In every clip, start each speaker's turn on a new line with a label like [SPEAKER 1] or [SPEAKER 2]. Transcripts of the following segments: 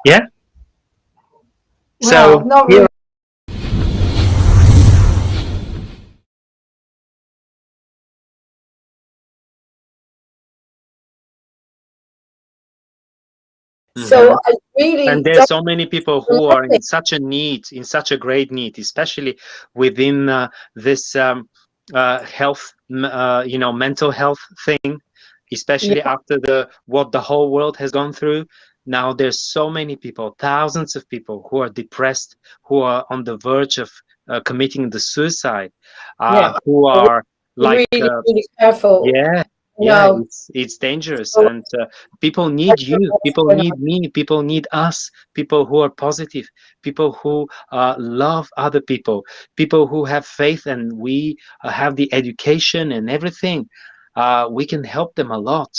[SPEAKER 1] Yeah.
[SPEAKER 2] Well,
[SPEAKER 1] So
[SPEAKER 2] not
[SPEAKER 1] here.
[SPEAKER 2] really. So
[SPEAKER 1] Mhm.
[SPEAKER 2] I really
[SPEAKER 1] And there's
[SPEAKER 2] don't
[SPEAKER 1] so many people who are in such a need, in such a great need, especially within this health, mental health thing, especially
[SPEAKER 2] yeah,
[SPEAKER 1] after the what the whole world has gone through. Now there's so many people, thousands of people who are depressed, who are on the verge of committing the suicide,
[SPEAKER 2] yeah.
[SPEAKER 1] who
[SPEAKER 2] So
[SPEAKER 1] are
[SPEAKER 2] we're
[SPEAKER 1] like,
[SPEAKER 2] really, really careful.
[SPEAKER 1] yeah, yeah,
[SPEAKER 2] No,
[SPEAKER 1] it's dangerous,
[SPEAKER 2] so
[SPEAKER 1] and people
[SPEAKER 2] I
[SPEAKER 1] need
[SPEAKER 2] don't
[SPEAKER 1] you,
[SPEAKER 2] know what's
[SPEAKER 1] people
[SPEAKER 2] going
[SPEAKER 1] need
[SPEAKER 2] on.
[SPEAKER 1] me, people need us, people who are positive, people who love other people who have faith, and we have the education and everything. We can help them a lot,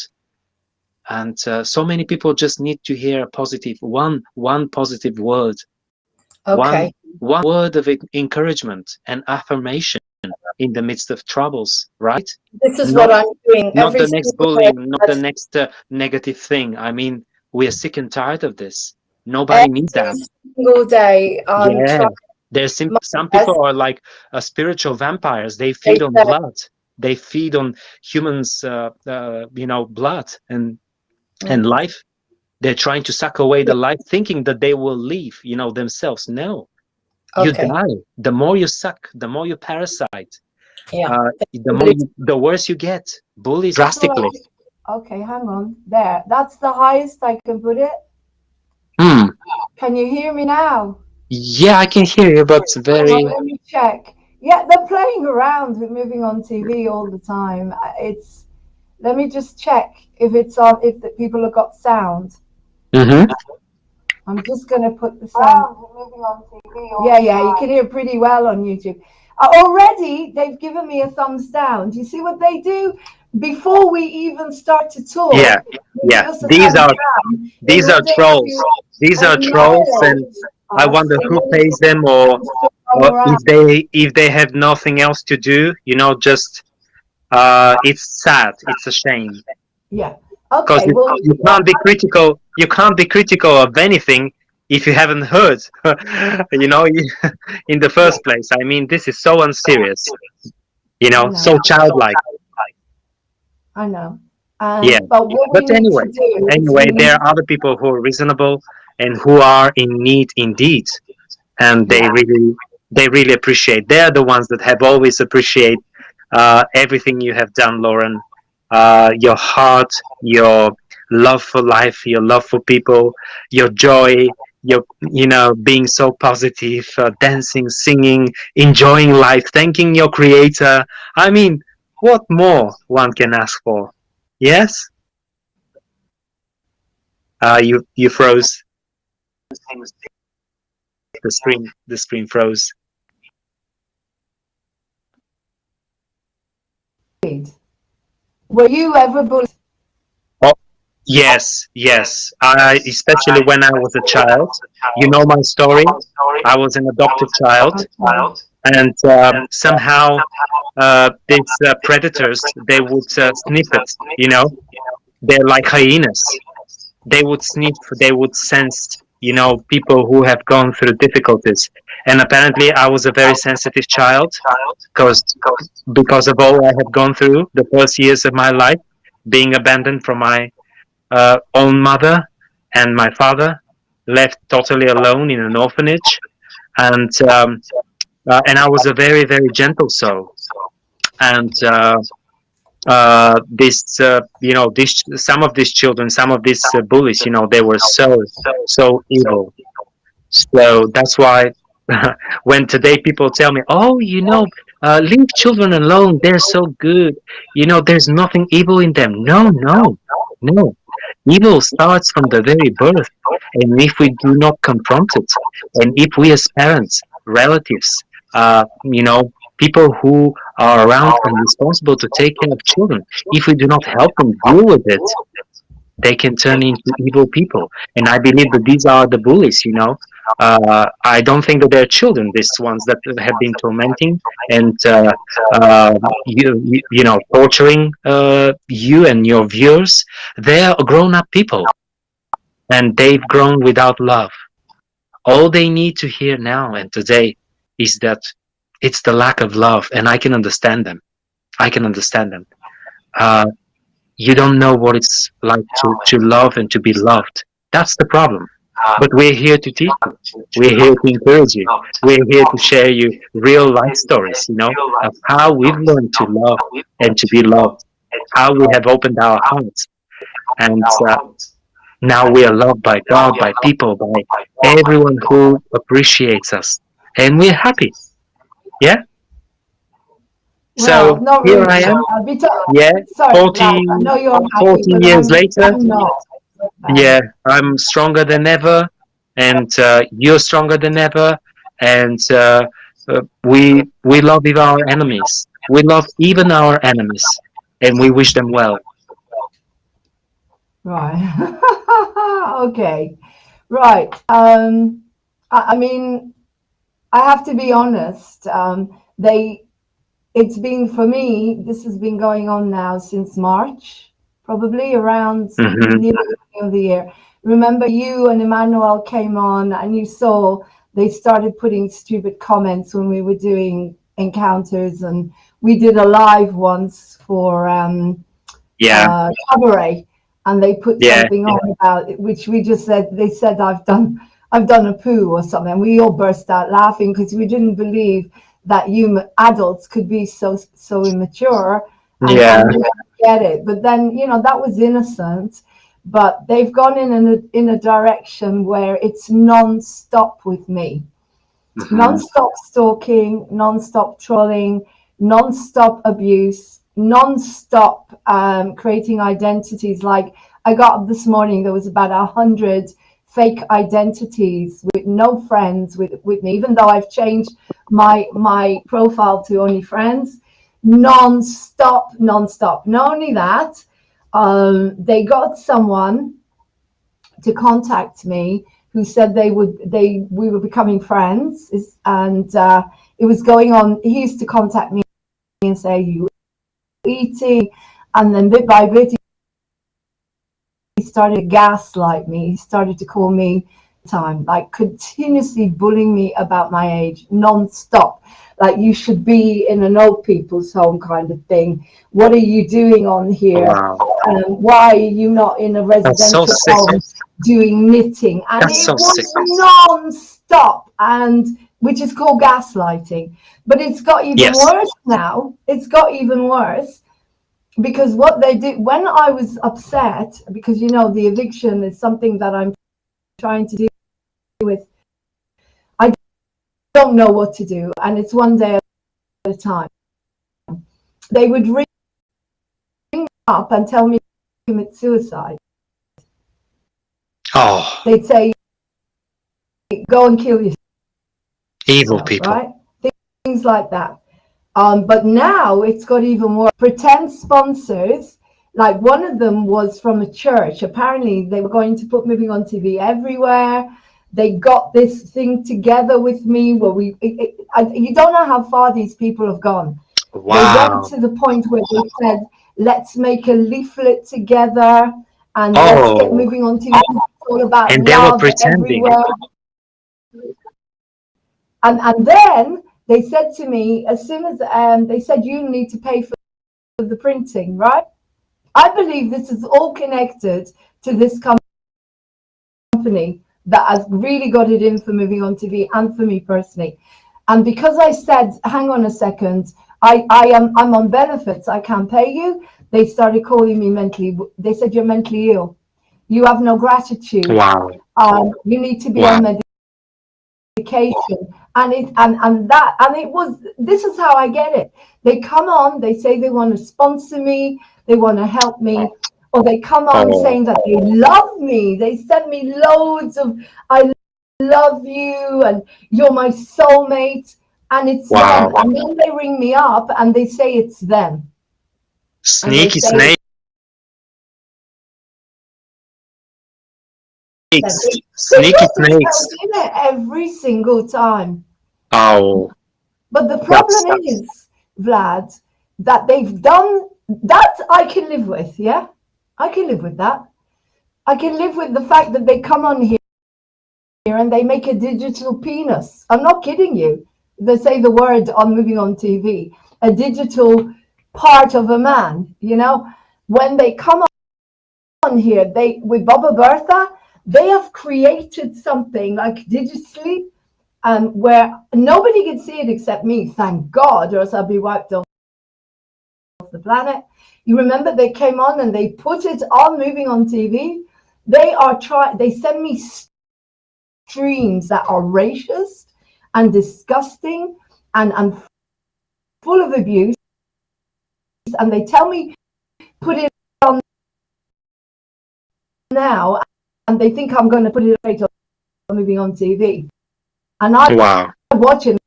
[SPEAKER 1] and so many people just need to hear a positive one positive word, one
[SPEAKER 2] Okay,
[SPEAKER 1] one word of encouragement and affirmation in the midst of troubles, right?
[SPEAKER 2] this is what
[SPEAKER 1] Not
[SPEAKER 2] I'm doing
[SPEAKER 1] not
[SPEAKER 2] every
[SPEAKER 1] the next
[SPEAKER 2] single day.
[SPEAKER 1] bullying, not the next negative thing. I mean, we are sick and tired of this. Nobody needs
[SPEAKER 2] Every
[SPEAKER 1] that.
[SPEAKER 2] single day, I'm
[SPEAKER 1] Yeah,
[SPEAKER 2] trying
[SPEAKER 1] there's
[SPEAKER 2] my
[SPEAKER 1] some
[SPEAKER 2] best.
[SPEAKER 1] people are like spiritual vampires. They feed
[SPEAKER 2] They
[SPEAKER 1] on
[SPEAKER 2] said,
[SPEAKER 1] blood. They feed on humans, blood and
[SPEAKER 2] mm,
[SPEAKER 1] life. They're trying to suck away the life, thinking that they will leave, themselves. No, you
[SPEAKER 2] okay,
[SPEAKER 1] die. The more you suck, the more you parasite.
[SPEAKER 2] yeah.
[SPEAKER 1] The worse you get. Bullies drastically.
[SPEAKER 2] Okay, hang on. There. That's the highest I can put it.
[SPEAKER 1] Hmm.
[SPEAKER 2] Can you hear me now?
[SPEAKER 1] Yeah, I can hear you, but
[SPEAKER 2] Hang on,
[SPEAKER 1] very.
[SPEAKER 2] let me check. Yeah, they're playing around with moving on TV all the time. It's let me just check if it's on if the people have got sound.
[SPEAKER 1] Mm-hmm.
[SPEAKER 2] I'm just gonna put the sound. Moving on TV. Yeah, yeah, you can hear pretty well on YouTube. Already, they've given me a thumbs down. Do you see what they do? Before we even start to
[SPEAKER 1] Yeah,
[SPEAKER 2] talk, they
[SPEAKER 1] yeah.
[SPEAKER 2] give us a
[SPEAKER 1] These
[SPEAKER 2] thumbs
[SPEAKER 1] are
[SPEAKER 2] down. They
[SPEAKER 1] these
[SPEAKER 2] will
[SPEAKER 1] are
[SPEAKER 2] dare
[SPEAKER 1] trolls.
[SPEAKER 2] to
[SPEAKER 1] These are trolls, and
[SPEAKER 2] annihilate
[SPEAKER 1] I
[SPEAKER 2] us.
[SPEAKER 1] wonder
[SPEAKER 2] And
[SPEAKER 1] who
[SPEAKER 2] then
[SPEAKER 1] pays them, or,
[SPEAKER 2] I'm still going
[SPEAKER 1] or
[SPEAKER 2] around.
[SPEAKER 1] if they have nothing else to do. Just it's sad. It's a shame,
[SPEAKER 2] Yeah.
[SPEAKER 1] because
[SPEAKER 2] Okay.
[SPEAKER 1] you,
[SPEAKER 2] Well,
[SPEAKER 1] you can't be critical. You can't be critical of anything if you haven't heard. you know, in the
[SPEAKER 2] yeah,
[SPEAKER 1] first place. I mean, this is so unserious.
[SPEAKER 2] I know.
[SPEAKER 1] So childlike.
[SPEAKER 2] I know.
[SPEAKER 1] Yeah.
[SPEAKER 2] But what we
[SPEAKER 1] But
[SPEAKER 2] need to
[SPEAKER 1] anyway,
[SPEAKER 2] do is we
[SPEAKER 1] anyway,
[SPEAKER 2] need.
[SPEAKER 1] there are other people who are reasonable and who are in need indeed, and
[SPEAKER 2] Yeah.
[SPEAKER 1] they really appreciate. They're the ones that have always appreciate everything you have done, Lauren. Your heart, your love for life, your love for people, your joy, your being so positive, dancing, singing, enjoying life, thanking your creator. I mean, what more one can ask for? Yes. You froze. The screen froze.
[SPEAKER 2] Were you ever bullied?
[SPEAKER 1] Oh, yes, yes. Especially when I was a child. You know my story. I was an adopted child,
[SPEAKER 2] Okay.
[SPEAKER 1] and somehow these predators, they would sniff it. They're like hyenas. They would sniff. They would sense. People who have gone through difficulties. And apparently, I was a very sensitive child, because of all I have gone through the first years of my life, being abandoned from my own mother and my father, left totally alone in an orphanage, and I was a very very gentle soul, and this some of these children, some of these bullies, they were so evil. So that's why when today people tell me, oh, leave children alone, they're so good. There's nothing evil in them. No, no, no. Evil starts from the very birth. And if we do not confront it, and if we as parents, relatives, people who are around and responsible to take care of children, if we do not help them deal with it, they can turn into evil people. And I believe that these are the bullies. I don't think that they're children, these ones that have been tormenting and uh, torturing you and your viewers. They're grown up people. and they've grown without love. All they need to hear now and today is that it's the lack of love, and I can understand them. I can understand them. Uh, you don't know what it's like to love and to be loved. That's the problem. But we're here to teach you. We're here to encourage you. We're here to share you real life stories, of how we've learned to love and to be loved, how we have opened our hearts, and now we are loved by God, by people, by everyone who appreciates us, and we're happy. Yeah.
[SPEAKER 2] Well,
[SPEAKER 1] So
[SPEAKER 2] not
[SPEAKER 1] here
[SPEAKER 2] really.
[SPEAKER 1] I am.
[SPEAKER 2] I'll be
[SPEAKER 1] Yeah,
[SPEAKER 2] sorry, Vlad.
[SPEAKER 1] 40,
[SPEAKER 2] I know you're happy,
[SPEAKER 1] 40
[SPEAKER 2] but
[SPEAKER 1] years later.
[SPEAKER 2] I'm not.
[SPEAKER 1] Yeah, I'm stronger than ever, and you're stronger than ever, and we love even our enemies. We love even our enemies, and we wish them well.
[SPEAKER 2] Right. Okay. Right. I mean, I have to be honest. It's been for me. This has been going on now since March, probably around
[SPEAKER 1] Hmm.
[SPEAKER 2] near the beginning of the year. Remember, you and Emmanuel came on, and you saw they started putting stupid comments when we were doing encounters, and we did a live once for
[SPEAKER 1] Yeah,
[SPEAKER 2] cabaret, and they put
[SPEAKER 1] yeah,
[SPEAKER 2] something on about it, which we just said. They said I've done a poo or something. We all burst out laughing because we didn't believe that you adults could be so immature
[SPEAKER 1] yeah.
[SPEAKER 2] and not get it. But then that was innocent. But they've gone in a direction where it's non-stop with me,
[SPEAKER 1] Hmm.
[SPEAKER 2] non-stop stalking, non-stop trolling, non-stop abuse, non-stop creating identities. Like I got up this morning, there was about 100 fake identities with no friends with me, even though I've changed my profile to only friends. Non-stop, non-stop. Not only that, they got someone to contact me who said we were becoming friends, and it was going on. He used to contact me and say, you eating, and then bit by bit he started to gaslight me. He started to call me time, like continuously bullying me about my age, non-stop. Like you should be in an old people's home kind of thing. What are you doing on here?
[SPEAKER 1] Wow,
[SPEAKER 2] Why are you not in a
[SPEAKER 1] that's so
[SPEAKER 2] residential
[SPEAKER 1] sick.
[SPEAKER 2] home doing knitting? And
[SPEAKER 1] That's
[SPEAKER 2] it
[SPEAKER 1] so sick.
[SPEAKER 2] was non-stop, and which is called gaslighting. But it's got even
[SPEAKER 1] Yes.
[SPEAKER 2] worse now. It's got even worse because what they did when I was upset, because the eviction is something that I'm trying to deal with. I don't know what to do, and it's one day at a time. They would ring up and tell me to commit suicide.
[SPEAKER 1] Oh,
[SPEAKER 2] They'd say, "Go and kill
[SPEAKER 1] evil
[SPEAKER 2] yourself,"
[SPEAKER 1] people.
[SPEAKER 2] right? Things like that. But now it's got even more. Pretend sponsors. Like one of them was from a church. Apparently, they were going to put Moving on TV everywhere. They got this thing together with me where you don't know how far these people have gone. They went
[SPEAKER 1] Wow.
[SPEAKER 2] to the point where they said, let's make a leaflet together and let's get
[SPEAKER 1] Oh,
[SPEAKER 2] moving on TV. It's all about
[SPEAKER 1] and they were
[SPEAKER 2] love
[SPEAKER 1] pretending.
[SPEAKER 2] everywhere. And then they said to me, as soon as they said, you need to pay for the printing, right? I believe this is all connected to this company that has really got it in for Moving on TV and for me personally. And because I said, hang on a second, I'm on benefits, I can't pay you. They started calling me mentally. They said you're mentally ill. You have no gratitude.
[SPEAKER 1] Wow.
[SPEAKER 2] You need to be on
[SPEAKER 1] Wow.
[SPEAKER 2] medication. And it was, this is how I get it. They come on, they say they want to sponsor me, they want to help me, or they come on
[SPEAKER 1] Oh,
[SPEAKER 2] saying that they love me. They send me loads of I love you and you're my soulmate, and it's them.
[SPEAKER 1] wow.
[SPEAKER 2] And then they ring me up and they say it's them. And they
[SPEAKER 1] Sneaky
[SPEAKER 2] say
[SPEAKER 1] snakes.
[SPEAKER 2] they
[SPEAKER 1] Sneaky
[SPEAKER 2] get
[SPEAKER 1] snakes.
[SPEAKER 2] themselves in it every single time.
[SPEAKER 1] Oh,
[SPEAKER 2] But the
[SPEAKER 1] that's
[SPEAKER 2] problem is, Vlad, that they've done that. I can live with, yeah, I can live with that. I can live with the fact that they come on here and they make a digital penis. I'm not kidding you. They say the word on Moving on TV, a digital part of a man, you know. When they come on here, they with Baba Bertha, they have created something like digitally, where nobody can see it except me, thank God, or else I'll be wiped off the planet. You remember they came on and they put it on Moving on TV. They send me streams that are racist and disgusting and full of abuse, and they tell me put it on now, and they think I'm going to put it straight on Moving on TV, and I watch it.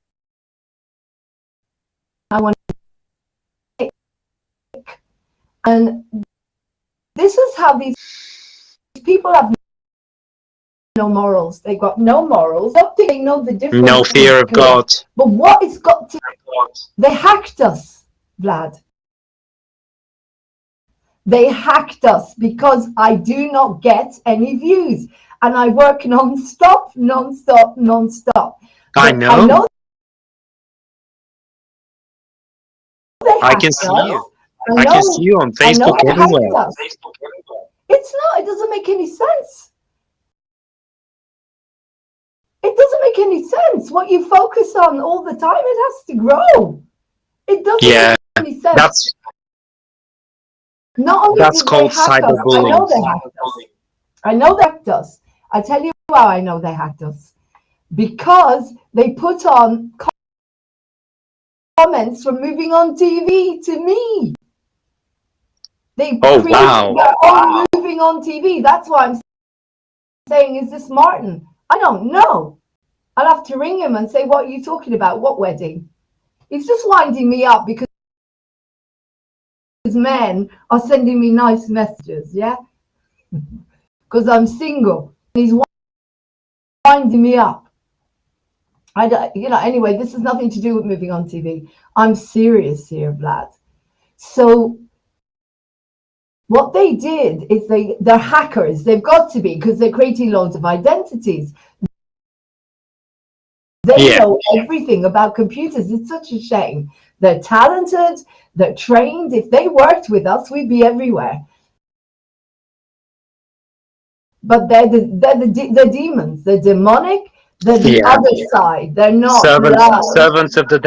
[SPEAKER 2] I want to, and this is how these people have no morals. They've got no morals. They know the difference.
[SPEAKER 1] No fear of God.
[SPEAKER 2] But what it's got to, they hacked us, Vlad. They hacked us because I do not get any views, and I work non-stop.
[SPEAKER 1] I know. I can see you. I can see you on Facebook everywhere.
[SPEAKER 2] It's not. It doesn't make any sense. It doesn't make any sense. What you focus on all the time, it has to grow. It doesn't make any sense.
[SPEAKER 1] That's called cyberbullying.
[SPEAKER 2] I know they hacked us. I tell you how I know they hacked us. Because they put on comments from Moving on TV to me. They created their own Moving on TV. That's why I'm saying, is this Martin? I don't know. I'll have to ring him and say, what are you talking about? What wedding? He's just winding me up because men are sending me nice messages, yeah? Because I'm single. He's winding me up. Anyway, this has nothing to do with Moving on TV. I'm serious here, Vlad. So what they did is they're hackers. They've got to be, because they're creating loads of identities. They know everything about computers. It's such a shame. They're talented. They're trained. If they worked with us, we'd be everywhere. But they're demons. They're demonic. They're the other side. They're not
[SPEAKER 1] servants of the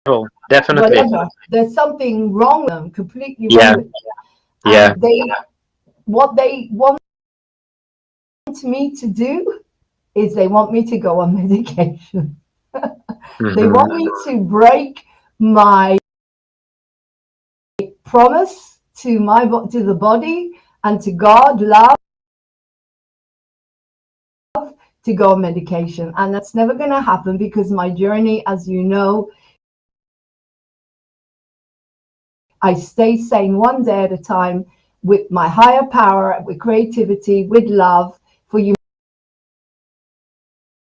[SPEAKER 1] devil. Definitely.
[SPEAKER 2] Whatever. There's something wrong with them. Completely wrong. What they want me to do is they want me to go on medication. They want me to break my promise to the body and to God, love, to go on medication. And that's never going to happen because my journey, as you know, I stay sane one day at a time with my higher power, with creativity, with love for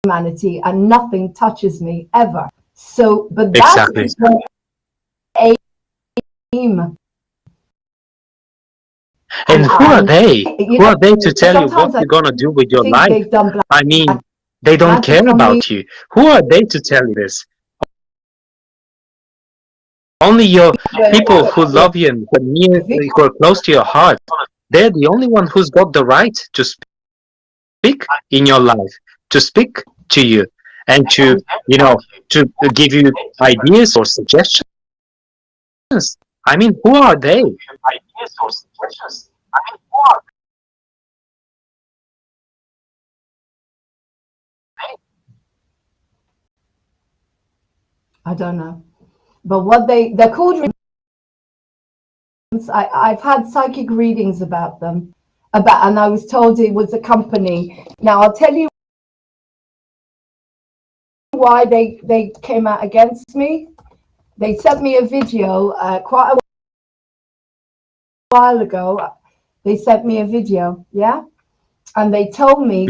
[SPEAKER 2] humanity, and nothing touches me ever. So, but that is the aim.
[SPEAKER 1] And who are they? Who are they to tell you what you're going to do with your life? I mean, they don't care about you. Who are they to tell you this? Only your people who love you and who are close to your heart. They're the only one who's got the right to speak in your life, to speak to you, and to give you ideas or suggestions. I mean, who are they?
[SPEAKER 2] I don't know. But what they're called, I've had psychic readings about them, and I was told it was a company. Now I'll tell you why they came out against me. They sent me a video quite a while ago. They sent me a video, and they told me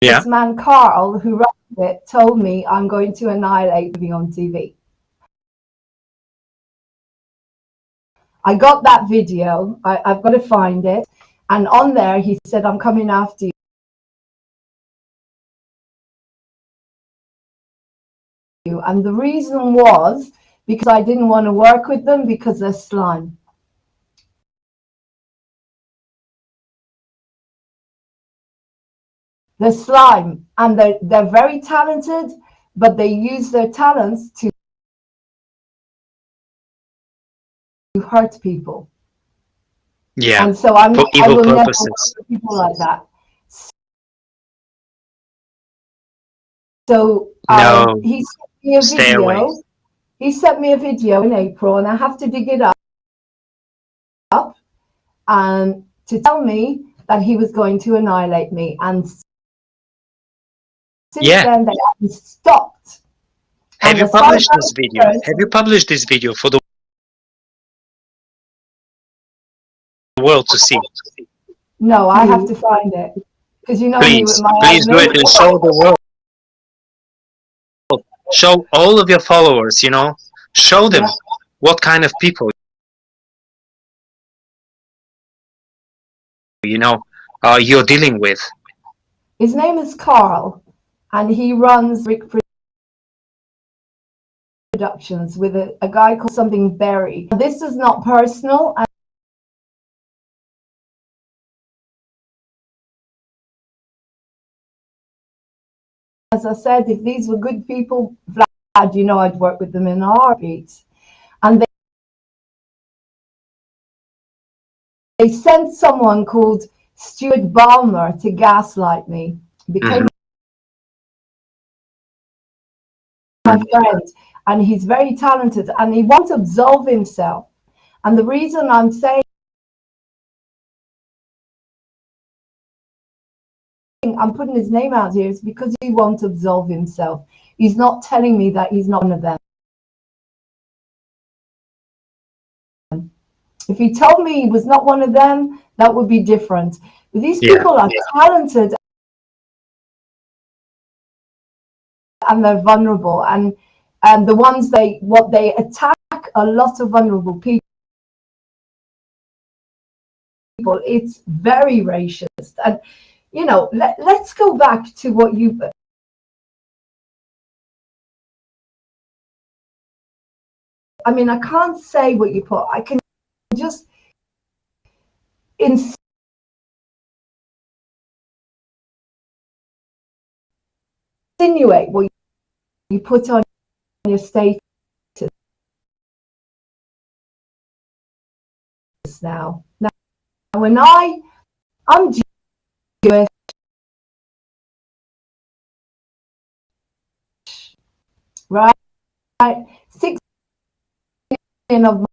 [SPEAKER 2] this man Carl, who wrote it, told me I'm going to annihilate Moving on TV. I got that video. I've got to find it. And on there, he said, I'm coming after you. And the reason was because I didn't want to work with them because they're slime. They're slime, and they're very talented, but they use their talents to hurt people.
[SPEAKER 1] Yeah,
[SPEAKER 2] And so
[SPEAKER 1] for
[SPEAKER 2] I
[SPEAKER 1] evil
[SPEAKER 2] will never work
[SPEAKER 1] purposes.
[SPEAKER 2] with people like that. So
[SPEAKER 1] No,
[SPEAKER 2] he sent me a
[SPEAKER 1] stay away.
[SPEAKER 2] video. He sent me a video in April, and I have to dig it up to tell me that he was going to annihilate me. And since
[SPEAKER 1] Yeah.
[SPEAKER 2] then, they haven't stopped.
[SPEAKER 1] Have
[SPEAKER 2] And
[SPEAKER 1] you
[SPEAKER 2] as far as
[SPEAKER 1] published
[SPEAKER 2] I'm
[SPEAKER 1] this video? Have you
[SPEAKER 2] concerned,
[SPEAKER 1] published this video for the world to see?
[SPEAKER 2] no, I have to find it because you know me with
[SPEAKER 1] Please,
[SPEAKER 2] my
[SPEAKER 1] please do it
[SPEAKER 2] admin.
[SPEAKER 1] and show the world. Show all of your followers, show them
[SPEAKER 2] Yeah.
[SPEAKER 1] what kind of people, you know, you're dealing with.
[SPEAKER 2] His name is Carl, and he runs Rick Productions with a guy called something Berry. This is not personal. As I said, if these were good people, Vlad, I'd work with them in a heartbeat. And they sent someone called Stuart Ballmer to gaslight me. Became my friend, and he's very talented, and he won't absolve himself. And the reason I'm saying I'm putting his name out here is because he won't absolve himself. He's not telling me that he's not one of them. If he told me he was not one of them, that would be different. But these people are talented and they're vulnerable, and the ones they attack a lot of vulnerable people. It's very racist, and let's go back to what you. I mean, I can't say what you put. I can just insinuate what you put on your status now. Now, when I'm Jewish, right? 6 million of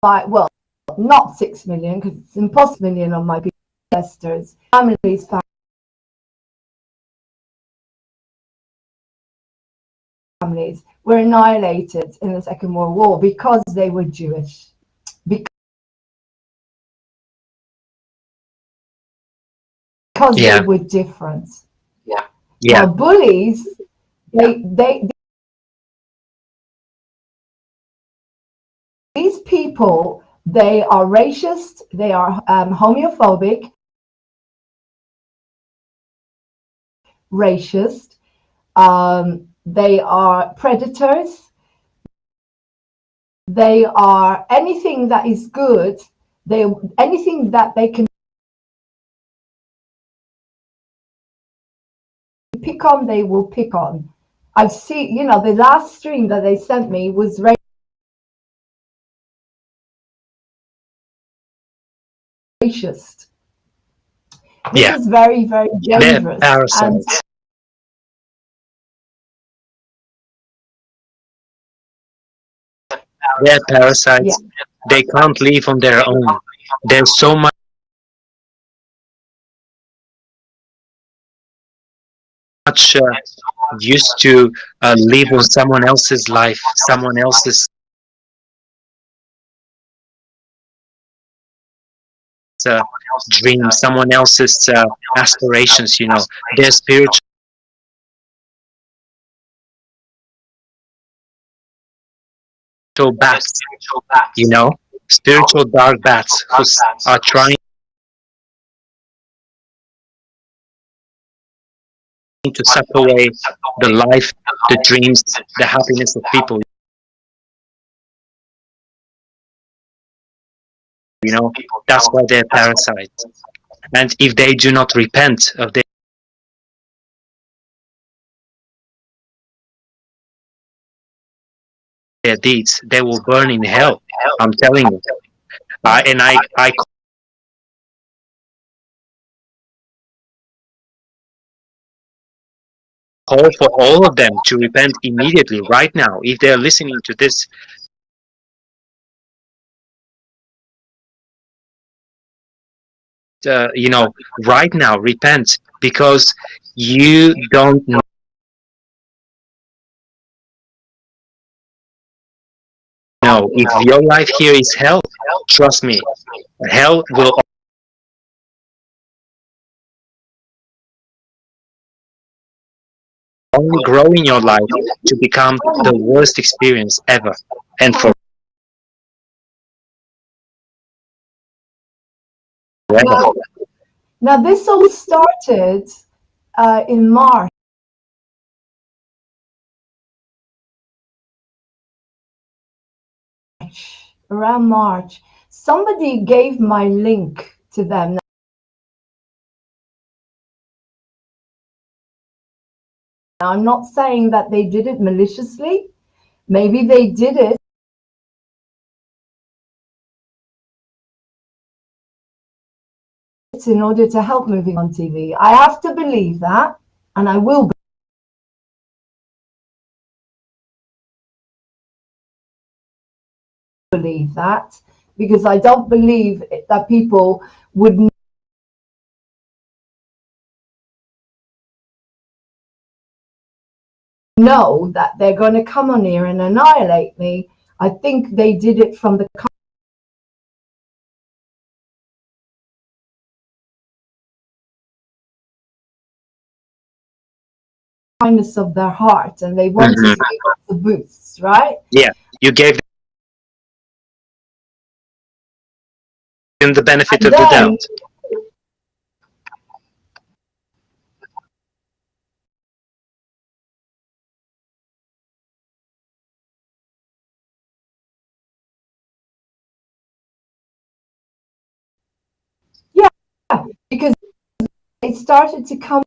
[SPEAKER 2] well, not 6 million because it's impossible. Million of my investors, families were annihilated in the Second World War because they were Jewish. Because they were different.
[SPEAKER 1] Yeah.
[SPEAKER 2] Now, bullies, these people, they are racist, they are homophobic, racist, they are predators, they are anything that is good, anything that they can pick on, they will pick on. I've seen, the last stream that they sent me was racist. This is very, very dangerous.
[SPEAKER 1] They're parasites. They're parasites. They can't live on their own. There's so much used to live on someone else's life, someone else's dreams, someone else's aspirations. Their spiritual spiritual bats, you know, spiritual dark bats who are trying to suck away the life, the dreams, the happiness of people. You know, that's why they're parasites. And if they do not repent of their deeds, they will burn in hell. I'm telling you. And I call for all of them to repent immediately, right now. If they're listening to this, you know, right now, repent, because you don't know if your life here is hell. Trust me, hell will only grow in your life to become the worst experience ever and forever.
[SPEAKER 2] Now, now this all started in March. Around March, somebody gave my link to them. Now, I'm not saying that they did it maliciously. Maybe they did it in order to help Moving on TV. I have to believe that, and I will believe that, because I don't believe that people would know that they're going to come on here and annihilate me. I think they did it from the kindness of their heart, and they want to give us the boosts, right?
[SPEAKER 1] Yeah, you gave them the benefit
[SPEAKER 2] And
[SPEAKER 1] of the
[SPEAKER 2] then,
[SPEAKER 1] doubt.
[SPEAKER 2] yeah, because it started to come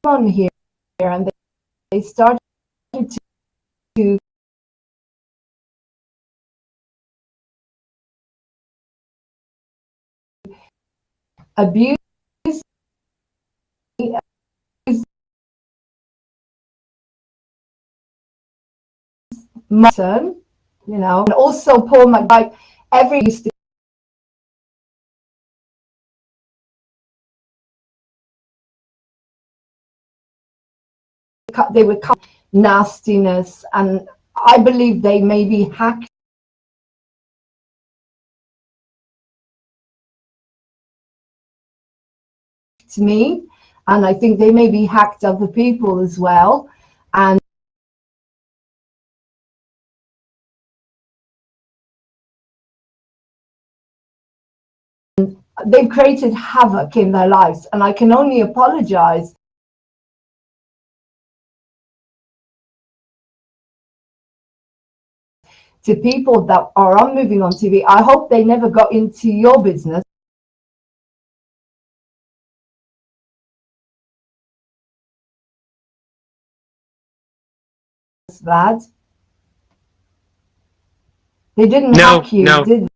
[SPEAKER 2] on here, and they started to abuse me, my son, you know, and also Paul McBride. Every used to they would come nastiness, and I believe they maybe hacked me, and I think they maybe hacked other people as well, and they've created havoc in their lives, and I can only apologize to people that are on Moving on TV. I hope they never got into your business. That they didn't hack you,
[SPEAKER 1] No,
[SPEAKER 2] did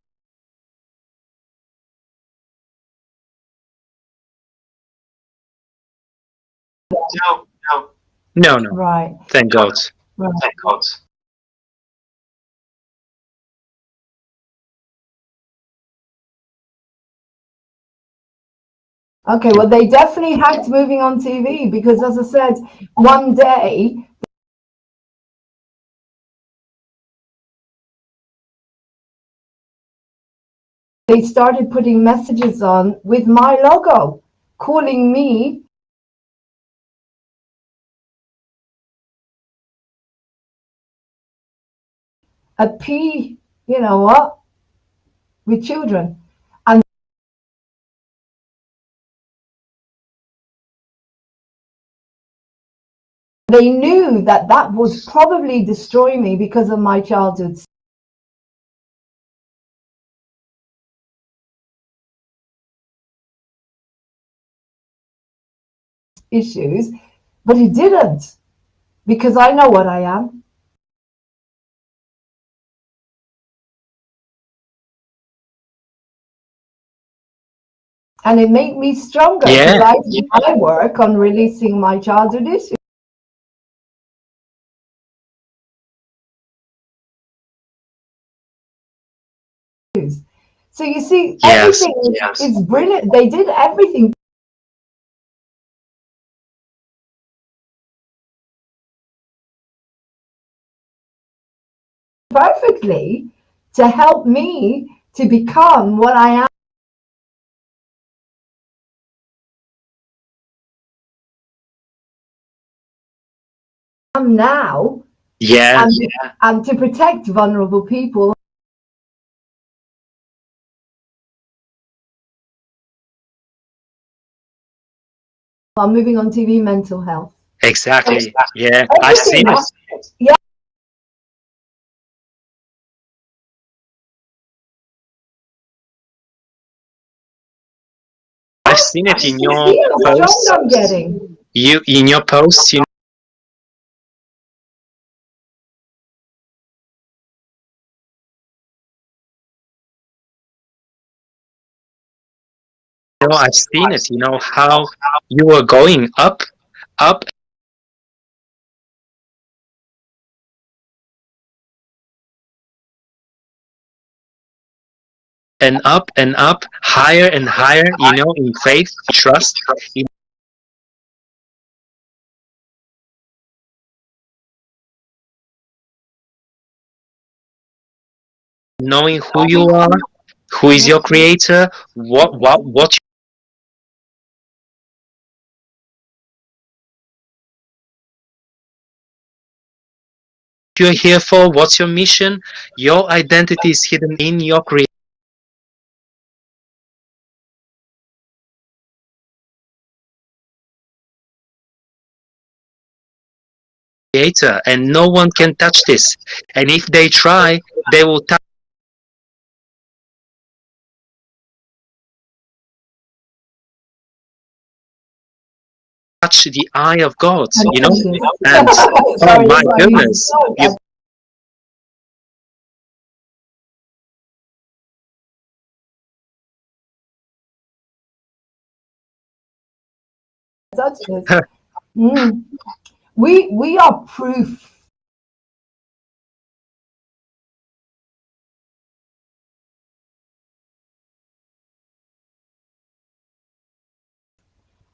[SPEAKER 1] no.
[SPEAKER 2] right,
[SPEAKER 1] Thank God.
[SPEAKER 2] right. Okay, well, they definitely hacked Moving on TV, because, as I said, one day they started putting messages on with my logo, calling me a P, you know what, with children. And they knew that that would probably destroy me because of my childhood issues, but it didn't, because I know what I am. And it made me stronger because
[SPEAKER 1] Yeah.
[SPEAKER 2] I did my work on releasing my childhood issues. So you see,
[SPEAKER 1] Yes.
[SPEAKER 2] everything is brilliant. They did everything perfectly to help me to become what I am now,
[SPEAKER 1] Yeah.
[SPEAKER 2] and, and to protect vulnerable people. I'm moving on TV, mental health.
[SPEAKER 1] Exactly. Yeah. I've
[SPEAKER 2] Everything.
[SPEAKER 1] seen it.
[SPEAKER 2] Yeah,
[SPEAKER 1] I've seen it in
[SPEAKER 2] you
[SPEAKER 1] your
[SPEAKER 2] see how strong
[SPEAKER 1] posts.
[SPEAKER 2] I'm getting.
[SPEAKER 1] You in your posts, you know, I've seen it. You know how you were going up, up and up and up, higher and higher. You know, in faith, trust, in knowing who you are, who is your creator, what you're here for, what's your mission. Your identity is hidden in your creator, and no one can touch this. And if they try, they will touch the eye of God, you know? And oh
[SPEAKER 2] Sorry,
[SPEAKER 1] my
[SPEAKER 2] that's why I need to
[SPEAKER 1] goodness, you,
[SPEAKER 2] talk. Touch this. Mm. We are proof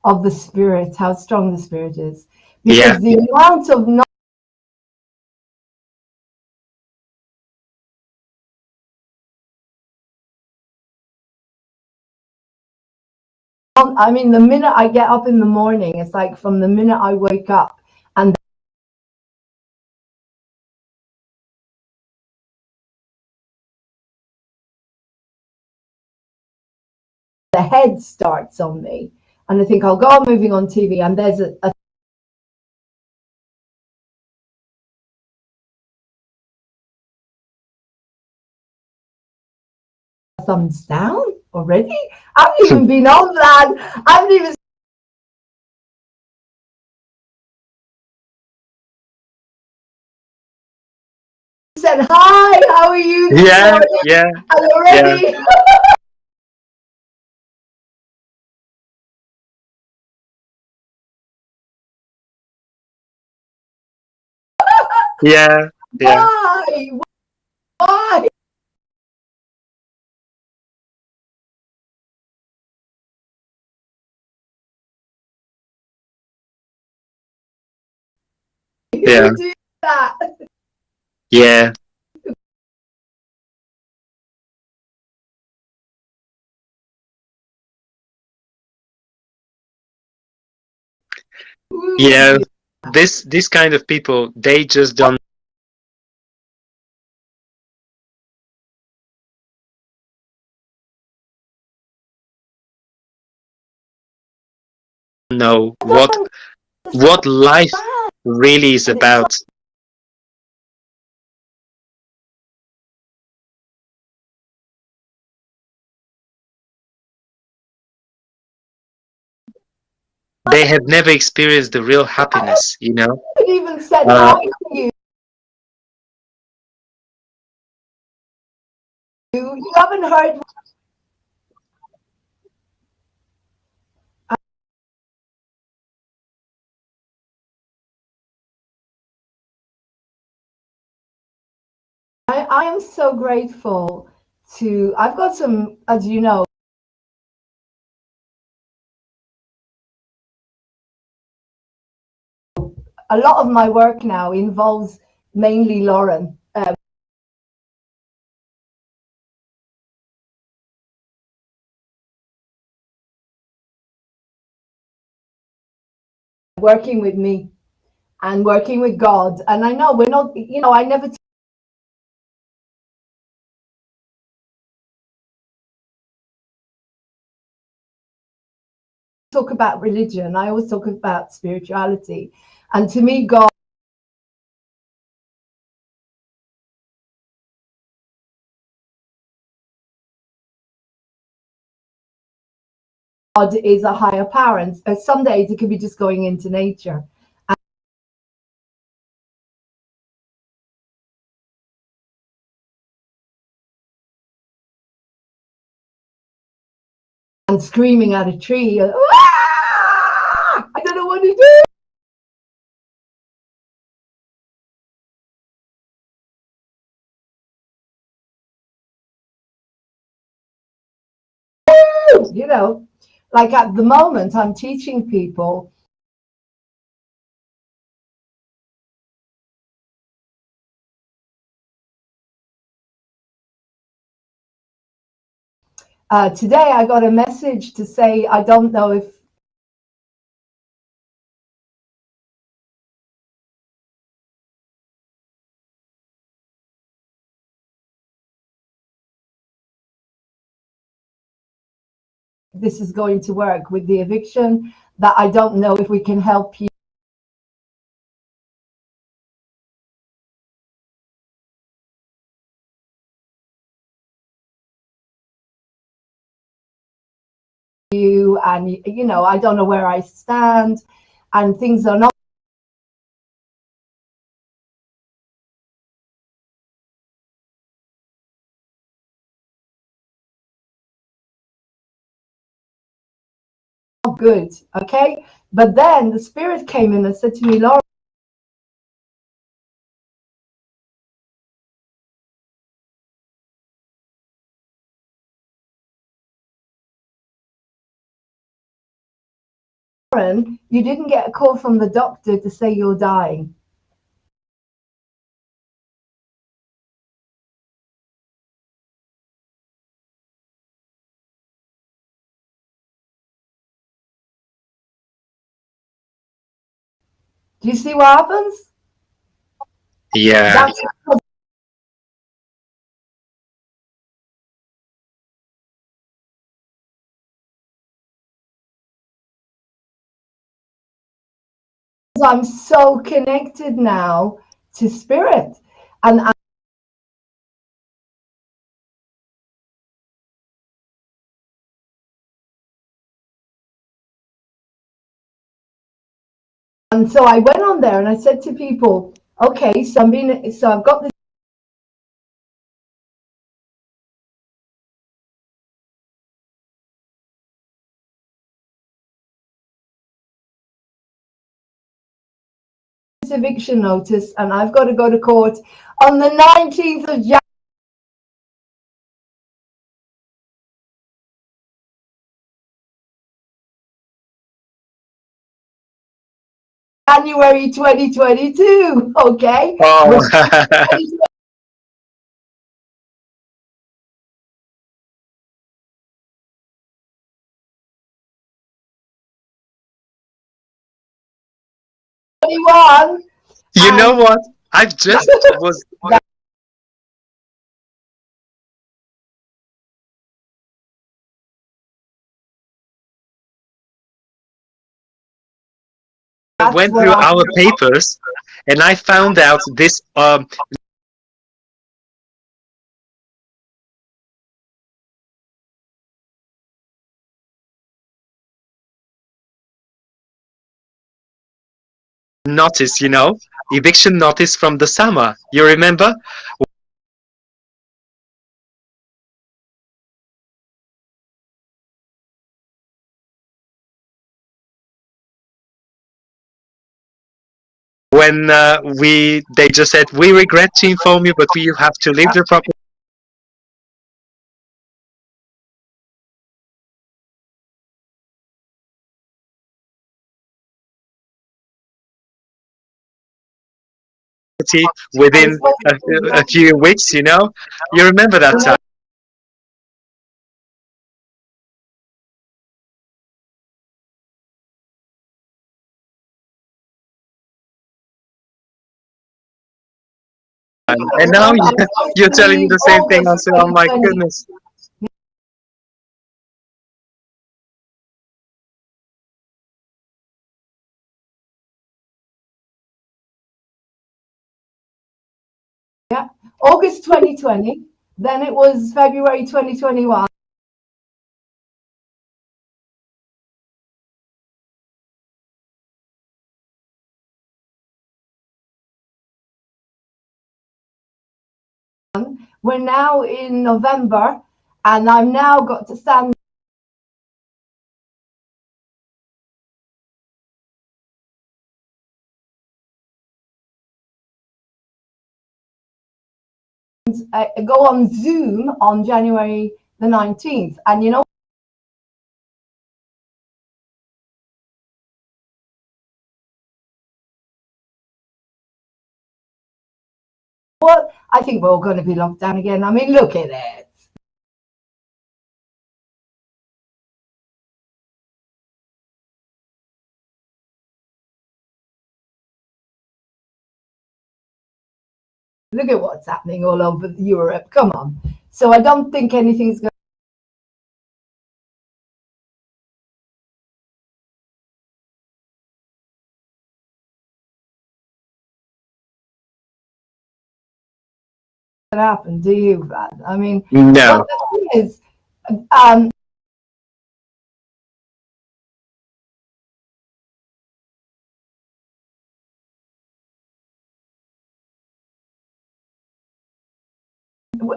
[SPEAKER 2] of the spirit, how strong the spirit is,
[SPEAKER 1] yeah,
[SPEAKER 2] because the amount of I mean, the minute I get up in the morning, it's like from the minute I wake up and the head starts on me, and I think I'll go on moving on TV, and there's a thumbs down already. I haven't even been on that. I haven't even said hi. How are you this
[SPEAKER 1] yeah,
[SPEAKER 2] morning?
[SPEAKER 1] yeah,
[SPEAKER 2] Are you
[SPEAKER 1] yeah,
[SPEAKER 2] ready?
[SPEAKER 1] yeah, yeah,
[SPEAKER 2] Why? Why?
[SPEAKER 1] yeah,
[SPEAKER 2] You do that?
[SPEAKER 1] yeah,
[SPEAKER 2] Who would
[SPEAKER 1] yeah.
[SPEAKER 2] do?
[SPEAKER 1] This kind of people, they just don't know
[SPEAKER 2] I don't
[SPEAKER 1] what life
[SPEAKER 2] understand.
[SPEAKER 1] really is
[SPEAKER 2] It's
[SPEAKER 1] about. They have never experienced the real
[SPEAKER 2] I
[SPEAKER 1] happiness, you know.
[SPEAKER 2] haven't even said
[SPEAKER 1] Uh,
[SPEAKER 2] hi to you. You haven't heard. I am so grateful to. I've got some, as you know, a lot of my work now involves mainly Lauren. Working with me and working with God. And I know we're not, I never talk about religion. I always talk about spirituality. And to me, God is a higher power. And some days it could be just going into nature and screaming at a tree. "Ah! I don't know what to do." Like at the moment, I'm teaching people today I got a message to say, I don't know if this is going to work with the eviction, that I don't know if we can help you and I don't know where I stand and things are not good. Okay, but then the spirit came in and said to me, Laura, you didn't get a call from the doctor to say you're dying. Do you see what happens?
[SPEAKER 1] yeah,
[SPEAKER 2] That's I'm so connected now to spirit. And so I went on there and I said to people, okay, so I've got this eviction notice and I've got to go to court on the 19th of January 2022. Okay.
[SPEAKER 1] oh,
[SPEAKER 2] Which 2021
[SPEAKER 1] you know
[SPEAKER 2] and
[SPEAKER 1] what? I've just was
[SPEAKER 2] That's
[SPEAKER 1] went
[SPEAKER 2] what
[SPEAKER 1] through
[SPEAKER 2] I.
[SPEAKER 1] our papers, and I found out this notice, eviction notice from the summer. You remember? When they just said, we regret to inform you, but you have to leave the property
[SPEAKER 2] I
[SPEAKER 1] within
[SPEAKER 2] suppose
[SPEAKER 1] a few weeks. You remember that time. And now you're
[SPEAKER 2] to
[SPEAKER 1] telling me
[SPEAKER 2] leave
[SPEAKER 1] the same thing. I
[SPEAKER 2] August
[SPEAKER 1] say, oh my
[SPEAKER 2] 2020.
[SPEAKER 1] goodness.
[SPEAKER 2] Yeah, August 2020. Then it was February 2021. We're now in November, and I've now got to stand go on Zoom on January the 19th. And you know what? I think we're all going to be locked down again. I mean, look at it. Look at what's happening all over Europe. Come on. So I don't think anything's going to happen, do you, Brad? I mean,
[SPEAKER 1] No.
[SPEAKER 2] but the thing is, um,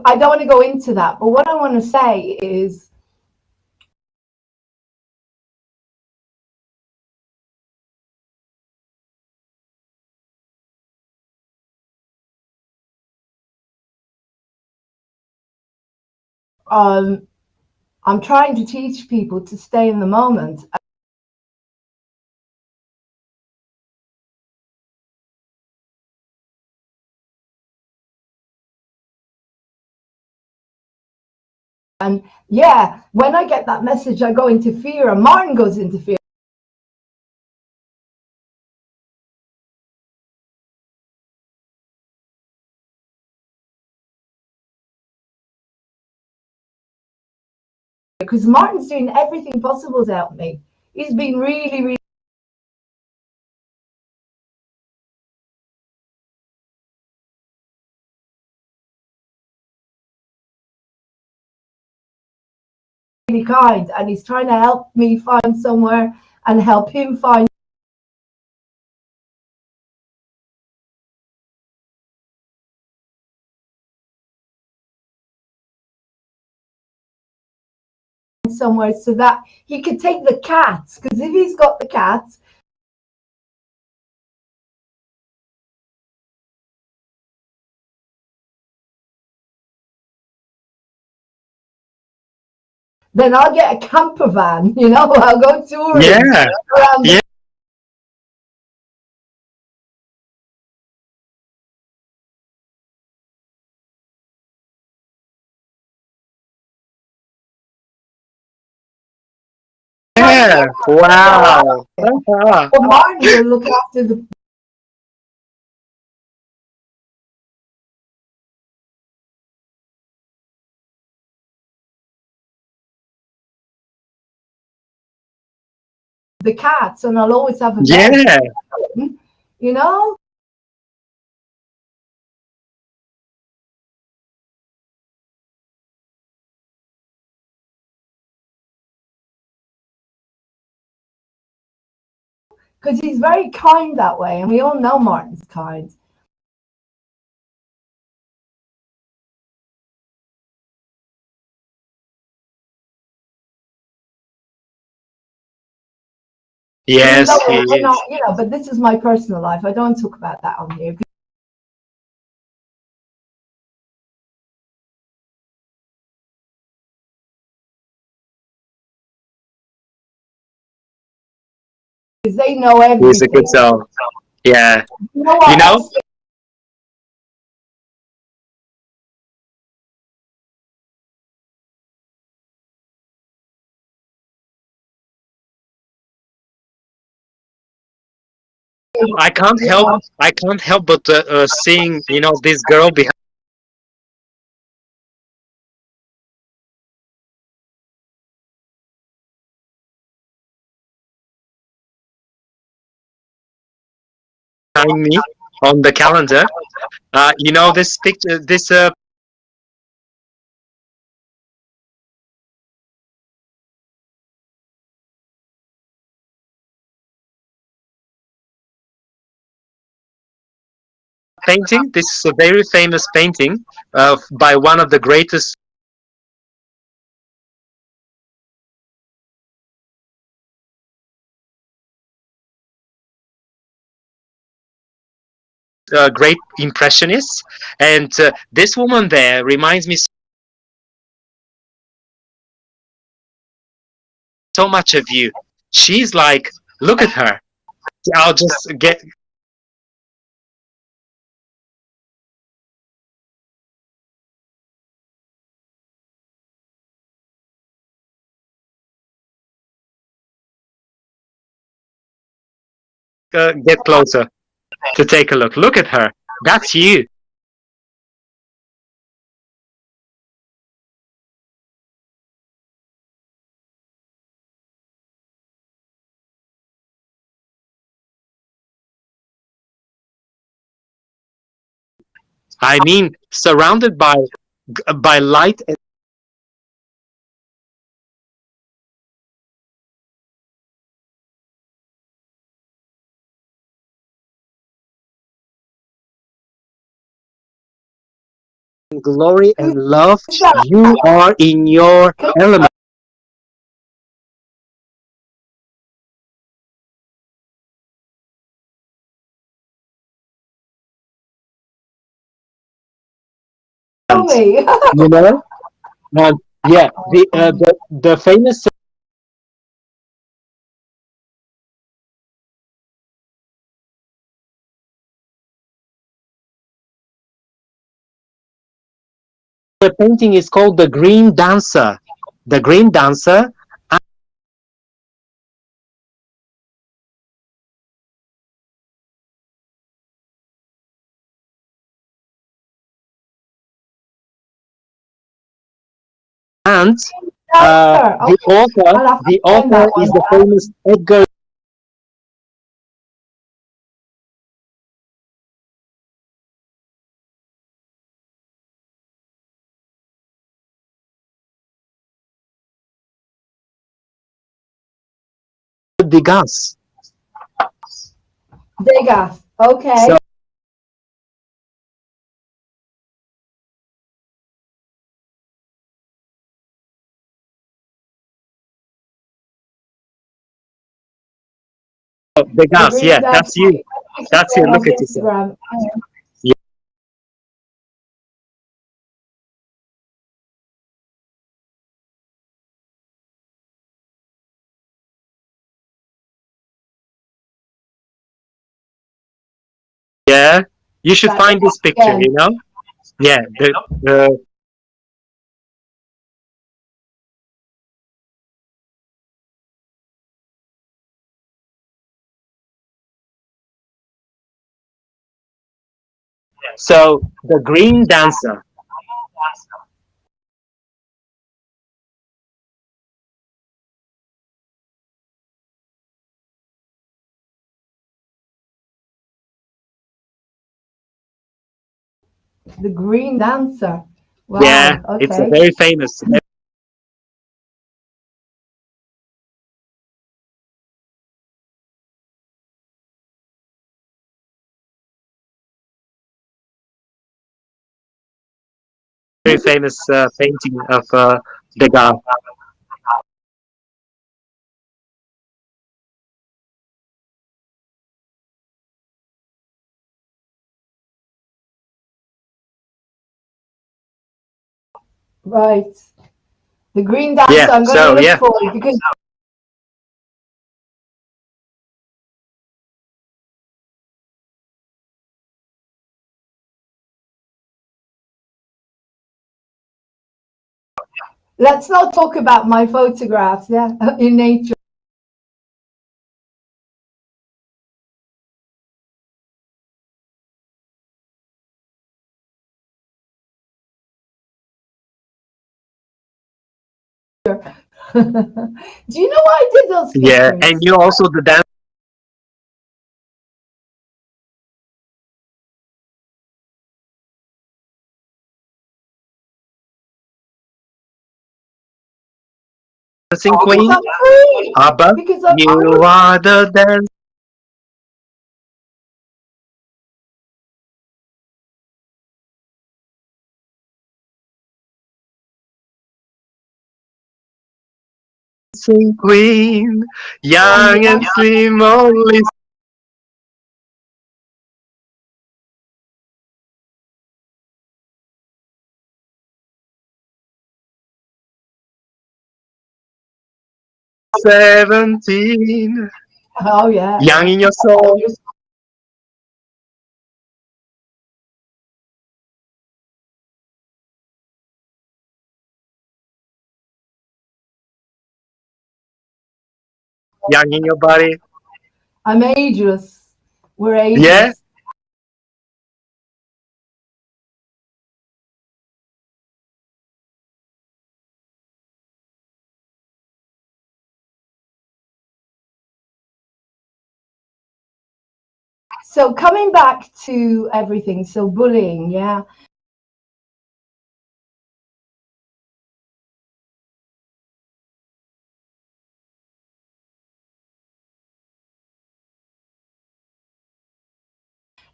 [SPEAKER 2] I don't want to go into that, but what I want to say is um, I'm trying to teach people to stay in the moment. And yeah, when I get that message, I go into fear, and Martin goes into fear. Because Martin's doing everything possible to help me. He's been really, really kind, and he's trying to help me find somewhere and help him find somewhere so that he could take the cats. Because if he's got the cats, then I'll get a camper van. I'll go touring
[SPEAKER 1] Yeah.
[SPEAKER 2] around
[SPEAKER 1] Yeah. Yeah. Wow. Uh-huh.
[SPEAKER 2] Well, Martin will look after the the cats, and I'll always have a bed,
[SPEAKER 1] Yeah.
[SPEAKER 2] you know. Because he's very kind that way, and we all know Martin's kind. Even though
[SPEAKER 1] Yes, he
[SPEAKER 2] we're not,
[SPEAKER 1] is.
[SPEAKER 2] but this is my personal life. I don't talk about that on here because they know
[SPEAKER 1] He's a
[SPEAKER 2] everything.
[SPEAKER 1] good soul. Yeah.
[SPEAKER 2] You know
[SPEAKER 1] You
[SPEAKER 2] what
[SPEAKER 1] know,
[SPEAKER 2] else? Yeah.
[SPEAKER 1] I can't help but seeing, this girl behind me on the calendar. This picture, this painting. This is a very famous painting by one of the greatest great impressionists. And this woman there reminds me so much of you. She's like, look at her. I'll just get closer to take a look. Look at her. That's you. I mean, surrounded by light and glory and
[SPEAKER 2] Who's
[SPEAKER 1] love.
[SPEAKER 2] that?
[SPEAKER 1] You are in your
[SPEAKER 2] Can
[SPEAKER 1] element.
[SPEAKER 2] you tell me?
[SPEAKER 1] You know, and yeah, the famous the painting is called the Green Dancer. The Green Dancer. And
[SPEAKER 2] Dancer. Okay, I'll have to
[SPEAKER 1] the
[SPEAKER 2] find that
[SPEAKER 1] author
[SPEAKER 2] one.
[SPEAKER 1] is the famous Edgar Degas.
[SPEAKER 2] Degas.
[SPEAKER 1] So
[SPEAKER 2] Okay. The
[SPEAKER 1] Degas,
[SPEAKER 2] green
[SPEAKER 1] yeah,
[SPEAKER 2] dance.
[SPEAKER 1] that's you. That's you.
[SPEAKER 2] On
[SPEAKER 1] Look
[SPEAKER 2] his
[SPEAKER 1] at yourself.
[SPEAKER 2] Instagram.
[SPEAKER 1] Yeah, you should
[SPEAKER 2] That
[SPEAKER 1] find this picture.
[SPEAKER 2] again.
[SPEAKER 1] Yeah. So the Green Dancer.
[SPEAKER 2] The Green Dancer.
[SPEAKER 1] Yeah,
[SPEAKER 2] Wow.
[SPEAKER 1] it's a
[SPEAKER 2] Okay.
[SPEAKER 1] very famous, very famous painting of Degas.
[SPEAKER 2] Right. The Green Dancer.
[SPEAKER 1] Yeah.
[SPEAKER 2] I'm going to
[SPEAKER 1] So
[SPEAKER 2] look
[SPEAKER 1] yeah,
[SPEAKER 2] for it because let's not talk about my photographs. Yeah, in nature. 'Do you know why I did those
[SPEAKER 1] yeah, and
[SPEAKER 2] pictures?
[SPEAKER 1] you also the dancing
[SPEAKER 2] Because
[SPEAKER 1] queen,
[SPEAKER 2] I'm free.
[SPEAKER 1] Abba.
[SPEAKER 2] Because I
[SPEAKER 1] You
[SPEAKER 2] was
[SPEAKER 1] are the dancing queen, young and slim, only 17,
[SPEAKER 2] oh yeah,
[SPEAKER 1] young
[SPEAKER 2] yeah.
[SPEAKER 1] in your soul, 'young in your body.
[SPEAKER 2] I'm ageless. We're
[SPEAKER 1] Yeah,
[SPEAKER 2] ageless. So coming back to everything, so bullying, yeah.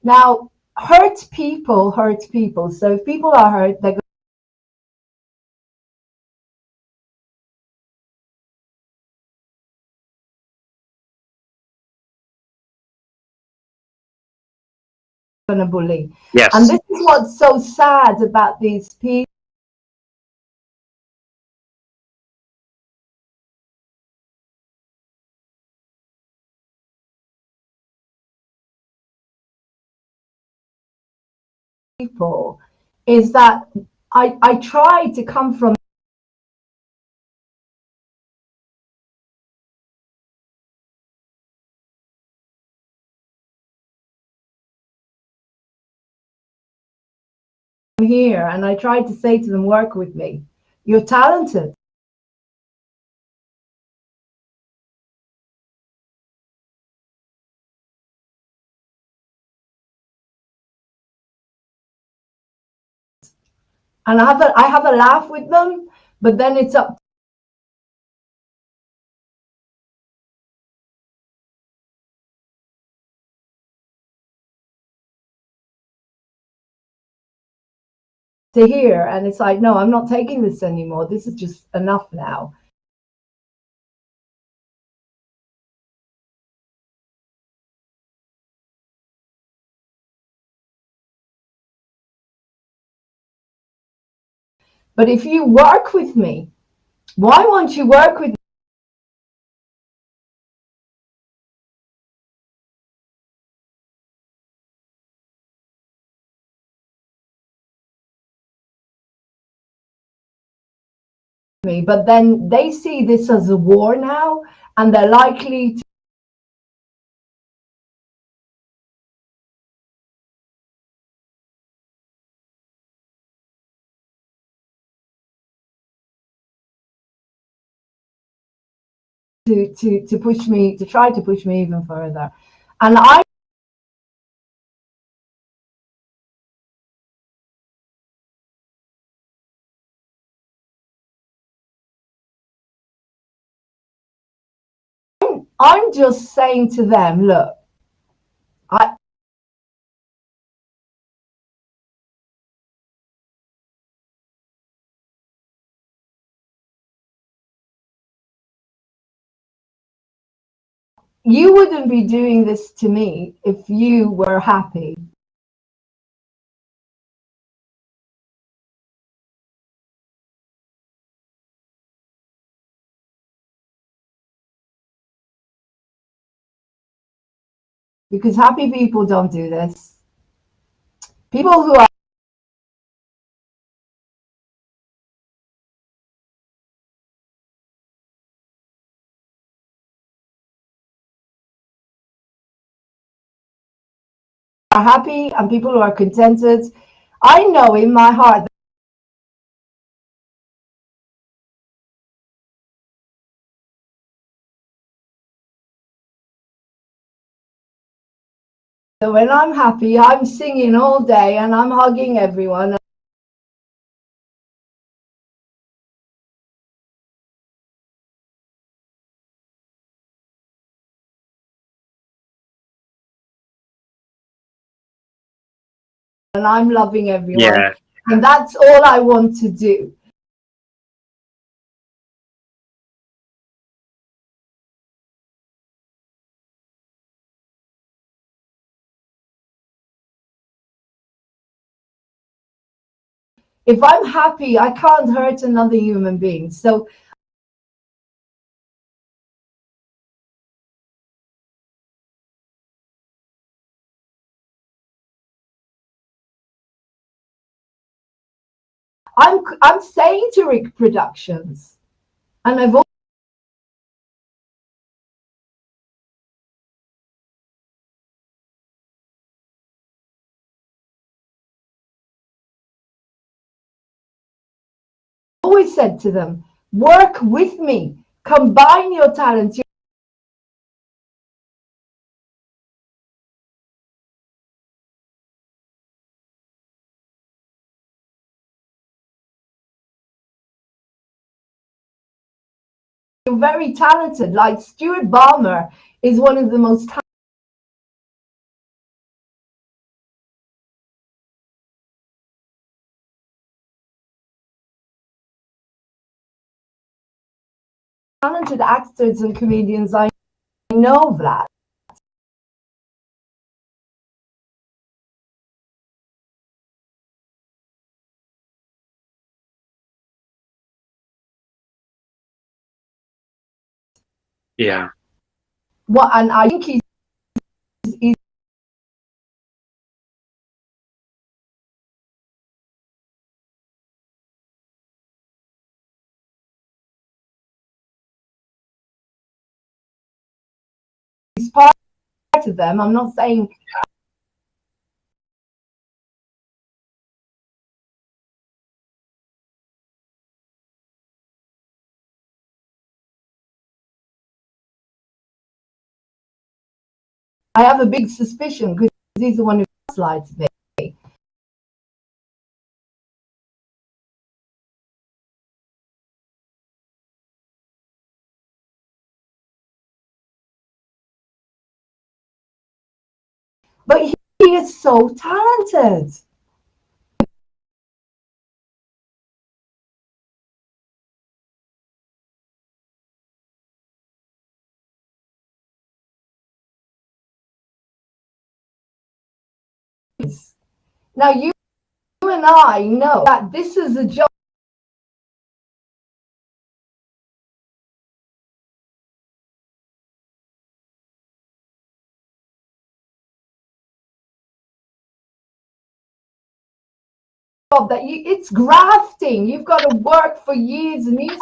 [SPEAKER 2] Now, hurt people. So if people are hurt, they're going to bully. And
[SPEAKER 1] yes,
[SPEAKER 2] this is what's so sad about these people is that I try to come from here and I try to say to them, work with me. You're talented. And I have a laugh with them, but then it's up to hear. And it's like, no, I'm not taking this anymore. This is just enough now. But if you work with me, why won't you work with me? But then they see this as a war now, and they're likely to push me, to try to push me even further. And I just saying to them, look, I you wouldn't be doing this to me if you were happy. Because happy people don't do this. People who are happy and people who are contented, I know in my heart that when I'm happy, I'm singing all day and I'm hugging everyone. And I'm loving everyone.
[SPEAKER 1] Yeah.
[SPEAKER 2] And that's all I want to do. If I'm happy, I can't hurt another human being. So I'm saying to Rick Productions, and I've always said to them, work with me, combine your talents. You're very talented. Like Stuart Balmer is one of the most talented actors and comedians I know, Vlad.
[SPEAKER 1] Yeah.
[SPEAKER 2] What, and I think he's part of them. I'm not saying I have a big suspicion because he's the one who gaslights me. But he is so talented. Now you and I know that this is a job that it's grafting. You've got to work for years and years.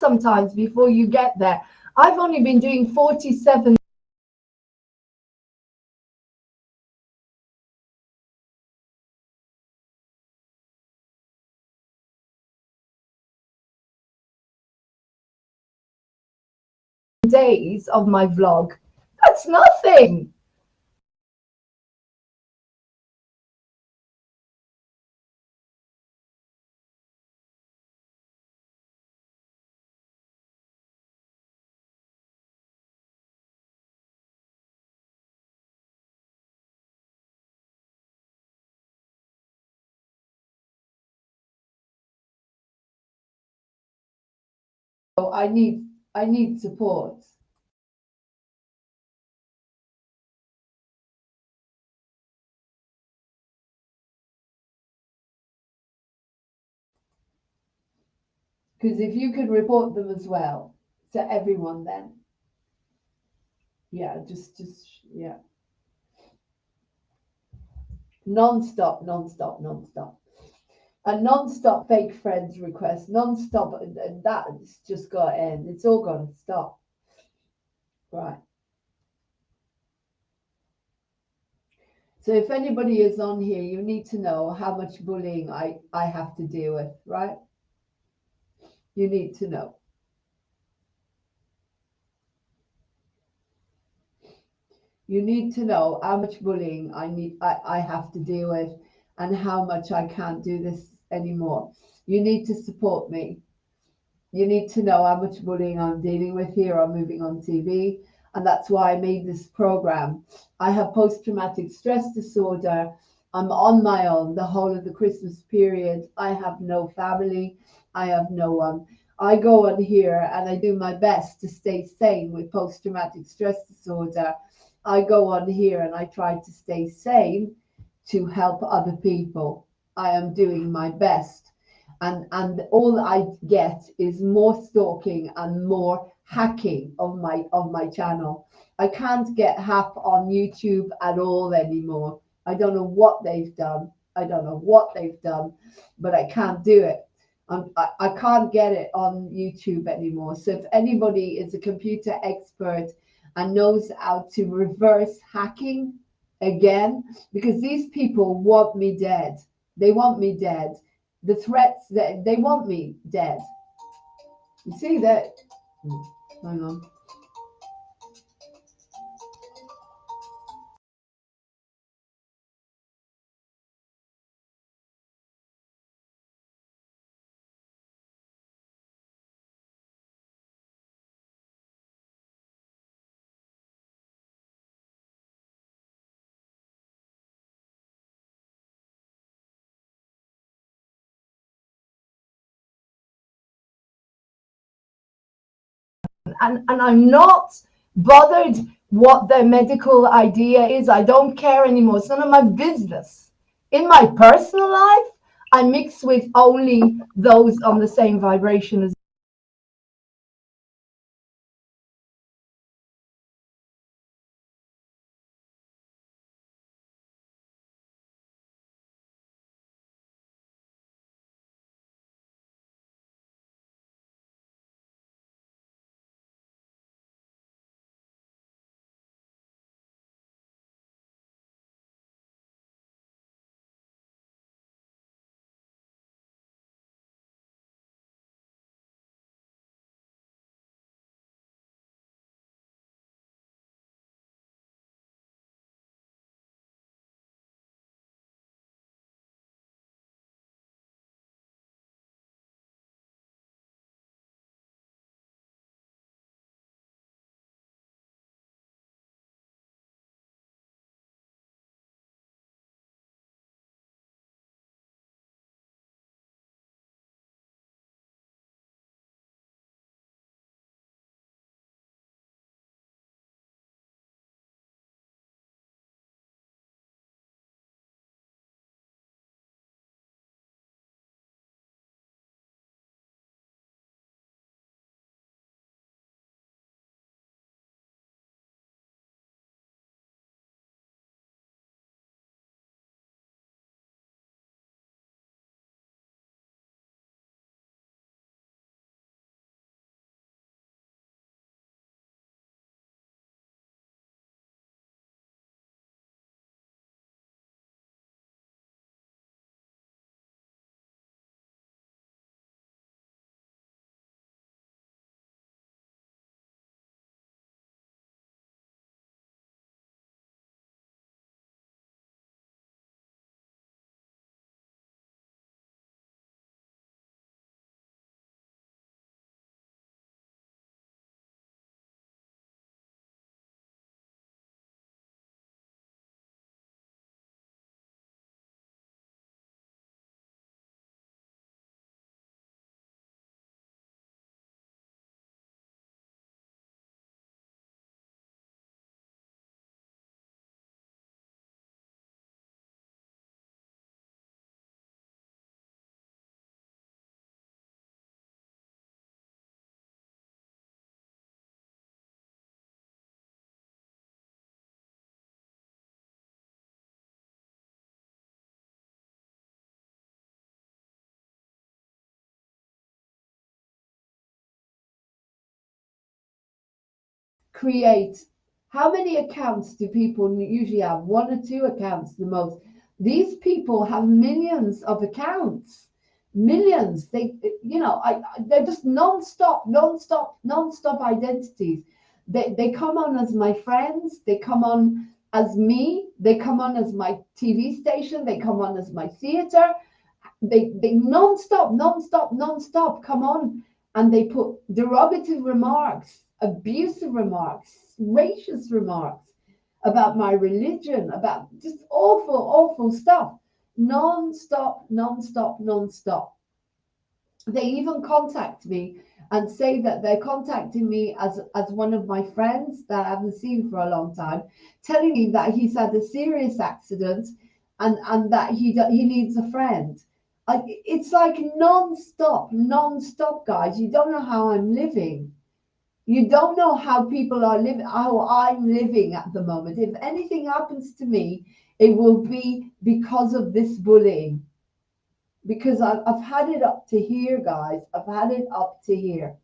[SPEAKER 2] Sometimes before you get there. I've only been doing 47 days of my vlog. That's nothing. I need support. Because if you could report them as well to everyone, then yeah, just yeah, non-stop, non-stop, non-stop. A non-stop fake friends request, non-stop, and that's just got to end. It's all got to stop. Right. So if anybody is on here, you need to know how much bullying I have to deal with, right? You need to know. You need to know how much bullying I have to deal with and how much I can't do this anymore. You need to support me. You need to know how much bullying I'm dealing with here on Moving on TV. And that's why I made this program. I have post-traumatic stress disorder. I'm on my own the whole of the Christmas period. I have no family. I have no one. I go on here and I do my best to stay sane with post-traumatic stress disorder. I go on here and I try to stay sane to help other people. I am doing my best. And all I get is more stalking and more hacking of my channel. I can't get Hap on YouTube at all anymore. I don't know what they've done. I don't know what they've done, but I can't do it. I can't get it on YouTube anymore. So if anybody is a computer expert and knows how to reverse hacking again, because these people want me dead. They want me dead. The threats that they want me dead. You see that? Hang on. And I'm not bothered what their medical idea is. I don't care anymore. It's none of my business. In my personal life, I mix with only those on the same vibration as create. How many accounts do people usually have? One or two accounts the most. These people have millions of accounts, millions. They're just non-stop identities. They come on as my friends. They come on as me. They come on as my TV station. They come on as my theater. They non-stop come on, and they put derogative remarks, abusive remarks, racist remarks about my religion, about just awful stuff. Non-stop. They even contact me and say that they're contacting me as one of my friends that I haven't seen for a long time, telling me that he's had a serious accident and that he needs a friend. It's like non-stop, guys. You don't know how I'm living. You don't know how people are living, how I'm living at the moment. If anything happens to me, it will be because of this bullying. Because I've had it up to here, guys. I've had it up to here.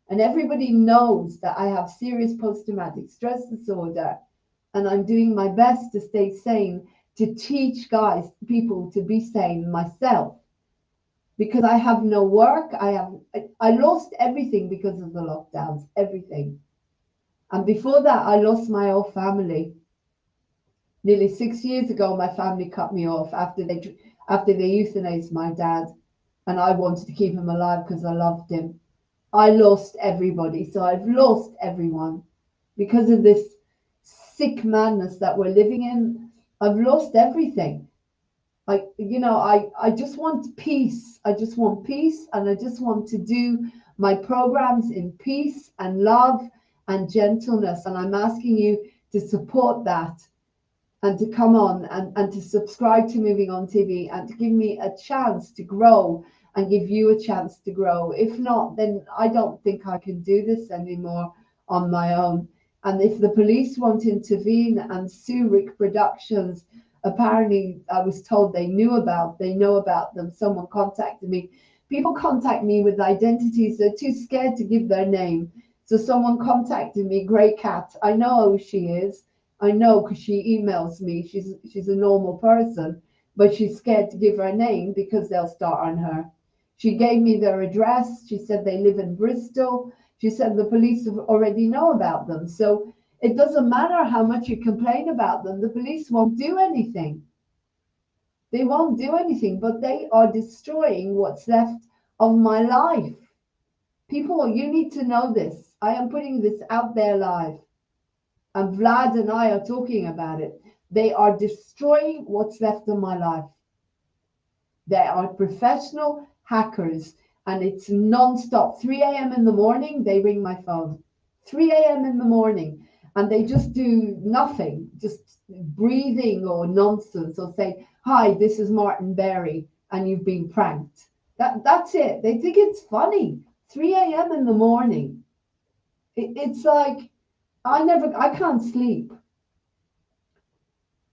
[SPEAKER 2] And everybody knows that I have serious post-traumatic stress disorder. And I'm doing my best to stay sane, to teach people to be sane myself. Because I have no work. I lost everything because of the lockdowns, everything. And before that, I lost my whole family. Nearly 6 years ago, my family cut me off after they euthanized my dad, and I wanted to keep him alive because I loved him. I lost everybody, so I've lost everyone because of this sick madness that we're living in. I've lost everything. I just want peace. I just want peace, and I just want to do my programs in peace and love and gentleness. And I'm asking you to support that and to come on and to subscribe to Moving On TV and to give me a chance to grow and give you a chance to grow. If not, then I don't think I can do this anymore on my own. And if the police won't intervene and sue Rick Productions, apparently I was told they know about them. Someone contacted me. People contact me with identities. They're too scared to give their name. So someone contacted me, Grey Cat. I know who she is. I know because she emails me. She's a normal person, but she's scared to give her name because they'll start on her. She gave me their address. She said they live in Bristol. She said the police already know about them. So it doesn't matter how much you complain about them. The police won't do anything. They won't do anything, but they are destroying what's left of my life. People, you need to know this. I am putting this out there live. And Vlad and I are talking about it. They are destroying what's left of my life. They are professional hackers, and it's non-stop. 3 a.m. in the morning, they ring my phone. 3 a.m. in the morning, and they just do nothing, just breathing or nonsense, or say, "Hi, this is Martin Berry, and you've been pranked." That's it. They think it's funny. 3 a.m. in the morning. It's like, I can't sleep.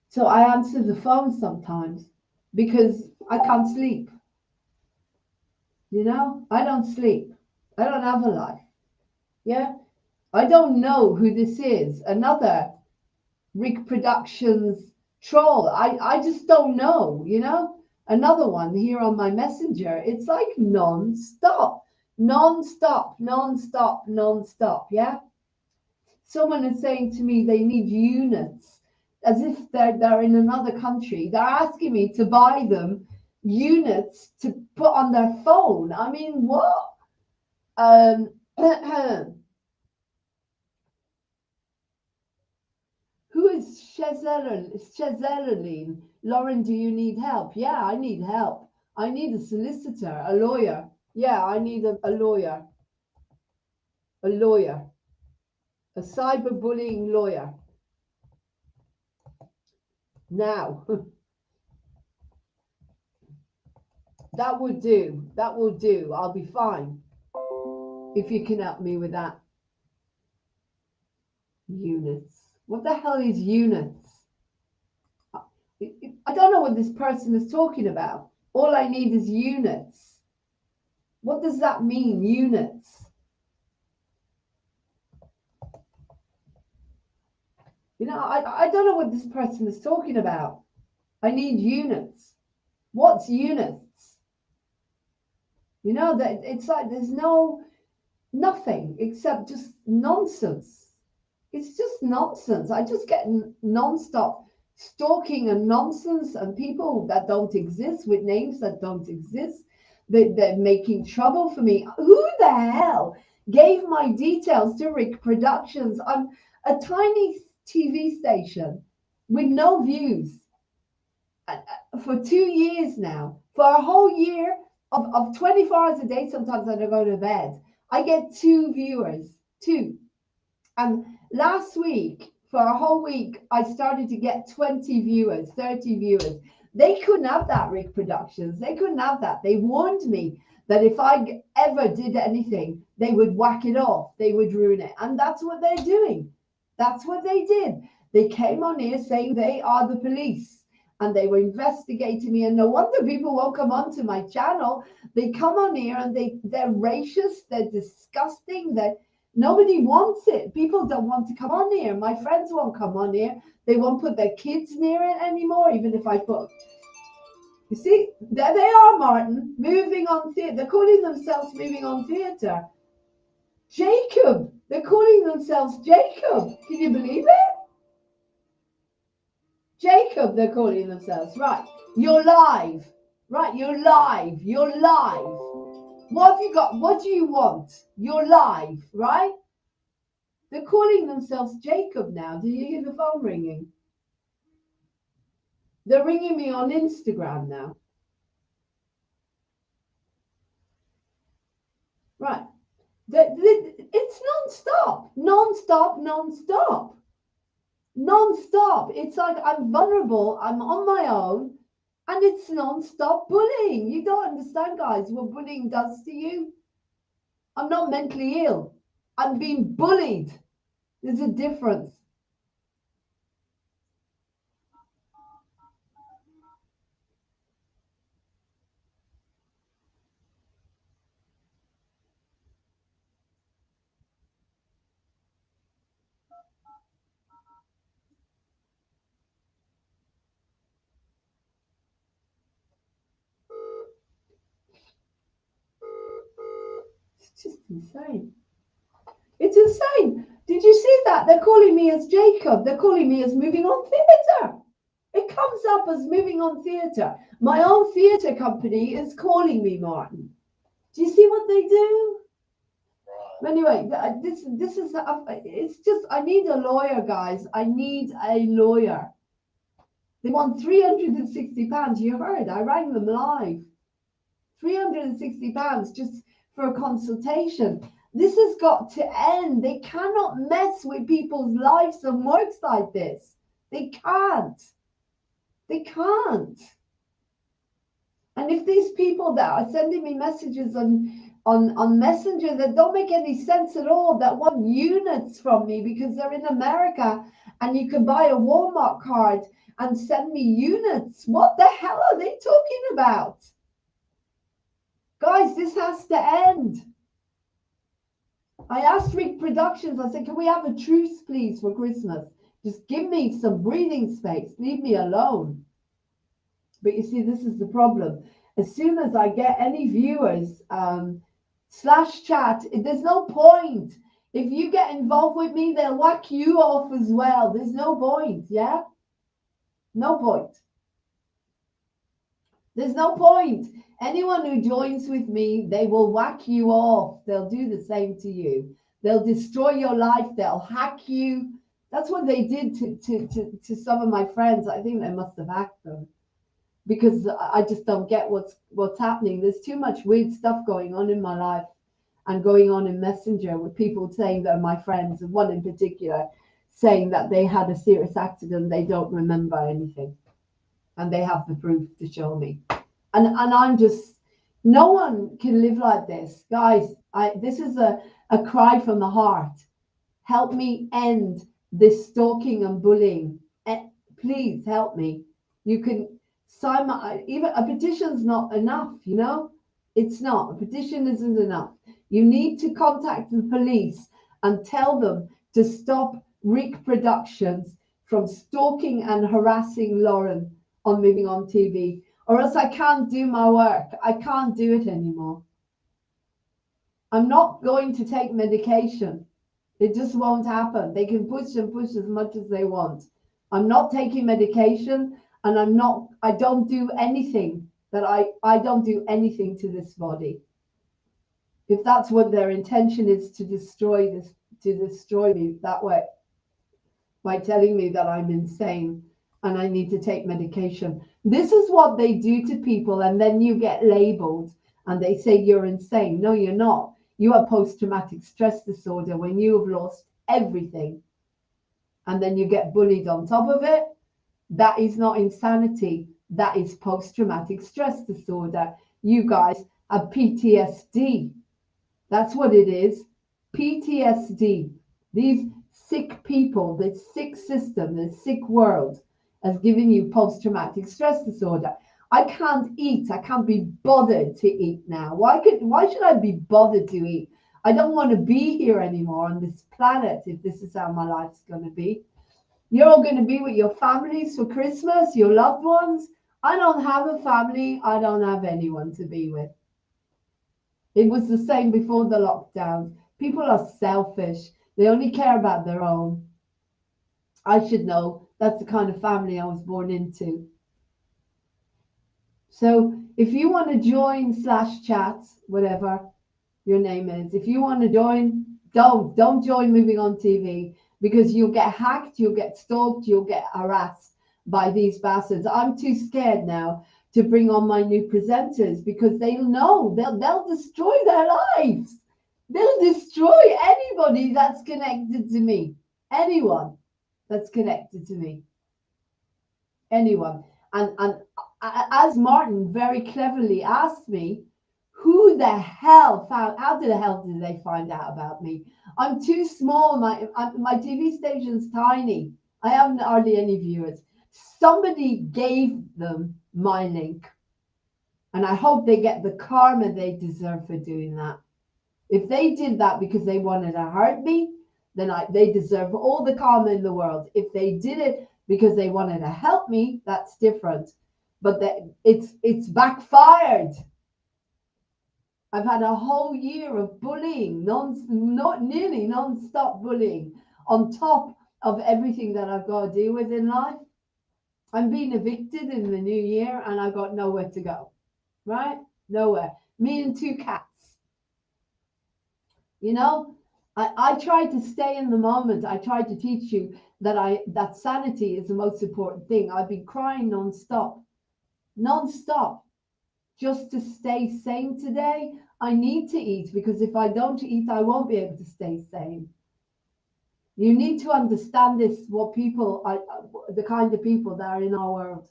[SPEAKER 2] So I answer the phone sometimes because I can't sleep. I don't sleep. I don't have a life. Yeah. I don't know who this is. Another Rick Productions troll. I just don't know, Another one here on my messenger. It's like non-stop. Yeah. Someone is saying to me they need units, as if they're in another country. They're asking me to buy them units to put on their phone. I mean, what? Who is Chezeline? Lauren, do you need help? Yeah, I need help. I need a solicitor, a lawyer. Yeah, I need a lawyer. A lawyer. A cyberbullying lawyer. Now, that will do. That will do. I'll be fine. If you can help me with that. Units. What the hell is units? I don't know what this person is talking about. All I need is units. What does that mean, units? I don't know what this person is talking about. I need units. What's units? That it's like there's nothing except just nonsense. It's just nonsense. I just get non-stop stalking and nonsense and people that don't exist with names that don't exist. They're making trouble for me. Who the hell gave my details to Rick Productions? I'm a tiny TV station with no views for 2 years now. For a whole year of 24 hours a day, sometimes I don't go to bed. I get 2 viewers, 2. And last week, for a whole week, I started to get 20 viewers, 30 viewers. They couldn't have that, Rick Productions. They couldn't have that. They warned me that if I ever did anything, they would whack it off. They would ruin it. And that's what they're doing. That's what they did. They came on here saying they are the police and they were investigating me. And no wonder people won't come onto my channel. They come on here and they're racist. They're disgusting. Nobody wants it. People don't want to come on here. My friends won't come on here. They won't put their kids near it anymore, even if I put. You see, there they are, Martin, moving on theatre. They're calling themselves moving on theatre. Jacob. They're calling themselves Jacob. Can you believe it? Jacob, they're calling themselves. Right. You're live. Right, you're live. You're live. What have you got? What do you want? You're live, right? They're calling themselves Jacob now. Do you hear the phone ringing? They're ringing me on Instagram now. Right. It's non-stop. Non-stop, non-stop. Non-stop. It's like I'm vulnerable. I'm on my own. And it's non-stop bullying. You don't understand, guys, what bullying does to you. I'm not mentally ill. I'm being bullied. There's a difference. It's just insane. It's insane. Did you see that? They're calling me as Jacob. They're calling me as moving on theatre. It comes up as moving on theatre. My own theatre company is calling me, Martin. Do you see what they do? Anyway, this is it's just I need a lawyer, guys. I need a lawyer. They want £360. You heard? I rang them live. £360 just for a consultation. This has got to end. They cannot mess with people's lives and works like this. They can't. They can't. And if these people that are sending me messages on Messenger that don't make any sense at all, that want units from me because they're in America and you can buy a Walmart card and send me units, what the hell are they talking about? Guys, this has to end. I asked Rick Productions, I said, can we have a truce, please, for Christmas? Just give me some breathing space. Leave me alone. But you see, this is the problem. As soon as I get any viewers, slash chat, there's no point. If you get involved with me, they'll whack you off as well. There's no point, yeah? No point. There's no point. Anyone who joins with me, they will whack you off. They'll do the same to you. They'll destroy your life. They'll hack you. That's what they did to some of my friends. I think they must have hacked them because I just don't get what's happening. There's too much weird stuff going on in my life and going on in Messenger with people saying they're my friends, and one in particular saying that they had a serious accident. They don't remember anything. And they have the proof to show me. And I'm just, no one can live like this. Guys, this is a cry from the heart. Help me end this stalking and bullying. Please help me. You can sign even a petition's not enough, you know? It's not. A petition isn't enough. You need to contact the police and tell them to stop Rick Productions from stalking and harassing Lauren on Moving On TV, or else I can't do my work. I can't do it anymore. I'm not going to take medication. It just won't happen. They can push and push as much as they want. I'm not taking medication, and I don't do anything I don't do anything to this body. If that's what their intention is, to destroy me that way, by telling me that I'm insane and I need to take medication. This is what they do to people, and then you get labeled and they say you're insane. No, you're not. You have post-traumatic stress disorder when you have lost everything, and then you get bullied on top of it. That is not insanity. That is post-traumatic stress disorder. You guys have PTSD. That's what it is. PTSD. These sick people, this sick system, this sick world has given you post-traumatic stress disorder. I can't eat. I can't be bothered to eat now. Why should I be bothered to eat? I don't want to be here anymore on this planet if this is how my life's going to be. You're all going to be with your families for Christmas, your loved ones. I don't have a family. I don't have anyone to be with. It was the same before the lockdowns. People are selfish. They only care about their own. I should know. That's the kind of family I was born into. So if you want to join /chat, whatever your name is, if you want to join, don't join Moving On TV, because you'll get hacked, you'll get stalked, you'll get harassed by these bastards. I'm too scared now to bring on my new presenters, because they'll destroy their lives. They'll destroy anybody that's connected to me. Anyone that's connected to me. Anyone. And as Martin very cleverly asked me, how the hell did they find out about me? I'm too small. My TV station's tiny. I haven't hardly any viewers. Somebody gave them my link, and I hope they get the karma they deserve for doing that. If they did that because they wanted to hurt me, then they deserve all the karma in the world. If they did it because they wanted to help me, that's different. But it's backfired. I've had a whole year of bullying, nearly non-stop bullying, on top of everything that I've got to deal with in life. I'm being evicted in the new year, and I've got nowhere to go. Right? Nowhere. Me and 2 cats. You know, I try to stay in the moment. I try to teach you that sanity is the most important thing. I've been crying non-stop, just to stay sane today. I need to eat, because if I don't eat, I won't be able to stay sane. You need to understand this, what people are, the kind of people that are in our world.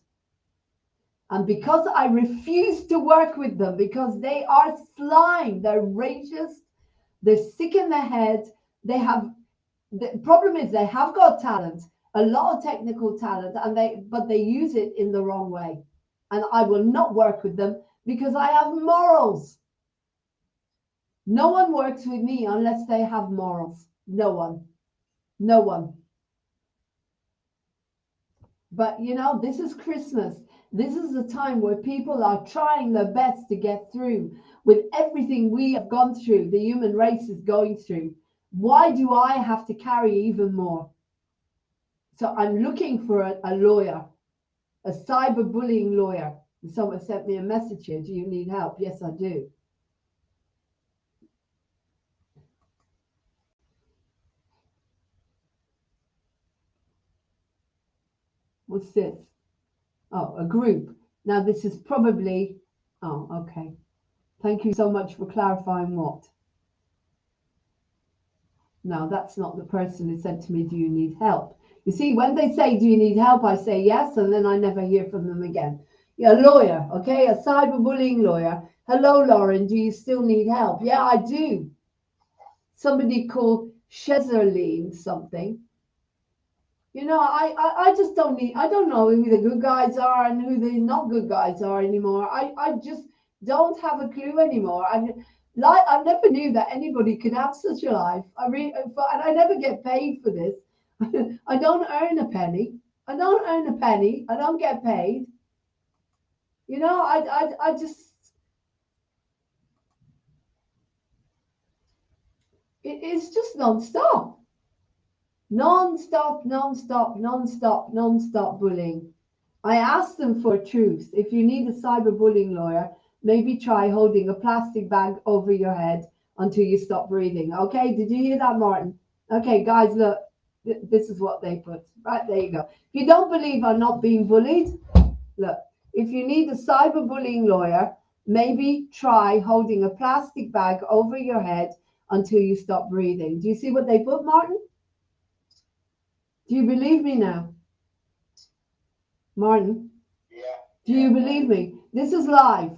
[SPEAKER 2] And because I refuse to work with them, because they are slime, they're racist, they're sick in the head. The problem is they have got talent, a lot of technical talent, but they use it in the wrong way. And I will not work with them, because I have morals. No one works with me unless they have morals. No one. But you know, this is Christmas. This is the time where people are trying their best to get through with everything we have gone through, the human race is going through. Why do I have to carry even more? So I'm looking for a lawyer, a cyberbullying lawyer. Someone sent me a message here. Do you need help? Yes, I do. What's this? Oh, a group. Now this is probably, oh, okay. Thank you so much for clarifying what. No, that's not the person who said to me, do you need help? You see, when they say, do you need help? I say yes, and then I never hear from them again. Yeah, a lawyer, okay, a cyberbullying lawyer. Hello, Lauren, do you still need help? Yeah, I do. Somebody called Shezerline something. You know, I just don't know who the good guys are and who the not good guys are anymore. I just don't have a clue anymore. I never knew that anybody could have such a life. And I never get paid for this. I don't earn a penny. I don't earn a penny. I don't get paid. You know, I just, it's just non-stop. Non-stop, non-stop, non-stop, non-stop bullying. I asked them for truth. If you need a cyberbullying lawyer, maybe try holding a plastic bag over your head until you stop breathing. Okay, did you hear that, Martin? Okay, guys, look, this is what they put. Right, there you go. If you don't believe I'm not being bullied, look, if you need a cyberbullying lawyer, maybe try holding a plastic bag over your head until you stop breathing. Do you see what they put, Martin? Do you believe me now? Martin? Do you believe me? This is live.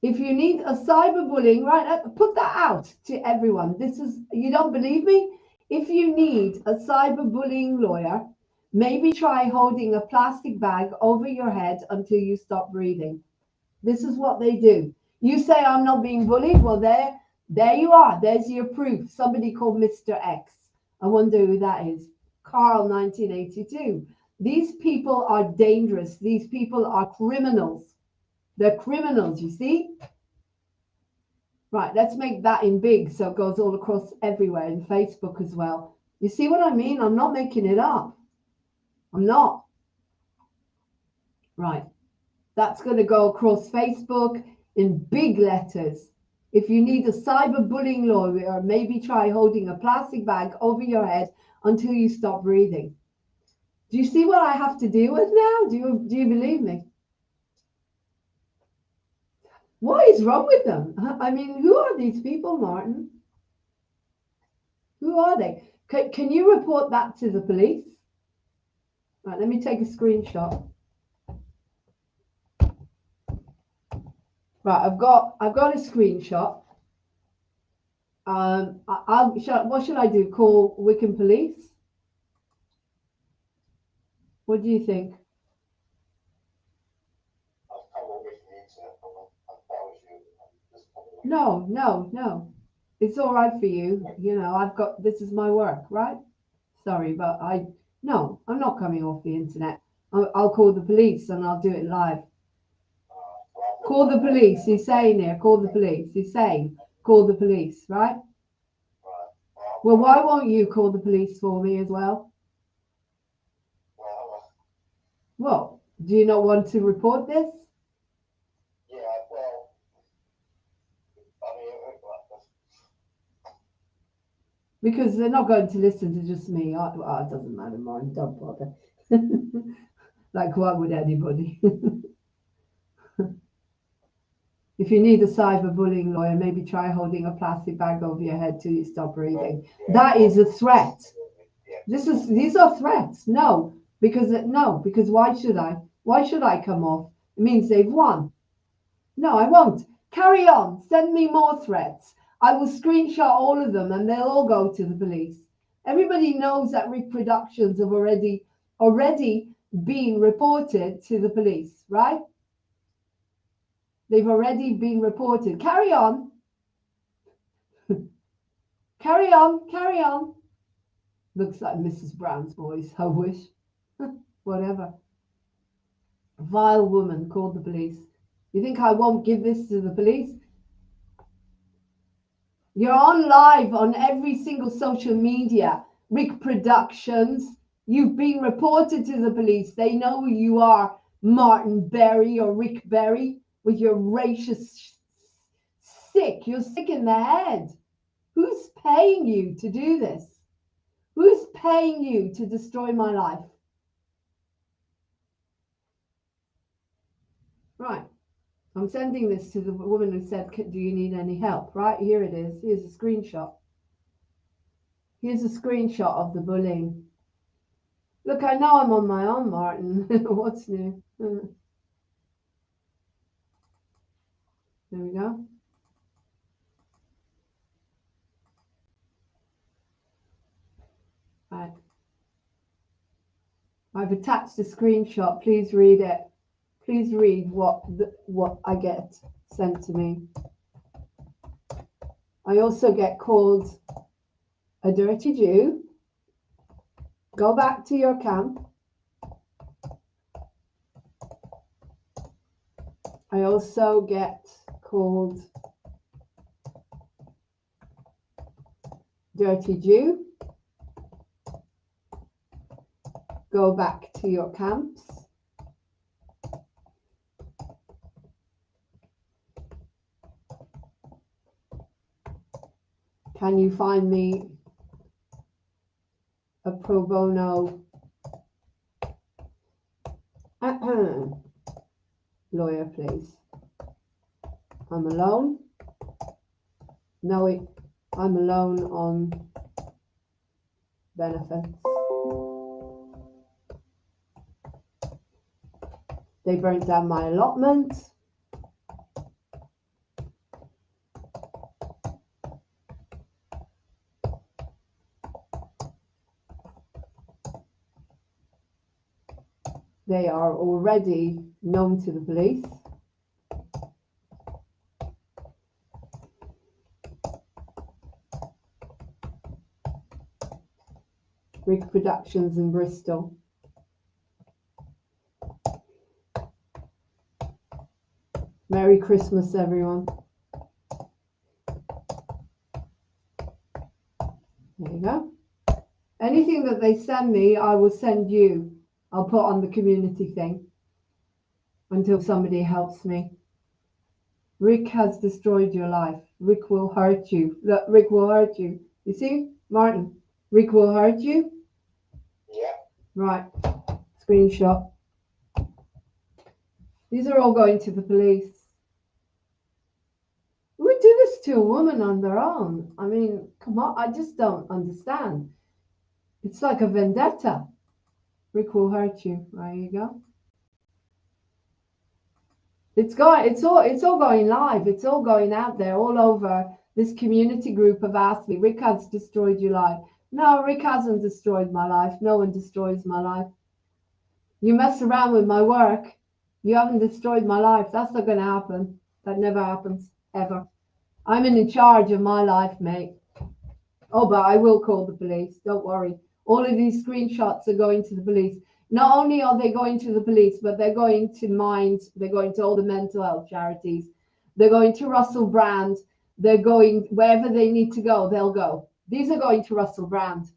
[SPEAKER 2] If you need a cyberbullying, right, put that out to everyone. This is, you don't believe me? If you need a cyberbullying lawyer, maybe try holding a plastic bag over your head until you stop breathing. This is what they do. You say I'm not being bullied. Well, there you are. There's your proof. Somebody called Mr. X. I wonder who that is. Carl, 1982. These people are dangerous. These people are criminals. They're criminals, you see? Right, let's make that in big so it goes all across everywhere in Facebook as well. You see what I mean? I'm not making it up. I'm not. Right. That's going to go across Facebook in big letters. If you need a cyberbullying lawyer, maybe try holding a plastic bag over your head until you stop breathing. Do you see what I have to deal with now? Do you believe me? What is wrong with them? I mean, who are these people, Martin? Who are they? Can you report that to the police? Right, let me take a screenshot. Right, I've got a screenshot. What should I do? Call Wickham Police? What do you think? No. It's all right for you. You know, this is my work, right? Sorry, but I'm not coming off the internet. I'll call the police and I'll do it live. Call the police. He's saying here, call the police. He's saying, call the police, right? Well, why won't you call the police for me as well? Well, do you not want to report this? Because they're not going to listen to just me. It doesn't matter, Martin. Don't bother. Like, why would anybody? If you need a cyberbullying lawyer, maybe try holding a plastic bag over your head till you stop breathing. That is a threat. These are threats. No, because why should I? Why should I come off? It means they've won. No, I won't. Carry on. Send me more threats. I will screenshot all of them and they'll all go to the police. Everybody knows that reproductions have already been reported to the police, right? They've already been reported. Carry on. Carry on. Looks like Mrs. Brown's voice. I wish. Whatever. Vile woman called the police. You think I won't give this to the police? You're on live on every single social media. Rick Productions. You've been reported to the police. They know who you are, Martin Berry or Rick Berry, with your racist sick. You're sick in the head. Who's paying you to do this? Who's paying you to destroy my life? Right. I'm sending this to the woman who said, do you need any help? Right, here it is. Here's a screenshot. Here's a screenshot of the bullying. Look, I know I'm on my own, Martin. What's new? There we go. Right. I've attached a screenshot. Please read it. Please read what I get sent to me. I also get called a dirty Jew. Go back to your camp. I also get called Dirty Jew. Go back to your camps. Can you find me a pro bono lawyer, please? I'm alone. No, I'm alone on benefits. They burnt down my allotment. They are already known to the police. Rig Productions in Bristol. Merry Christmas, everyone. There you go. Anything that they send me, I will send you. I'll put on the community thing until somebody helps me. Rick has destroyed your life. Rick will hurt you. Look, Rick will hurt you. You see, Martin? Rick will hurt you?
[SPEAKER 3] Yeah.
[SPEAKER 2] Right. Screenshot. These are all going to the police. Who would do this to a woman on their own? I mean, come on. I just don't understand. It's like a vendetta. Rick will hurt you. There you go. It's all going live. It's all going out there all over. This community group have asked me, Rick has destroyed your life. No, Rick hasn't destroyed my life. No one destroys my life. You mess around with my work, you haven't destroyed my life. That's not going to happen. That never happens, ever. I'm in charge of my life, mate. Oh, but I will call the police. Don't worry. All of these screenshots are going to the police. Not only are they going to the police, but they're going to Mind. They're going to all the mental health charities. They're going to Russell Brand. They're going wherever they need to go, they'll go. These are going to Russell Brand.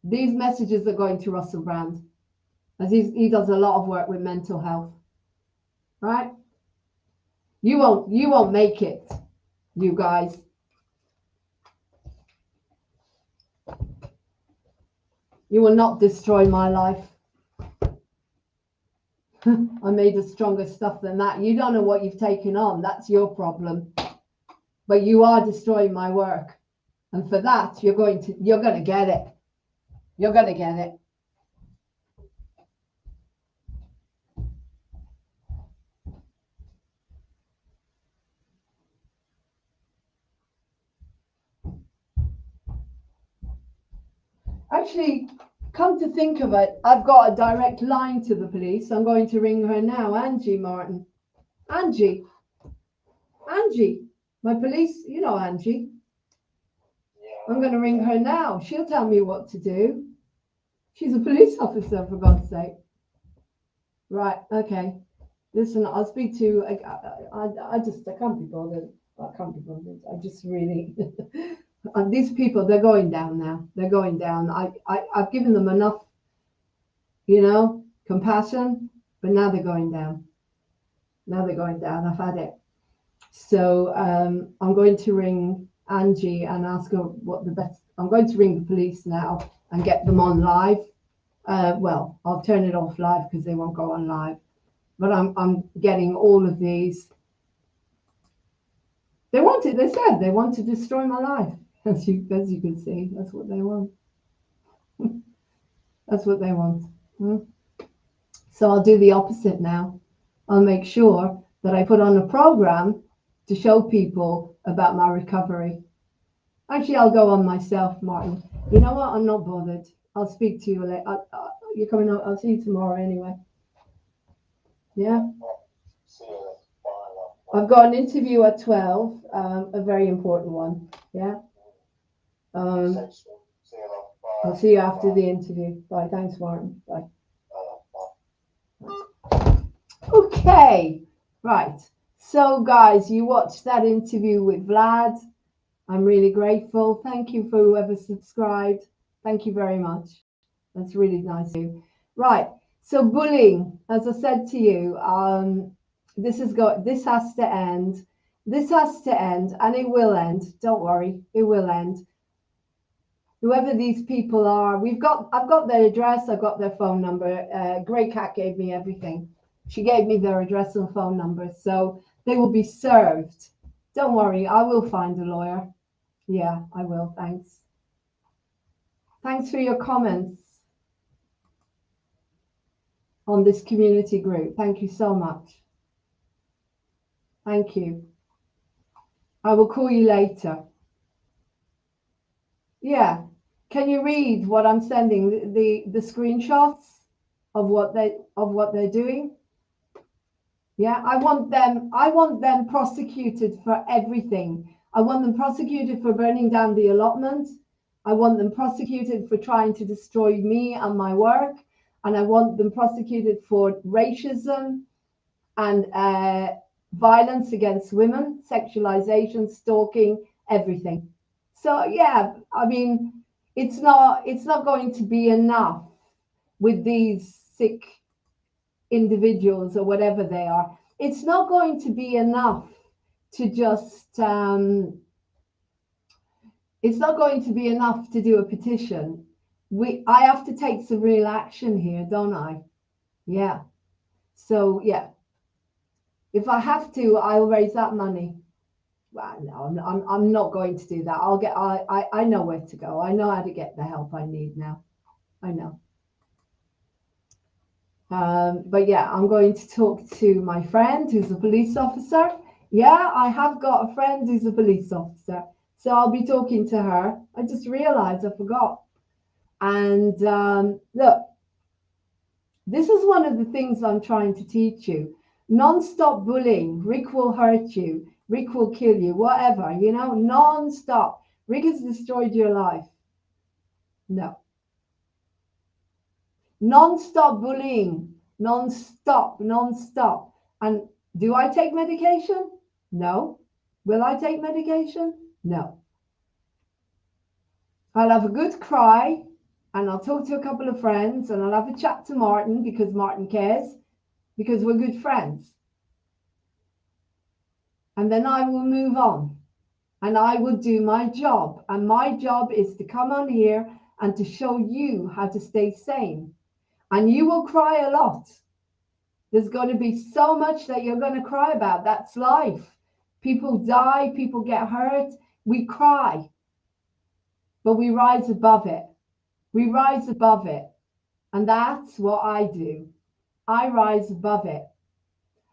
[SPEAKER 2] These messages are going to Russell Brand, as he does a lot of work with mental health. Right? You won't make it, you guys. You will not destroy my life. I'm made of stronger stuff than that. You don't know what you've taken on. That's your problem. But you are destroying my work. And for that, you're going to get it. You're going to get it. Actually, come to think of it, I've got a direct line to the police. I'm going to ring her now. Angie Martin. Angie, my police, you know Angie. I'm going to ring her now. She'll tell me what to do. She's a police officer, for God's sake. Right, okay. Listen, I'll speak to, I can't be bothered. I can't be bothered. I just really, and these people, they're going down now. They're going down. I've given them enough, compassion, but now they're going down. Now they're going down. I've had it. So I'm going to ring Angie and ask her what the best. I'm going to ring the police now and get them on live. Well, I'll turn it off live because they won't go on live. But I'm getting all of these. They wanted. They said they want to destroy my life. As you can see, that's what they want. That's what they want. So I'll do the opposite now. I'll make sure that I put on a program to show people about my recovery. Actually, I'll go on myself, Martin. You know what? I'm not bothered. I'll speak to you later. You're coming out. I'll see you tomorrow anyway. Yeah. I've got an interview at 12, a very important one. Yeah. I'll see you after the interview. Bye. Thanks, Martin. Bye. Okay. Right. So, guys, you watched that interview with Vlad. I'm really grateful. Thank you for whoever subscribed. Thank you very much. That's really nice of you. Right. So bullying, as I said to you, this has to end. This has to end, and it will end. Don't worry, it will end. Whoever these people are, I've got their address, I've got their phone number. Grey Cat gave me everything. She gave me their address and phone number, so they will be served. Don't worry, I will find a lawyer. Yeah, I will. Thanks. Thanks for your comments on this community group. Thank you so much. Thank you. I will call you later. Yeah. Can you read what I'm sending? The screenshots of what they're doing? Yeah, I want them prosecuted for everything. I want them prosecuted for burning down the allotment. I want them prosecuted for trying to destroy me and my work. And I want them prosecuted for racism and violence against women, sexualization, stalking, everything. So yeah, I mean, it's not going to be enough with these sick individuals or whatever they are. It's not going to be enough to just it's not going to be enough to do a petition. I have to take some real action here, don't I? Yeah. So yeah, if I have to, I'll raise that money. Well, no, I'm not going to do that. I know where to go. I know how to get the help I need now. I know. But yeah, I'm going to talk to my friend who's a police officer. Yeah, I have got a friend who's a police officer. So I'll be talking to her. I just realized I forgot. And look, this is one of the things I'm trying to teach you. Non-stop bullying. Rick will hurt you. Rick will kill you. Whatever, non-stop. Rick has destroyed your life. No. Non-stop bullying. Non-stop, non-stop. And do I take medication? No. Will I take medication? No. I'll have a good cry and I'll talk to a couple of friends and I'll have a chat to Martin because Martin cares, because we're good friends. And then I will move on and I will do my job. And my job is to come on here and to show you how to stay sane. And you will cry a lot. There's going to be so much that you're going to cry about. That's life. People die, people get hurt. We cry, but we rise above it. We rise above it. And that's what I do. I rise above it.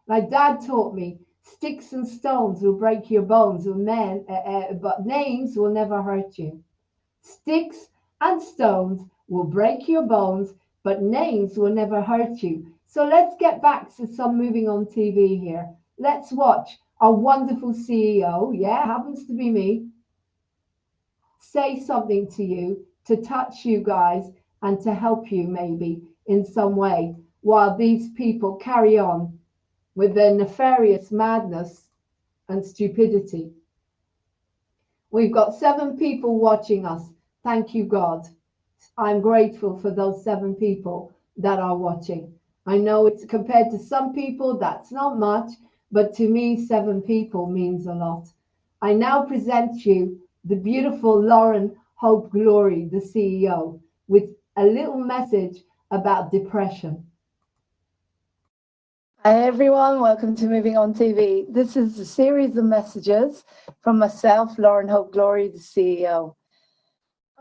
[SPEAKER 2] My dad taught me, sticks and stones will break your bones, but names will never hurt you. Sticks and stones will break your bones, but names will never hurt you. So let's get back to some moving on TV here. Let's watch our wonderful CEO, yeah, happens to be me, say something to you, to touch you guys, and to help you maybe in some way while these people carry on with their nefarious madness and stupidity. We've got 7 people watching us. Thank you, God. I'm grateful for those 7 people that are watching. I know it's compared to some people, that's not much, but to me, 7 people means a lot. I now present you the beautiful Lauren Hope Glory, the CEO, with a little message about depression.
[SPEAKER 3] Hi everyone, welcome to Moving On TV. This is a series of messages from myself, Lauren Hope Glory, the CEO.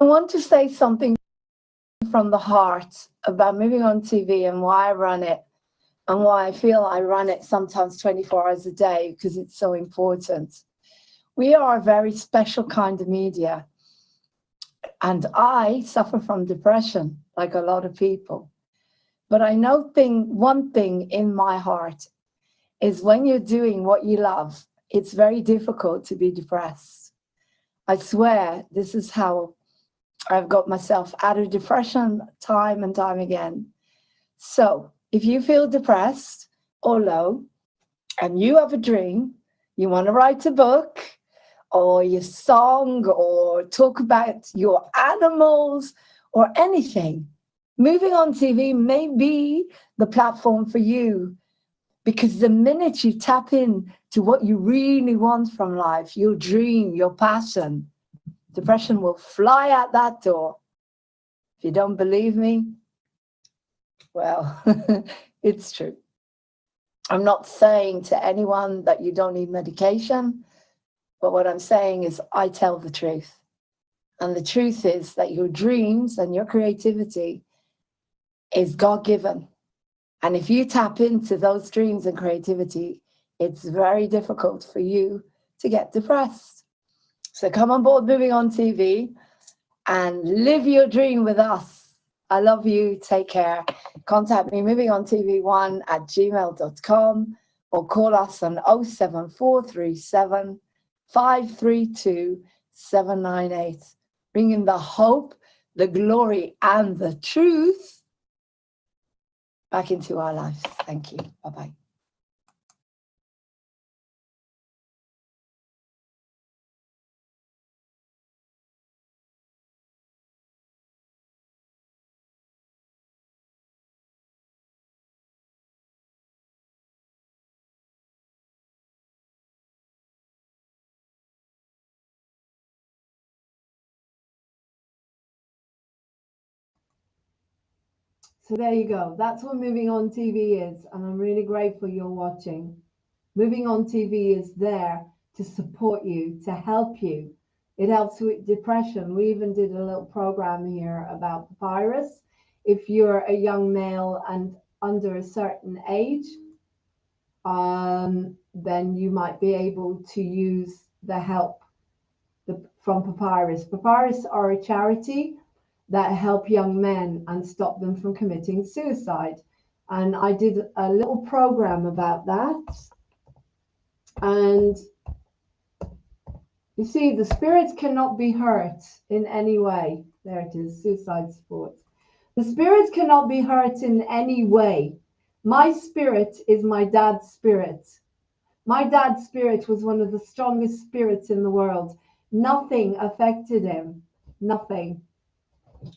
[SPEAKER 3] I want to say something from the heart about Moving On TV and why I run it and why I feel I run it sometimes 24 hours a day because it's so important. We are a very special kind of media and I suffer from depression like a lot of people. But I know one thing in my heart is when you're doing what you love, it's very difficult to be depressed. I swear this is how I've got myself out of depression time and time again. So if you feel depressed or low and you have a dream, you want to write a book or your song or talk about your animals or anything, Moving on TV may be the platform for you, because the minute you tap in to what you really want from life, your dream, your passion, depression will fly out that door. If you don't believe me, well, it's true. I'm not saying to anyone that you don't need medication, but what I'm saying is I tell the truth. And the truth is that your dreams and your creativity is God-given. And if you tap into those dreams and creativity, it's very difficult for you to get depressed. So come on board Moving on TV and live your dream with us. I love you. Take care. Contact me, movingontv1@gmail.com, or call us on 07437 532 798. Bringing the hope, the glory, and the truth back into our lives. Thank you. Bye-bye.
[SPEAKER 2] So there you go. That's what Moving On TV is, and I'm really grateful you're watching. Moving On TV is there to support you, to help you. It helps with depression. We even did a little program here about papyrus. If you're a young male and under a certain age, then you might be able to use the help from Papyrus. Papyrus are a charity that help young men and stop them from committing suicide. And I did a little program about that. And you see, the spirits cannot be hurt in any way. There it is, suicide support. The spirits cannot be hurt in any way. My spirit is my dad's spirit. My dad's spirit was one of the strongest spirits in the world. Nothing affected him. Nothing.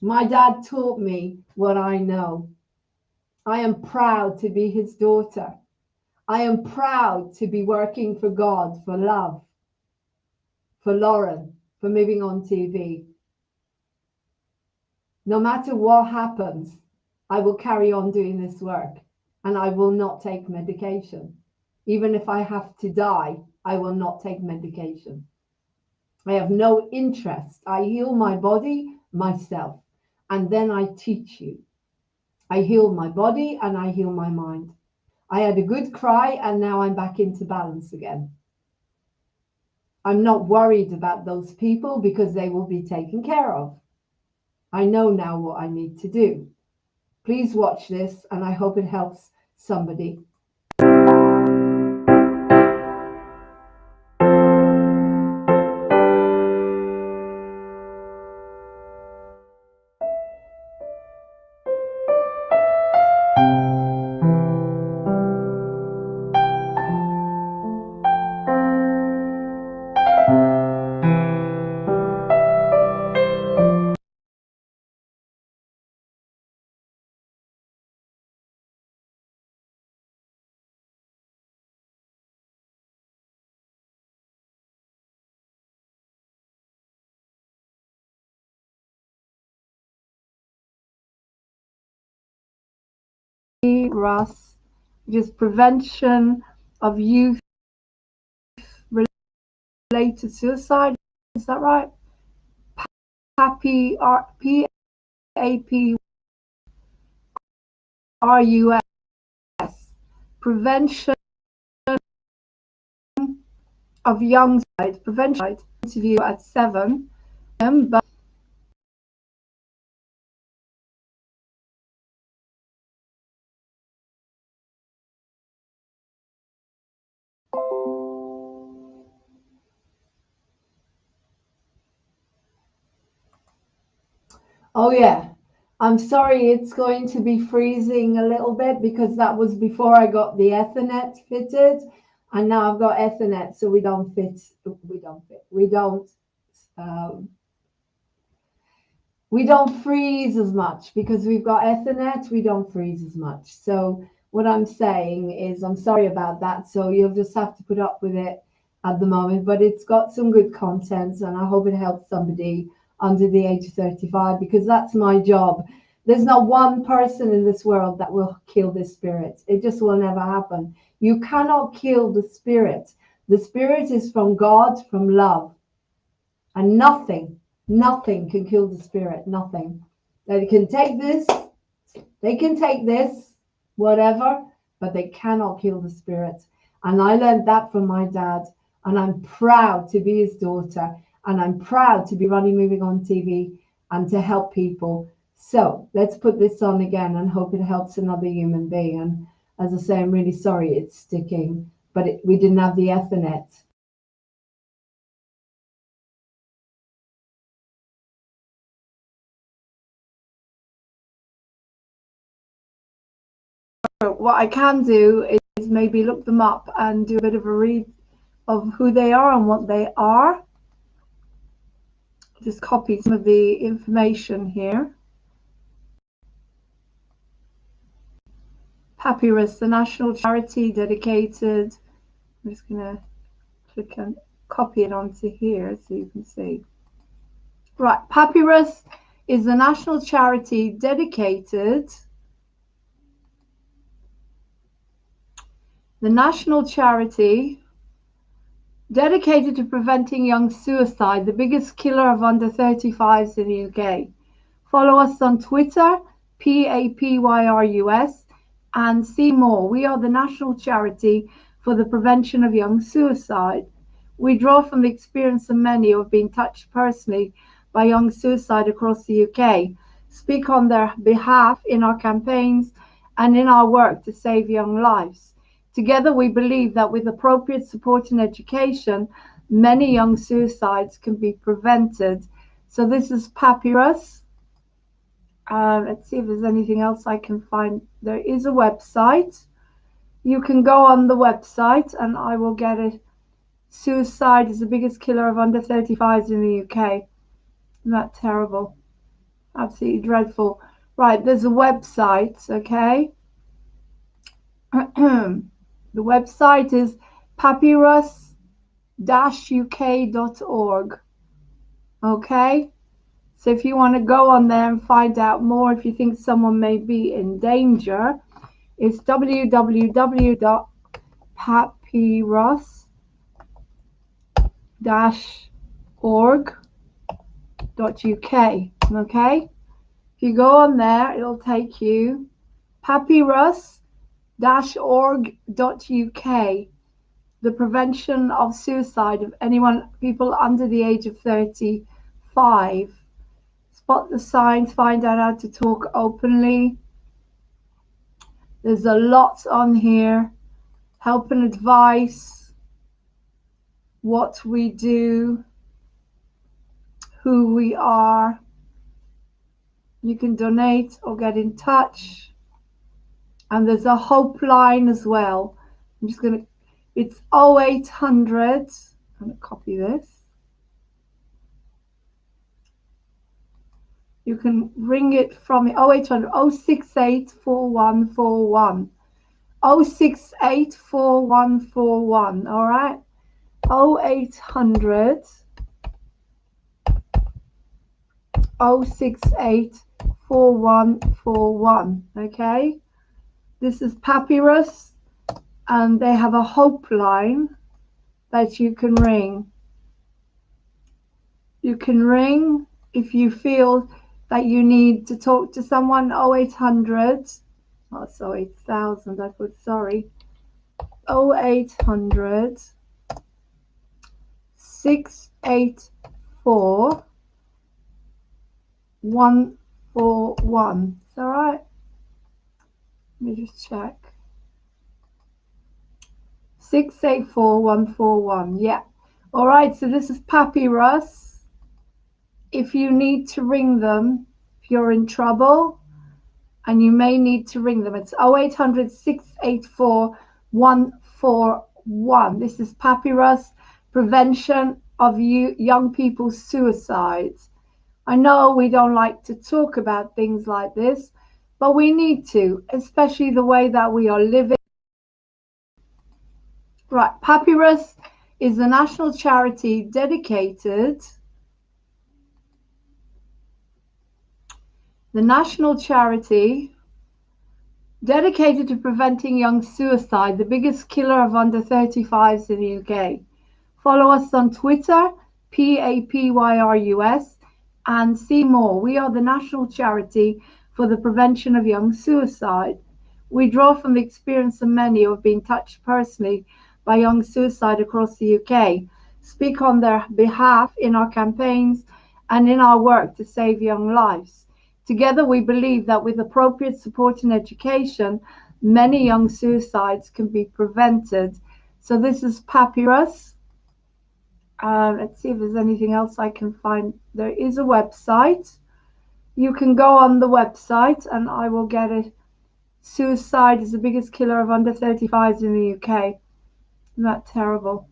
[SPEAKER 2] My dad taught me what I know. I am proud to be his daughter. I am proud to be working for God, for love, for Lauren, for Moving On TV. No matter what happens, I will carry on doing this work, and I will not take medication. Even if I have to die, I will not take medication. I have no interest. I heal my body myself, and then I teach you. I heal my body and I heal my mind. I had a good cry and now I'm back into balance again. I'm not worried about those people because they will be taken care of. I know now what I need to do. Please watch this and I hope it helps somebody. Russ, which is prevention of youth related suicide. Is that right? PAPRUS. Prevention of young suicide. Prevention interview at 7 p.m. But Oh yeah. I'm sorry, it's going to be freezing a little bit because that was before I got the Ethernet fitted, and now I've got Ethernet, so um, we don't freeze as much because we've got Ethernet. We don't freeze as much. So what I'm saying is, I'm sorry about that. So you'll just have to put up with it at the moment. But it's got some good content, and I hope it helps somebody under the age of 35 because that's my job. There's not one person in this world that will kill this spirit. It just will never happen. You cannot kill the spirit. The spirit is from God, from love, and nothing can kill the spirit. Nothing. They can take this, whatever, but they cannot kill the spirit. And I learned that from my dad, and I'm proud to be his daughter, and I'm proud to be running Moving On TV and to help people. So let's put this on again and hope it helps another human being. And as I say, I'm really sorry it's sticking, but we didn't have the Ethernet. What I can do is maybe look them up and do a bit of a read of who they are and what they are. Just copy some of the information here. Papyrus, the national charity dedicated. I'm just going to click and copy it onto here so you can see. Right, Papyrus is the national charity dedicated. The national charity dedicated to preventing young suicide, the biggest killer of under 35s in the UK. Follow us on Twitter, PAPYRUS, and see more. We are the national charity for the prevention of young suicide. We draw from the experience of many who have been touched personally by young suicide across the UK, speak on their behalf in our campaigns and in our work to save young lives. Together, we believe that with appropriate support and education, many young suicides can be prevented. So this is Papyrus. Let's see if there's anything else I can find. There is a website. You can go on the website and I will get it. Suicide is the biggest killer of under 35s in the UK. Isn't that terrible? Absolutely dreadful. Right, there's a website, okay? The website is papyrus-uk.org. Okay? So if you want to go on there and find out more, if you think someone may be in danger, it's www.papyrus-org.uk. Okay? If you go on there, it'll take you papyrus-org.uk. The prevention of suicide of people under the age of 35. Spot the signs, find out how to talk openly. There's a lot on here. Help and advice, what we do, who we are. You can donate or get in touch. And there's a hope line as well. I'm just going to, it's 0800. I'm going to copy this. You can ring it from 0800 068 4141. 068 4141. All right. 0800 068 4141. Okay. This is Papyrus, and they have a hope line that you can ring. You can ring if you feel that you need to talk to someone. 0800, oh, so 8000, I put, sorry. 0800 684 141. Is that right? Let me just check. 684 141. Yeah. All right. So this is Papyrus. If you need to ring them, if you're in trouble, and you may need to ring them. It's 0800 684 141. This is Papyrus, Prevention of Young People's Suicides. I know we don't like to talk about things like this, but we need to, especially the way that we are living. Right, Papyrus is a national charity dedicated. The national charity dedicated to preventing young suicide, the biggest killer of under 35s in the UK. Follow us on Twitter, PAPYRUS, and see more. We are the national charity for the prevention of young suicide. We draw from the experience of many who have been touched personally by young suicide across the UK, speak on their behalf in our campaigns and in our work to save young lives. Together, we believe that with appropriate support and education, many young suicides can be prevented. So this is Papyrus. Let's see if there's anything else I can find. There is a website. You can go on the website and I will get it. Suicide is the biggest killer of under 35s in the UK. Isn't that terrible?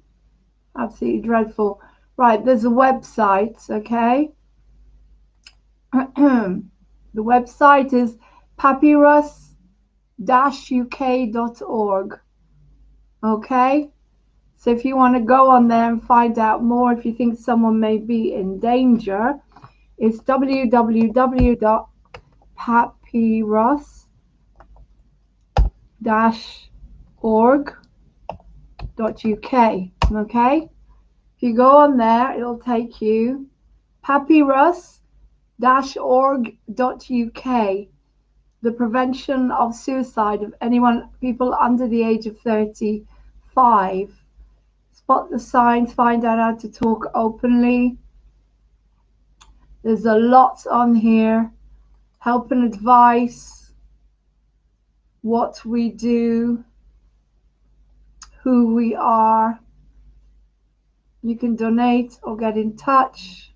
[SPEAKER 2] Absolutely dreadful. Right, there's a website, okay? The website is papyrus-uk.org. Okay? So if you want to go on there and find out more, if you think someone may be in danger, it's www.papyrus-org.uk. Okay? If you go on there, it'll take you papyrus-org.uk. The prevention of suicide of people under the age of 35. Spot the signs, find out how to talk openly. There's a lot on here. Help and advice, what we do, who we are. You can donate or get in touch.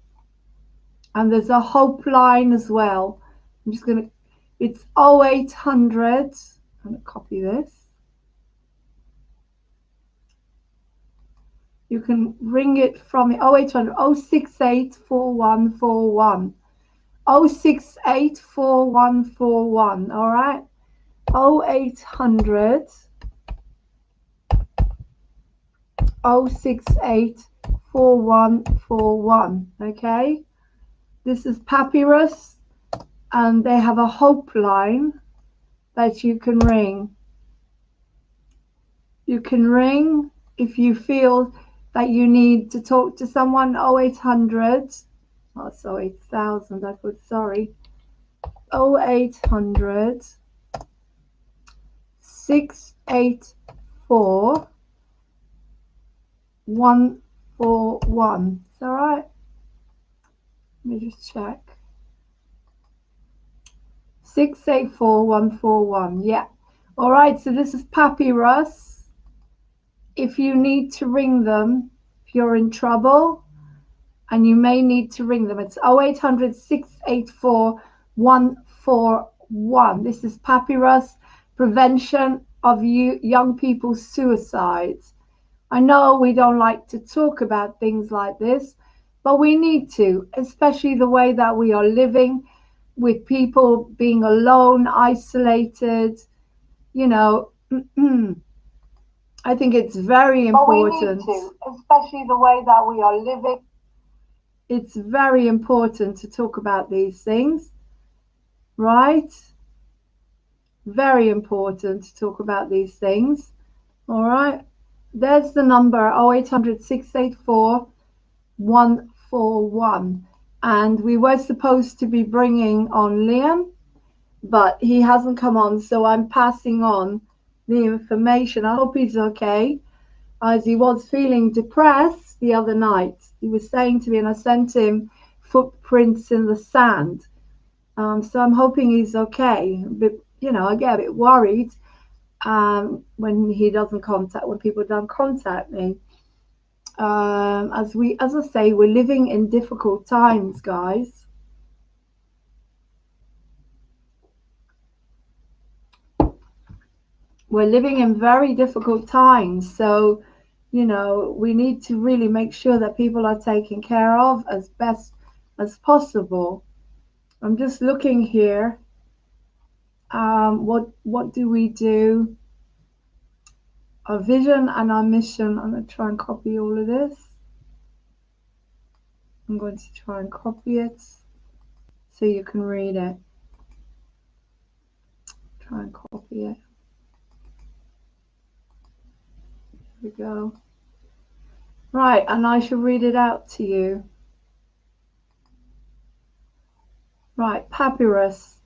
[SPEAKER 2] And there's a hope line as well. I'm just going to, it's 0800, I'm going to copy this. You can ring it from 0800 068 4141. 068 4141, all right? 0800 068 4141, okay? This is Papyrus, and they have a hope line that you can ring. You can ring if you feel that you need to talk to someone. 0800, oh, so 8000, I put, sorry. 0800 684 141. Is that right? Let me just check. 684 141. Yeah. All right. So this is Papyrus. If you need to ring them, if you're in trouble, and you may need to ring them, it's 0800 684 141. This is Papyrus, Prevention of Young People's Suicides. I know we don't like to talk about things like this, but we need to, especially the way that we are living with people being alone, isolated, you know. I think it's very important.
[SPEAKER 3] But we need to, especially the way that we are living.
[SPEAKER 2] It's very important to talk about these things, right? Very important to talk about these things. All right. There's the number 0800 684 141. And we were supposed to be bringing on Liam, but he hasn't come on, so I'm passing on the information. I hope he's okay, as he was feeling depressed the other night. He was saying to me, and I sent him footprints in the sand. So I'm hoping he's okay. But, you know, I get a bit worried when people don't contact me. As I say, we're living in difficult times, guys. we're living in very difficult times. So, we need to really make sure that people are taken care of as best as possible. I'm just looking here. What do we do? Our vision and our mission. I'm going to try and copy all of this. I'm going to try and copy it so you can read it. Try and copy it. Here we go. Right, and I shall read it out to you. Right, Papyrus.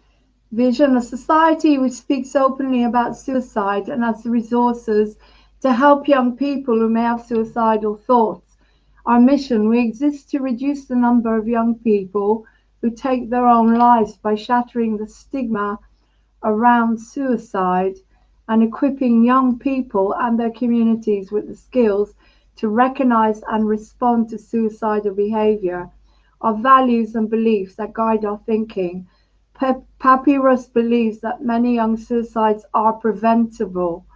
[SPEAKER 2] Vision, a society which speaks openly about suicide and has the resources to help young people who may have suicidal thoughts. Our mission, we exist to reduce the number of young people who take their own lives by shattering the stigma around suicide and equipping young people and their communities with the skills to recognize and respond to suicidal behavior. Our values and beliefs that guide our thinking. Papyrus believes that many young suicides are preventable.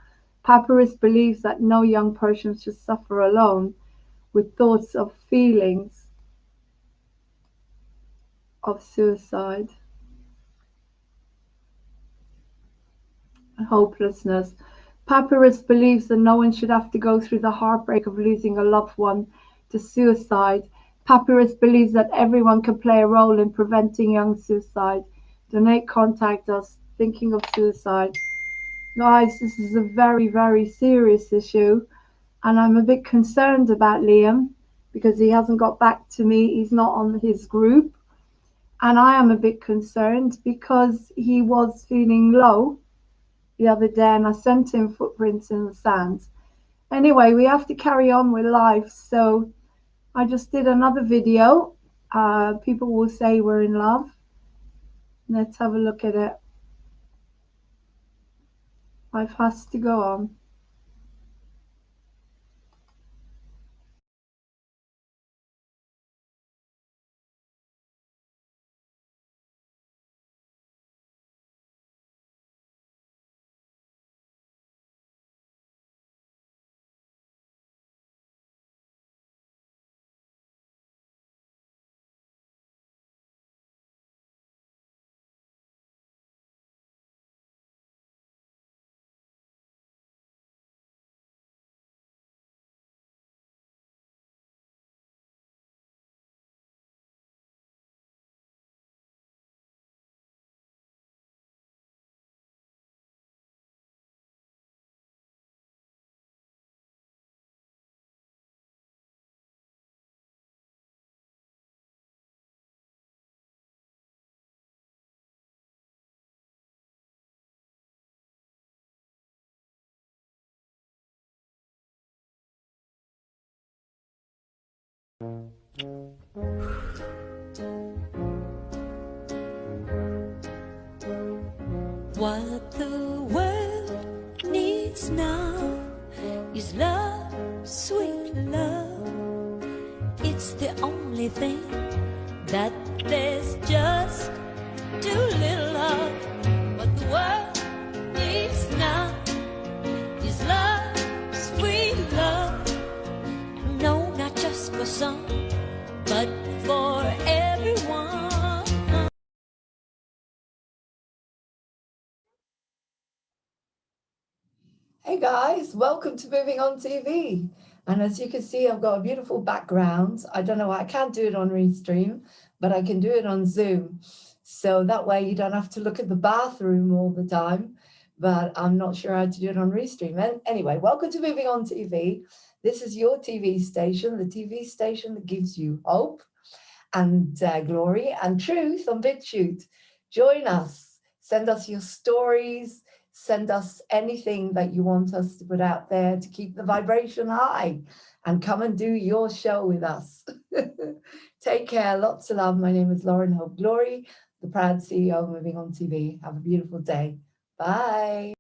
[SPEAKER 2] Papyrus believes that no young person should suffer alone with thoughts of feelings of suicide and hopelessness. Papyrus believes that no one should have to go through the heartbreak of losing a loved one to suicide. Papyrus believes that everyone can play a role in preventing young suicide. Donate, contact us. Thinking of suicide. Guys, this is a very, very serious issue, and I'm a bit concerned about Liam because he hasn't got back to me. He's not on his group, and I am a bit concerned because he was feeling low the other day, and I sent him footprints in the sand. Anyway, we have to carry on with life, so I just did another video. People will say we're in love. Let's have a look at it. Life has to go on.
[SPEAKER 4] What the world needs now is love, sweet love. It's the only thing that there's just too little of. What the world needs now is love, sweet love. No, not just for some, but for everyone.
[SPEAKER 3] Hey guys, welcome to Moving On TV. And as you can see, I've got a beautiful background. I don't know why I can't do it on Restream, but I can do it on Zoom. So that way you don't have to look at the bathroom all the time, but I'm not sure how to do it on Restream. And anyway, welcome to Moving On TV. This is your TV station, the TV station that gives you hope and glory and truth on BitChute. Join us, send us your stories, send us anything that you want us to put out there to keep the vibration high, and come and do your show with us. Take care, lots of love. My name is Lauren Hope Glory, the proud CEO of Moving On TV. Have a beautiful day. Bye.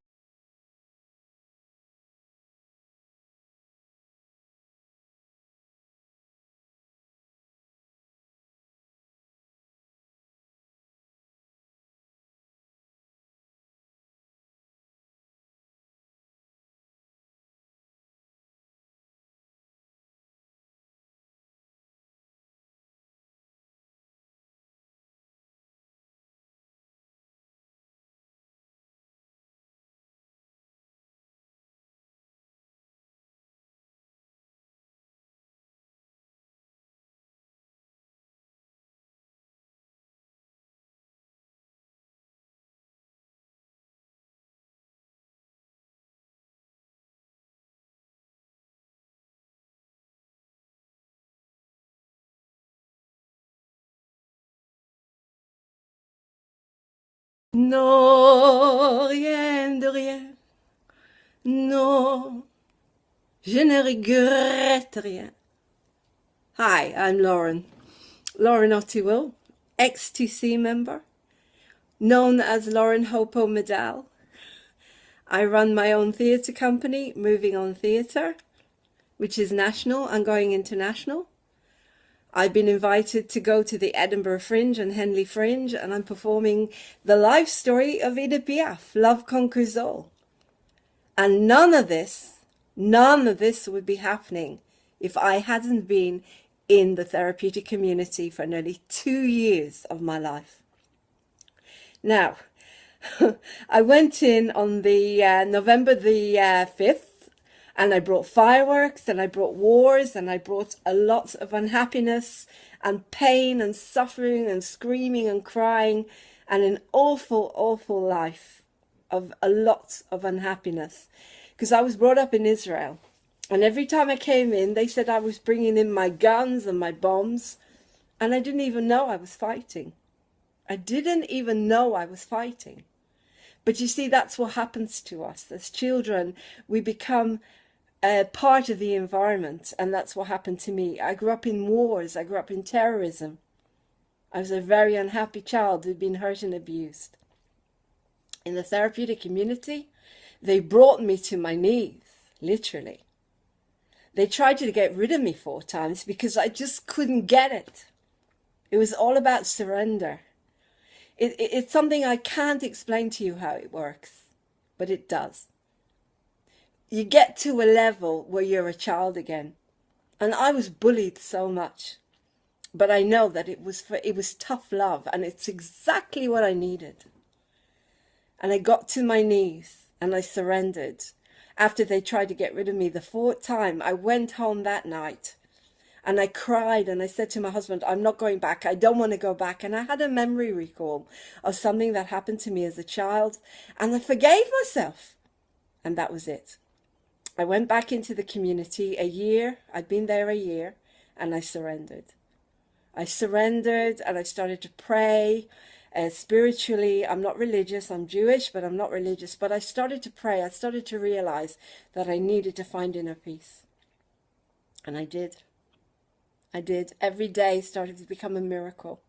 [SPEAKER 5] Non, rien de rien. Non, je ne regrette rien. Hi, I'm Lauren Ottiwill, ex-TC member, known as Lauren Hopo Medal. I run my own theatre company, Moving On Theatre, which is national and going international. I've been invited to go to the Edinburgh Fringe and Henley Fringe, and I'm performing the life story of Edith Piaf, Love Conquers All. And none of this would be happening if I hadn't been in the therapeutic community for nearly 2 years of my life. Now, I went in on the November the 5th, and I brought fireworks, and I brought wars, and I brought a lot of unhappiness and pain and suffering and screaming and crying, and an awful, awful life of a lot of unhappiness. Because I was brought up in Israel, and every time I came in, they said I was bringing in my guns and my bombs, and I didn't even know I was fighting. I didn't even know I was fighting. But you see, that's what happens to us. As children, we become part of the environment, and that's what happened to me. I grew up in wars. I grew up in terrorism. I was a very unhappy child who'd been hurt and abused. In the therapeutic community, they brought me to my knees, literally. They tried to get rid of me 4 times because I just couldn't get it. It was all about surrender. It's something I can't explain to you how it works, but it does. You get to a level where you're a child again. And I was bullied so much. But I know that it was tough love, and it's exactly what I needed. And I got to my knees and I surrendered. After they tried to get rid of me the 4th time, I went home that night and I cried and I said to my husband, I'm not going back. I don't want to go back. And I had a memory recall of something that happened to me as a child, and I forgave myself. And that was it. I went back into the community a year. I'd been there a year, and I surrendered. I surrendered and I started to pray spiritually. I'm not religious. I'm Jewish, but I'm not religious. But I started to pray. I started to realize that I needed to find inner peace. And I did. Every day started to become a miracle.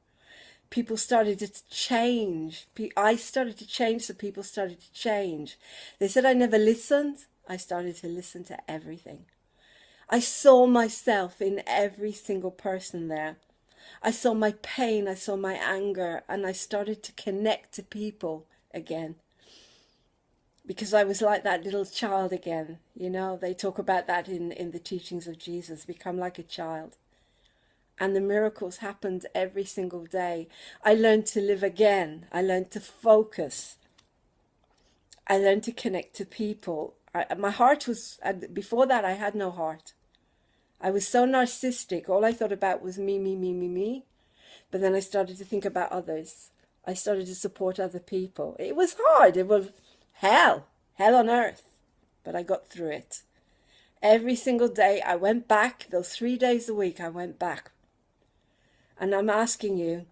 [SPEAKER 5] People started to change. I started to change, so people started to change. They said I never listened. I started to listen to everything. I saw myself in every single person there. I saw my pain, I saw my anger, and I started to connect to people again. Because I was like that little child again. You know, they talk about that in the teachings of Jesus, become like a child. And the miracles happened every single day. I learned to live again. I learned to focus. I learned to connect to people. My heart was, before that I had no heart. I was so narcissistic. All I thought about was me, me, me, me, me. But then I started to think about others. I started to support other people. It was hard. It was hell on earth. But I got through it. Every single day I went back. Those 3 days a week I went back. And I'm asking you,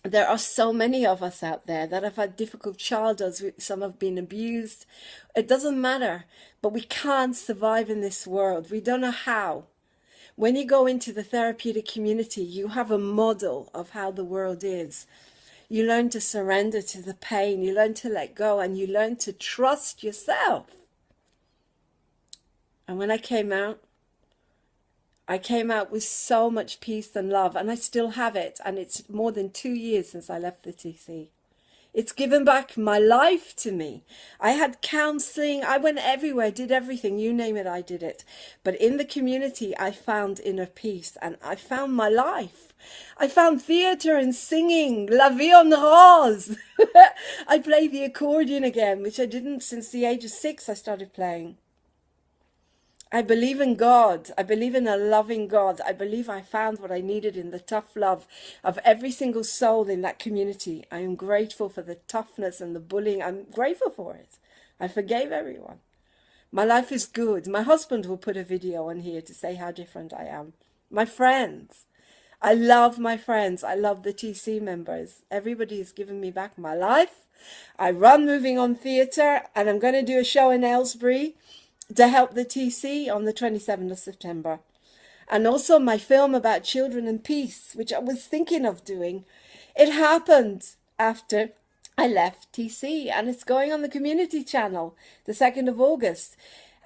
[SPEAKER 5] there are so many of us out there that have had difficult childhoods. Some have been abused. It doesn't matter, but we can't survive in this world. We don't know how. When you go into the therapeutic community, you have a model of how the world is. You learn to surrender to the pain. You learn to let go, and you learn to trust yourself. And when I came out with so much peace and love, and I still have it. And it's more than 2 years since I left the TC. It's given back my life to me. I had counseling. I went everywhere, did everything. You name it, I did it. But in the community, I found inner peace, and I found my life. I found theatre and singing, La Vie en Rose. I play the accordion again, which I didn't since the age of 6 I started playing. I believe in God. I believe in a loving God. I believe I found what I needed in the tough love of every single soul in that community. I am grateful for the toughness and the bullying. I'm grateful for it. I forgave everyone. My life is good. My husband will put a video on here to say how different I am. My friends. I love my friends. I love the TC members. Everybody's given me back my life. I run Moving On Theatre, and I'm going to do a show in Aylesbury to help the TC on the 27th of September. And also my film about children and peace, which I was thinking of doing. It happened after I left TC, and it's going on the community channel the 2nd of August.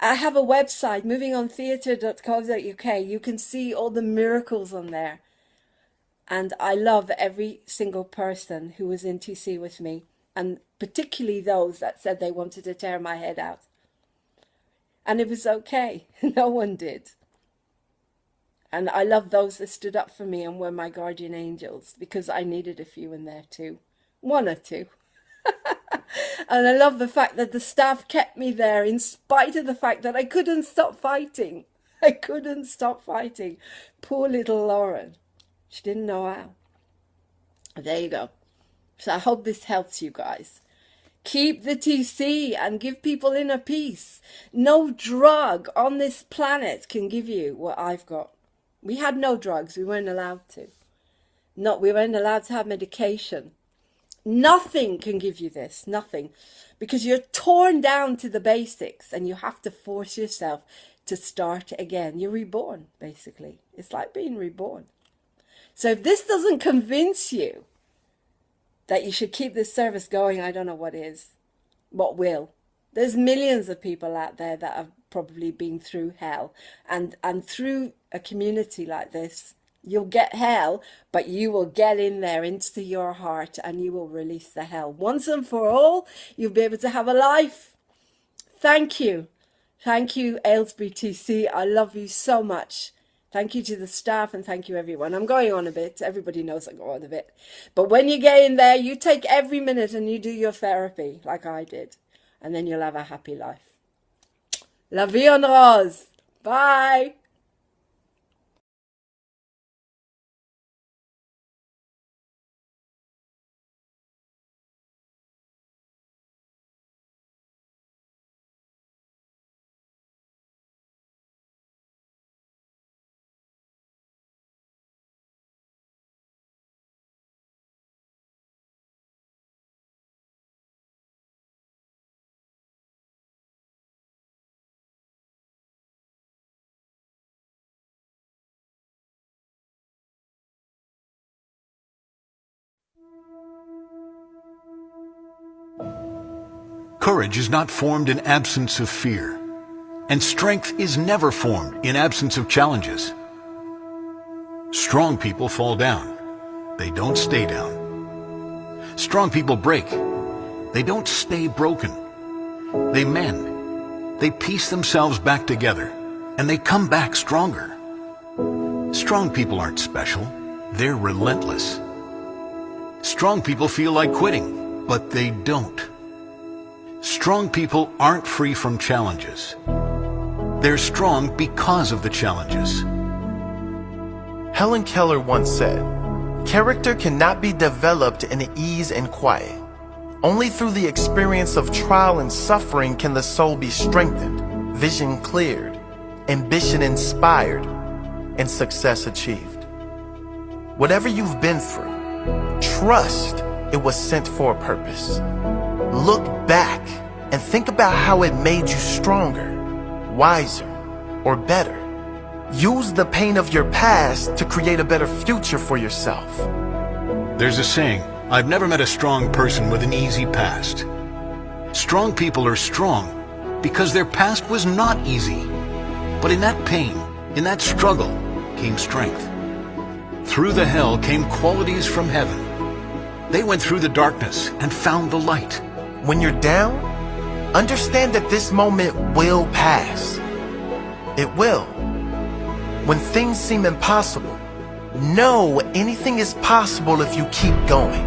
[SPEAKER 5] I have a website, movingontheatre.co.uk. You can see all the miracles on there. And I love every single person who was in TC with me, and particularly those that said they wanted to tear my head out. And it was okay. No one did. And I love those that stood up for me and were my guardian angels, because I needed a few in there too. One or two. And I love the fact that the staff kept me there in spite of the fact that I couldn't stop fighting. I couldn't stop fighting. Poor little Lauren. She didn't know how. There you go. So I hope this helps you guys. Keep the TC and give people inner peace. No drug on this planet can give you what I've got. We had no drugs. We weren't allowed to. We weren't allowed to have medication. Nothing can give you this. Nothing. Because you're torn down to the basics and you have to force yourself to start again. You're reborn, basically. It's like being reborn. So if this doesn't convince you that you should keep this service going, I don't know what is. What will? There's millions of people out there that have probably been through hell. And through a community like this, you'll get hell, but you will get in there into your heart and you will release the hell. Once and for all, you'll be able to have a life. Thank you. Thank you, Aylesbury TC. I love you so much. Thank you to the staff and thank you everyone. I'm going on a bit. Everybody knows I go on a bit. But when you get in there, you take every minute and you do your therapy like I did. And then you'll have a happy life. La vie en rose. Bye.
[SPEAKER 6] Courage is not formed in absence of fear, and strength is never formed in absence of challenges. Strong people fall down. They don't stay down. Strong people break. They don't stay broken. They mend. They piece themselves back together, and they come back stronger. Strong people aren't special. They're relentless. Strong people feel like quitting, but they don't. Strong people aren't free from challenges. They're strong because of the challenges.
[SPEAKER 7] Helen Keller once said, "Character cannot be developed in ease and quiet. Only through the experience of trial and suffering can the soul be strengthened, vision cleared, ambition inspired, and success achieved." Whatever you've been through, trust it was sent for a purpose. Look back and think about how it made you stronger, wiser, or better. Use the pain of your past to create a better future for yourself.
[SPEAKER 6] There's a saying, I've never met a strong person with an easy past. Strong people are strong because their past was not easy. But in that pain, in that struggle, came strength. Through the hell came qualities from heaven. They went through the darkness and found the light.
[SPEAKER 7] When you're down, understand that this moment will pass. It will. When things seem impossible, know anything is possible if you keep going.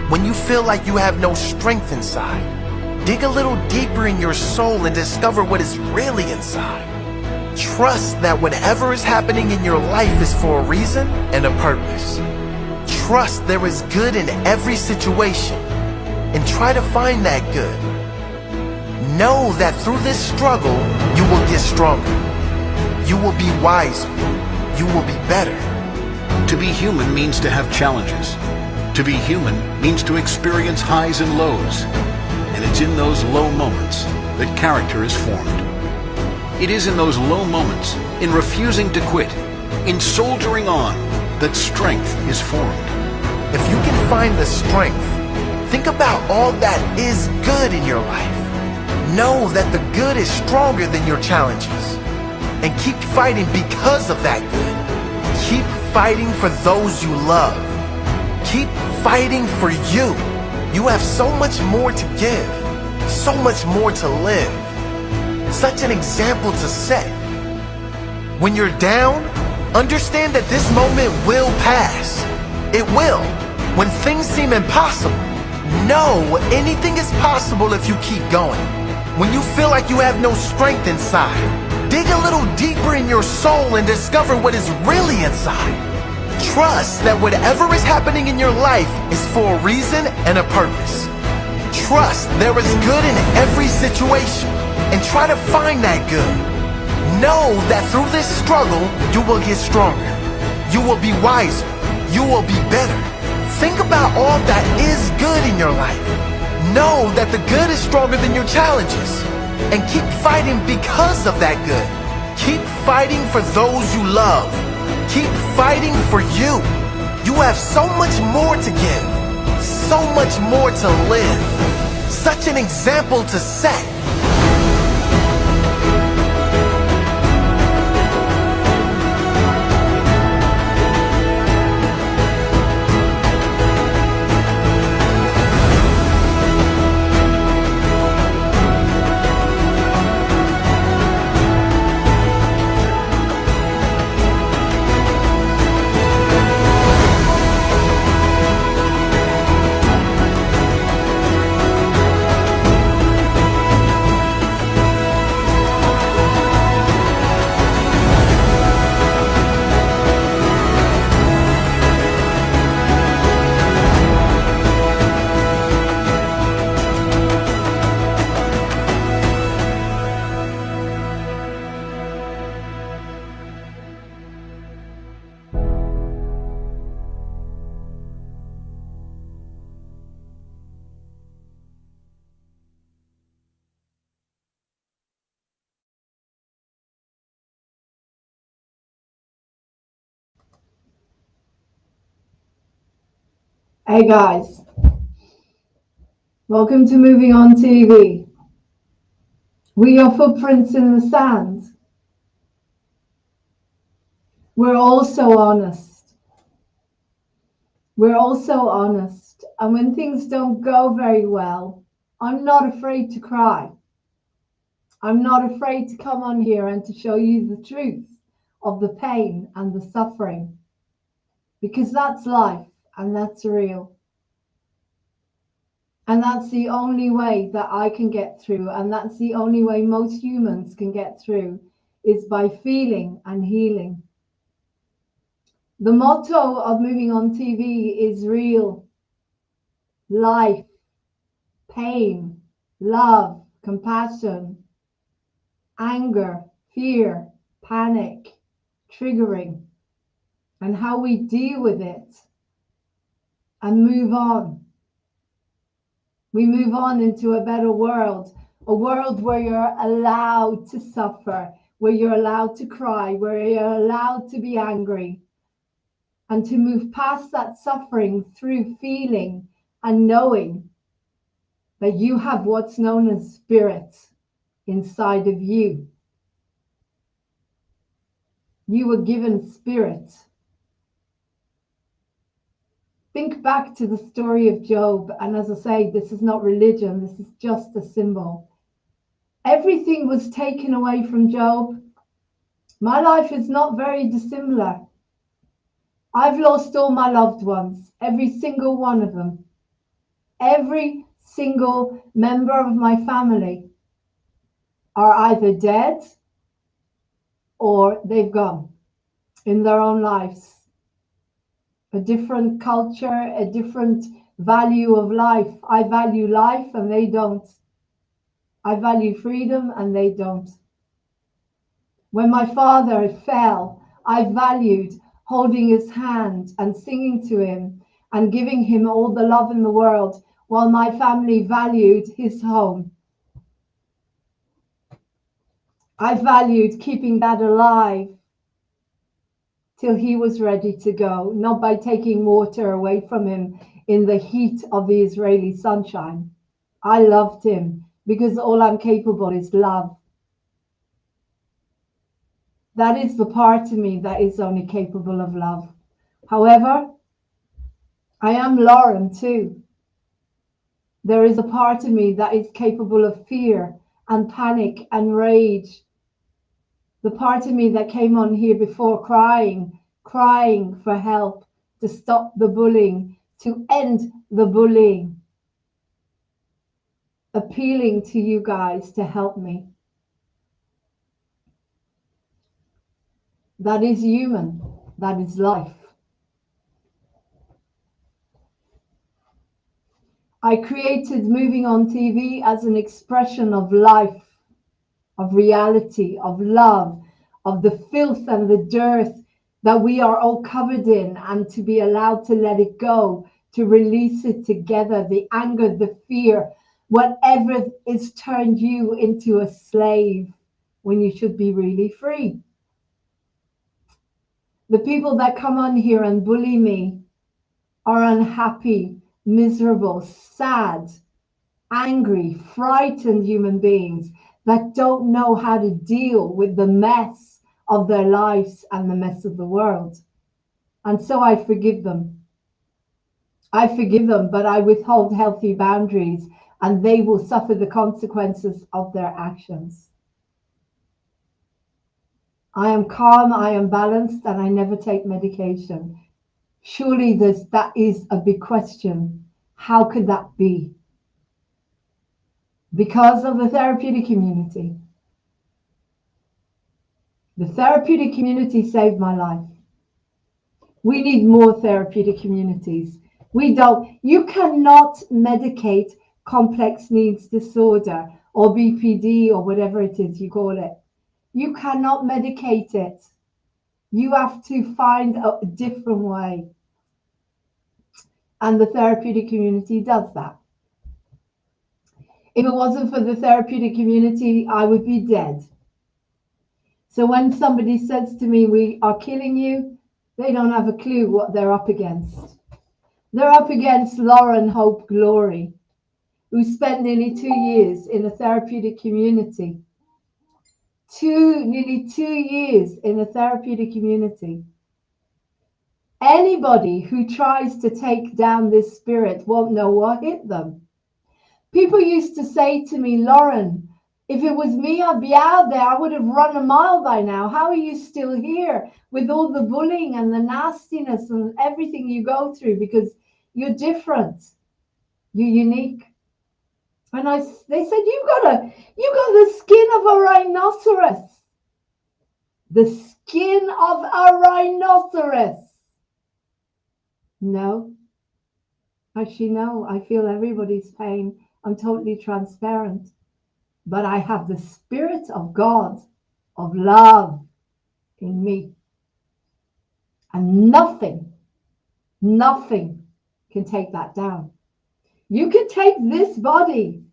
[SPEAKER 7] When you feel like you have no strength inside, dig a little deeper in your soul and discover what is really inside. Trust that whatever is happening in your life is for a reason and a purpose. Trust there is good in every situation and try to find that good. Know that through this struggle, you will get stronger. You will be wiser. You will be better.
[SPEAKER 6] To be human means to have challenges. To be human means to experience highs and lows. And it's in those low moments that character is formed. It is in those low moments, in refusing to quit, in soldiering on, that strength is formed.
[SPEAKER 7] If you can find the strength, think about all that is good in your life. Know that the good is stronger than your challenges. And keep fighting because of that good. Keep fighting for those you love. Keep fighting for you. You have so much more to give, so much more to live. Such an example to set. When you're down, understand that this moment will pass. It will. When things seem impossible, know anything is possible if you keep going. When you feel like you have no strength inside, dig a little deeper in your soul and discover what is really inside. Trust that whatever is happening in your life is for a reason and a purpose. Trust there is good in every situation and try to find that good. Know that through this struggle, you will get stronger. You will be wiser. You will be better. Think about all that is good in your life. Know that the good is stronger than your challenges. And keep fighting because of that good. Keep fighting for those you love. Keep fighting for you. You have so much more to give. So much more to live. Such an example to set.
[SPEAKER 2] Hey guys, welcome to Moving On TV. We are footprints in the sand. We're also honest. We're also honest. And when things don't go very well, I'm not afraid to cry. I'm not afraid to come on here and to show you the truth of the pain and the suffering. Because that's life and that's real. And that's the only way that I can get through. And that's the only way most humans can get through, is by feeling and healing. The motto of Moving On TV is real. Life, pain, love, compassion, anger, fear, panic, triggering, and how we deal with it and move on. We move on into a better world, a world where you're allowed to suffer, where you're allowed to cry, where you're allowed to be angry, and to move past that suffering through feeling and knowing that you have what's known as spirit inside of you. You were given spirit. Think back to the story of Job, and as I say, this is not religion, this is just a symbol. Everything was taken away from Job. My life is not very dissimilar. I've lost all my loved ones, every single one of them. Every single member of my family are either dead or they've gone in their own lives. A different culture, a different value of life. I value life and they don't. I value freedom and they don't. When my father fell, I valued holding his hand and singing to him and giving him all the love in the world, while my family valued his home. I valued keeping that alive till he was ready to go, not by taking water away from him in the heat of the Israeli sunshine. I loved him because all I'm capable is love. That is the part of me that is only capable of love. However, I am Lauren too. There is a part of me that is capable of fear and panic and rage. The part of me that came on here before crying for help, to stop the bullying, to end the bullying, appealing to you guys to help me. That is human. That is life. I created Moving on TV as an expression of life, of reality, of love, of the filth and the dirt that we are all covered in, and to be allowed to let it go, to release it together, the anger, the fear, whatever has turned you into a slave when you should be really free. The people that come on here and bully me are unhappy, miserable, sad, angry, frightened human beings that don't know how to deal with the mess of their lives and the mess of the world. And so I forgive them. I forgive them, but I withhold healthy boundaries, and they will suffer the consequences of their actions. I am calm, I am balanced, and I never take medication. Surely that is a big question. How could that be? Because of the therapeutic community. The therapeutic community saved my life. We need more therapeutic communities. You cannot medicate complex needs disorder or BPD or whatever it is you call it. You cannot medicate it. You have to find a different way. And the therapeutic community does that. If it wasn't for the therapeutic community, I would be dead. So when somebody says to me, we are killing you, they don't have a clue what they're up against. They're up against Lauren Hope Glory, who spent nearly 2 years in a therapeutic community. Nearly 2 years in a therapeutic community. Anybody who tries to take down this spirit won't know what hit them. People used to say to me, Lauren, if it was me, I'd be out there. I would have run a mile by now. How are you still here with all the bullying and the nastiness and everything you go through? Because you're different. You're unique. And they said, you got the skin of a rhinoceros. The skin of a rhinoceros. No. Actually, no. I feel everybody's pain. I'm totally transparent. But I have the Spirit of God, of love in me. And nothing can take that down. You can take this body.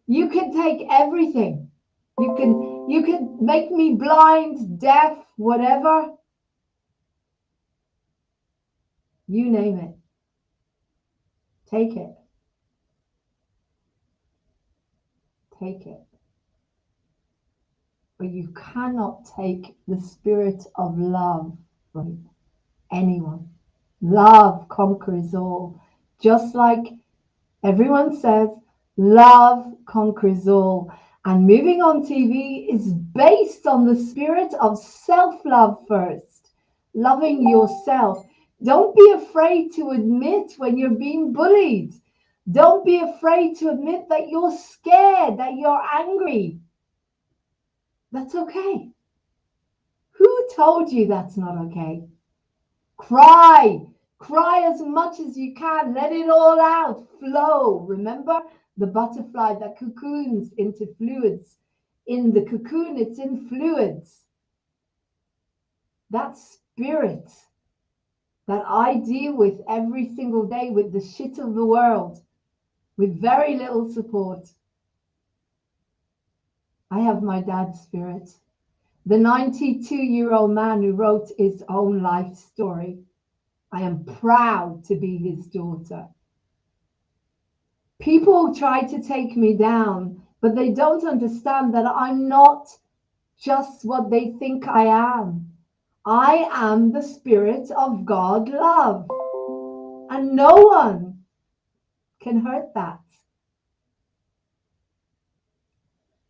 [SPEAKER 2] You can take everything. You can make me blind, deaf, whatever. You name it. Take it. Take it. But you cannot take the spirit of love from anyone. Love conquers all. Just like everyone says, love conquers all. And Moving on TV is based on the spirit of self-love first. Loving yourself. Don't be afraid to admit when you're being bullied. Don't be afraid to admit that you're scared, that you're angry. That's okay. Who told you that's not okay? Cry. Cry as much as you can. Let it all out. Flow. Remember the butterfly that cocoons into fluids. In the cocoon, it's in fluids. That spirit that I deal with every single day with the shit of the world, with very little support. I have my dad's spirit. The 92-year-old man who wrote his own life story. I am proud to be his daughter. People try to take me down, but they don't understand that I'm not just what they think I am. I am the spirit of God love. And no one can hurt that.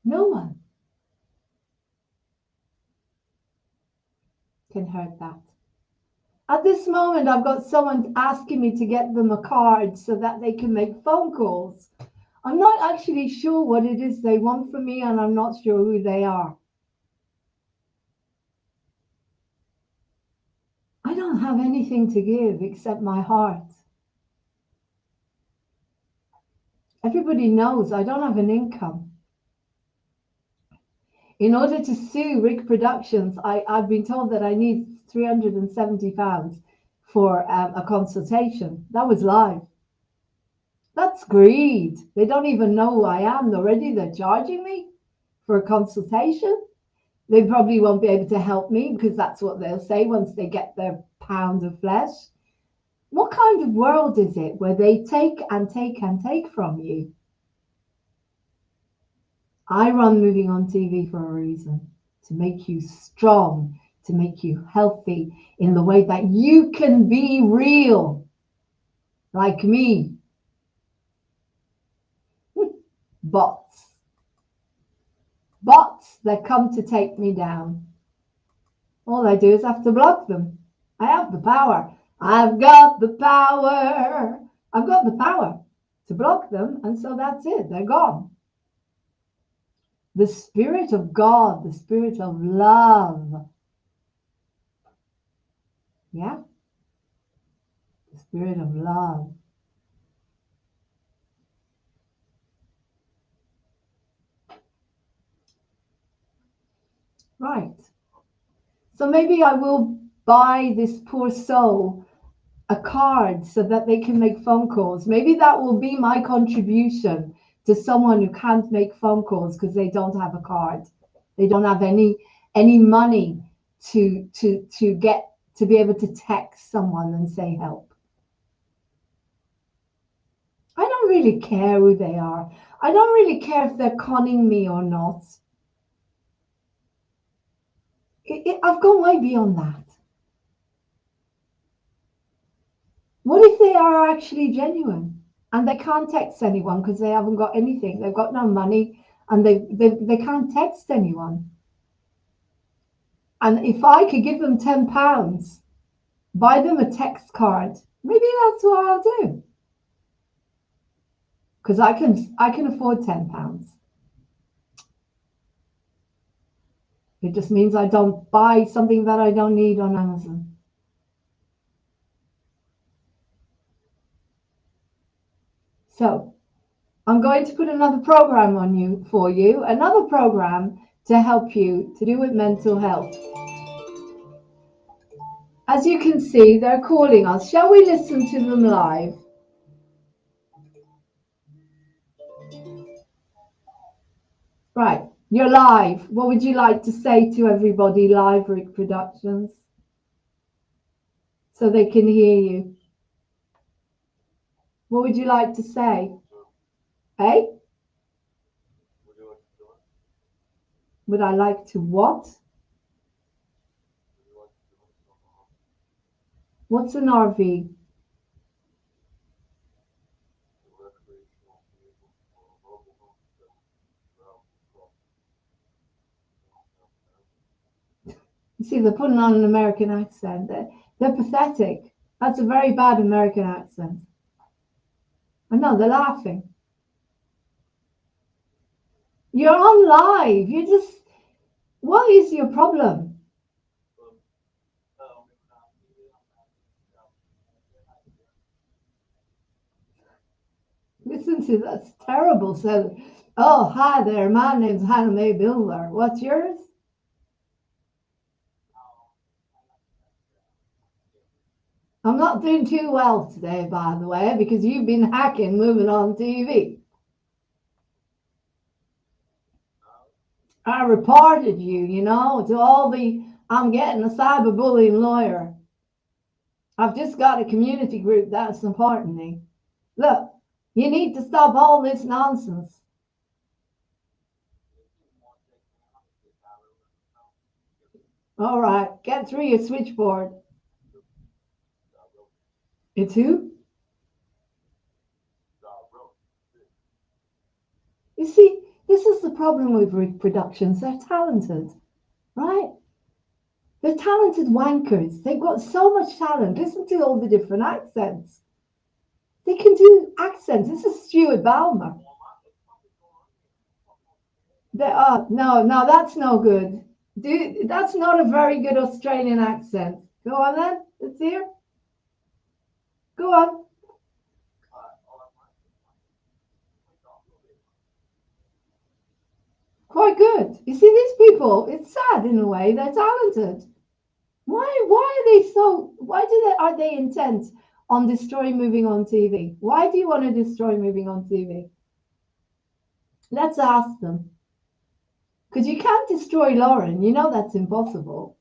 [SPEAKER 2] No one can hurt that. At this moment, I've got someone asking me to get them a card so that they can make phone calls. I'm not actually sure what it is they want from me, and I'm not sure who they are. I don't have anything to give except my heart. Everybody knows I don't have an income. In order to sue Rick Productions, I've been told that I need £370 for a consultation. That was live. That's greed. They don't even know who I am. Already they're charging me for a consultation. They probably won't be able to help me because that's what they'll say once they get their pound of flesh. What kind of world is it where they take and take and take from you? I run Moving On TV for a reason, to make you strong, to make you healthy in the way that you can be real, like me. Bots that come to take me down. All I do is have to block them. I have the power. I've got the power. I've got the power to block them, and so that's it. They're gone. The Spirit of God, the Spirit of love. Yeah? The Spirit of love. Right. So maybe I will buy this poor soul a card so that they can make phone calls. Maybe that will be my contribution to someone who can't make phone calls because they don't have a card. They don't have any money to get to be able to text someone and say help. I don't really care who they are. I don't really care if they're conning me or not. I've gone way beyond that. What if they are actually genuine and they can't text anyone because they haven't got anything? They've got no money and they can't text anyone. And if I could give them £10, buy them a text card, maybe that's what I'll do. Because I can afford £10. It just means I don't buy something that I don't need on Amazon. So I'm going to put another program on you for you, another program to help you to do with mental health. As you can see, they're calling us. Shall we listen to them live? Right, you're live. What would you like to say to everybody live, Rick Productions? So they can hear you. What would you like to say? Hey? Would I like to what? What's an RV? You see, they're putting on an American accent. They're pathetic. That's a very bad American accent. I know, they're laughing. You're on live. You just, what is your problem? Listen to that's terrible. So, oh, hi there. My name's Hannah Mae Builder. What's yours? I'm not doing too well today, by the way, because you've been hacking Moving On TV. I reported you, you know, to all the, I'm getting a cyberbullying lawyer. I've just got a community group that's supporting me. Look, you need to stop all this nonsense. All right, get through your switchboard. It's who? You see, this is the problem with reproductions. They're talented, right? They're talented wankers. They've got so much talent. Listen to all the different accents. They can do accents. This is Stuart Balmer. No, that's no good. Dude, that's not a very good Australian accent. Go on then. Let's hear. Go on. Quite good. You see, these people, it's sad in a way, they're talented. Why are they intent on destroying Moving On TV? Why do you want to destroy Moving On TV? Let's ask them. Because you can't destroy Lauren. You know that's impossible.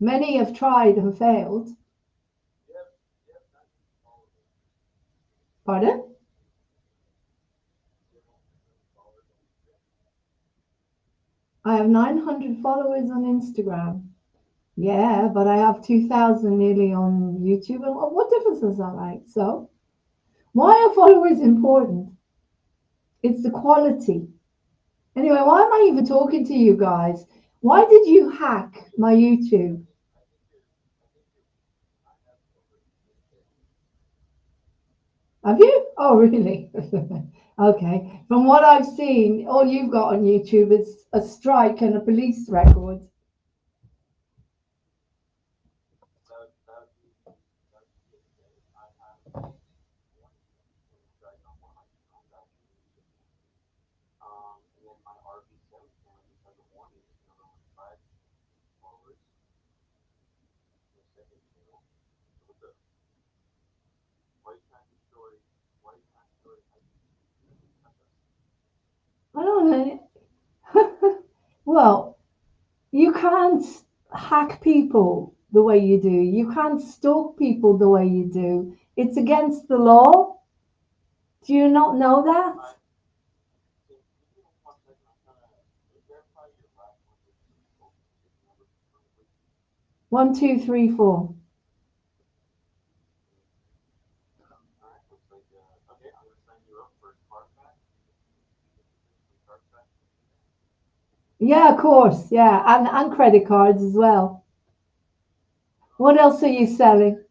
[SPEAKER 2] Many have tried and failed. Pardon? I have 900 followers on Instagram. Yeah, but I have 2,000 nearly on YouTube. And what difference does that make? So, why are followers important? It's the quality. Anyway, why am I even talking to you guys? Why did you hack my YouTube? Have you? Oh, really? Okay. From what I've seen, all you've got on YouTube is a strike and a police record. I don't know. Well, you can't hack people the way you do. You can't stalk people the way you do. It's against the law. Do you not know that? 1, 2, 3, 4. Yeah, of course. Yeah, and credit cards as well. What else are you selling?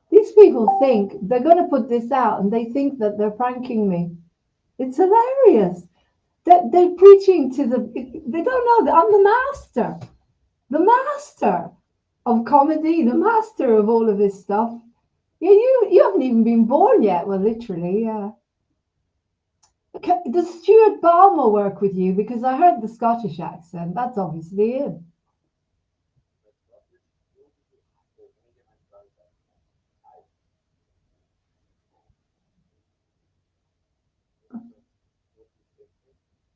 [SPEAKER 2] These people think they're going to put this out and they think that they're pranking me. It's hilarious. They're preaching to they don't know that I'm the master of comedy, the master of all of this stuff. Yeah, you haven't even been born yet. Well, literally, yeah. Does Stuart Balmer work with you? Because I heard the Scottish accent. That's obviously him.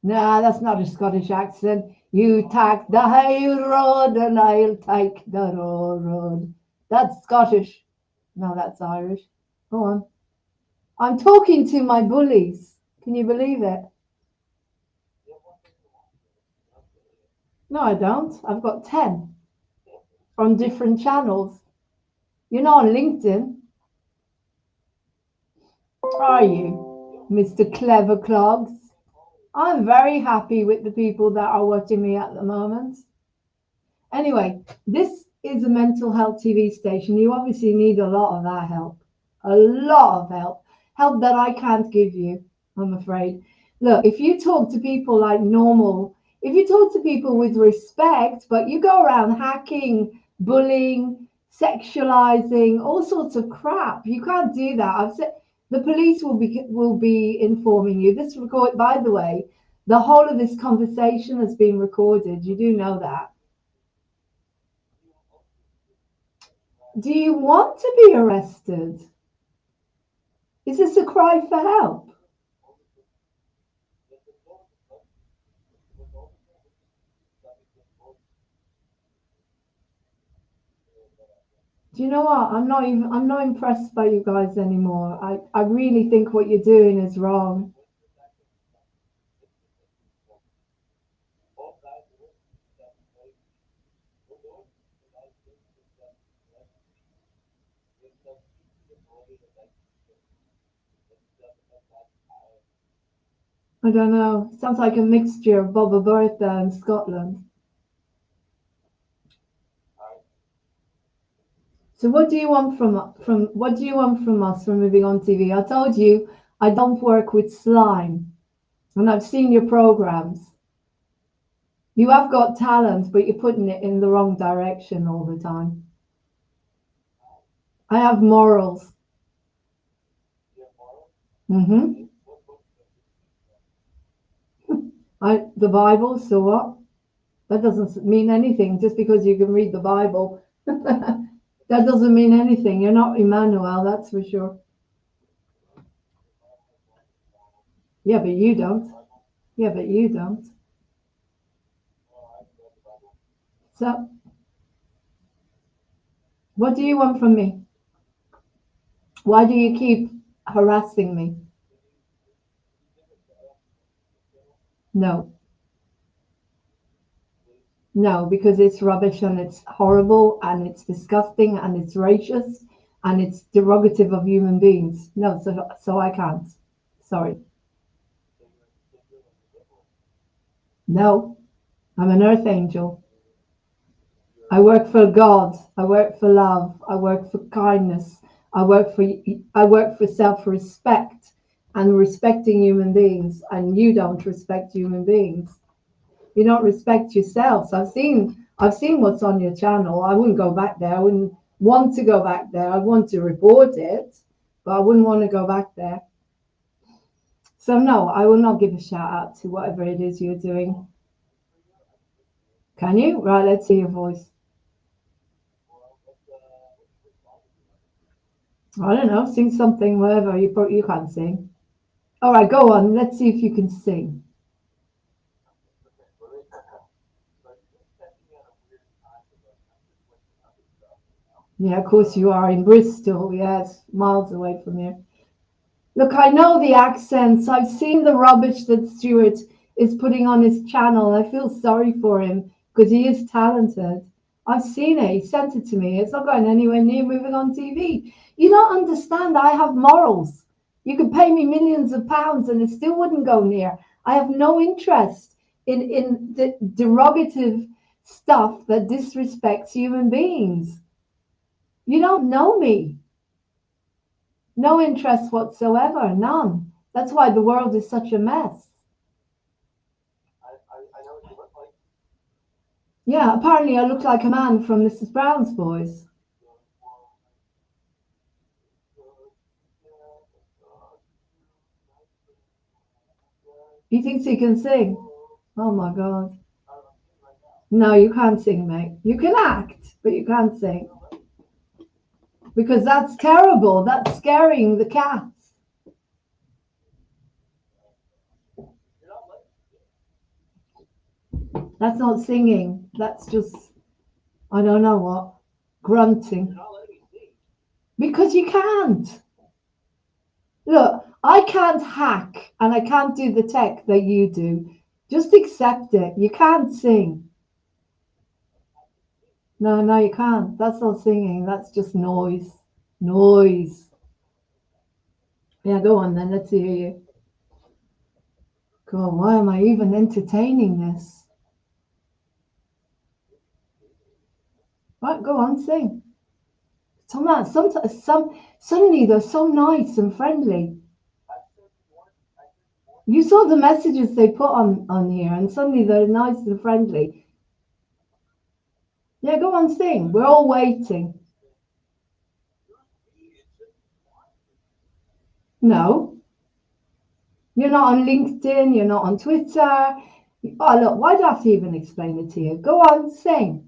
[SPEAKER 2] Nah, that's not a Scottish accent. You take the high road and I'll take the low road. That's Scottish. No, that's Irish. Go on. I'm talking to my bullies. Can you believe it? No, I don't. I've got 10 on different channels. You're not on LinkedIn, are you, Mr. Clever Clogs? I'm very happy with the people that are watching me at the moment. Anyway, this is a mental health TV station. You obviously need a lot of that help. A lot of help. Help that I can't give you, I'm afraid. Look, if you talk to people like normal, if you talk to people with respect, but you go around hacking, bullying, sexualizing, all sorts of crap, you can't do that. I've said the police will be informing you. This record, by the way, The whole of this conversation has been recorded. You do know that. Do you want to be arrested? Is this a cry for help? Do you know what? I'm not impressed by you guys anymore. I really think what you're doing is wrong. I don't know. Sounds like a mixture of Boba Bertha and Scotland. So what do you want from us from Moving On TV? I told you I don't work with slime, and I've seen your programs. You have got talent, but you're putting it in the wrong direction all the time. I have morals. Mm-hmm. The Bible, so what? That doesn't mean anything. Just because you can read the Bible, that doesn't mean anything. You're not Emmanuel, that's for sure. Yeah, but you don't. Yeah, but you don't. So, what do you want from me? Why do you keep harassing me? No. No, because it's rubbish and it's horrible and it's disgusting and it's racist and it's derogative of human beings. No, so I can't. Sorry. No, I'm an earth angel. I work for God. I work for love. I work for kindness. I work for self-respect and respecting human beings. And you don't respect human beings. You don't respect yourselves. I've seen what's on your channel. I wouldn't go back there. I wouldn't want to go back there. I want to report it, but I wouldn't want to go back there. So no, I will not give a shout out to whatever it is you're doing. Can you? Right, let's hear your voice. I don't know, sing something, whatever. You can't sing. All right, go on. Let's see if you can sing. Yeah, of course you are in Bristol. Yes, miles away from here. Look, I know the accents. I've seen the rubbish that Stuart is putting on his channel. I feel sorry for him because he is talented. I've seen it. He sent it to me. It's not going anywhere near Moving On TV. You don't understand. I have morals. You could pay me millions of pounds and it still wouldn't go near. I have no interest in the derogative stuff that disrespects human beings. You don't know me. No interest whatsoever, none. That's why the world is such a mess. I know what you look like. Yeah, apparently I look like a man from Mrs. Brown's Boys. He thinks he can sing. Oh my God. No, you can't sing, mate. You can act, but you can't sing. Because that's terrible. That's scaring the cats. That's not singing. That's just, I don't know what, grunting. Because you can't. Look, I can't hack and I can't do the tech that you do. Just accept it. You can't sing. No, you can't. That's not singing. That's just noise. Noise. Yeah, go on then. Let's hear you. God, why am I even entertaining this? Right, go on, sing. Suddenly they're so nice and friendly. You saw the messages they put on here, and suddenly they're nice and friendly. Yeah, go on, sing. We're all waiting. No. You're not on LinkedIn, you're not on Twitter. Oh, look, why do I have to even explain it to you? Go on, sing.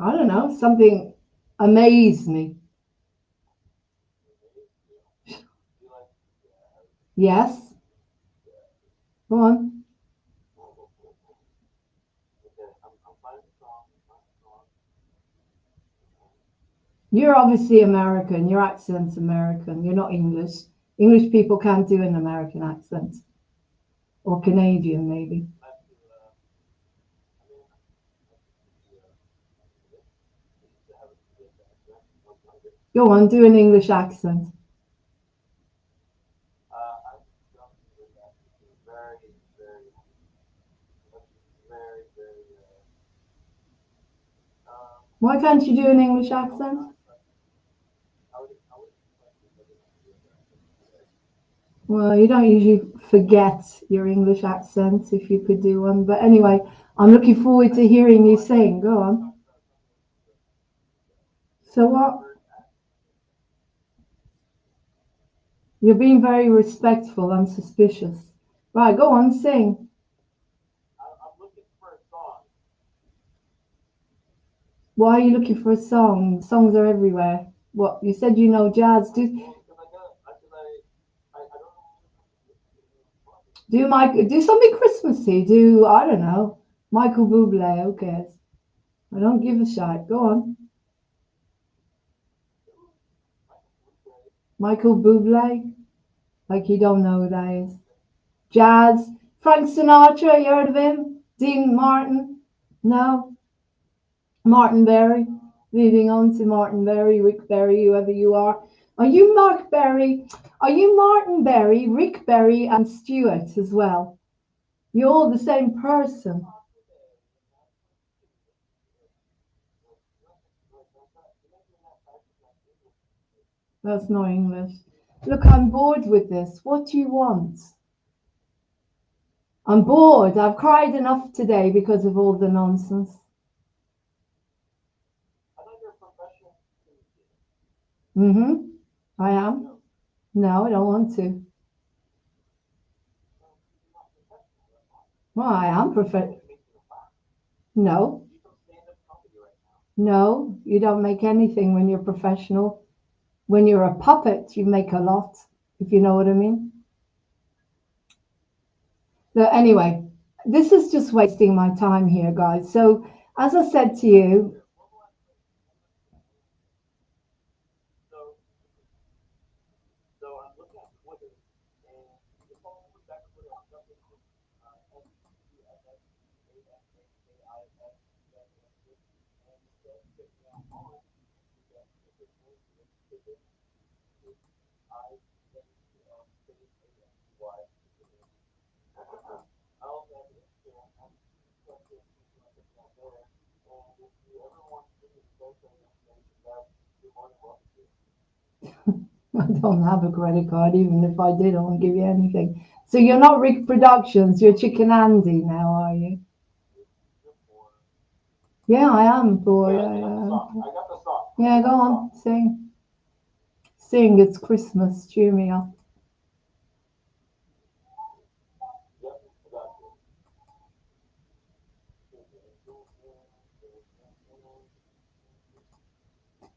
[SPEAKER 2] I don't know, something amazed me. Yes. Go on. You're obviously American. Your accent's American. You're not English. English people can't do an American accent. Or Canadian, maybe. Go on, do an English accent. Why can't you do an English accent? Well, you don't usually forget your English accent if you could do one. But anyway, I'm looking forward to hearing you sing. Go on. So what? You're being very respectful and suspicious. Right, go on, sing. Why are you looking for a song? Songs are everywhere. What? You said you know jazz. Do something Christmassy. Do, I don't know, Michael Bublé. Who cares? I don't give a shit. Go on. Michael Bublé. Like you don't know who that is. Jazz. Frank Sinatra. You heard of him? Dean Martin. No. Martin Berry. Leading on to Martin Berry, Rick Berry, whoever you are. Are you Mark Berry? Are you Martin Berry, Rick Berry, and Stuart as well? You're all the same person. That's not English. Look, I'm bored with this. What do you want? I'm bored. I've cried enough today because of all the nonsense. I am. No, I don't want to. Well, I am professional. No. No, you don't make anything when you're professional. When you're a puppet, you make a lot, if you know what I mean. So anyway, this is just wasting my time here, guys. So as I said to you, I don't have a credit card. Even if I did, I won't give you anything. So you're not Rick Productions. You're Chicken Andy now, are you? Yeah, I am, boy. Yeah, go on, sing. Sing. It's Christmas. Cheer me up.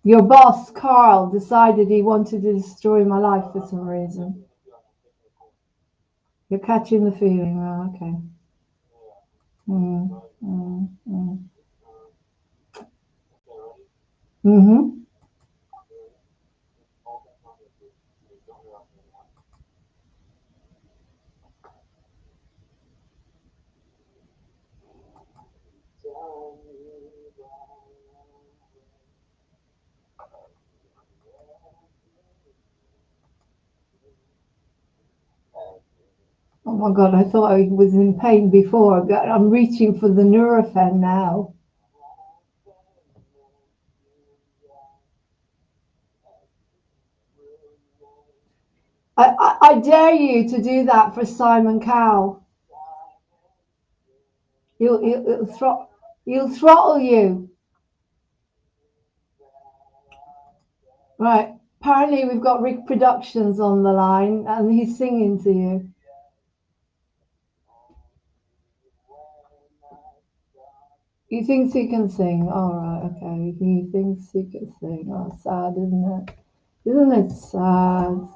[SPEAKER 2] Your boss, Carl, decided he wanted to destroy my life for some reason. You're catching the feeling. Oh, okay. Mm-hmm. Oh my God, I thought I was in pain before. I'm reaching for the Nurofen now. I dare you to do that for Simon Cowell. He'll throttle you. Right. Apparently, we've got Rick Productions on the line, and he's singing to you. He thinks he can sing. All right, okay. He thinks he can sing. Oh, sad, isn't it? Isn't it sad?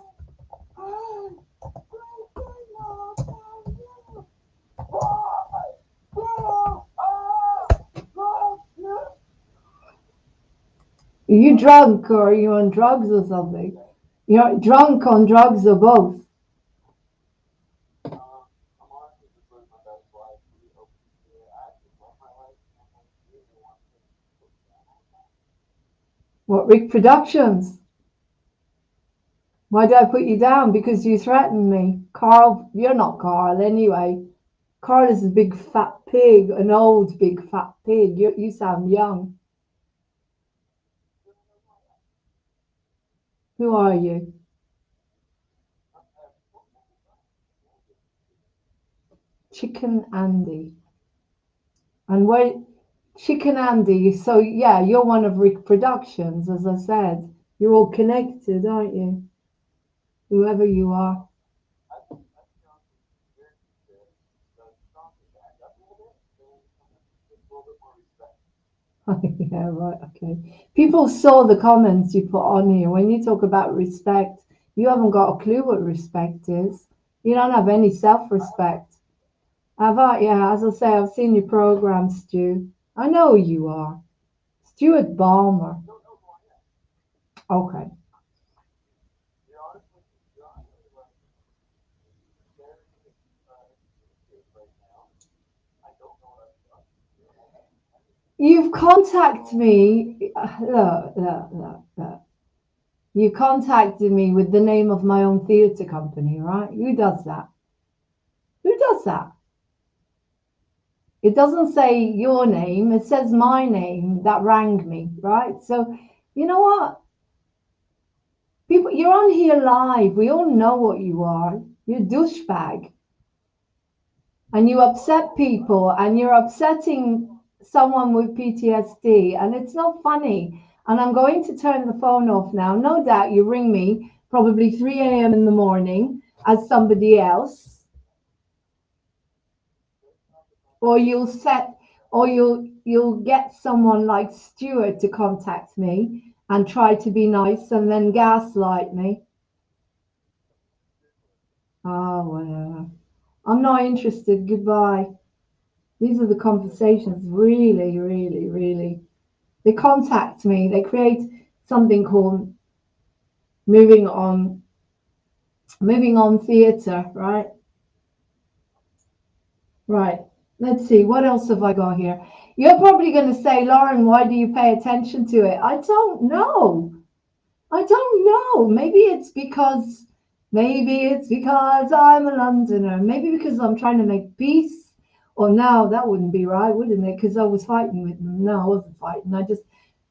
[SPEAKER 2] Are you drunk or are you on drugs or something? You're drunk on drugs or both? What, Rick Productions? Why did I put you down? Because you threatened me. Carl, you're not Carl anyway. Carl is a big fat pig, an old big fat pig. You sound young. Who are you? Chicken Andy. And where Chicken Andy, so yeah, you're one of Rick Productions, as I said. You're all connected, aren't you? Whoever you are. Yeah, right, okay. People saw the comments you put on here. When you talk about respect, you haven't got a clue what respect is. You don't have any self-respect. Yeah, as I say, I've seen your program, Stu. I know who you are. Stuart Balmer. Okay. You've contacted me. Look. You contacted me with the name of my own theatre company, right? Who does that? Who does that? It doesn't say your name, it says my name that rang me, right? So, you know what? People, you're on here live. We all know what you are. You're a douchebag. And you upset people and you're upsetting someone with PTSD, and it's not funny. And I'm going to turn the phone off now. No doubt you ring me probably 3 a.m. in the morning as somebody else, or you'll get someone like Stuart to contact me and try to be nice and then gaslight me. Oh, whatever. I'm not interested. Goodbye. These are the conversations, really, really, really. They contact me. They create something called moving on theatre, right? Right. Let's see. What else have I got here? You're probably going to say, Lauren, why do you pay attention to it? I don't know. Maybe it's because I'm a Londoner. Maybe because I'm trying to make peace. Or no, that wouldn't be right, wouldn't it? Because I was fighting with them. No, I wasn't fighting.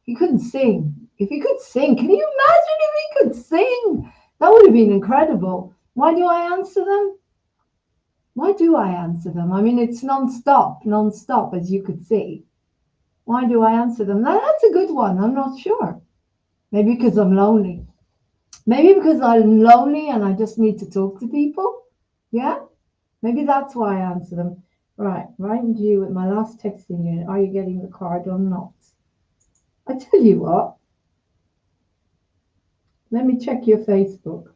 [SPEAKER 2] He couldn't sing. If he could sing, can you imagine if he could sing? That would have been incredible. Why do I answer them? I mean, it's non-stop, as you could see. Why do I answer them? That's a good one. I'm not sure. Maybe because I'm lonely. Maybe because I'm lonely and I just need to talk to people. Yeah? Maybe that's why I answer them. Right. Writing to you with my last texting unit. Are you getting the card or not? I tell you what. Let me check your Facebook.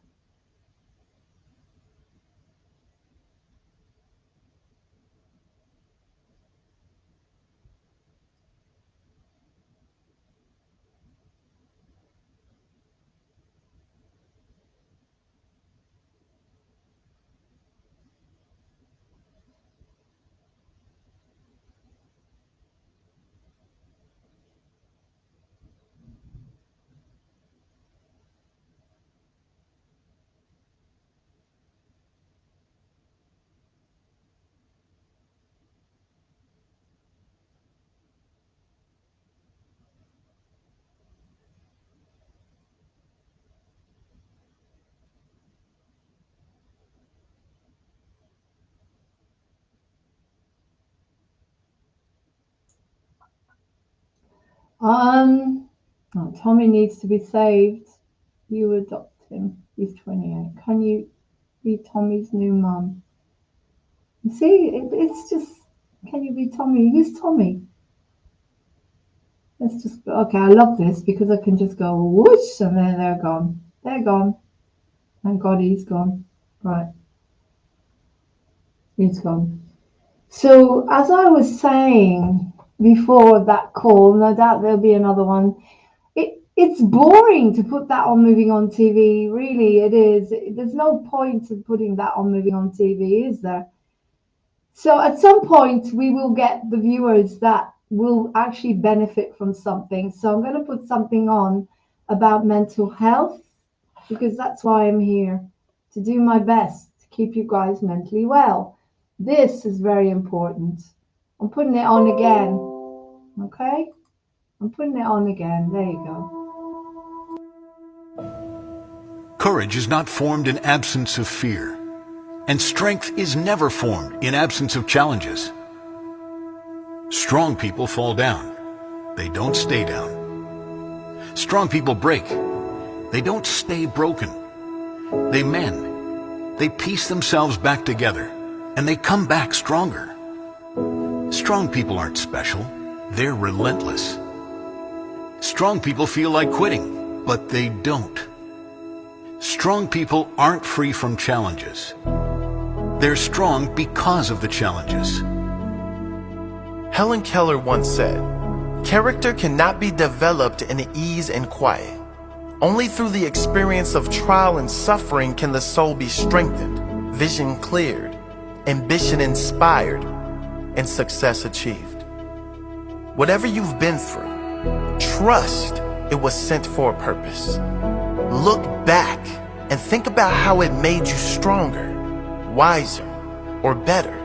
[SPEAKER 2] Oh, Tommy needs to be saved. You adopt him. He's 28. Can you be Tommy's new mum? See, it's just, can you be Tommy? Who's Tommy? Let's just, okay, I love this because I can just go whoosh and then they're gone. They're gone. Thank God he's gone. Right. He's gone. So, as I was saying before that call, no doubt there'll be another one. It's boring to put that on Moving On TV. Really, it is. There's no point in putting that on Moving On TV, is there? So at some point, we will get the viewers that will actually benefit from something. So I'm going to put something on about mental health, because that's why I'm here, to do my best to keep you guys mentally well. This is very important. I'm putting it on again. Okay? I'm putting it on again. There you go.
[SPEAKER 6] Courage is not formed in absence of fear, and strength is never formed in absence of challenges. Strong people fall down. They don't stay down. Strong people break. They don't stay broken. They mend. They piece themselves back together, and they come back stronger. Strong people aren't special. They're relentless. Strong people feel like quitting, but they don't. Strong people aren't free from challenges. They're strong because of the challenges.
[SPEAKER 7] Helen Keller once said, "Character cannot be developed in ease and quiet. Only through the experience of trial and suffering can the soul be strengthened, vision cleared, ambition inspired, and success achieved." Whatever you've been through, trust it was sent for a purpose. Look back and think about how it made you stronger, wiser, or better.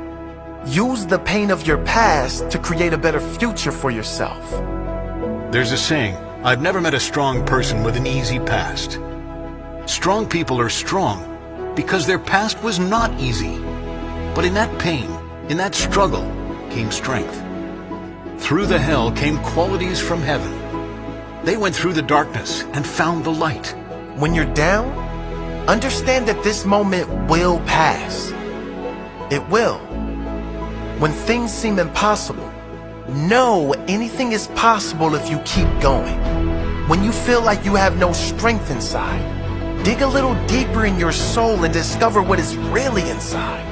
[SPEAKER 7] Use the pain of your past to create a better future for yourself.
[SPEAKER 6] There's a saying, I've never met a strong person with an easy past. Strong people are strong because their past was not easy. But in that pain, in that struggle, came strength. Through the hell came qualities from heaven. They went through the darkness and found the light.
[SPEAKER 7] When you're down, understand that this moment will pass. It will. When things seem impossible, know anything is possible if you keep going. When you feel like you have no strength inside, dig a little deeper in your soul and discover what is really inside.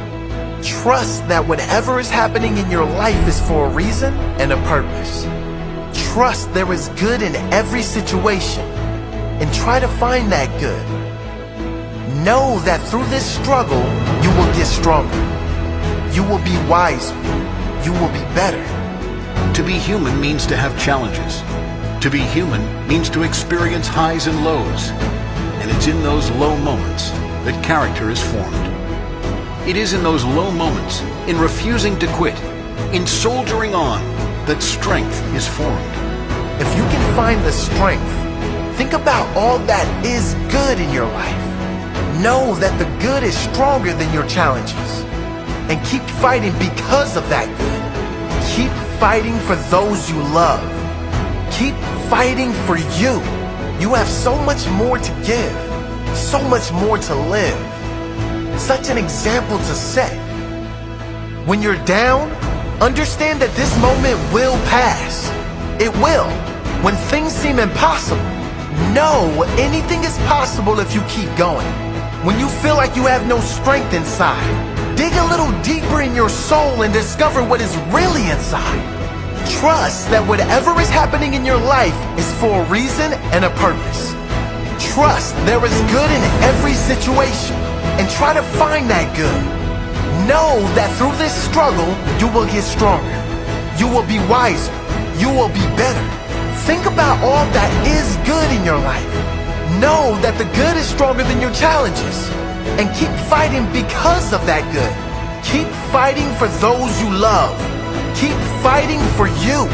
[SPEAKER 7] Trust that whatever is happening in your life is for a reason and a purpose. Trust there is good in every situation and try to find that good. Know that through this struggle, you will get stronger. You will be wiser. You will be better.
[SPEAKER 6] To be human means to have challenges. To be human means to experience highs and lows. And it's in those low moments that character is formed. It is in those low moments, in refusing to quit, in soldiering on, that strength is formed.
[SPEAKER 7] If you can find the strength, think about all that is good in your life. Know that the good is stronger than your challenges. And keep fighting because of that good. Keep fighting for those you love. Keep fighting for you. You have so much more to give, so much more to live. Such an example to set. When you're down, understand that this moment will pass. It will. When things seem impossible, know anything is possible if you keep going. When you feel like you have no strength inside, dig a little deeper in your soul and discover what is really inside. Trust that whatever is happening in your life is for a reason and a purpose. Trust there is good in every situation and try to find that good. Know that through this struggle, you will get stronger. You will be wiser. You will be better. Think about all that is good in your life. Know that the good is stronger than your challenges. And keep fighting because of that good. Keep fighting for those you love. Keep fighting for you.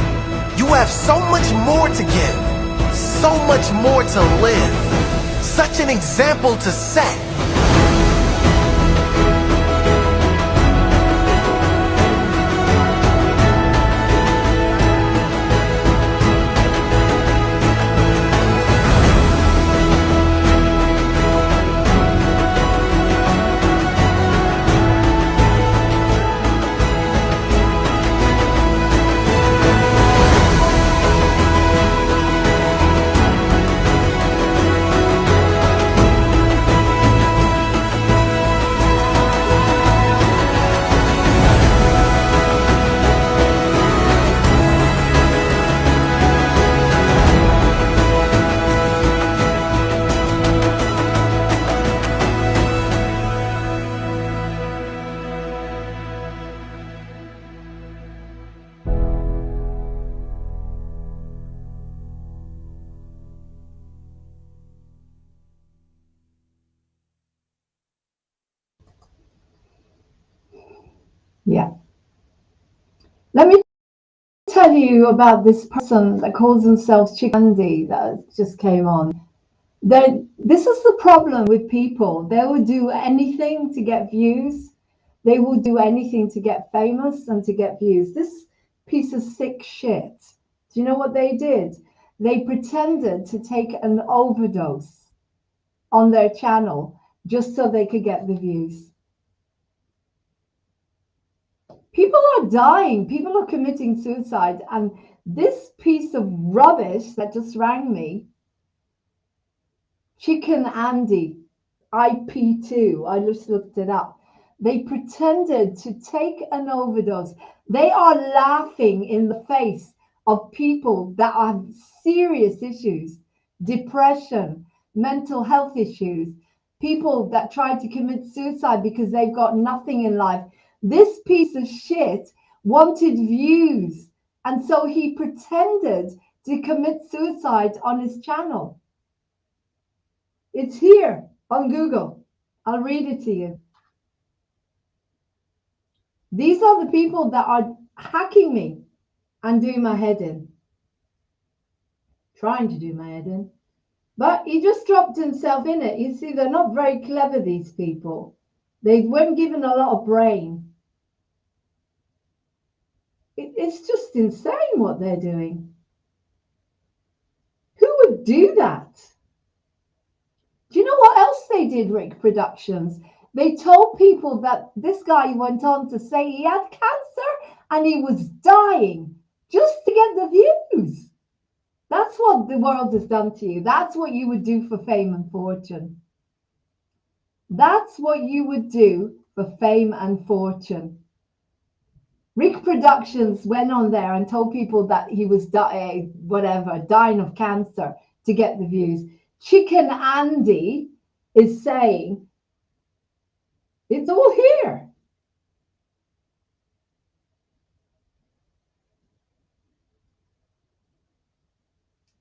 [SPEAKER 7] You have so much more to give. So much more to live. Such an example to set.
[SPEAKER 2] Yeah. Let me tell you about this person that calls themselves Chickandi that just came on. This is the problem with people. They will do anything to get views. They will do anything to get famous and to get views. This piece of sick shit. Do you know what they did? They pretended to take an overdose on their channel just so they could get the views. People are dying. People are committing suicide. And this piece of rubbish that just rang me, Chicken Andy, IP2, I just looked it up. They pretended to take an overdose. They are laughing in the face of people that have serious issues, depression, mental health issues, people that try to commit suicide because they've got nothing in life. This piece of shit wanted views, and so he pretended to commit suicide on his channel. It's here on Google. I'll read it to you. These are the people that are hacking me and doing my head in. Trying to do my head in. But he just dropped himself in it. You see, they're not very clever, these people. They weren't given a lot of brain. It's just insane what they're doing. Who would do that? Do you know what else they did, Rick Productions? They told people that this guy went on to say he had cancer and he was dying just to get the views. That's what the world has done to you. That's what you would do for fame and fortune. That's what you would do for fame and fortune. Rick Productions went on there and told people that he was dying of cancer to get the views. Chicken Andy is saying it's all here.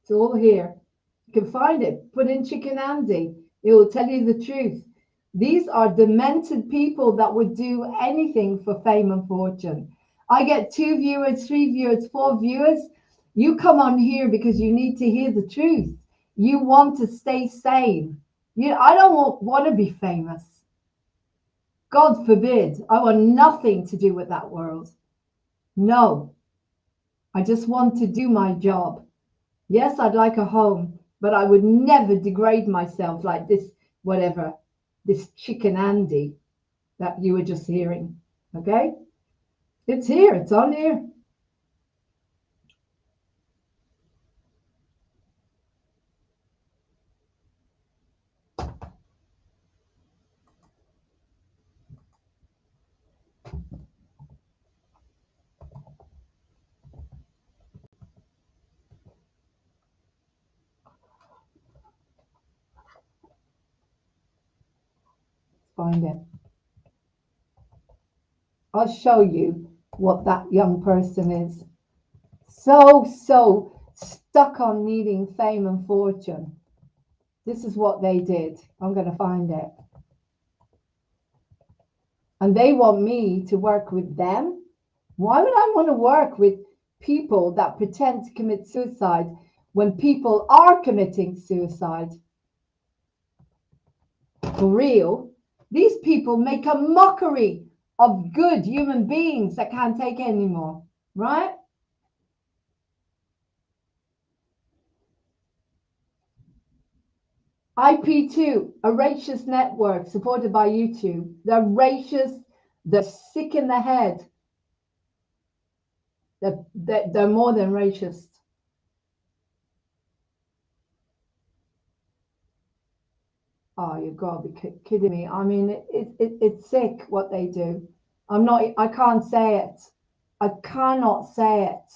[SPEAKER 2] It's all here. You can find it. Put in Chicken Andy. It will tell you the truth. These are demented people that would do anything for fame and fortune. I get 2 viewers, 3 viewers, 4 viewers. You come on here because you need to hear the truth. You want to stay sane. I don't want to be famous. God forbid. I want nothing to do with that world. No. I just want to do my job. Yes, I'd like a home, but I would never degrade myself like this, this Chicken Andy that you were just hearing. Okay? It's here. It's on here. Find it. I'll show you what that young person is. So stuck on needing fame and fortune. This is what they did. I'm going to find it. And they want me to work with them. Why would I want to work with people that pretend to commit suicide when people are committing suicide? For real, these people make a mockery of good human beings that can't take anymore, right? IP2, a racist network supported by YouTube. They're racist. They're sick in the head. They're more than racist. Oh, you've got to be kidding me. I mean, it's sick what they do. I can't say it. I cannot say it.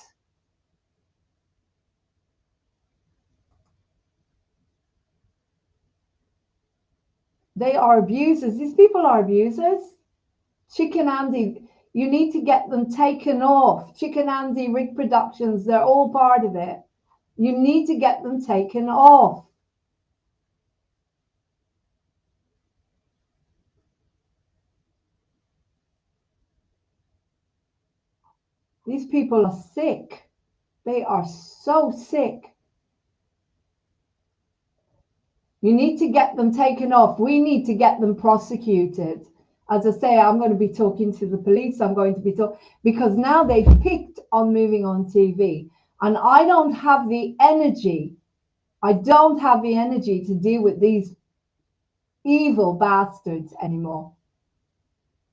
[SPEAKER 2] They are abusers. These people are abusers. Chicken Andy, you need to get them taken off. Chicken Andy, Rick Productions, they're all part of it. You need to get them taken off. These people are sick. They are so sick. You need to get them taken off. We need to get them prosecuted. As I say, I'm going to be talking to the police. I'm going to be talking because now they've picked on Moving On TV. And I don't have the energy. I don't have the energy to deal with these evil bastards anymore.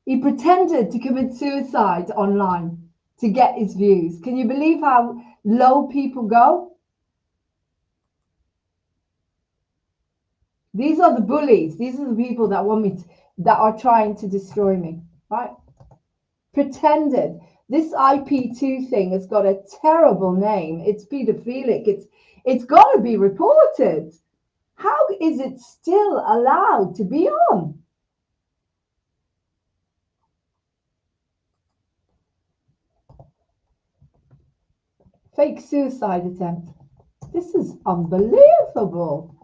[SPEAKER 2] He pretended to commit suicide online to get his views. Can you believe how low people go? These are the bullies. These are the people that want me to, that are trying to destroy me, right? Pretended. This IP2 thing has got a terrible name. It's pedophilic. It's got to be reported. How is it still allowed to be on? Fake suicide attempt. This is unbelievable.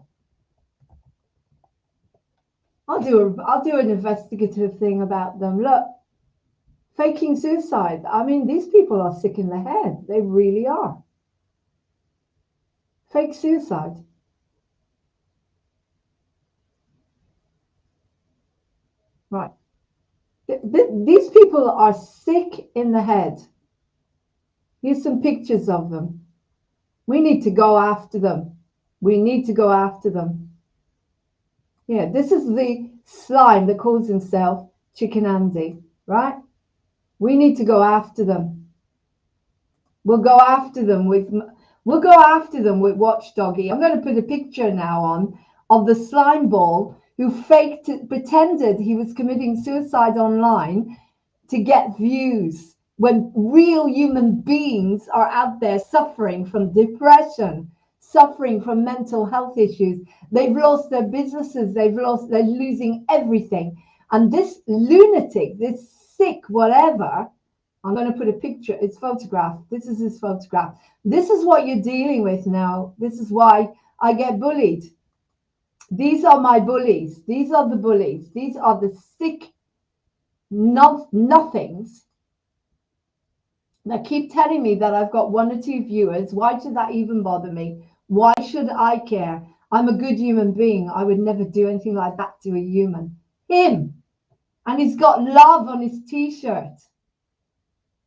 [SPEAKER 2] I'll do an investigative thing about them. Look, faking suicide. I mean, these people are sick in the head. They really are. Fake suicide. Right. These people are sick in the head. Here's some pictures of them. We need to go after them. We need to go after them. Yeah, this is the slime that calls himself Chicken Andy, right? We need to go after them. We'll go after them with Watchdoggy. I'm going to put a picture now on of the slime ball who pretended he was committing suicide online to get views when real human beings are out there suffering from depression, suffering from mental health issues. They've lost their businesses. They're losing everything. And this lunatic, this sick whatever, I'm going to put a picture, it's photographed. This is his photograph. This is what you're dealing with now. This is why I get bullied. These are my bullies. These are the bullies. These are the sick nothings that keep telling me that I've got 1 or 2 viewers. Why should that even bother me? Why should I care? I'm a good human being. I would never do anything like that to a human. Him. And he's got love on his t-shirt.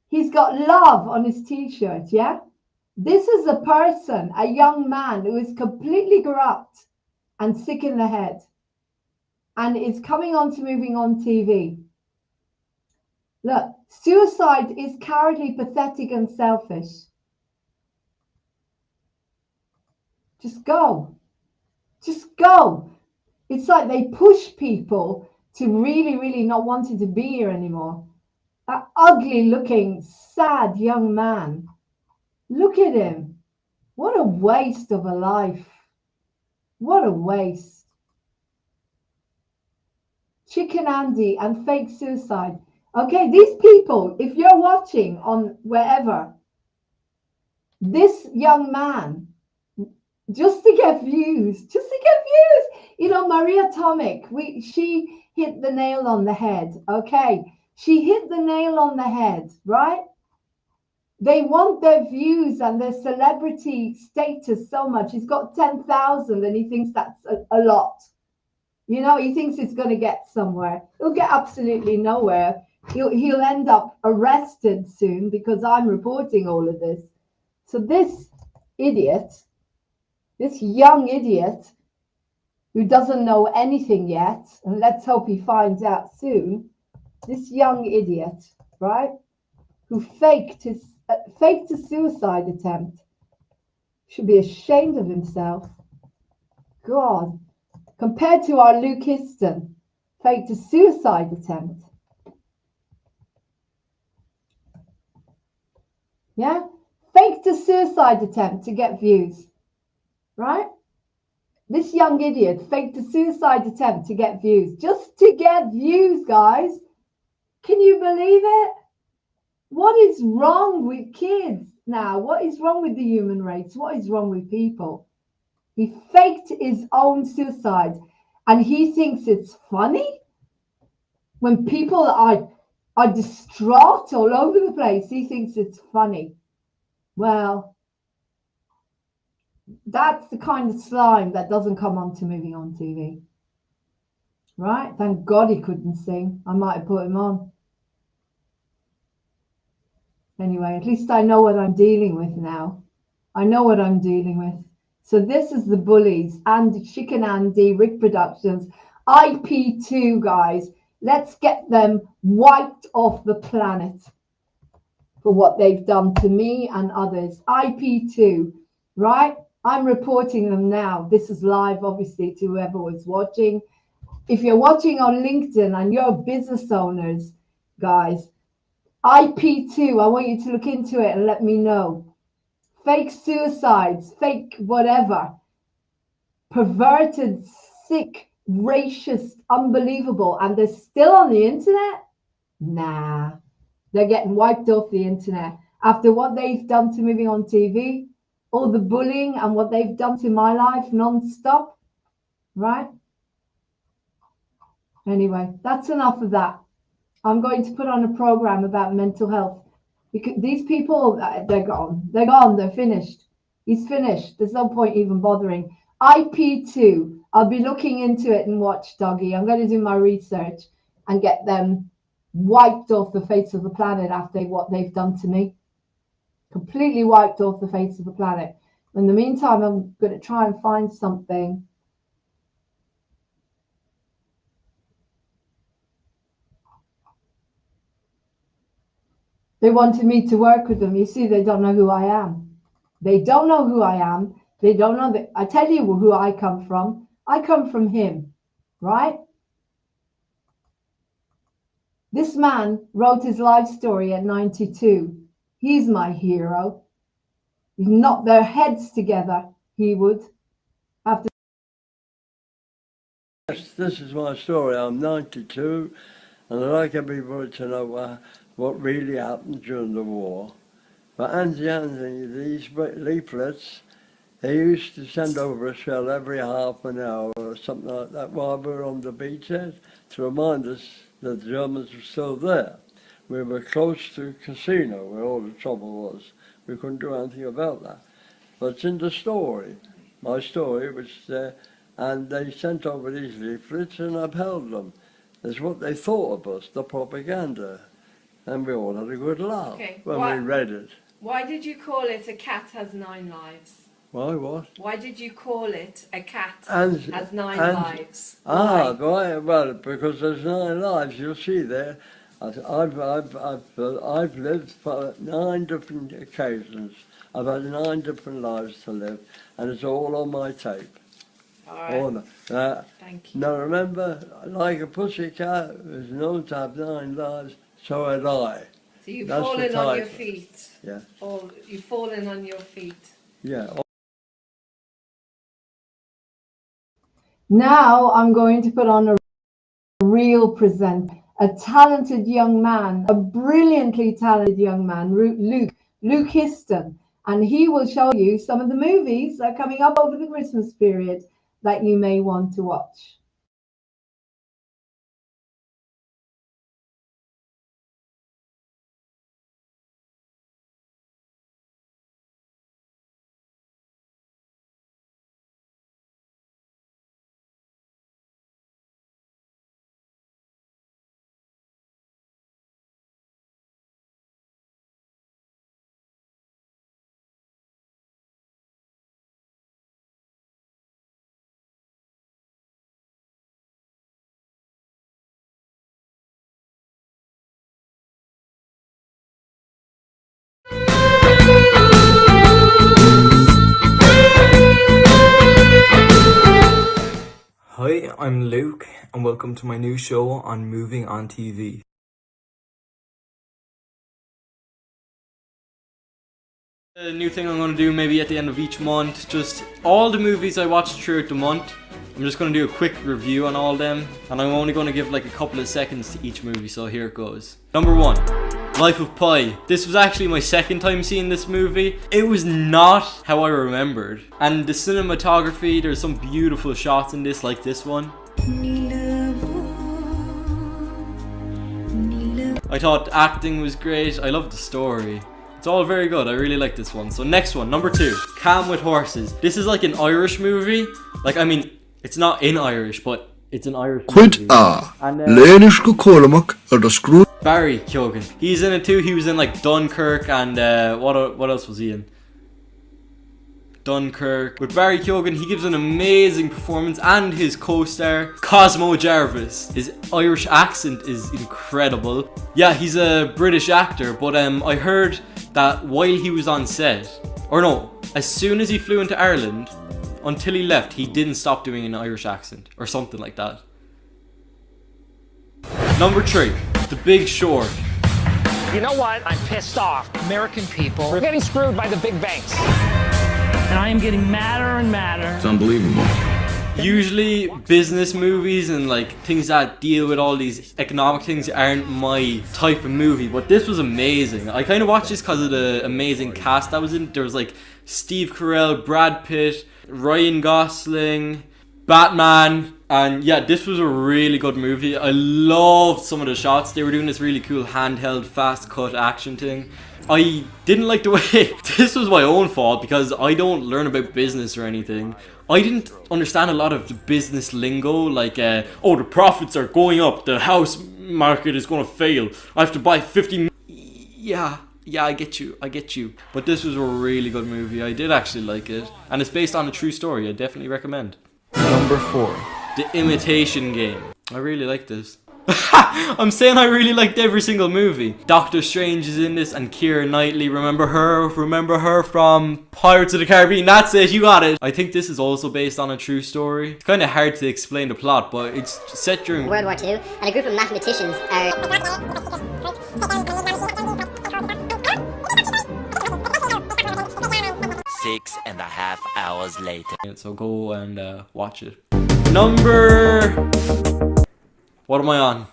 [SPEAKER 2] He's got love on his t-shirt, yeah? This is a person, a young man who is completely corrupt and sick in the head and is coming on to Moving On TV. Look, suicide is cowardly, pathetic, and selfish. Just go. Just go. It's like they push people to really, really not wanting to be here anymore. That ugly looking, sad young man. Look at him. What a waste of a life. What a waste. Chicken Andy and fake suicide. Okay, these people, if you're watching on wherever, this young man, just to get views, you know, Maria Tomic, she hit the nail on the head, okay? She hit the nail on the head, right? They want their views and their celebrity status so much. He's got 10,000 and he thinks that's a lot. You know, he thinks he's going to get somewhere. He'll get absolutely nowhere. He'll end up arrested soon because I'm reporting all of this. So this idiot, this young idiot who doesn't know anything yet, and let's hope he finds out soon, this young idiot, right, who faked a suicide attempt, should be ashamed of himself. God, compared to our Luke Histon, faked a suicide attempt. Yeah, faked a suicide attempt to get views, right? This young idiot faked a suicide attempt to get views, just to get views, guys. Can you believe it? What is wrong with kids now? What is wrong with the human race? What is wrong with people? He faked his own suicide and he thinks it's funny when people are are distraught all over the place. He thinks it's funny. Well, that's the kind of slime that doesn't come onto Moving On TV. Right? Thank God he couldn't sing. I might have put him on. Anyway, at least I know what I'm dealing with now. I know what I'm dealing with. So this is the bullies and Chicken Andy, Rick Productions, IP2 guys. Let's get them wiped off the planet for what they've done to me and others. IP2, right? I'm reporting them now. This is live, obviously, to whoever was watching. If you're watching on LinkedIn and you're business owners, guys, IP2, I want you to look into it and let me know. Fake suicides, fake whatever, perverted, sick, racist, unbelievable, and they're still on the internet? Nah, they're getting wiped off the internet. After what they've done to Moving On TV, all the bullying and what they've done to my life non-stop, right? Anyway, that's enough of that. I'm going to put on a program about mental health because these people, they're gone. They're gone. They're finished. He's finished. There's no point even bothering. IP2, I'll be looking into it and watch Doggy. I'm going to do my research and get them wiped off the face of the planet after what they've done to me. Completely wiped off the face of the planet. In the meantime, I'm going to try and find something. They wanted me to work with them. You see, they don't know who I am. They don't know who I am. They don't know that. I tell you who I come from. I come from him, right? This man wrote his life story at 92. He's my hero. He'd knock their heads together. He would. After.
[SPEAKER 8] This is my story. I'm 92, and I'd like everybody to know what really happened during the war. But Anthony, these leaflets, they used to send over a shell every half an hour or something like that while we were on the beachhead to remind us that the Germans were still there. We were close to a casino where all the trouble was. We couldn't do anything about that. But it's in the story, my story, which and they sent over these leaflets and upheld them. That's what they thought of us, the propaganda. And we all had a good laugh when we read it.
[SPEAKER 5] Why did you call it A Cat Has 9 Lives?
[SPEAKER 8] Why what?
[SPEAKER 5] Why did you call it A Cat Has 9 Lives?
[SPEAKER 8] Why? Well, because there's 9 lives. You'll see there. I've lived for 9 different occasions. I've had 9 different lives to live, and it's all on my tape.
[SPEAKER 5] All right. Thank you.
[SPEAKER 8] Now remember, like a pussycat is known to have 9 lives, so had I.
[SPEAKER 5] So you've fallen on your feet.
[SPEAKER 8] Yeah.
[SPEAKER 5] Or you've fallen on your feet.
[SPEAKER 8] Yeah.
[SPEAKER 2] Now I'm going to put on a real presenter, a talented young man, a brilliantly talented young man, Luke Histon, and he will show you some of the movies that are coming up over the Christmas period that you may want to watch.
[SPEAKER 9] Hi, I'm Luke, and welcome to my new show on Moving On TV.
[SPEAKER 10] A new thing I'm going to do maybe at the end of each month, just all the movies I watched throughout the month. I'm just going to do a quick review on all of them, and I'm only going to give like a couple of seconds to each movie, so here it goes. Number 1, Life of Pi. This was actually my second time seeing this movie. It was not how I remembered. And the cinematography, there's some beautiful shots in this, like this one. I thought acting was great. I loved the story. It's all very good. I really like this one. So next one, number 2, Calm with Horses. This is like an Irish movie. Like, I mean, it's not in Irish, but it's an Irish movie. And, Barry Keoghan. He's in it too. He was in like Dunkirk and what else was he in? Dunkirk. With Barry Keoghan, he gives an amazing performance, and his co-star Cosmo Jarvis. His Irish accent is incredible. Yeah, he's a British actor, but I heard that while he was on set, or no, as soon as he flew into Ireland, until he left, he didn't stop doing an Irish accent or something like that. Number 3, The Big Short.
[SPEAKER 11] You know what? I'm pissed off. American people are getting screwed by the big banks. And I am getting madder and madder.
[SPEAKER 12] It's unbelievable.
[SPEAKER 10] Usually business movies and like things that deal with all these economic things aren't my type of movie, but this was amazing. I kind of watched this because of the amazing cast that was in it. There was like Steve Carell, Brad Pitt, Ryan Gosling, Batman, and yeah, this was a really good movie. I loved some of the shots. They were doing this really cool handheld fast cut action thing. I didn't like the way, this was my own fault because I don't learn about business or anything. I didn't understand a lot of the business lingo, like, oh, the profits are going up, the house market is going to fail, I have to buy 50... Yeah, I get you. But this was a really good movie. I did actually like it. And it's based on a true story. I definitely recommend. Number 4, The Imitation Game. I really like this. I'm saying I really liked every single movie. Doctor Strange is in this, and Keira Knightley. Remember her from Pirates of the Caribbean. That's it, you got it. I think this is also based on a true story. It's kind of hard to explain the plot, but it's set during
[SPEAKER 13] World War II, and a group of mathematicians are
[SPEAKER 14] 6.5 hours later.
[SPEAKER 10] So go and watch it. Number... What am I on?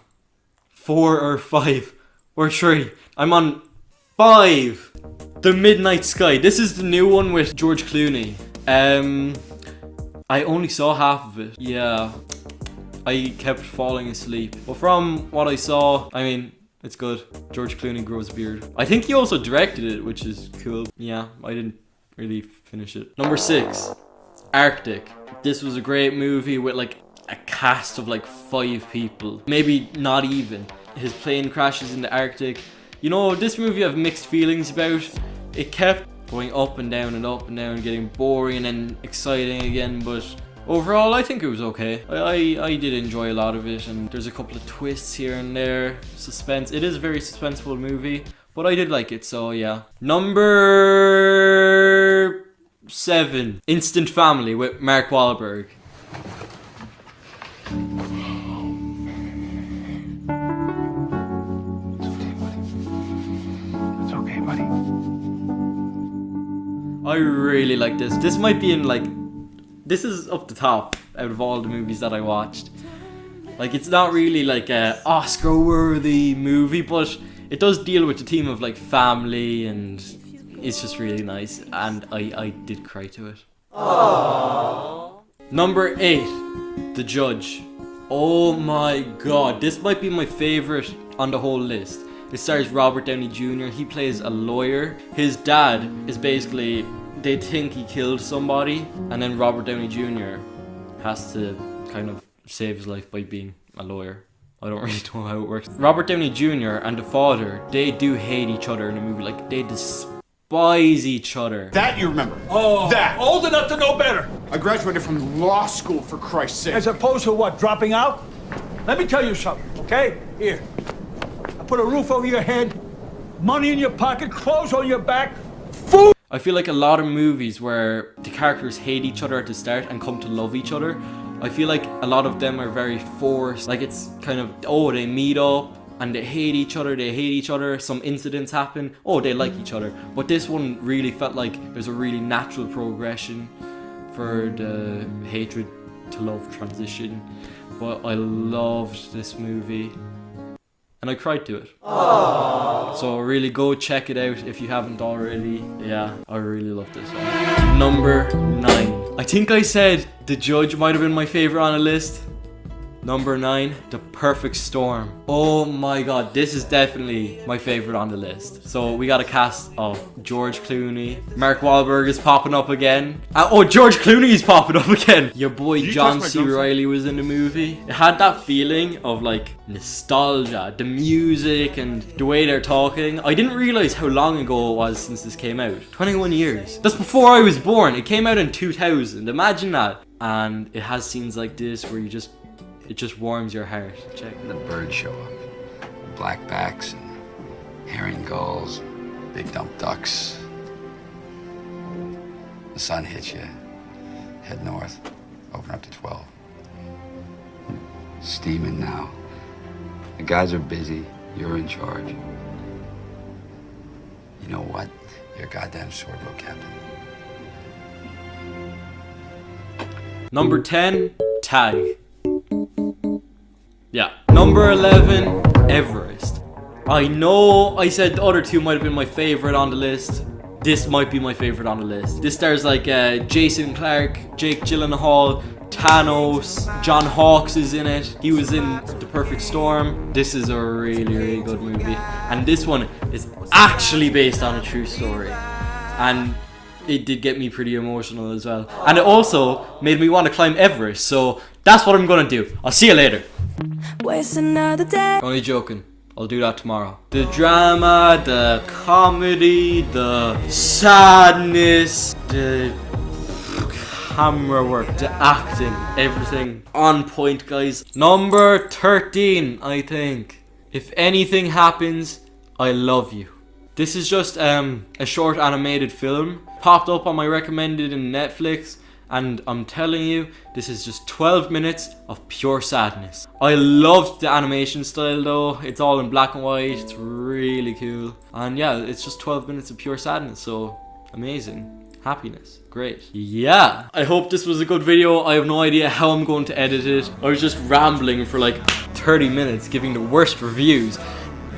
[SPEAKER 10] 4 or 5 or 3? I'm on 5. The Midnight Sky. This is the new one with George Clooney. I only saw half of it. Yeah, I kept falling asleep. But from what I saw, I mean, it's good. George Clooney grows a beard. I think he also directed it, which is cool. Yeah, I didn't really finish it. Number 6, Arctic. This was a great movie with like a cast of like 5 people, maybe not even. His plane crashes in the Arctic. You know, this movie I have mixed feelings about. It kept going up and down and up and down, getting boring and then exciting again, but overall I think it was okay. I did enjoy a lot of it, and there's a couple of twists here and there. Suspense. It is a very suspenseful movie, but I did like it, so yeah. Number 7, Instant Family with Mark Wahlberg.
[SPEAKER 12] It's okay, buddy.
[SPEAKER 10] I really like this. This might be in like... This is up the top out of all the movies that I watched. Like, it's not really like a Oscar-worthy movie, but it does deal with the theme of like family, and it's just really nice. And I did cry to it. Aww. Number 8, The Judge. Oh my god, this might be my favorite on the whole list. It stars Robert Downey Jr. He plays a lawyer. His dad is basically, they think he killed somebody, and then Robert Downey Jr. has to kind of save his life by being a lawyer. I don't really know how it works. Robert Downey Jr. and the father, they do hate each other in the movie. Like, they despise each other.
[SPEAKER 15] That you remember.
[SPEAKER 16] Oh,
[SPEAKER 15] that.
[SPEAKER 16] Old enough to know better.
[SPEAKER 15] I graduated from law school, for Christ's sake.
[SPEAKER 16] As opposed to what, dropping out? Let me tell you something, okay? Here. I put a roof over your head, money in your pocket, clothes on your back, food.
[SPEAKER 10] I feel like a lot of movies where the characters hate each other at the start and come to love each other, I feel like a lot of them are very forced. Like, it's kind of, oh, they meet up and they hate each other, some incidents happen, oh, they like each other. But this one really felt like there's a really natural progression for the hatred to love transition. But I loved this movie, and I cried to it. Aww. So really go check it out if you haven't already. Yeah, I really love this one. Number 9. I think I said The Judge might have been my favorite on the list. Number 9, The Perfect Storm. Oh my god, this is definitely my favorite on the list. So we got a cast of George Clooney. Mark Wahlberg is popping up again. Oh, George Clooney is popping up again. Your boy John C. Reilly was in the movie. It had that feeling of like nostalgia, the music and the way they're talking. I didn't realize how long ago it was since this came out. 21 years. That's before I was born. It came out in 2000. Imagine that. And it has scenes like this where it just warms your heart. Check.
[SPEAKER 12] The birds show up. Blackbacks and herring gulls, big dump ducks. The sun hits you. Head north. Open up to 12. Steaming now. The guys are busy. You're in charge. You know what? You're a goddamn swordboat captain.
[SPEAKER 10] Number 10, Tag. Yeah. Number 11, Everest. I know I said the other two might have been my favorite on the list. This might be my favorite on the list. This stars like Jason Clarke, Jake Gyllenhaal, Thanos, John Hawkes is in it. He was in The Perfect Storm. This is a really, really good movie. And this one is actually based on a true story. And it did get me pretty emotional as well. And it also made me want to climb Everest. So that's what I'm gonna do. I'll see you later.
[SPEAKER 4] Waste another day.
[SPEAKER 10] Only joking. I'll do that tomorrow. The drama, the comedy, the sadness, the camera work, the acting, everything on point, guys. Number 13, I think. If anything happens, I love you. This is just a short animated film. Popped up on my recommended in Netflix. And I'm telling you, this is just 12 minutes of pure sadness. I loved the animation style though. It's all in black and white. It's really cool. And yeah, it's just 12 minutes of pure sadness. So amazing. Happiness. Great. Yeah. I hope this was a good video. I have no idea how I'm going to edit it. I was just rambling for like 30 minutes giving the worst reviews.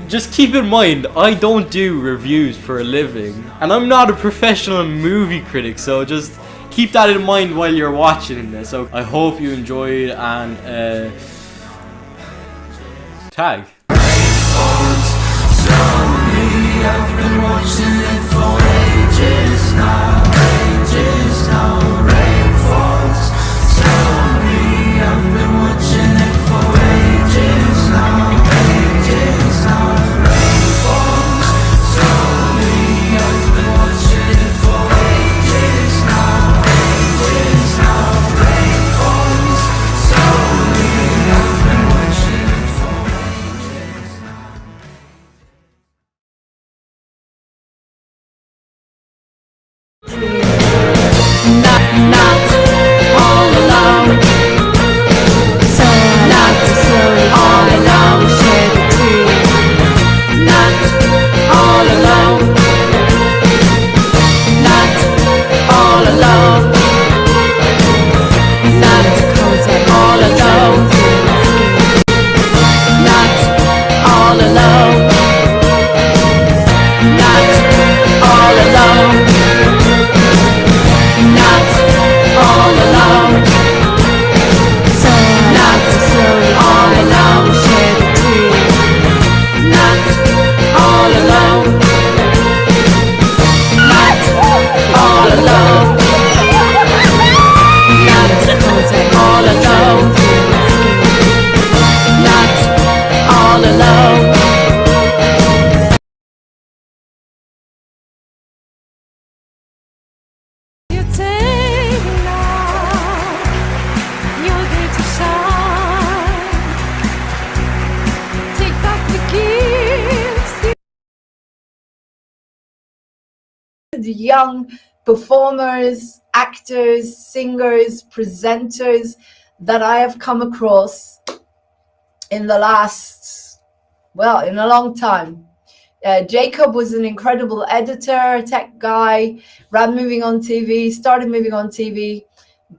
[SPEAKER 10] Just keep in mind, I don't do reviews for a living. And I'm not a professional movie critic. So just keep that in mind while you're watching this. So I hope you enjoyed and tag. I've been watching it for ages now, ages now. Rain falls slowly. I've been watching it for ages now, ages now. Rain falls slowly. I've been watching it for ages now, ages now. Rain falls slowly. I've been watching it for ages now. Not all alone. So not slowly all alone. Shed a tear. Not all alone. Not all alone. Not cause I'm all alone. Not all alone. Not all alone. Not all alone. So not slowly all alone. Shed a tear. Not all alone. Not all alone. Not cause I'm all alone. Not all alone. You take love, you're there to shine. Take back the gifts.
[SPEAKER 2] The young performers, actors, singers, presenters that I have come across in the last, well, in a long time. Jacob was an incredible editor, tech guy, ran Moving on TV, started Moving on TV,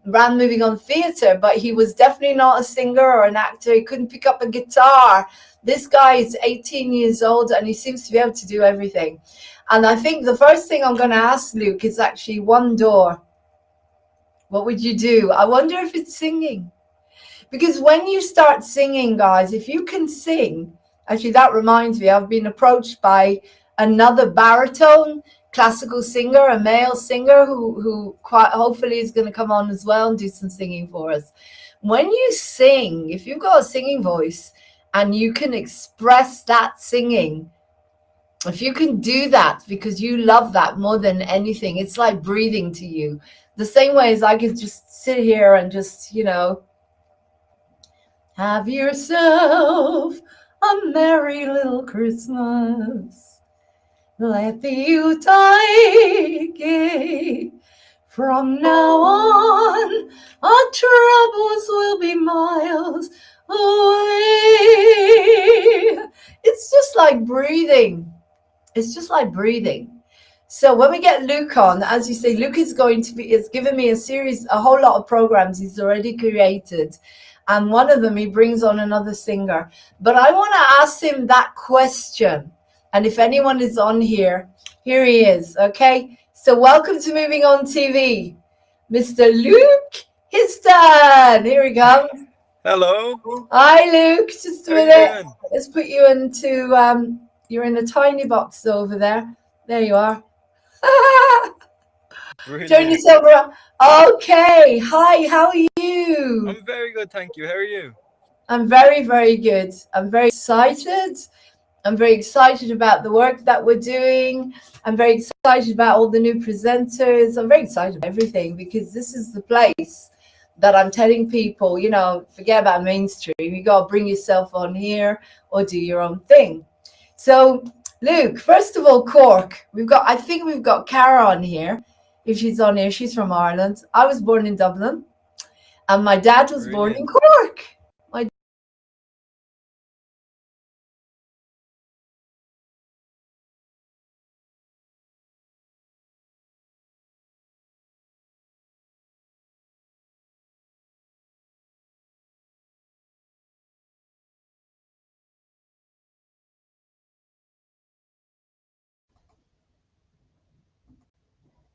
[SPEAKER 2] ran Moving on Theatre, but he was definitely not a singer or an actor. He couldn't pick up a guitar. This guy is 18 years old and he seems to be able to do everything. And I think the first thing I'm going to ask Luke is actually one door. What would you do? I wonder if it's singing. Because when you start singing, guys, if you can sing, actually, that reminds me, I've been approached by another baritone classical singer, a male singer who quite hopefully is going to come on as well and do some singing for us. When you sing, if you've got a singing voice and you can express that singing, if you can do that because you love that more than anything, it's like breathing to you. The same way as I could just sit here and just, you know, have yourself a merry little Christmas. Let the Yuletide gay. From now on, our troubles will be miles away. It's just like breathing. It's just like breathing. So when we get Luke on, as you say, Luke is going to be, it's given me a series, a whole lot of programs he's already created. And one of them, he brings on another singer. But I want to ask him that question. And if anyone is on here, here he is, okay? So welcome to Moving On TV, Mr. Luke Histon. Here he comes.
[SPEAKER 17] Hello.
[SPEAKER 2] Hi, Luke. Just a
[SPEAKER 17] How you
[SPEAKER 2] minute.
[SPEAKER 17] doing?
[SPEAKER 2] Let's put you into, you're in a tiny box over there. There you are.
[SPEAKER 17] Brilliant.
[SPEAKER 2] Turn yourself around. Okay. Hi, how are you?
[SPEAKER 17] I'm very good, thank you. How are you?
[SPEAKER 2] I'm very, very good. I'm very excited. I'm very excited about the work that we're doing. I'm very excited about all the new presenters. I'm very excited about everything because this is the place that I'm telling people, you know, forget about mainstream. You got to bring yourself on here or do your own thing. So, Luke, first of all, Cork. I think we've got Cara on here. If she's on here, she's from Ireland. I was born in Dublin, and my dad was born in Cork. My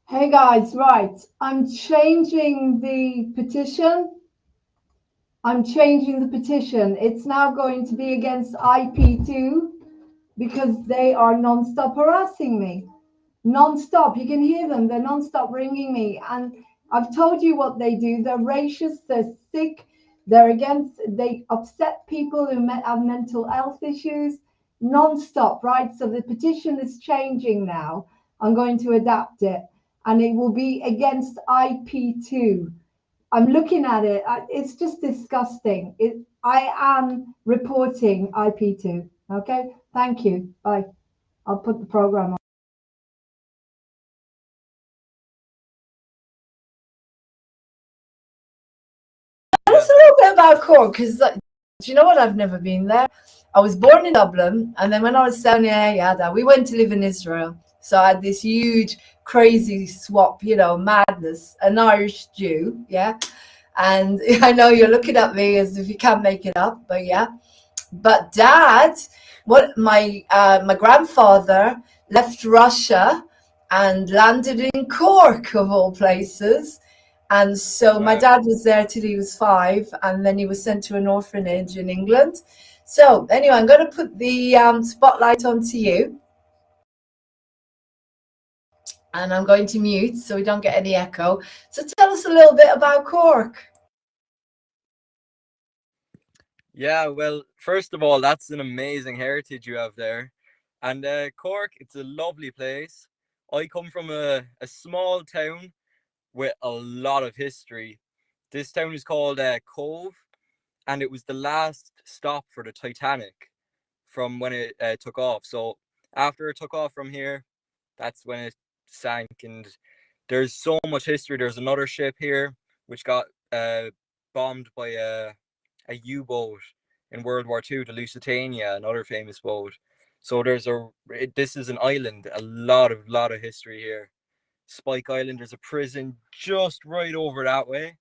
[SPEAKER 2] Hey guys, right. I'm changing the petition. It's now going to be against IP2 because they are non-stop harassing me. Non-stop. You can hear them. They're non-stop ringing me. And I've told you what they do. They're racist. They're sick. They upset people who have mental health issues. Non-stop, right? So the petition is changing now. I'm going to adapt it. And it will be against IP2. I'm looking at it. It's just disgusting. I am reporting IP2. Okay. Thank you. Bye. I'll put the program on. Tell us a little bit about Cork, because do you know what? I've never been there. I was born in Dublin, and then when I was 7, we went to live in Israel. So I had this huge, crazy swap, you know, madness. An Irish Jew, yeah. And I know you're looking at me as if you can't make it up, but yeah. But Dad, my grandfather left Russia and landed in Cork, of all places. And so my dad was there till he was 5, and then he was sent to an orphanage in England. So anyway, I'm going to put the spotlight onto you. And I'm going to mute so we don't get any echo. So tell us a little bit about Cork.
[SPEAKER 17] Yeah, well, first of all, that's an amazing heritage you have there. And Cork, it's a lovely place. I come from a small town with a lot of history. This town is called Cove, and it was the last stop for the Titanic from when it took off. So after it took off from here, that's when it sank. And there's so much history. There's another ship here which got bombed by a U-boat in World War II, the Lusitania, another famous boat. So this is an island, a lot of history here. Spike Island, there's a prison just right over that way,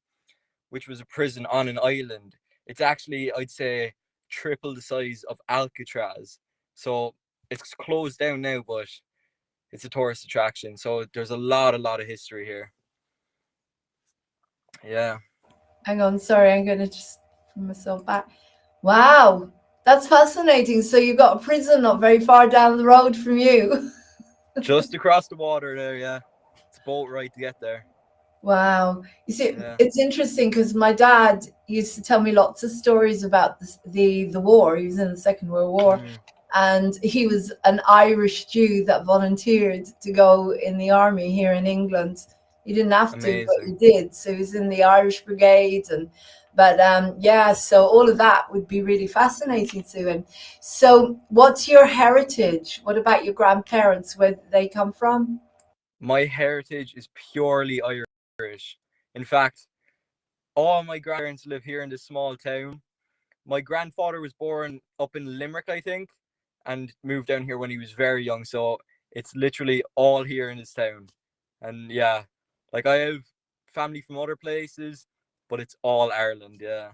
[SPEAKER 17] which was a prison on an island. It's actually, I'd say, triple the size of Alcatraz. So it's closed down now, but it's a tourist attraction. So there's a lot of history here. Yeah.
[SPEAKER 2] Hang on, sorry, I'm going to just
[SPEAKER 3] myself back. Wow, that's fascinating. So you got a prison not very far down the road from you.
[SPEAKER 17] Just across the water there, yeah. It's a boat ride to get there.
[SPEAKER 3] Wow. You see,
[SPEAKER 17] Yeah.
[SPEAKER 3] it's interesting because my dad used to tell me lots of stories about the war. He was in the Second World War, and he was an Irish Jew that volunteered to go in the army here in England. He didn't have to, but he
[SPEAKER 17] Amazing.
[SPEAKER 3] did. So he was in the Irish Brigade, and yeah. So all of that would be really fascinating to him. So, what's your heritage? What about your grandparents? Where did they come from?
[SPEAKER 17] My heritage is purely Irish. In fact, all my grandparents live here in this small town. My grandfather was born up in Limerick, I think, and moved down here when he was very young. So it's literally all here in this town. And yeah, like I have family from other places, but it's all Ireland, yeah.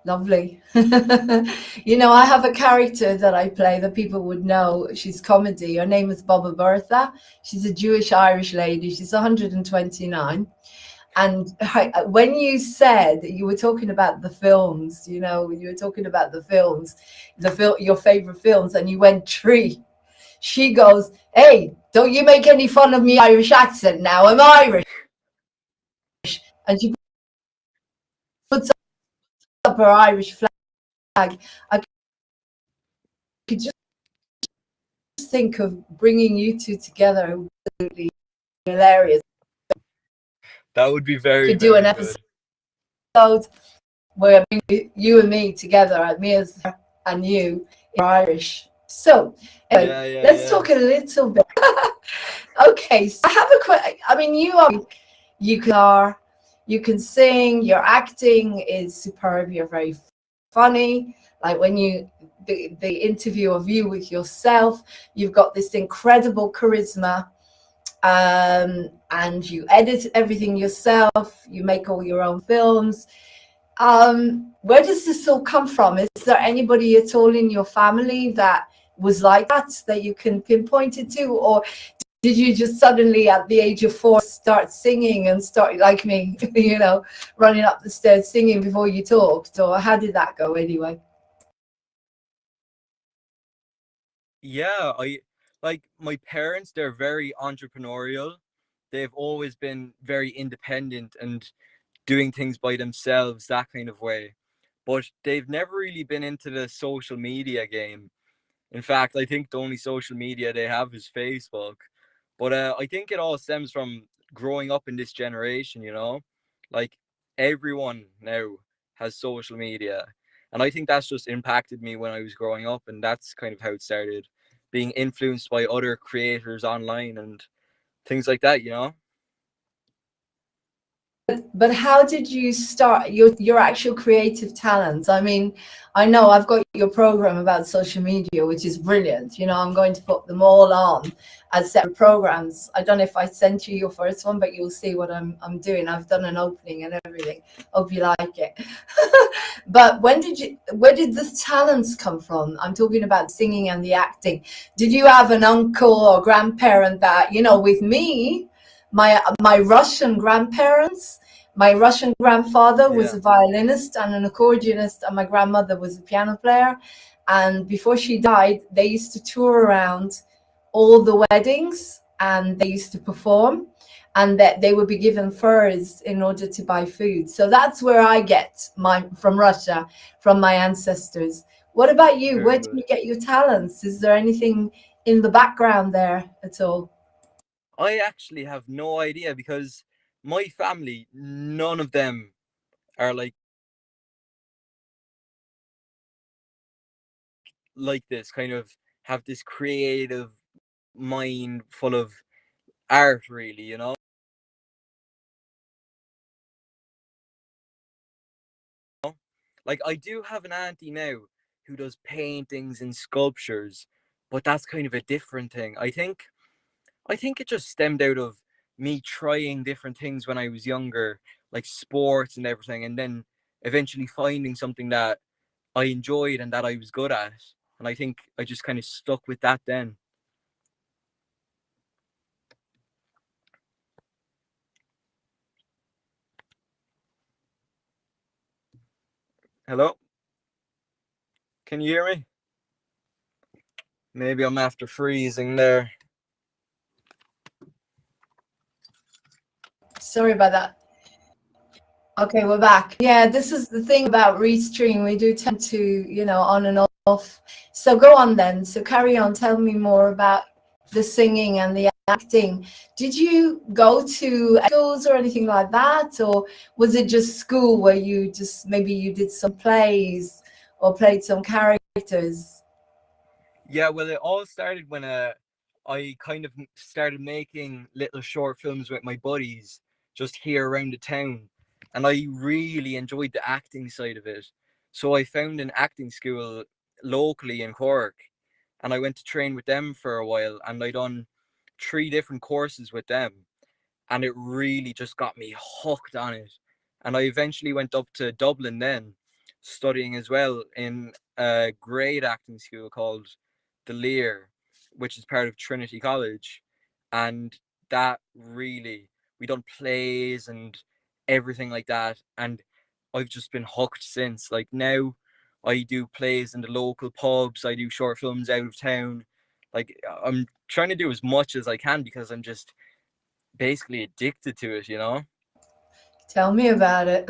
[SPEAKER 3] Lovely. I have a character that I play that people would know. She's comedy. Her name is Baba Bertha. She's a Jewish Irish lady. She's 129. And when you said you were talking about the films, you were talking about the films, your favorite films, and you went tree. She goes, "Hey, don't you make any fun of me Irish accent now. I'm Irish." And she puts up her Irish flag. I could just think of bringing you two together. Absolutely hilarious.
[SPEAKER 17] That would be very,
[SPEAKER 3] Could do an
[SPEAKER 17] very good.
[SPEAKER 3] episode where you and me together, me as her and you, are Irish. So anyway, let's talk a little bit. Okay, so I have a question. I mean, you can sing. Your acting is superb. You're very funny. Like when the interview of you with yourself, you've got this incredible charisma. And you edit everything yourself. You make all your own films. Where does this all come from? Is there anybody at all in your family that was like that you can pinpoint it to, or did you just suddenly at the age of 4 start singing and start like me, running up the stairs singing before you talked, or how did that go anyway?
[SPEAKER 17] Yeah, I like my parents, they're very entrepreneurial. They've always been very independent and doing things by themselves, that kind of way. But they've never really been into the social media game. In fact, I think the only social media they have is Facebook. But I think it all stems from growing up in this generation. Like everyone now has social media. And I think that's just impacted me when I was growing up. And that's kind of how it started, being influenced by other creators online and things like that.
[SPEAKER 3] But how did you start your actual creative talents? I mean, I know I've got your program about social media, which is brilliant. I'm going to put them all on as separate programs. I don't know if I sent you your first one, but you'll see what I'm doing. I've done an opening and everything. Hope you like it. But where did the talents come from? I'm talking about singing and the acting. Did you have an uncle or grandparent that, with me, my Russian grandparents, my Russian grandfather was a violinist and an accordionist, and my grandmother was a piano player. And before she died, they used to tour around all the weddings and they used to perform, and that they would be given furs in order to buy food. So that's where I get from Russia, from my ancestors. What about you?
[SPEAKER 17] Very
[SPEAKER 3] Where do
[SPEAKER 17] good.
[SPEAKER 3] you get your talents? Is there anything in the background there at all?
[SPEAKER 17] I actually have no idea because my family, none of them are like this, kind of have this creative mind full of art, really. Like I do have an auntie now who does paintings and sculptures, but that's kind of a different thing. I think it just stemmed out of me trying different things when I was younger, like sports and everything, and then eventually finding something that I enjoyed and that I was good at. And I think I just kind of stuck with that then. Hello? Can you hear me? Maybe I'm after freezing there.
[SPEAKER 3] Sorry about that. Okay, we're back. Yeah, this is the thing about Restream. We do tend to, on and off. So go on then. So carry on. Tell me more about the singing and the acting. Did you go to schools or anything like that? Or was it just school where you just, maybe you did some plays or played some characters?
[SPEAKER 17] Yeah, well, it all started when I kind of started making little short films with my buddies just here around the town, and I really enjoyed the acting side of it. So I found an acting school locally in Cork, and I went to train with them for a while, and I done 3 different courses with them, and it really just got me hooked on it. And I eventually went up to Dublin then, studying as well in a great acting school called the Lear, which is part of Trinity College. And that really, we done plays and everything like that. And I've just been hooked since. Like now I do plays in the local pubs, I do short films out of town. Like I'm trying to do as much as I can because I'm just basically addicted to it, you know?
[SPEAKER 3] Tell me about it.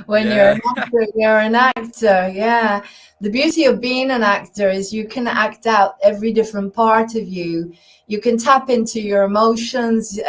[SPEAKER 3] When you're
[SPEAKER 17] Yeah.
[SPEAKER 3] an actor, you're an actor. Yeah. The beauty of being an actor is you can act out every different part of you. You can tap into your emotions.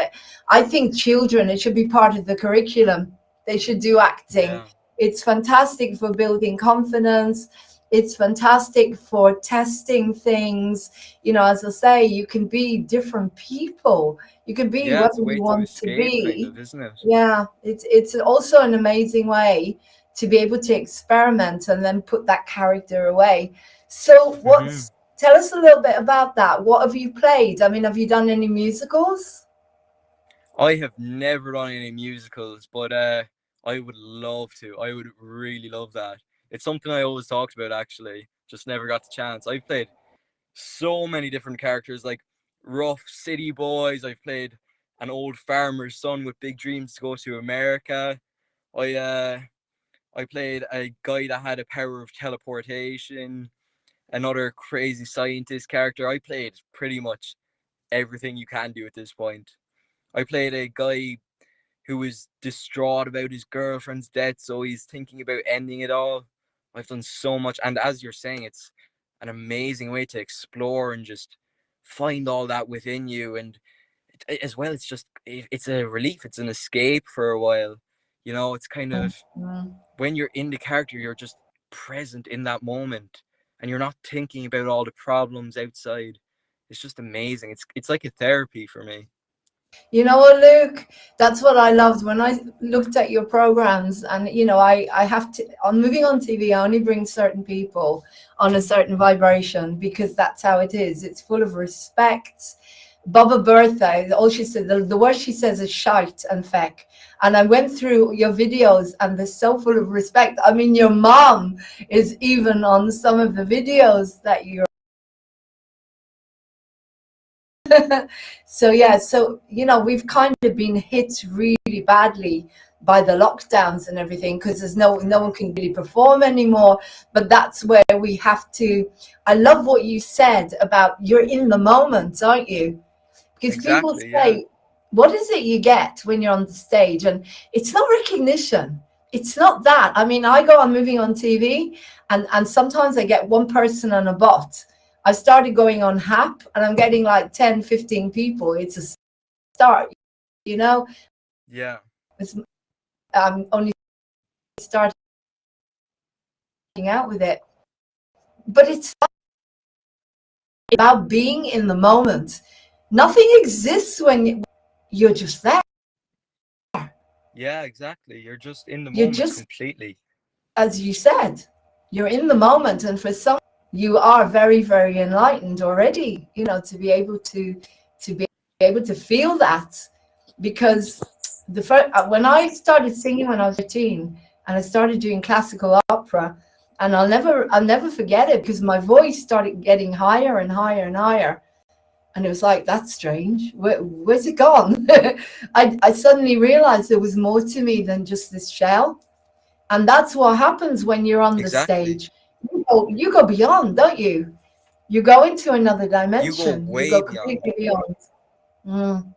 [SPEAKER 3] I think children, it should be part of the curriculum. They should do acting.
[SPEAKER 17] Yeah.
[SPEAKER 3] It's fantastic for building confidence. It's fantastic for testing things. As I say, you can be different people. You can be
[SPEAKER 17] Yeah, it's
[SPEAKER 3] whatever
[SPEAKER 17] a
[SPEAKER 3] you
[SPEAKER 17] way to
[SPEAKER 3] want to
[SPEAKER 17] escape, kind
[SPEAKER 3] be.
[SPEAKER 17] of, isn't it?
[SPEAKER 3] Yeah, it's also an amazing way to be able to experiment and then put that character away. So tell us a little bit about that. What have you played? I mean, have you done any musicals?
[SPEAKER 17] I have never done any musicals, but I would love to. I would really love that. It's something I always talked about, actually. Just never got the chance. I've played so many different characters, like rough city boys. I've played an old farmer's son with big dreams to go to America. I played a guy that had a power of teleportation, another crazy scientist character. I played pretty much everything you can do at this point. I played a guy who was distraught about his girlfriend's death, so he's thinking about ending it all. I've done so much, and as you're saying, it's an amazing way to explore and just find all that within you. And as well, it's a relief, it's an escape for a while. It's kind of when you're in the character, you're just present in that moment, and you're not thinking about all the problems outside. It's just amazing. It's like a therapy for me.
[SPEAKER 3] You know what, Luke? That's what I loved when I looked at your programs. And, I have to, on Moving on TV, I only bring certain people on a certain vibration because that's how it is. It's full of respect. Baba Bertha, all she said, the word she says is shite and feck. And I went through your videos and they're so full of respect. I mean, your mom is even on some of the videos that you're. So we've kind of been hit really badly by the lockdowns and everything because there's no one can really perform anymore. But that's where we have to. I love what you said about you're in the moment, aren't you? Because people
[SPEAKER 17] Exactly,
[SPEAKER 3] say,
[SPEAKER 17] yeah.
[SPEAKER 3] what is it you get when you're on the stage? And it's not recognition. It's not that. I mean, I go on Moving on TV and sometimes I get one person on a bot. I started going on HAP and I'm getting like 10, 15 people. It's a start,
[SPEAKER 17] Yeah.
[SPEAKER 3] I'm only starting out with it. But it's about being in the moment. Nothing exists when you're just there.
[SPEAKER 17] Yeah, exactly. You're just in the
[SPEAKER 3] You're
[SPEAKER 17] moment
[SPEAKER 3] just,
[SPEAKER 17] completely.
[SPEAKER 3] as you said, you're in the moment. And for some, you are very, very enlightened already, to be able to feel that. Because when I started singing when I was 13 and I started doing classical opera, and I'll never forget it because my voice started getting higher and higher and higher. And it was like, that's strange. Where's it gone? I suddenly realized there was more to me than just this shell.
[SPEAKER 2] And that's what happens when you're on the
[SPEAKER 17] Exactly.
[SPEAKER 2] stage. You go beyond, don't you? You go into another
[SPEAKER 17] You go
[SPEAKER 2] dimension. You
[SPEAKER 17] way
[SPEAKER 2] go
[SPEAKER 17] beyond.
[SPEAKER 2] completely beyond. Mm.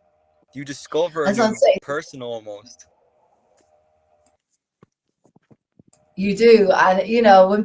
[SPEAKER 17] You discover a
[SPEAKER 2] As I'm
[SPEAKER 17] new
[SPEAKER 2] saying,
[SPEAKER 17] person almost.
[SPEAKER 2] you do. And, you know, when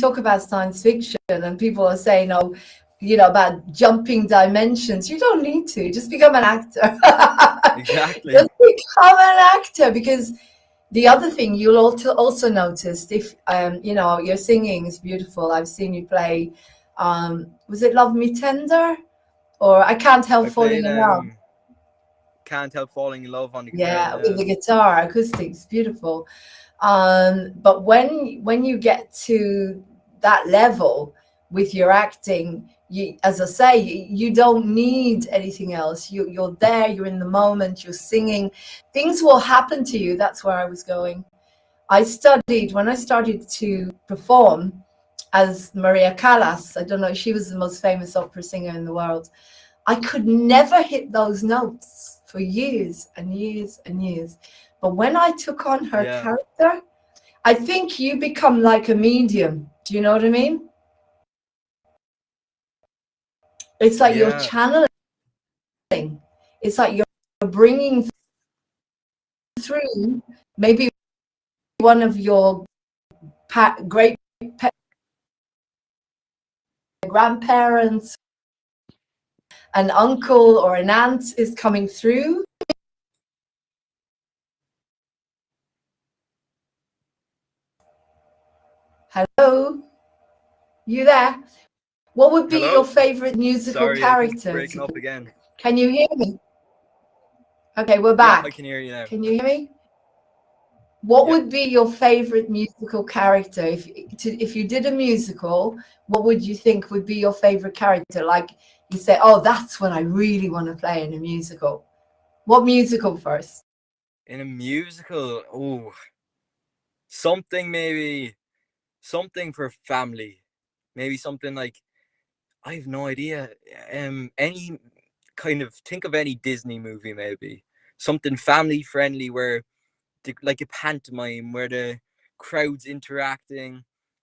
[SPEAKER 2] talk about science fiction and people are saying, oh, you know, about jumping dimensions. You don't need to. Just become an actor.
[SPEAKER 17] Exactly.
[SPEAKER 2] Just become an actor, because the other thing you'll also notice, if you know, your singing is beautiful. I've seen you play. Was it "Love Me Tender" or "I Can't Help
[SPEAKER 17] I
[SPEAKER 2] Falling
[SPEAKER 17] played
[SPEAKER 2] in Love"?
[SPEAKER 17] Can't Help Falling in Love on the guitar.
[SPEAKER 2] Yeah, with the guitar, acoustics, beautiful. But when you get to that level with your acting, you, as I say, you don't need anything else. You're there, you're in the moment, you're singing. Things will happen to you. That's where I was going. I studied, when I started to perform as Maria Callas, I don't know, she was the most famous opera singer in the world. I could never hit those notes for years and years and years. But when I took on her character, I think you become like a medium. Do you know what I mean? It's like you're channeling. It's like you're bringing through maybe one of your great grandparents, an uncle or an aunt is coming through. Hello? You there? What would be your favorite musical character?
[SPEAKER 17] Breaking up again.
[SPEAKER 2] Can you hear me? Okay, we're back.
[SPEAKER 17] Yeah, I can hear you now.
[SPEAKER 2] Can you hear me? What would be your favorite musical character? If you did a musical, what would you think would be your favorite character? Like you say, oh, that's what I really want to play in a musical. What musical first?
[SPEAKER 17] In a musical, oh, something for family. Maybe something like, I have no idea. Any kind of, think of any Disney movie, maybe something family friendly where, like a pantomime where the crowd's interacting.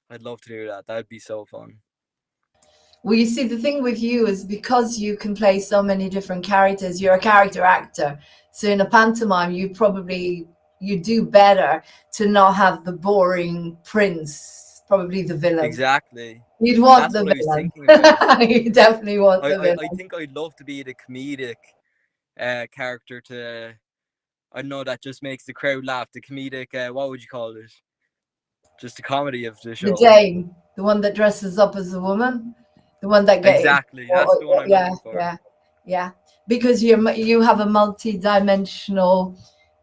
[SPEAKER 17] I'd love to do that. That'd be so fun.
[SPEAKER 2] Well, you see, the thing with you is because you can play so many different characters, you're a character actor. So in a pantomime, you do better to not have the boring prince, probably the villain.
[SPEAKER 17] Exactly.
[SPEAKER 2] You'd want
[SPEAKER 17] That's
[SPEAKER 2] the
[SPEAKER 17] what
[SPEAKER 2] villain.
[SPEAKER 17] I was thinking about.
[SPEAKER 2] You definitely want the villain.
[SPEAKER 17] I think I'd love to be the comedic character to, I know that just makes the crowd laugh. The comedic, what would you call it? Just the comedy of the show.
[SPEAKER 2] The dame, the one that dresses up as a woman, the one that gets
[SPEAKER 17] exactly. That's the one I'm looking for.
[SPEAKER 2] Yeah. Because you have a multi-dimensional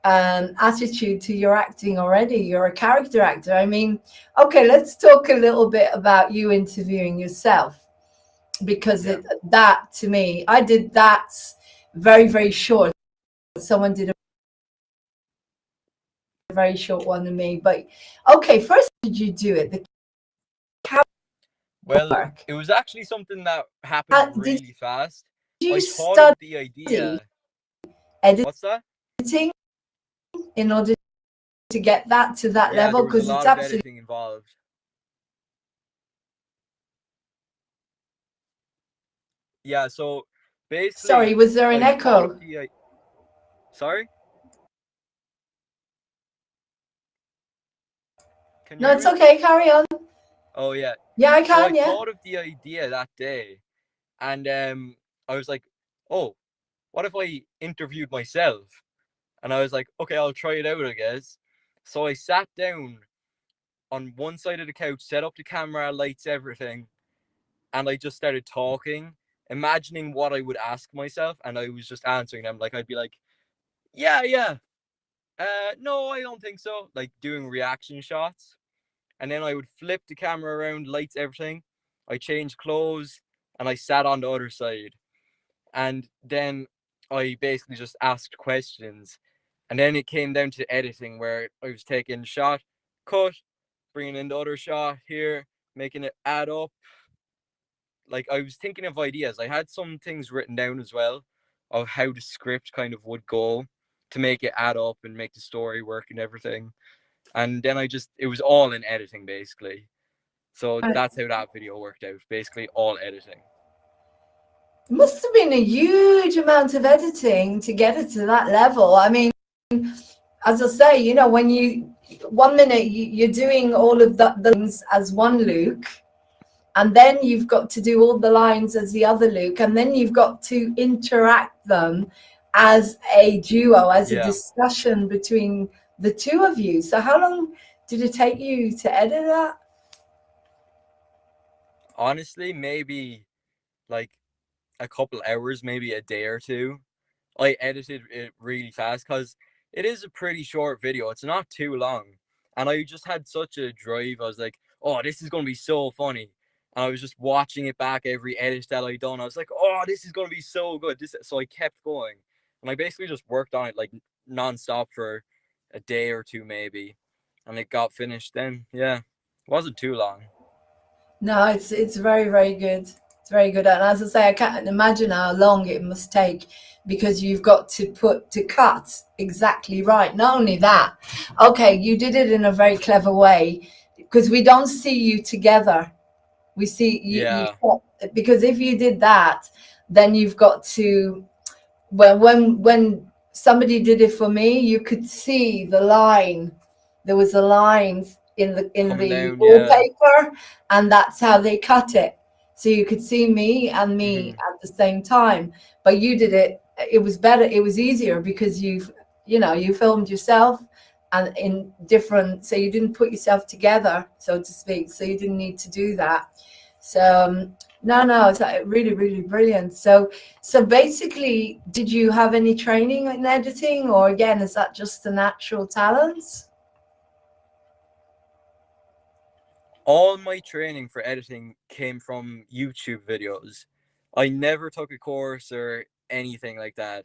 [SPEAKER 2] attitude to your acting already. You're a character actor. I mean, okay, let's talk a little bit about you interviewing yourself, because that to me, I did that very, very short. Someone did a very short one of me, but okay, first did you do it?
[SPEAKER 17] Well, it was actually something that happened really fast.
[SPEAKER 2] I
[SPEAKER 17] thought of the idea. What's that?
[SPEAKER 2] Editing in order to get that to that level, because it's absolutely
[SPEAKER 17] editing involved. Yeah, so basically.
[SPEAKER 2] Sorry, was there an echo?
[SPEAKER 17] Sorry?
[SPEAKER 2] No, it's okay. Carry on.
[SPEAKER 17] Oh yeah.
[SPEAKER 2] Yeah, I can.
[SPEAKER 17] So I thought of the idea that day, and I was like, "Oh, what if I interviewed myself?" And I was like, "Okay, I'll try it out, I guess." So I sat down on one side of the couch, set up the camera, lights, everything, and I just started talking, imagining what I would ask myself, and I was just answering them. Like I'd be like, "Yeah, no, I don't think so." Like doing reaction shots. And then I would flip the camera around, lights, everything. I changed clothes and I sat on the other side. And then I basically just asked questions. And then it came down to editing, where I was taking a shot, cut, bringing in the other shot here, making it add up. Like I was thinking of ideas. I had some things written down as well of how the script kind of would go to make it add up and make the story work and everything. And then it was all in editing basically. So that's how that video worked out. Basically all editing.
[SPEAKER 2] It must have been a huge amount of editing to get it to that level. I mean, as I say, you know, when you 1 minute you're doing all of the things as one Luke, and then you've got to do all the lines as the other Luke, and then you've got to interact them as a duo, as a
[SPEAKER 17] Yeah.
[SPEAKER 2] discussion between the two of you. So how long did it take you to edit that?
[SPEAKER 17] Honestly, maybe like a couple hours, maybe a day or two. I edited it really fast because it is a pretty short video. It's not too long. And I just had such a drive. I was like, oh, this is going to be so funny. And I was just watching it back, every edit that I done. I was like, oh, this is going to be so good. So I kept going. And I basically just worked on it like nonstop for a day or two, maybe. And it got finished then. Yeah, it wasn't too long.
[SPEAKER 2] No, it's very, very good. It's very good. And as I say, I can't imagine how long it must take, because you've got to cut exactly right. Not only that, okay, you did it in a very clever way, because we don't see you together. We see you
[SPEAKER 17] Yeah.
[SPEAKER 2] because if you did that, then you've got to, when somebody did it for me, you could see the line. There was a line in
[SPEAKER 17] Coming
[SPEAKER 2] the
[SPEAKER 17] down, yeah.
[SPEAKER 2] wallpaper, and that's how they cut it. So you could see me and me at the same time. But you did it. It was better. It was easier because you filmed yourself, and in different. So you didn't put yourself together, so to speak. So you didn't need to do that. So no, it's like really, really brilliant. So basically, did you have any training in editing, or again, is that just a natural talent?
[SPEAKER 17] All my training for editing came from YouTube videos. I never took a course or anything like that.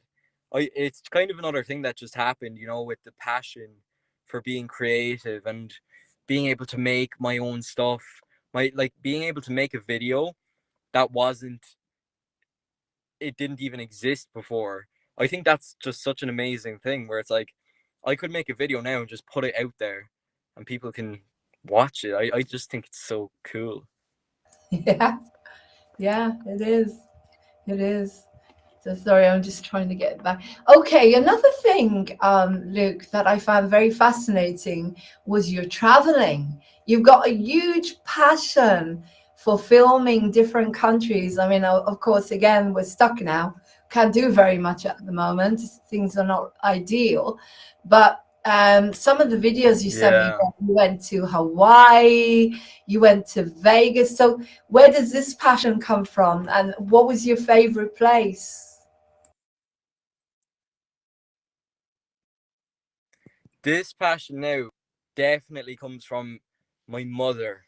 [SPEAKER 17] It's kind of another thing that just happened, with the passion for being creative and being able to make my own stuff. Being able to make a video that it didn't even exist before. I think that's just such an amazing thing where it's like I could make a video now and just put it out there and people can watch it. I just think it's so cool.
[SPEAKER 2] Yeah, it is. It is. So sorry, I'm just trying to get it back. Okay, another thing, Luke, that I found very fascinating was your traveling. You've got a huge passion for filming different countries. I mean, of course, again, we're stuck now. Can't do very much at the moment. Things are not ideal. But some of the videos you sent me,
[SPEAKER 17] Yeah.
[SPEAKER 2] you went to Hawaii, you went to Vegas. So where does this passion come from? And what was your favorite place?
[SPEAKER 17] This passion now definitely comes from my mother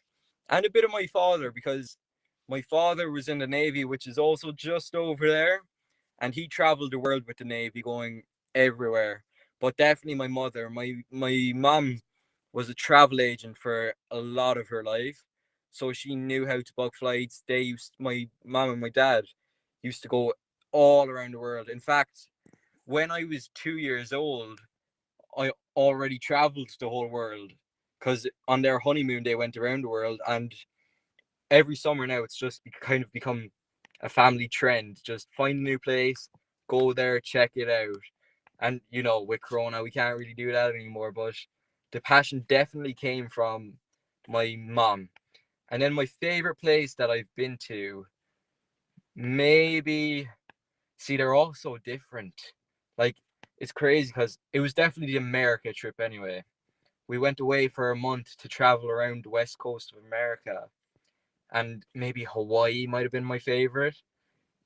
[SPEAKER 17] and a bit of my father, because my father was in the Navy, which is also just over there, and he traveled the world with the Navy, going everywhere. But definitely my mother. My mom was a travel agent for a lot of her life, so she knew how to book flights. My mom and my dad used to go all around the world. In fact, when I was 2 years old, I already traveled the whole world, because on their honeymoon they went around the world, and every summer now it's just kind of become a family trend. Just find a new place, go there, check it out. And with Corona, we can't really do that anymore. But the passion definitely came from my mom. And then my favorite place that I've been to, maybe, see, they're all so different. Like, it's crazy because it was definitely the America trip anyway. We went away for a month to travel around the west coast of America, and maybe Hawaii might have been my favorite.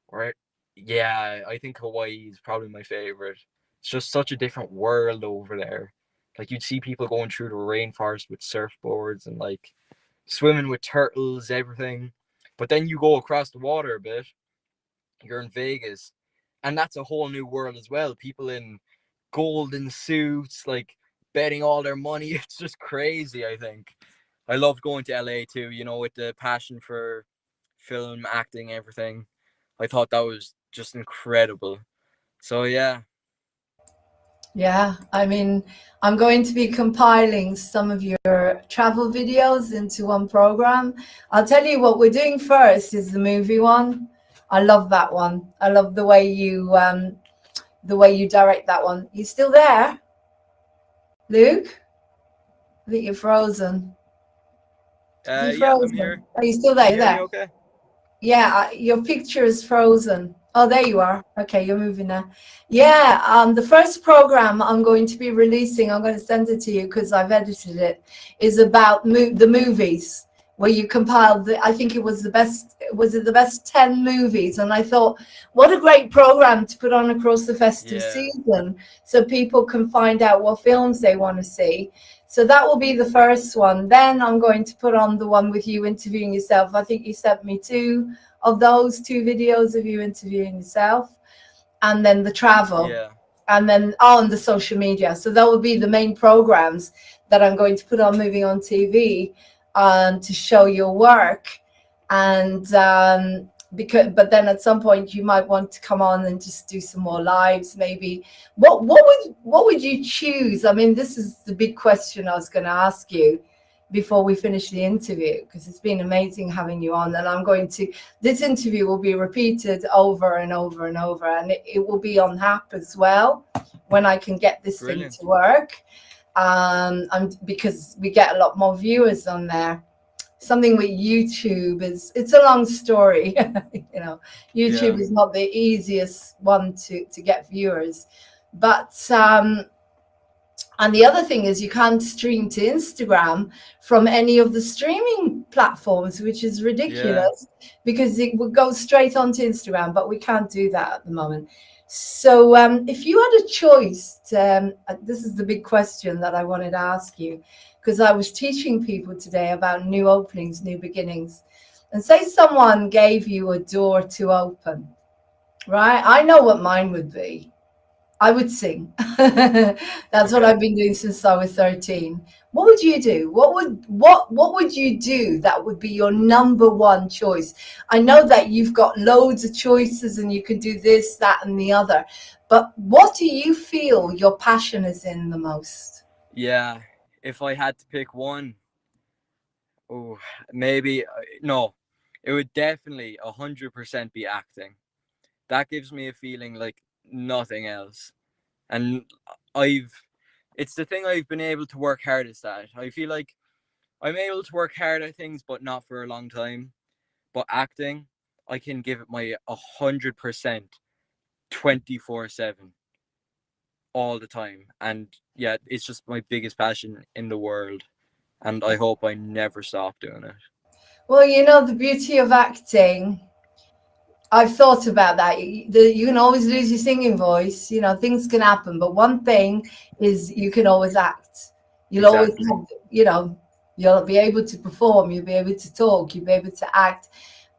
[SPEAKER 17] Or yeah, I think Hawaii is probably my favorite. It's just such a different world over there. Like, you'd see people going through the rainforest with surfboards and like swimming with turtles, everything. But then you go across the water a bit, you're in Vegas, and that's a whole new world as well. People in golden suits, like betting all their money. It's just crazy, I think. I loved going to LA too, with the passion for film, acting, everything. I thought that was just incredible. So yeah.
[SPEAKER 2] Yeah, I mean, I'm going to be compiling some of your travel videos into one program. I'll tell you what we're doing first is the movie one. I love that one. I love the way you direct that one. You still there, Luke?
[SPEAKER 3] I think you're frozen. You're
[SPEAKER 17] Yeah, I'm
[SPEAKER 3] frozen.
[SPEAKER 17] here.
[SPEAKER 3] Are you still
[SPEAKER 17] Can
[SPEAKER 3] there?
[SPEAKER 17] you
[SPEAKER 3] You're
[SPEAKER 17] hear me
[SPEAKER 3] there.
[SPEAKER 17] okay?
[SPEAKER 3] Yeah, your picture is frozen. Oh, there you are. Okay, you're moving now. Yeah, the first program I'm going to be releasing, I'm going to send it to you because I've edited it, is about the movies where you compiled I think it was the best 10 movies, and I thought, what a great program to put on across the festive season so people can find out what films they want to see. So that will be the first one. Then I'm going to put on the one with you interviewing yourself. I think you sent me two videos of you interviewing yourself, and then the travel,
[SPEAKER 17] Yeah.
[SPEAKER 3] and then on the social media. So that will be the main programs that I'm going to put on Moving On TV, to show your work. And but then at some point you might want to come on and just do some more lives, maybe. What would you choose? I mean, this is the big question I was going to ask you before we finish the interview, because it's been amazing having you on. And this interview will be repeated over and over and over, and it will be on HAP as well when I can get this thing to work. And because we get a lot more viewers on there. Something with YouTube it's a long story. YouTube is not the easiest one to get viewers, but and the other thing is you can't stream to Instagram from any of the streaming platforms, which is ridiculous because it would go straight onto Instagram, but we can't do that at the moment. So if you had a choice, this is the big question that I wanted to ask you, because I was teaching people today about new openings, new beginnings. And say someone gave you a door to open, right? I know what mine would be. I would sing. That's what I've been doing since I was 13. What would you do? What would you do that would be your number one choice? I know that you've got loads of choices and you can do this, that, and the other. But what do you feel your passion is in the most?
[SPEAKER 17] Yeah, if I had to pick one, maybe no, it would definitely 100% be acting. That gives me a feeling like nothing else. And it's the thing I've been able to work hardest at. I feel like I'm able to work hard at things, but not for a long time. But acting, I can give it my 100%, 24/7, all the time. And yeah, it's just my biggest passion in the world. And I hope I never stop doing it.
[SPEAKER 3] Well, the beauty of acting, I've thought about that. You can always lose your singing voice. Things can happen. But one thing is you can always act. You'll always have, you'll be able to perform. You'll be able to talk. You'll be able to act.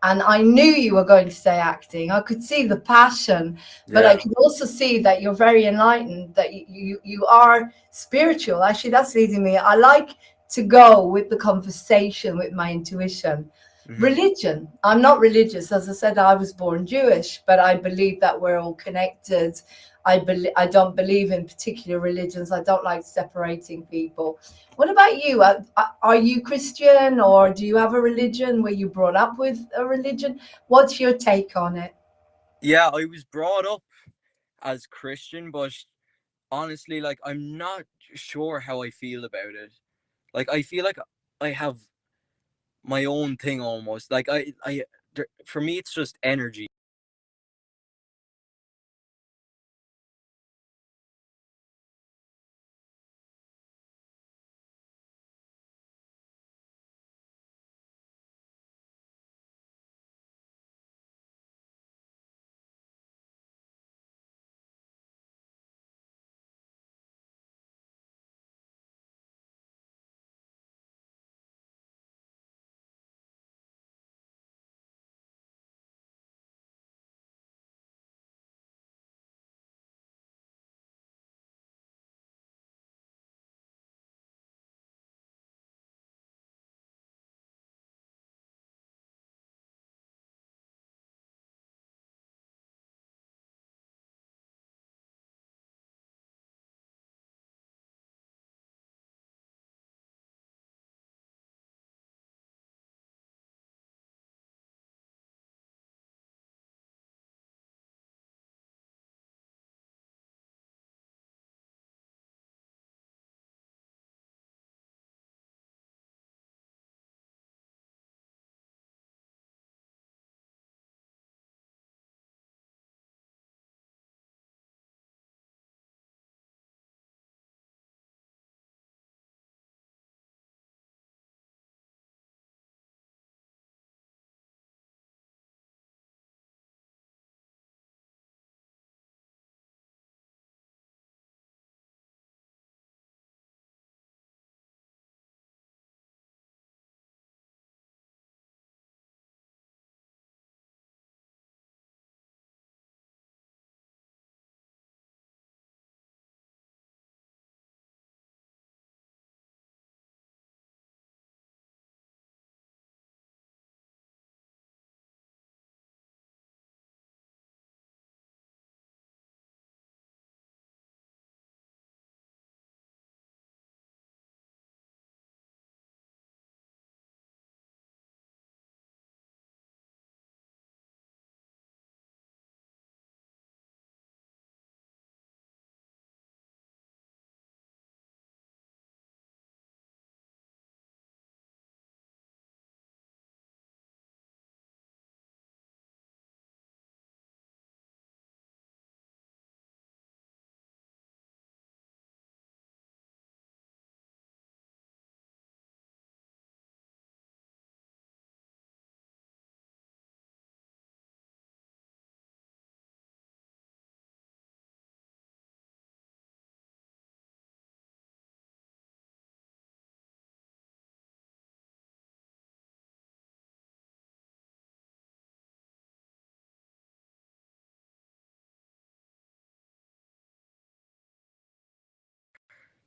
[SPEAKER 3] And I knew you were going to say acting. I could see the passion, but I could also see that you're very enlightened, that you are spiritual. Actually, that's leading me. I like to go with the conversation, with my intuition. Religion. I'm not religious. As I said, I was born Jewish, but I believe that we're all connected. I don't believe in particular religions. I don't like separating people. What about you? Are you Christian, or do you have a religion? Were you brought up with a religion? What's your take on it?
[SPEAKER 17] Yeah, I was brought up as Christian, but honestly, like, I'm not sure how I feel about it. Like, I feel like I have my own thing almost. Like, for me, it's just energy.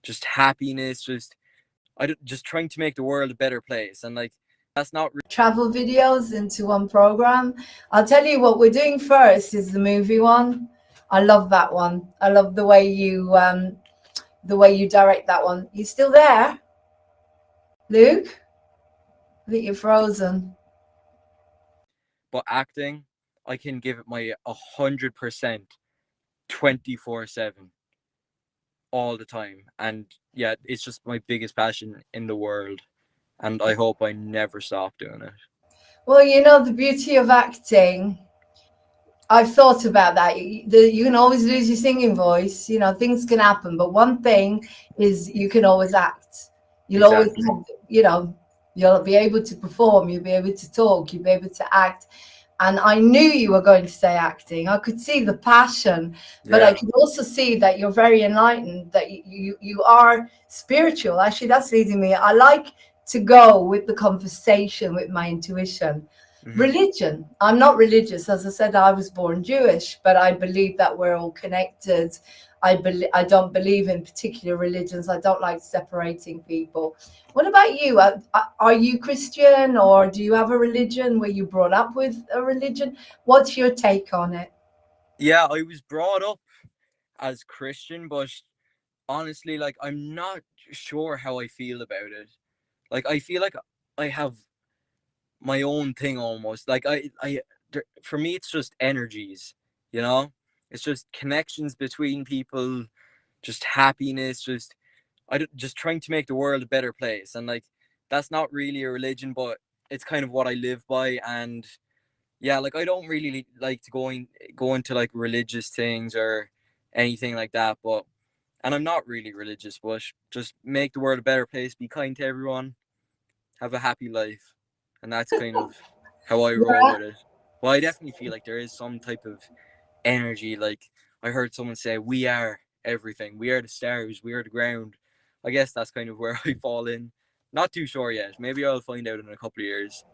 [SPEAKER 17] just happiness, just trying to make the world a better place. And like, that's not
[SPEAKER 2] travel videos into one program. I'll tell you what we're doing first is the movie one. I love that one. I love the way you direct that one. You still there, Luke? I think you're frozen.
[SPEAKER 17] But acting, I can give it my 100%, 24/7, all the time. And yeah, it's just my biggest passion in the world, and I hope I never stop doing it.
[SPEAKER 2] Well, you know, the beauty of acting, I've thought about that. You can always lose your singing voice. You know, things can happen. But one thing is you can always act. You'll always
[SPEAKER 17] Exactly.
[SPEAKER 2] have, you know, you'll be able to perform. You'll be able to talk. You'll be able to act. And I knew you were going to say acting. I could see the passion, but I
[SPEAKER 17] Yeah.
[SPEAKER 2] could also see that you're very enlightened, that you are spiritual. Actually, that's leading me. I like to go with the conversation, with my intuition. Religion. I'm not religious. As I said, I was born Jewish, but I believe that we're all connected. I don't believe in particular religions. I don't like separating people. What about you? Are you Christian, or do you have a religion? Were you brought up with a religion? What's your take on it?
[SPEAKER 17] Yeah, I was brought up as Christian, but honestly, like, I'm not sure how I feel about it. Like, I feel like I have my own thing almost. Like, for me, it's just energies, you know? It's just connections between people, just happiness, just trying to make the world a better place. And like, that's not really a religion, but it's kind of what I live by. And yeah, like, I don't really like to go into like religious things or anything like that. And I'm not really religious, but just make the world a better place, be kind to everyone, have a happy life. And that's kind of how I roll
[SPEAKER 2] Yeah.
[SPEAKER 17] with it. Well, I definitely feel like there is some type of energy. Like, I heard someone say, we are everything. We are the stars. We are the ground. I guess that's kind of where I fall in. Not too sure yet. Maybe I'll find out in a couple of years.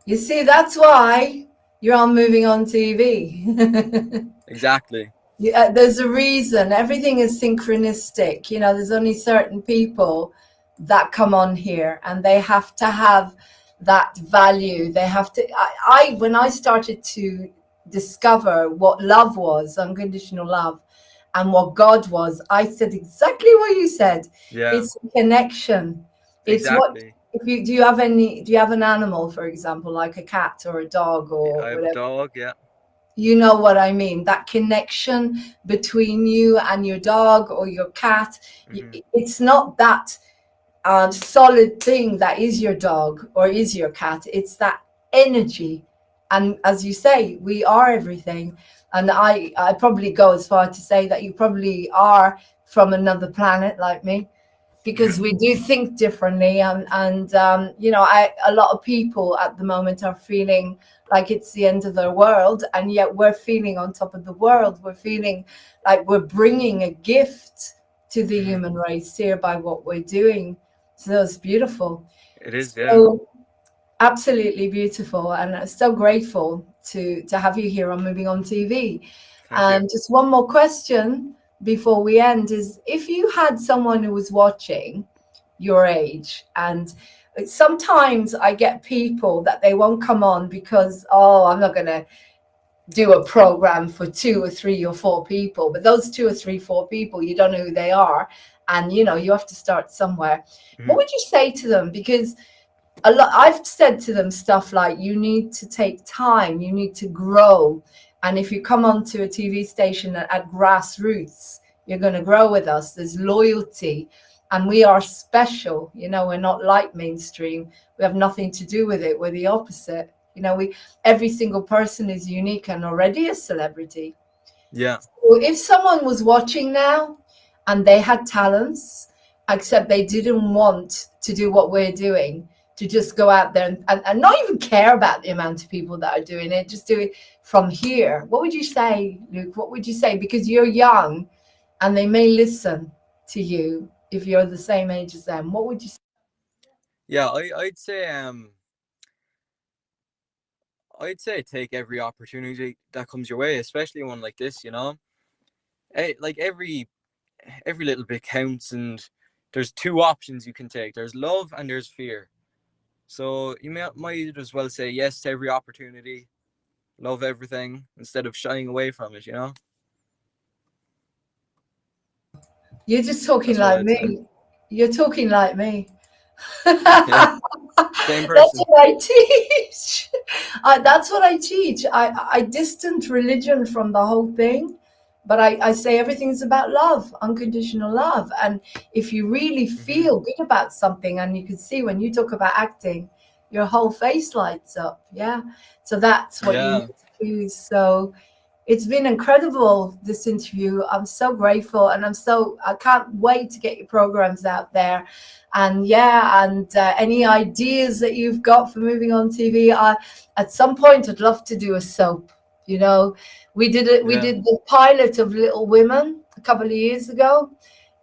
[SPEAKER 2] You see, that's why you're on Moving On TV.
[SPEAKER 17] Exactly.
[SPEAKER 2] Yeah, there's a reason. Everything is synchronistic. You know, there's only certain people that come on here, and they have to have that value. They have to. When I started to discover what love was, unconditional love, and what God was, I said exactly what you said.
[SPEAKER 17] Yeah.
[SPEAKER 2] It's a connection. It's what.
[SPEAKER 17] Exactly.
[SPEAKER 2] If you do you have an animal, for example, like a cat or a dog or
[SPEAKER 17] I have a
[SPEAKER 2] whatever?
[SPEAKER 17] dog, yeah.
[SPEAKER 2] You know what I mean? That connection between you and your dog or your cat. It's not that solid thing that is your dog or is your cat. It's that energy. And as you say, we are everything. And I probably go as far to say that you probably are from another planet like me, because we do think differently. And you know, a lot of people at the moment are feeling like it's the end of their world, and yet we're feeling on top of the world. We're feeling like we're bringing a gift to the human race here by what we're doing. So it's beautiful.
[SPEAKER 17] It is, yeah.
[SPEAKER 2] So absolutely beautiful, and I'm so grateful to have you here on Moving On TV.
[SPEAKER 17] Thank you.
[SPEAKER 2] And just one more question before we end is, if you had someone who was watching your age, and sometimes I get people that they won't come on because, oh, I'm not going to do a program for 2 or 3 or 4 people, but those 2 or 3, 4 people, you don't know who they are, and you know, you have to start somewhere. What would you say to them? Because I've said to them stuff like, you need to take time, you need to grow. And if you come onto a TV station at grassroots, you're going to grow with us. There's loyalty, and we are special. You know, we're not like mainstream. We have nothing to do with it. We're the opposite. You know, every single person is unique and already a celebrity.
[SPEAKER 17] Yeah.
[SPEAKER 2] So if someone was watching now and they had talents, except they didn't want to do what we're doing, to just go out there and not even care about the amount of people that are doing it, just do it from here. What would you say, Luke? What would you say? Because you're young and they may listen to you if you're the same age as them. What would you say?
[SPEAKER 17] Yeah, I'd say take every opportunity that comes your way, especially one like this, you know? Hey, like every little bit counts, and there's two options you can take. There's love and there's fear. So you might as well say yes to every opportunity, love everything, instead of shying away from it, you know?
[SPEAKER 2] You're just talking
[SPEAKER 17] That's what
[SPEAKER 2] like
[SPEAKER 17] I'd say.
[SPEAKER 2] me. You're talking like me.
[SPEAKER 17] Yeah, same
[SPEAKER 2] That's
[SPEAKER 17] person.
[SPEAKER 2] what I teach. That's what I teach. I distant religion from the whole thing, but I say everything's about love, unconditional love. And if you really feel good about something, and you can see when you talk about acting, your whole face lights up. Yeah. So that's what you
[SPEAKER 17] Yeah.
[SPEAKER 2] need to choose. So it's been incredible, this interview. I'm so grateful, and I can't wait to get your programs out there. And any ideas that you've got for moving on TV, at some point I'd love to do a soap. You know, we did it. We
[SPEAKER 17] Yeah.
[SPEAKER 2] did the pilot of Little Women a couple of years ago,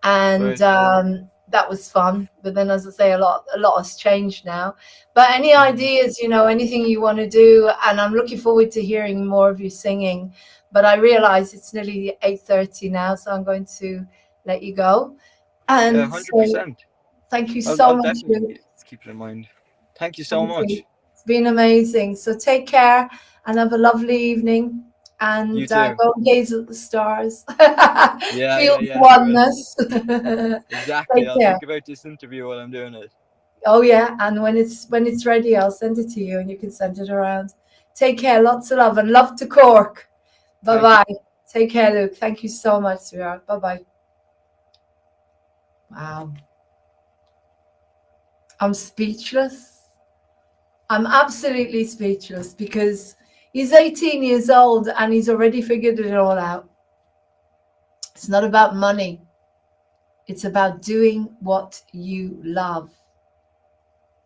[SPEAKER 2] and
[SPEAKER 17] Right.
[SPEAKER 2] that was fun. But then, as I say, a lot has changed now. But any ideas, anything you want to do, and I'm looking forward to hearing more of you singing. But I realize it's nearly 8:30 now, so I'm going to let you go.
[SPEAKER 17] Yeah,
[SPEAKER 2] And so
[SPEAKER 17] 100%.
[SPEAKER 2] thank you
[SPEAKER 17] I'll,
[SPEAKER 2] so
[SPEAKER 17] I'll
[SPEAKER 2] much, Luke.
[SPEAKER 17] definitely keep it in mind. Thank you so
[SPEAKER 2] Thank you.
[SPEAKER 17] much.
[SPEAKER 2] It's been amazing. So take care and have a lovely evening. And
[SPEAKER 17] You too.
[SPEAKER 2] go and gaze at the stars.
[SPEAKER 17] Yeah,
[SPEAKER 2] Feel
[SPEAKER 17] yeah,
[SPEAKER 2] the
[SPEAKER 17] yeah, I will.
[SPEAKER 2] oneness.
[SPEAKER 17] Exactly.
[SPEAKER 2] Take
[SPEAKER 17] I'll
[SPEAKER 2] care.
[SPEAKER 17] think about this interview while I'm doing it.
[SPEAKER 2] Oh yeah, and when it's ready, I'll send it to you, and you can send it around. Take care. Lots of love, and love to Cork. Bye bye. Take care, Luke. Thank you so much, sweetheart. Bye bye. Wow. I'm speechless. I'm absolutely speechless, because he's 18 years old and he's already figured it all out. It's not about money. It's about doing what you love.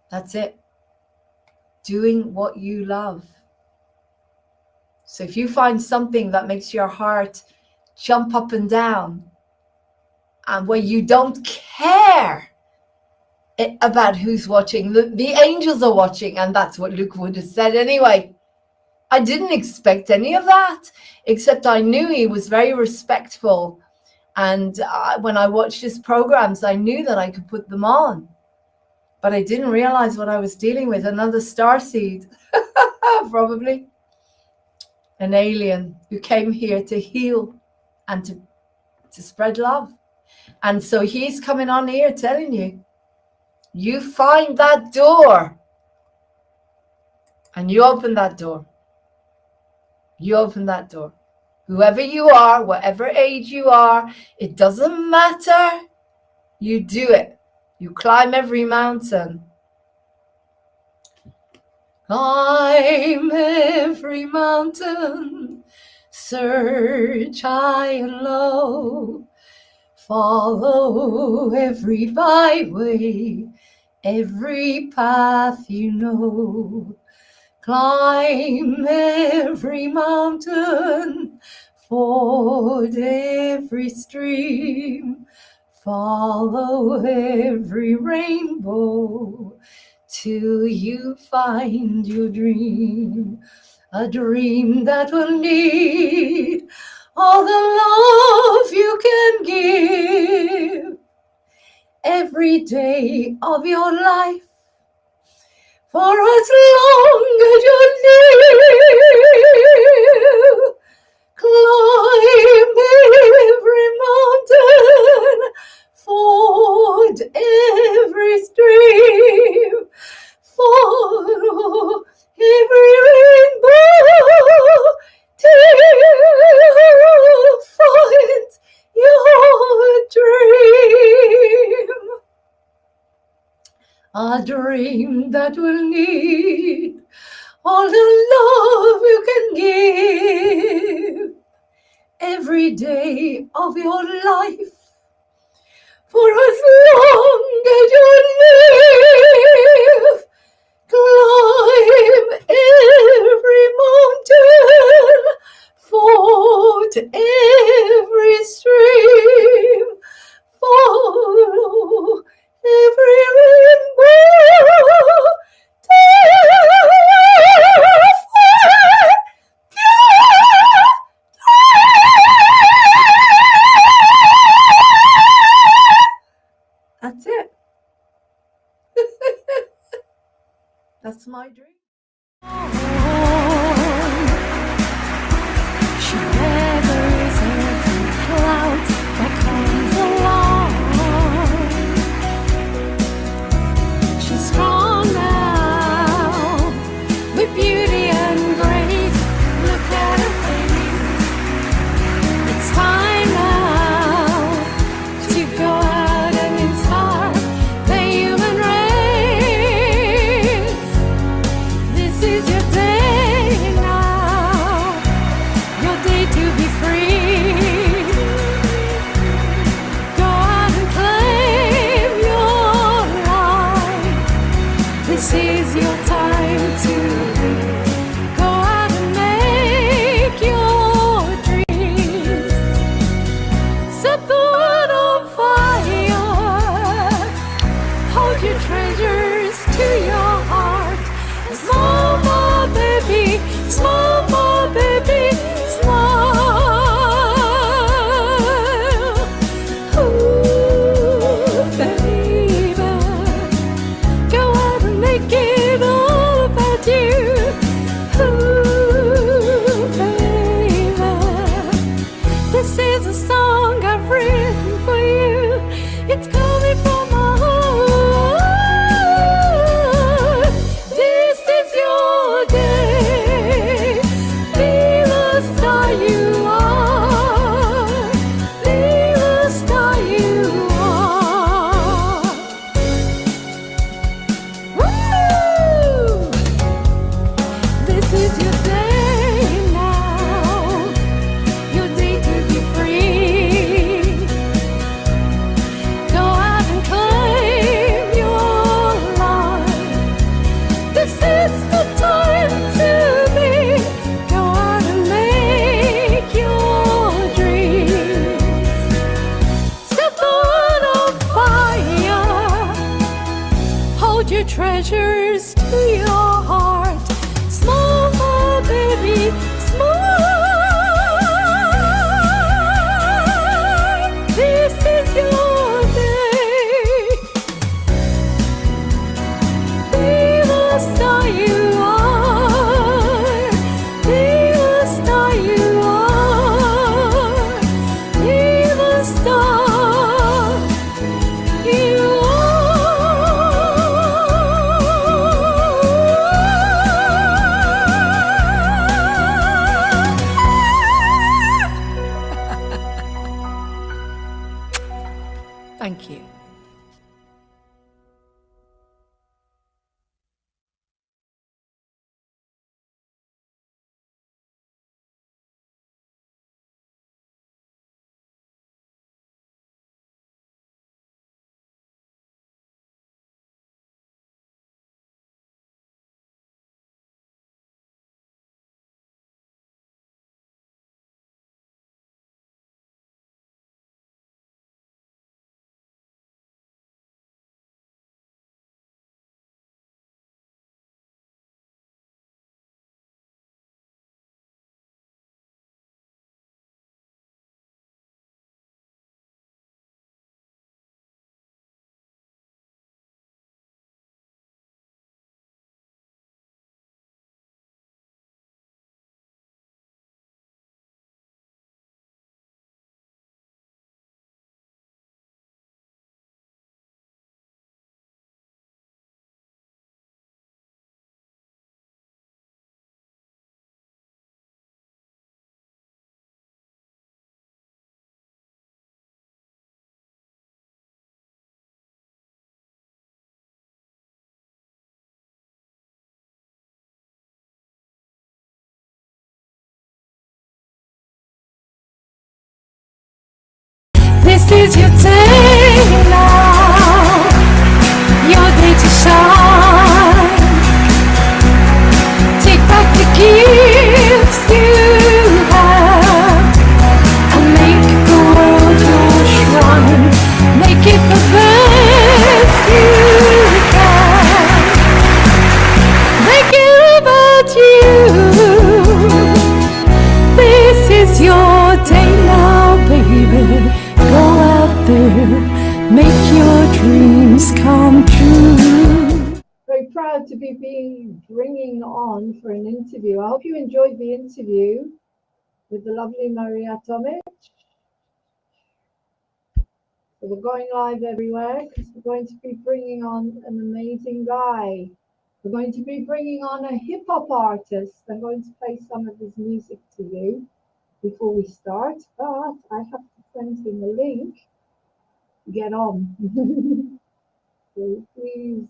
[SPEAKER 2] That's it. Doing what you love. So if you find something that makes your heart jump up and down, and where you don't care about who's watching, the angels are watching, and that's what Luke would have said anyway. I didn't expect any of that, except I knew he was very respectful. And when I watched his programs, I knew that I could put them on. But I didn't realize what I was dealing with. Another starseed, probably. An alien who came here to heal and to spread love. And so he's coming on here telling you, you find that door and you open that door. You open that door. Whoever you are, whatever age you are, it doesn't matter. You do it. You climb every mountain. Climb every mountain. Search high and low. Follow every byway, every path you know. Climb every mountain, ford every stream, follow every rainbow till you find your dream. A dream that will need all the love you can give every day of your life, for as long as you live. Climb every mountain, ford every stream, follow every rainbow till you find your dream. A dream that will need all the love you can give every day of your life, for as long as you live. Climb every mountain, ford every stream, follow every rainbow till you find your
[SPEAKER 3] my dream.
[SPEAKER 4] She weathers every cloud that comes along. She's strong now, with beauty and grace. Look at her face. It's time now to go out and inspire the human race. This is your day now, your day to be free. Go out and claim your life. This is your time to go out and make your dreams. Set the world on fire. Hold your treasures to your heart. Small more, baby. Small more, baby. Smile. Ooh, baby. Go out and make it all about you. Ooh, baby. This is a song I've written for you. It's coming from my heart. This is your day. Be the star you are. Be the star you are. Woo! This is your day now, your day to be free. Go out and claim your life. This is the time to be. Go out and make your dreams. Set the world on fire. Hold your treasures to your heart. Small, more, baby, smile. This is your day. Be the star you are. Be the star you are. Be the star you
[SPEAKER 3] Thank you.
[SPEAKER 4] This is your day now, your day to shine. Take back the gifts you have and make the world your shrine. Make it the best you can. Make it about you. This is your day now, baby. Go out there, make your dreams come true.
[SPEAKER 2] Very proud to be bringing on for an interview. I hope you enjoyed the interview with the lovely Maria Tomic. So we're going live everywhere because we're going to be bringing on an amazing guy. We're going to be bringing on a hip hop artist. I'm going to play some of his music to you before we start, but I have to send him a link to get on. So please,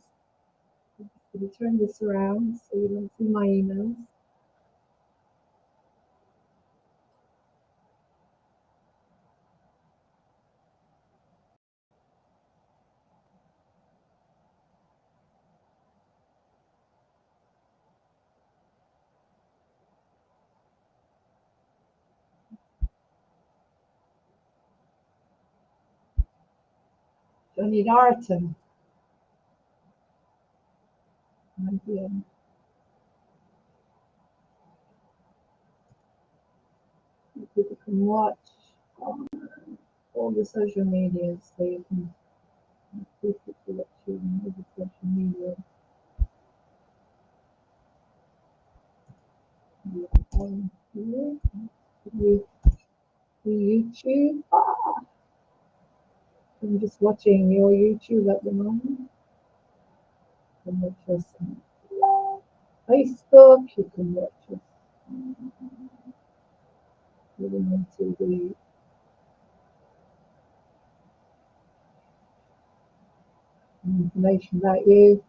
[SPEAKER 2] let me turn this around so you don't see my emails. Jonny Dart. 9 p.m. People can watch on all the social media, so you can quickly watch on all the social media. On here, YouTube. I'm just watching your YouTube at the moment. You can watch us on Facebook. You can watch us on TV. Information about you.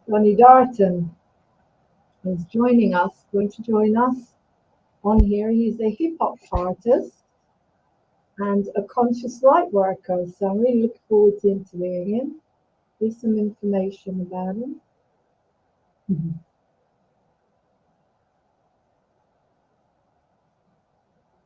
[SPEAKER 2] Jonny Dart is joining us, going to join us on here. He's a hip hop artist and a conscious light worker. So I'm really looking forward to interviewing him. Here's some information about him.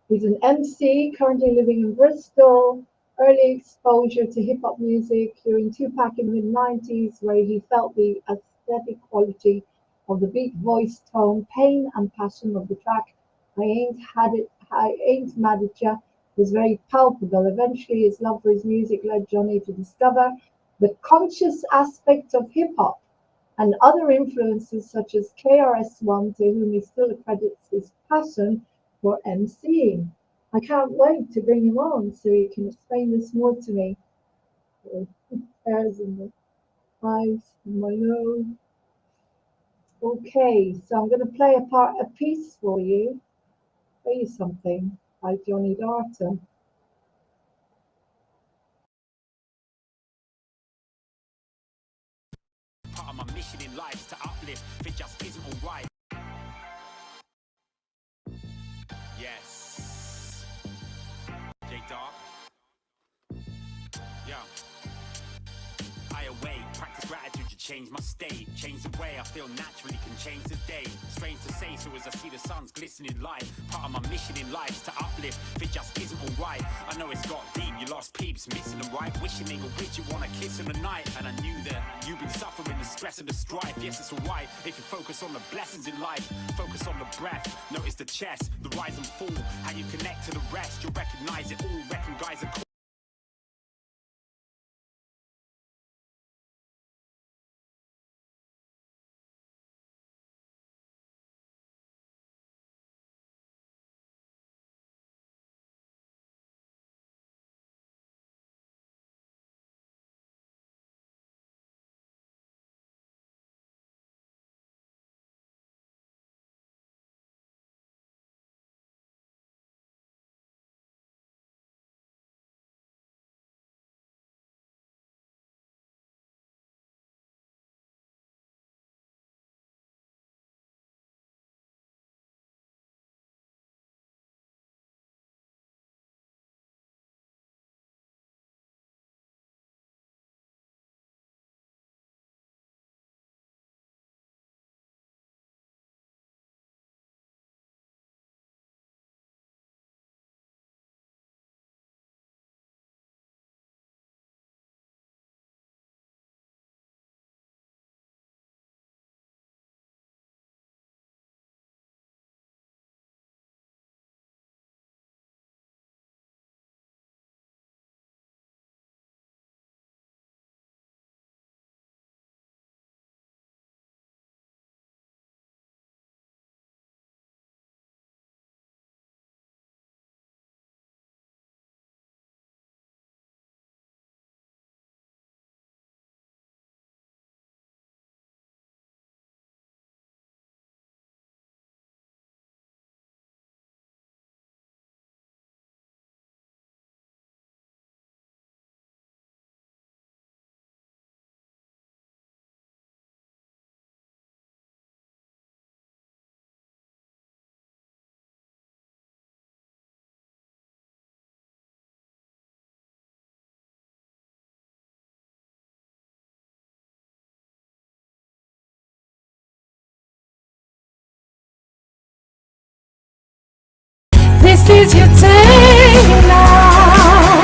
[SPEAKER 2] He's an MC, currently living in Bristol. Early exposure to hip hop music during Tupac in the mid-90s, where he felt the aesthetic quality of the beat, voice, tone, pain, and passion of the track. I Ain't Mad at Ya was very palpable. Eventually, his love for his music led Jonny to discover the conscious aspect of hip hop and other influences such as KRS-One, to whom he still accredits his passion for MCing. I can't wait to bring him on so he can explain this more to me. Hairs in the eyes, in my nose. Okay, so I'm going to play a piece for you. Play you something by Jonny Dart.
[SPEAKER 18] Part of my mission in life to uplift, if it just isn't alright. Yes. J Dart. Yeah. I awake, practice gratitude to change my state. Change the way I feel naturally can change the day. Strange to say, so as I see the sun's glistening light, part of my mission in life is to uplift, if it just isn't alright. I know it's got deep, you lost peeps, missing them right. Wishing they were with you, wanna kiss in the night. And I knew that you've been suffering the stress and the strife. Yes, it's alright, if you focus on the blessings in life. Focus on the breath, notice the chest, the rise and fall. How you connect to the rest, you'll recognize it all. Recognize it.
[SPEAKER 4] This is your day now,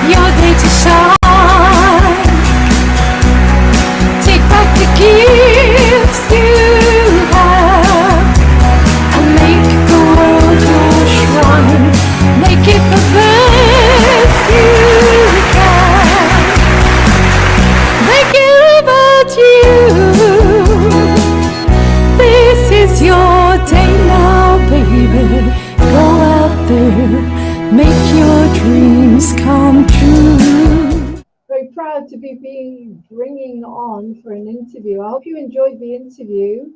[SPEAKER 4] your day to shine. Take back the gifts you have and make the world your shrine. Make it the best you can. Make it about you. This is your day now, baby. Go out there, make your dreams come true.
[SPEAKER 2] Very proud to be bringing on for an interview. I hope you enjoyed the interview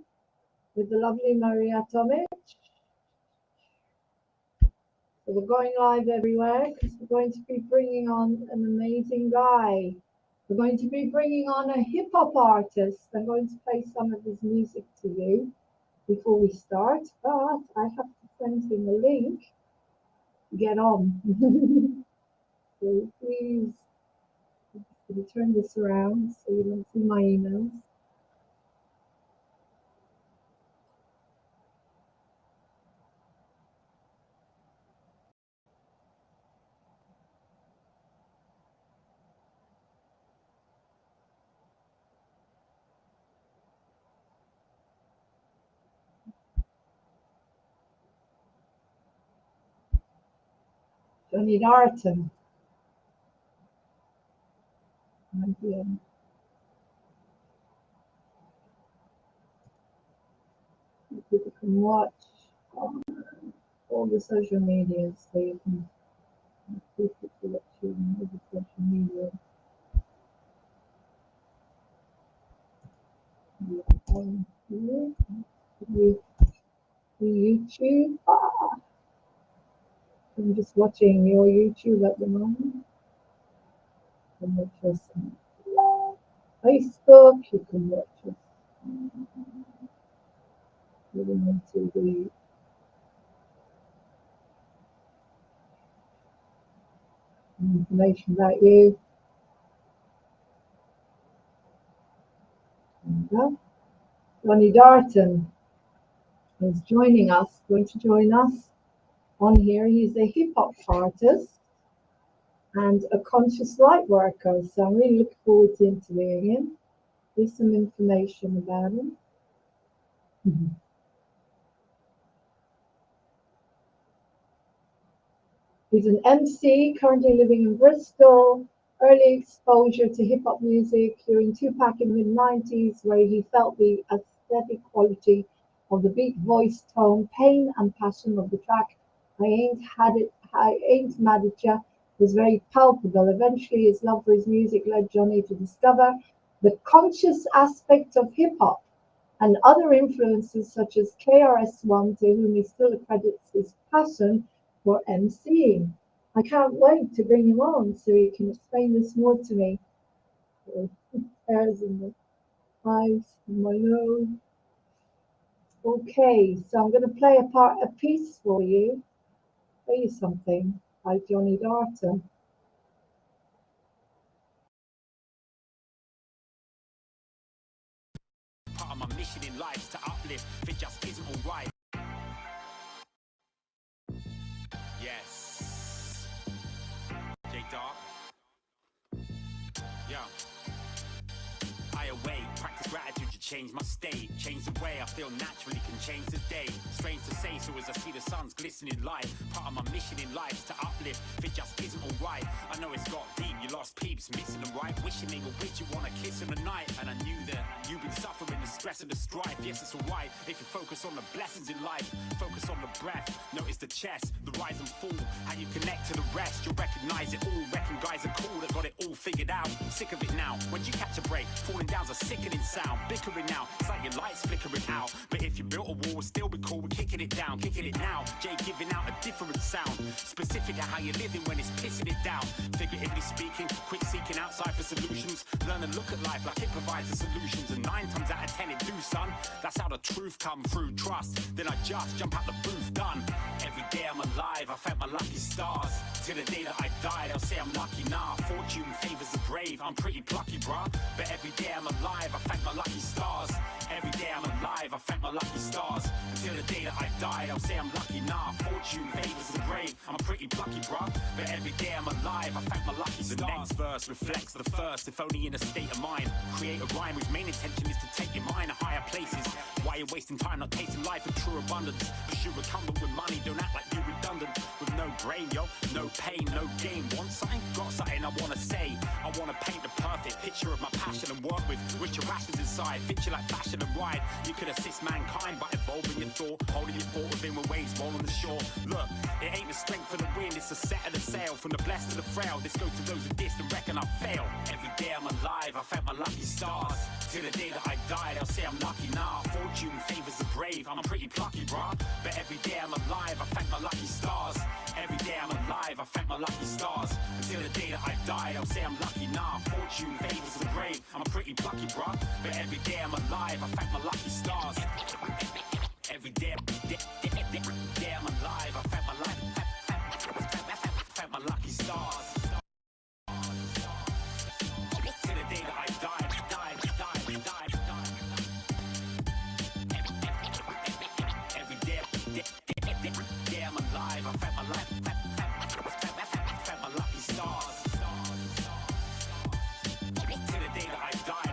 [SPEAKER 2] with the lovely Maria Tomic. So we're going live everywhere because we're going to be bringing on an amazing guy. We're going to be bringing on a hip hop artist. I'm going to play some of his music to you before we start, but I have to send him a link to get on. So please, let me turn this around so you don't see my emails. Jonny Dart. People can watch on all the social medias, so you can quickly watch you on all the social media. On here, YouTube. I'm just watching your YouTube at the moment. You can watch us on Facebook. You can watch us on TV. Information about you. Jonny Dart is joining us, going to join us on here. He's a hip hop artist and a conscious light worker. So I'm really looking forward to interviewing him. Here's some information about him. He's an MC, currently living in Bristol. Early exposure to hip hop music during Tupac in the mid-90s, where he felt the aesthetic quality of the beat, voice, tone, pain, and passion of the track. I Ain't Mad at Ya was very palpable. Eventually, his love for his music led Jonny to discover the conscious aspect of hip hop and other influences such as KRS-One, to whom he still accredits his passion for MCing. I can't wait to bring him on so he can explain this more to me. Hairs in the eyes, in my nose. Okay, so I'm going to play a piece for you. Play you something by Jonny Dart.
[SPEAKER 18] Part of my mission in life is to uplift. If it just isn't all right. Yes. J Dart. Yeah. I await, practice gratitude to change my state. Change the way I feel naturally can change the day. Strange to say, so as I see the sun's glistening light. Part of my mission in life is to uplift. If it just isn't alright, I know it's got deep. You lost peeps, missing them right. Wishing they were with you, wanna kiss in the night. And I knew that you've been suffering the stress of the strife. Yes, it's alright if you focus on the blessings in life. Focus on the breath, notice the chest, the rise and fall. How you connect to the rest, you'll recognize it all. Reckon guys are cool that got it all figured out. Sick of it now, when you catch a break, falling down's a sickening sound. Bickering now, it's like your lights flickering out. But if you built a wall, still be cool. We're kicking it down, kicking it now. Jay giving out a different sound, specific to how you're living when it's pissing it down. Figuratively speaking, quit seeking outside for solutions. Learn to look at life like it provides the solutions. And 9 times out of 10 it do, son. That's how the truth come through. Trust, then I just jump out the booth. Done. Every day I'm alive, I thank my lucky stars. Till the day that I die, they'll say I'm lucky. Nah, fortune favors the brave. I'm pretty plucky, bruh. But every day I'm alive, I thank my lucky stars. Every day I'm alive, I thank my lucky stars. Until the day that I die, they'll say I'm lucky. Nah, fortune favors the brave. I'm pretty plucky, bruh, but every day I'm alive. I thank my lucky stars. The next verse reflects the first, if only in a state of mind. Create a rhyme whose main intention is to take your mind to higher places. Why you're wasting time not tasting life in true abundance? Pursue recumbent with money, don't act like you're redundant. With no brain, yo, no pain, no gain. Want something? Got something I wanna say. I wanna paint the perfect picture of my passion and work with richer rations inside. Fit you like fashion and ride. You could assist mankind by evolving your thought, holding your thought within when waves roll on the shore. Look, it ain't the strength of the wind, it's the set of the sail. From the blessed to the frail, this goes to those who diss and reckon I fail. Every day I'm alive, I thank my lucky stars. Till the day that I die, they'll say I'm lucky. Nah, fortune favors the brave. I'm pretty plucky, bruh, but every day I'm alive, I thank my lucky stars. Every day I'm alive, I thank my lucky stars. Until the day that I die, they'll say I'm lucky. Nah, fortune favors the brave. I'm pretty plucky, bruh, but every day I'm alive, I thank my lucky stars. Every day I'm alive, I thank my lucky stars. Till the day that I die. Every day I'm alive, I thank my lucky stars. Till the day that I die.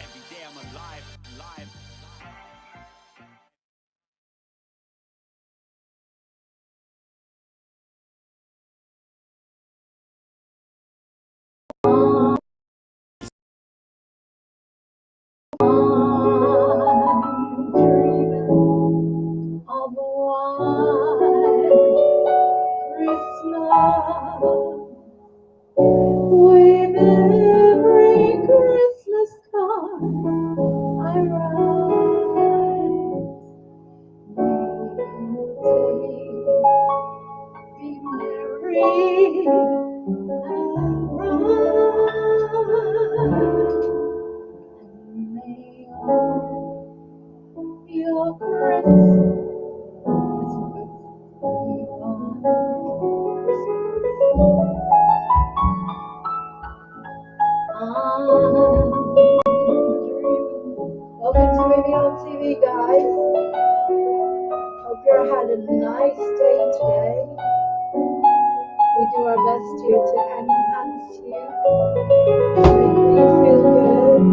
[SPEAKER 18] Every day I'm alive.
[SPEAKER 2] Of white Christmas, with every Christmas card I write, be merry and bright, and may all your Christmas Welcome to Moving On TV, guys. Hope you had a nice day today. We do our best here to enhance you, make you feel good.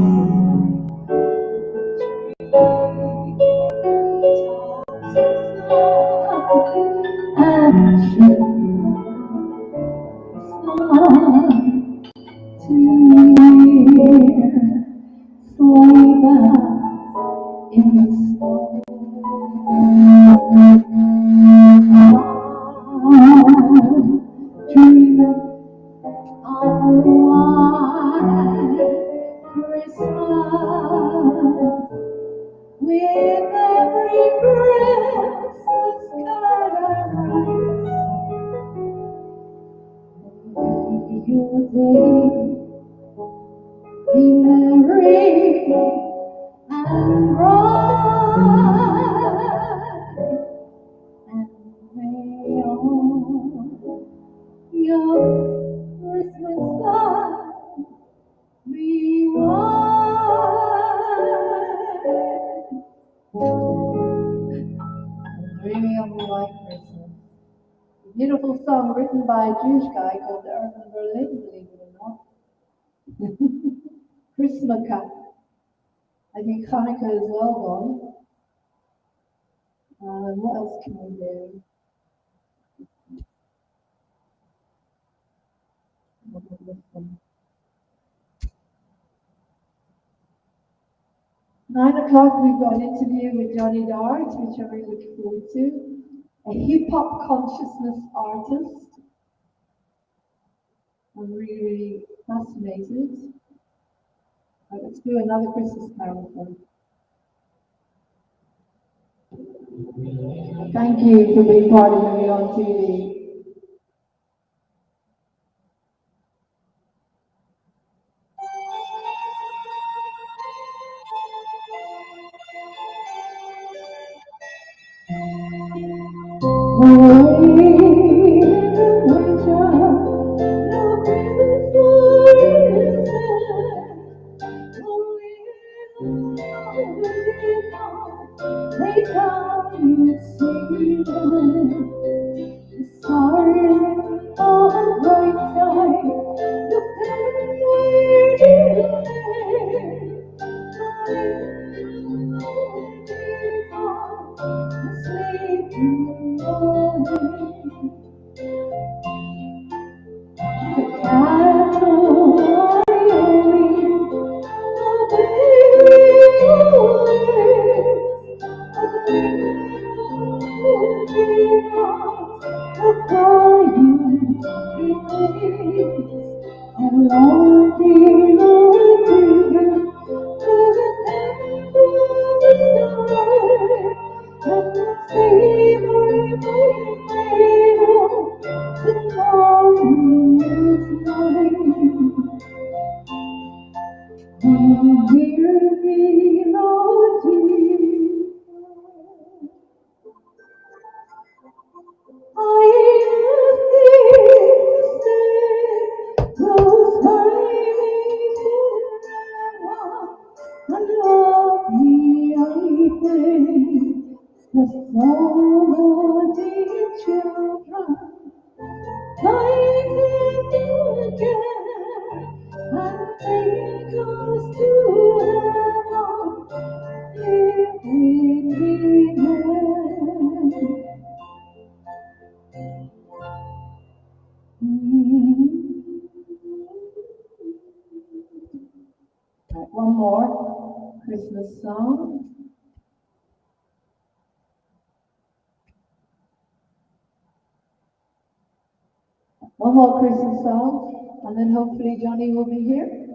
[SPEAKER 2] With every Christmas card I write, your day be merry and bright, and may all your Christmas cards be white. Dreaming of a White Christmas. A beautiful song written by a Jewish guy called Urban Berlin, believe it or not. Christmas Cup. I think Hanukkah is well gone. What else can we do? 9 o'clock, we've got an interview with Jonny Dart, which I'm really looking forward to. A hip-hop consciousness artist. I'm really fascinated. Let's do another Christmas carol for him. Thank you for being part of Moving On TV. Away And Lord, dear Lord Jesus, to the temple of the sky, and the Savior to call His name. Hear me, Lord Jesus. One more Christmas song. One more Christmas song, and then hopefully Johnny will be here.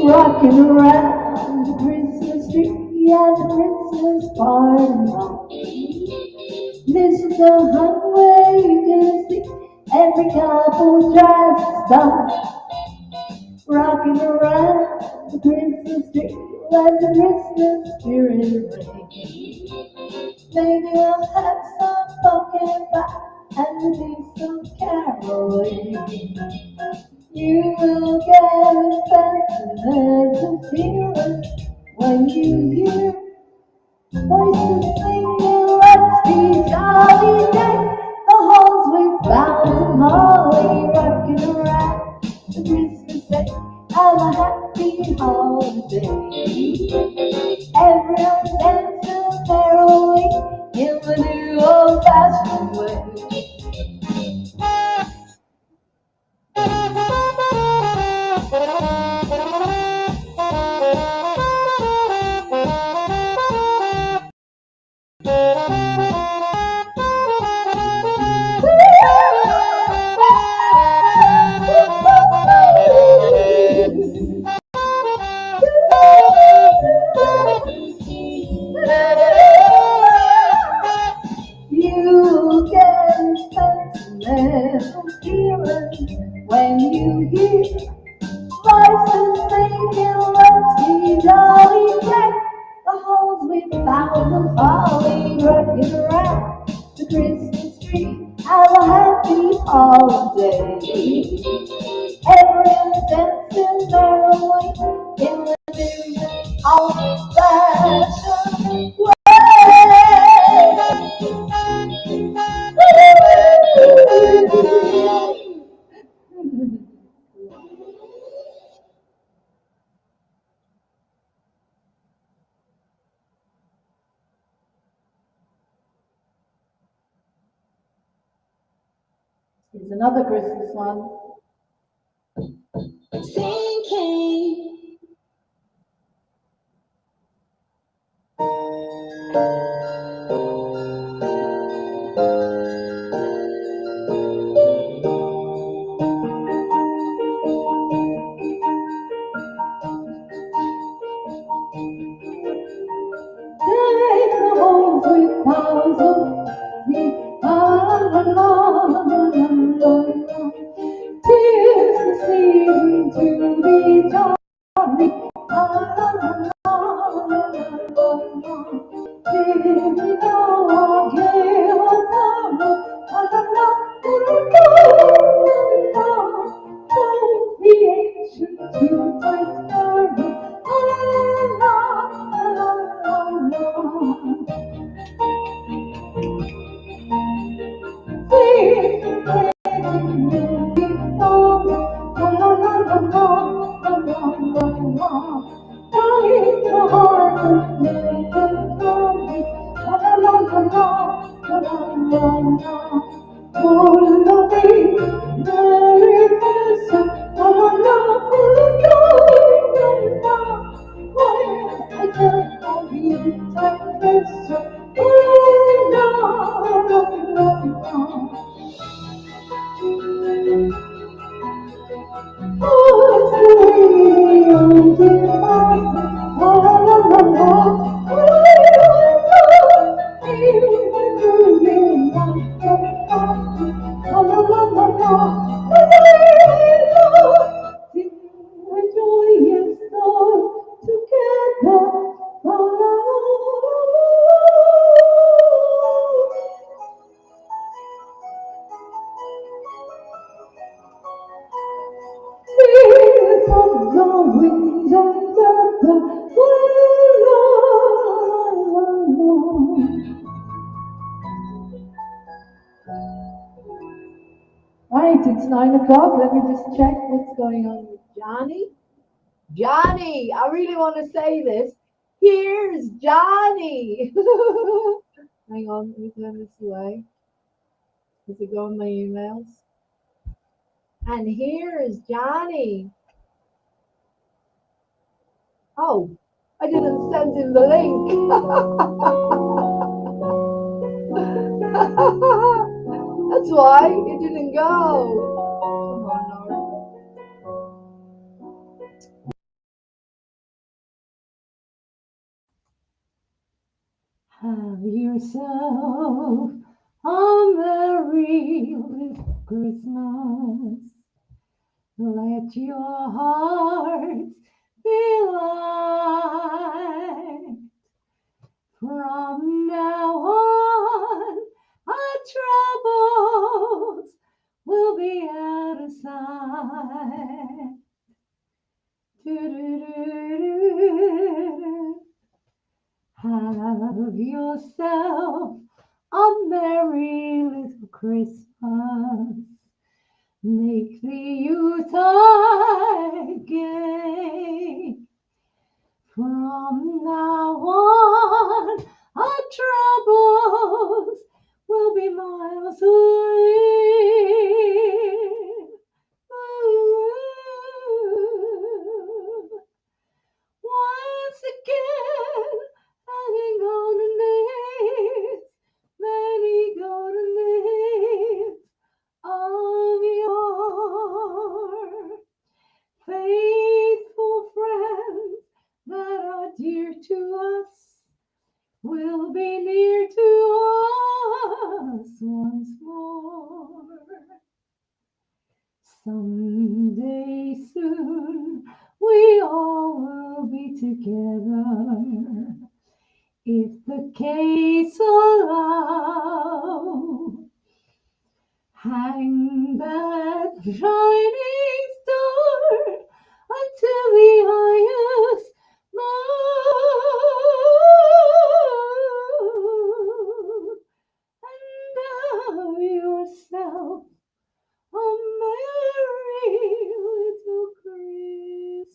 [SPEAKER 2] Rocking around the Christmas tree and the Christmas party on. Listen to highway music, every couple dressed up. Rocking around the Christmas tree and the Christmas spirit rings. Maybe I'll have some pumpkin pie and do some caroling. You will get a sentimental feeling when you hear voices singing, let's be jolly day. The halls with boughs of holly rocking around the Christmas day. Have a happy holiday. Everyone's dancing merrily in the new old-fashioned way. You get sentimental feeling when you hear voices singing, let's be jolly day. The halls with boughs of holly rocking around the Christmas tree. Have a happy holiday. Everyone's dancing merrily in the new old-fashioned way. Here's another Christmas one. Thinking. Take the homes with boughs of the tis the season to be jolly. Did you know our gale of don't be anxious to fight early. of the wind under the twilight. Right, it's 9 o'clock. Let me just check what's going on with Johnny. Johnny, I really want to say this. Here's Johnny. Hang on, let me turn this away. Does it go on my emails? And here's Johnny. Oh, I didn't send him the link. That's why it didn't go. Come on, Lord. Have yourself a merry little Christmas. Let your hearts be light. From now on, our troubles will be out of sight. Have yourself a merry little Christmas. Make the Yuletide gay. From now on, our troubles will be miles away. Once again, hanging on the names, many golden names of your faithful friends that are dear to us will be near to us once more. Someday soon we all will be together, if the case allow. Hang that shining star until the highest mark, and have yourself a merry little Christmas.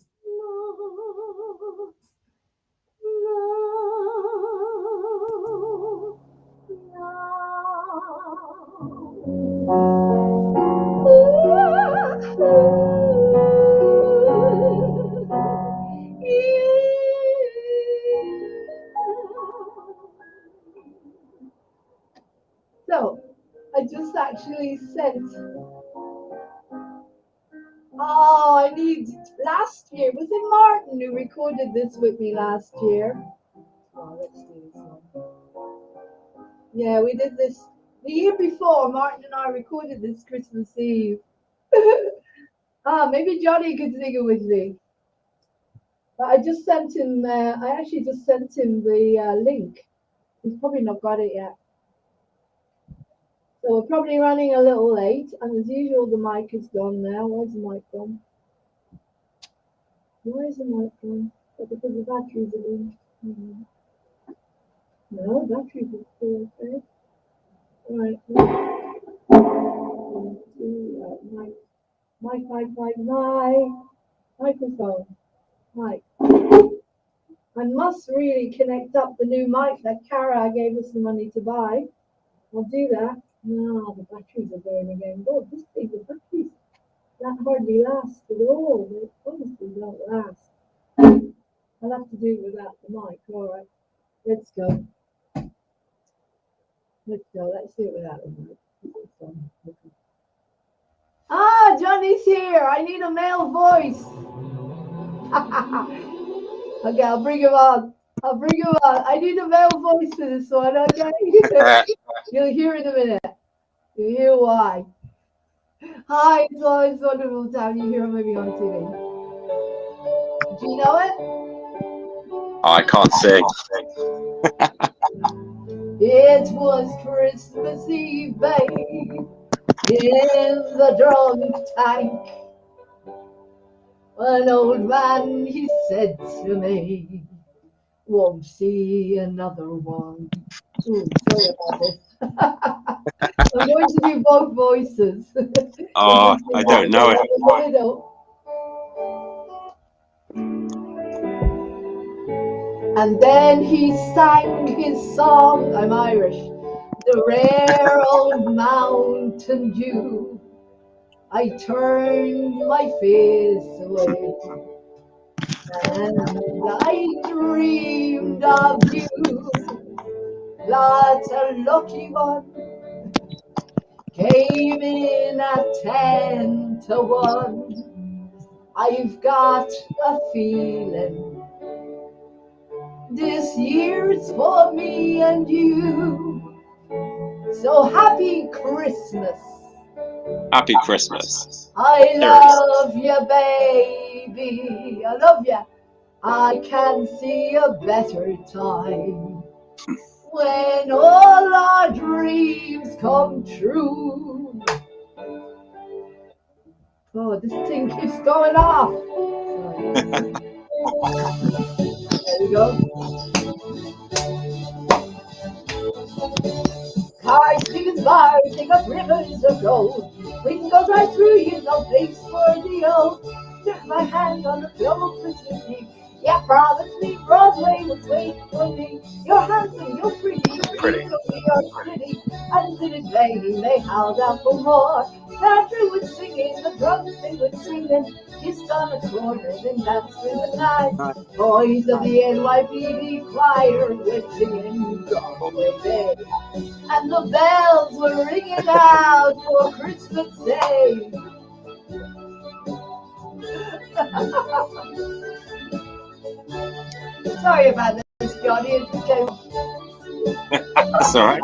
[SPEAKER 2] So, I just actually sent. Oh, I need. Last year, was it Martin who recorded this with me last year? Oh, let's do this one. Yeah, we did this the year before. Martin and I recorded this Christmas Eve. Maybe Johnny could sing it with me. But I just sent him. I actually just sent him the link. He's probably not got it yet. So we're probably running a little late, and as usual, the mic is gone now. Where's the mic gone? Why is the mic gone? Oh, because the batteries are in. No, batteries are still okay. Right. Mic, microphone. Mic. I must really connect up the new mic that Cara gave us the money to buy. I'll do that. No, the batteries are going again. God, this thing, the batteries, that hardly lasts at all. They honestly don't last. I'll have to do it without the mic. All right, let's go. Let's go. Let's do it without the mic. Ah, Johnny's here. I need a male voice. Okay, I'll bring him on. I need a male voice for this one, okay? You'll hear in a minute. You'll hear why. Hi, it's always wonderful to have you here on Moving On TV. Do you know it?
[SPEAKER 19] I can't sing.
[SPEAKER 2] It was Christmas Eve, babe, in the drunk tank. An old man, he said to me, won't see another one. Ooh, sorry about this. I'm going to do both voices.
[SPEAKER 19] Oh, I don't know it.
[SPEAKER 2] And then he sang his song, I'm Irish, the rare old mountain dew. I turned my face away and I dreamed of you. That's a lucky one. Came in at 10 to 1. I've got a feeling this year's for me and you. So happy Christmas.
[SPEAKER 19] Happy Christmas.
[SPEAKER 2] I love you, baby. I love you. I can't see a better time when all our dreams come true. Oh, this thing keeps going off. There we go. Cars, chickens, bars, take up rivers of gold. We can go right through you, no place for the old. Took my hand on the pillow Christmas Eve. Yeah, promise me Broadway was waiting for me. You're handsome, you're pretty, you're pretty. And did it vain, they howled out for more. Country was singing, the drums they were singing. Kissed on the corner, then danced through the night. Boys of the NYPD choir were singing Broadway Day. And the bells were ringing out for Christmas Day. Sorry about this, Johnny. It just came.
[SPEAKER 19] That's all right.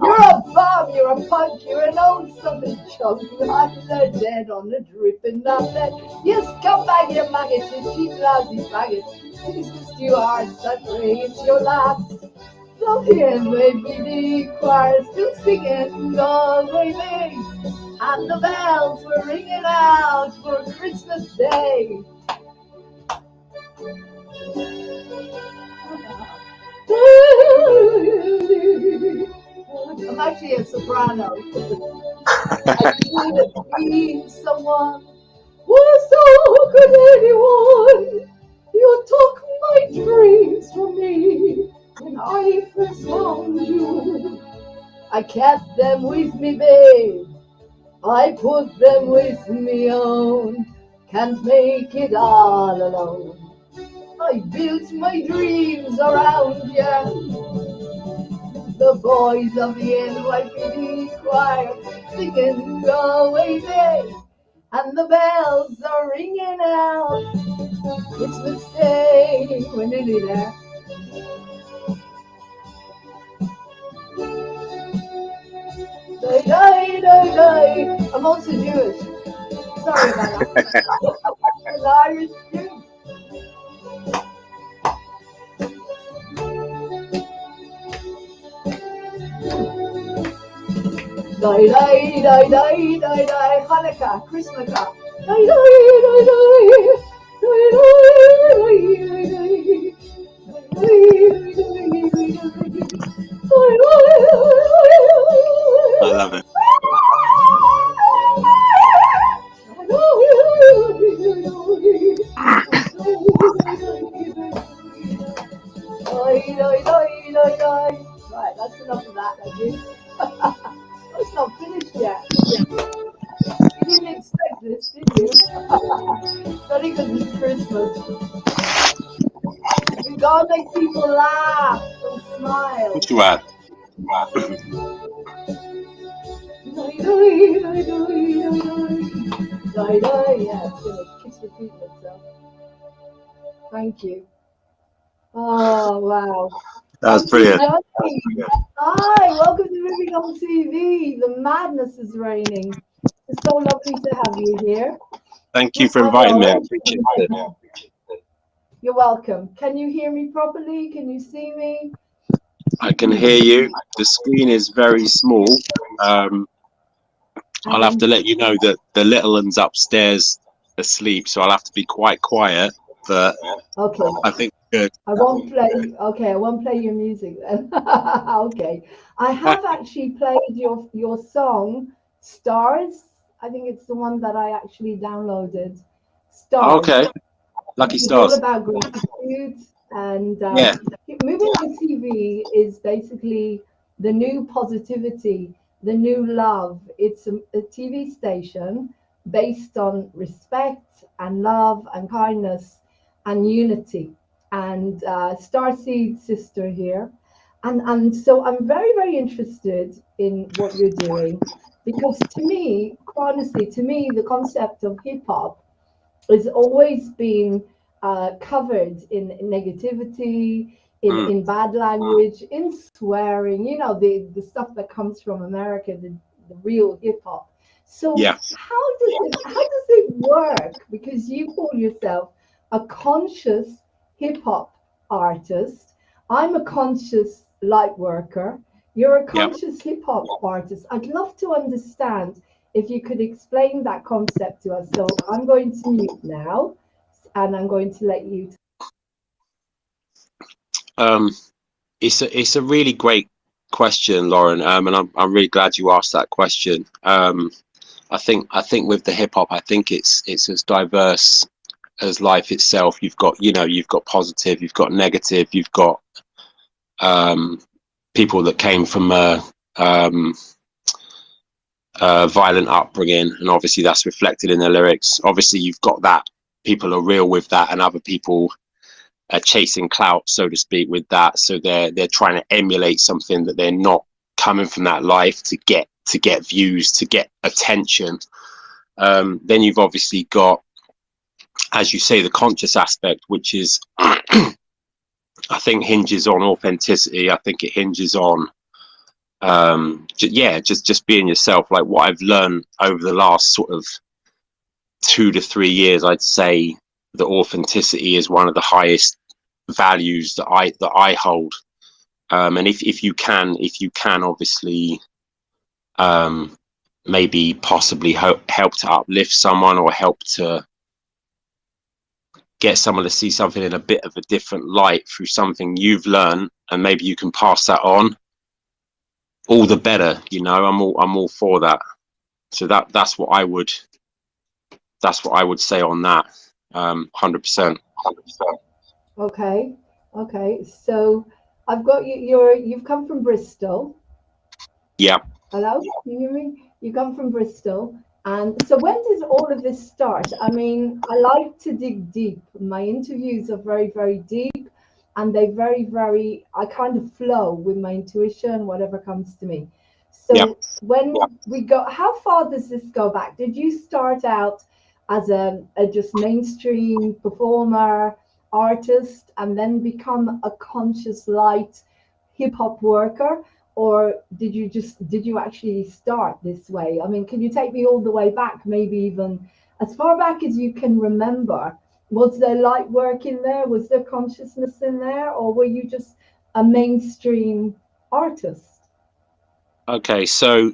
[SPEAKER 2] You're a bum, you're a punk, you're an old southern chunk. You're dead on the dripping nothing. You scumbag, you maggots, you cheap lousy faggots. Jesus, you are such it's your last. So the NYPD choir still singing all the way. And the bells were ringing out for Christmas Day. I'm actually a soprano. I could have been someone. Was so could anyone. You took my dreams from me when I first found you. I kept them with me, babe. I put them with me own. Can't make it all alone. I built my dreams around you. The boys of the NYPD choir singing Galway Day, and the bells are ringing out Christmas Day. We're nearly there. Die, die, die, die. I'm also Jewish. Sorry about that. I'm an Irish Jew. Die, die, die, die, die, die, Hanukkah, Christmas. Die, die, die, die, die, die, die,
[SPEAKER 19] I love it.
[SPEAKER 2] Right, that's enough of that, thank you. It's not finished yet. You didn't expect this, did you? Not because it's Christmas. We gotta make people laugh and smile.
[SPEAKER 19] What you at?
[SPEAKER 2] Yeah, it's gonna keep repeating itself. Thank you. Oh, wow.
[SPEAKER 19] That was brilliant.
[SPEAKER 2] Hi, welcome to Moving On TV. The madness is reigning. It's so lovely to have you here.
[SPEAKER 19] Thank you for inviting me. I appreciate it.
[SPEAKER 2] You're welcome. Can you hear me properly? Can you see me?
[SPEAKER 19] I can hear you. The screen is very small. I'll have to let you know that the little one's upstairs asleep, so I'll have to be quite quiet. But
[SPEAKER 2] Okay.
[SPEAKER 19] I think good.
[SPEAKER 2] I won't play. Okay, I won't play your music then. Okay. I have actually played your song Stars. I think it's the one that I actually downloaded. Stars.
[SPEAKER 19] Okay, lucky
[SPEAKER 2] It's all
[SPEAKER 19] stars.
[SPEAKER 2] about gratitude, and
[SPEAKER 19] Yeah.
[SPEAKER 2] moving on TV is basically the new positivity, the new love. It's a TV station based on respect and love and kindness and unity. And Starseed sister here, and so I'm very very interested in what you're doing, because to me, quite honestly, to me, the concept of hip hop has always been covered in negativity, in bad language, in swearing, you know, the stuff that comes from America, the real hip hop. So
[SPEAKER 19] Yeah.
[SPEAKER 2] how does it work? Because you call yourself a conscious hip hop artist. I'm a conscious light worker. You're a conscious hip hop artist. I'd love to understand if you could explain that concept to us. So I'm going to mute now, and I'm going to let you.
[SPEAKER 19] It's a really great question, Lauren, and I'm really glad you asked that question. I think with the hip hop, I think it's as diverse as life itself. You've got positive, you've got negative, you've got people that came from violent upbringing, and obviously that's reflected in the lyrics. Obviously you've got that people are real with that, and other people are chasing clout, so to speak, with that. So they're trying to emulate something that they're not coming from that life to get views, to get attention. Then you've obviously got, as you say, the conscious aspect, which is I think hinges on authenticity. I think it hinges on just being yourself. Like what I've learned over the last sort of 2 to 3 years, I'd say that authenticity is one of the highest values that I hold. And if you can obviously maybe possibly help to uplift someone, or help to get someone to see something in a bit of a different light through something you've learned, and maybe you can pass that on, all the better. You know, I'm all for that. So that's what I would say on that. 100%.
[SPEAKER 2] Okay. So I've got you. You've come from Bristol.
[SPEAKER 19] Yeah.
[SPEAKER 2] Hello, can you hear me? You come from Bristol. And so when did all of this start? I mean, I like to dig deep. My interviews are very, very deep, and they I kind of flow with my intuition, whatever comes to me. So when we go, how far does this go back? Did you start out as a just mainstream performer, artist, and then become a conscious light hip hop worker? Or did you actually start this way? I mean, can you take me all the way back, maybe even as far back as you can remember? Was there light work in there? Was there consciousness in there? Or were you just a mainstream artist?
[SPEAKER 19] Okay, so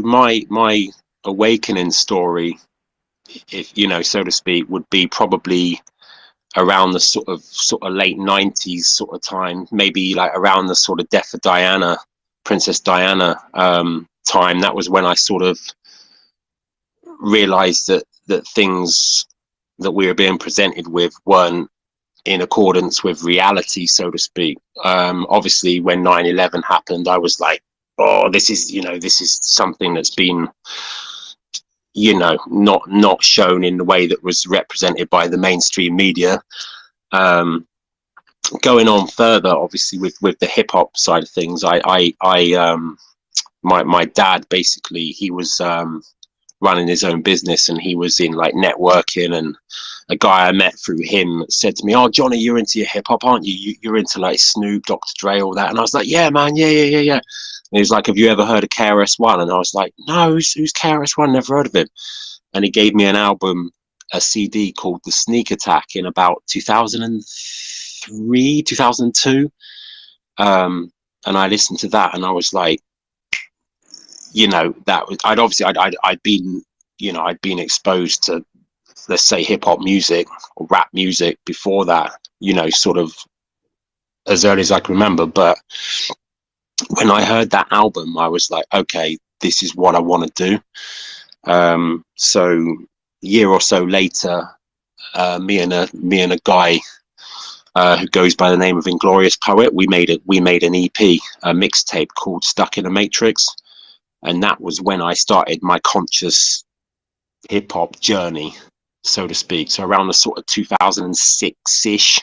[SPEAKER 19] my awakening story, if you know, so to speak, would be probably around the sort of late 90s sort of time, maybe like around the sort of death of Diana, Princess Diana time. That was when I sort of realized that things that we were being presented with weren't in accordance with reality, so to speak. Obviously when 9/11 happened, I was like, oh, this is something that's been, you know, not shown in the way that was represented by the mainstream media. Going on further, obviously with the hip hop side of things, my dad, basically, he was running his own business, and he was in like networking, and a guy I met through him said to me, "Oh, Johnny, you're into your hip hop, aren't you? You're into like Snoop, Dr. Dre, all that." And I was like, "Yeah, man, yeah." And he was like, "Have you ever heard of KRS-One?" And I was like, "No, who's KRS-One? Never heard of him." And he gave me a CD called The Sneak Attack in about 2003, 2002. And I listened to that, and I was like, you know, that was, I'd been, you know, I'd been exposed to let's say hip hop music or rap music before that, you know, sort of as early as I can remember. But when I heard that album, I was like, okay, this is what I want to do. So a year or so later, me and a guy who goes by the name of Inglorious Poet, we made an EP, a mixtape called Stuck in a Matrix, and that was when I started my conscious hip hop journey, so to speak. So around the sort of 2006-ish.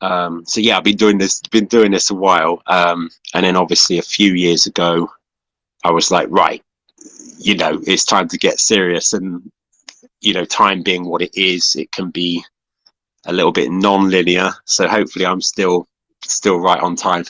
[SPEAKER 19] So yeah, I've been doing this a while. And then obviously a few years ago, I was like, right, you know, it's time to get serious. And, you know, time being what it is, it can be a little bit non-linear. So hopefully I'm still right on time.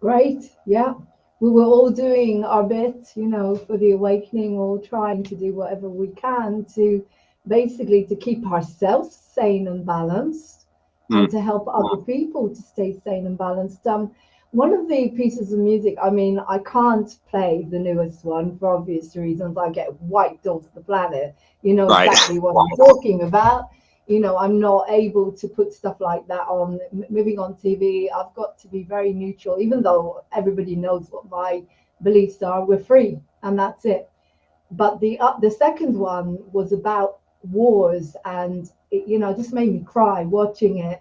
[SPEAKER 2] Great, yeah. We were all doing our bit, you know, for the awakening, all trying to do whatever we can to basically to keep ourselves sane and balanced and to help other people to stay sane and balanced. One of the pieces of music, I mean, I can't play the newest one for obvious reasons. I get wiped off the planet. You know exactly what I'm talking about. You know, I'm not able to put stuff like that on. Moving on TV, I've got to be very neutral, even though everybody knows what my beliefs are. We're free, and that's it. But the second one was about wars, and it, you know, it just made me cry watching it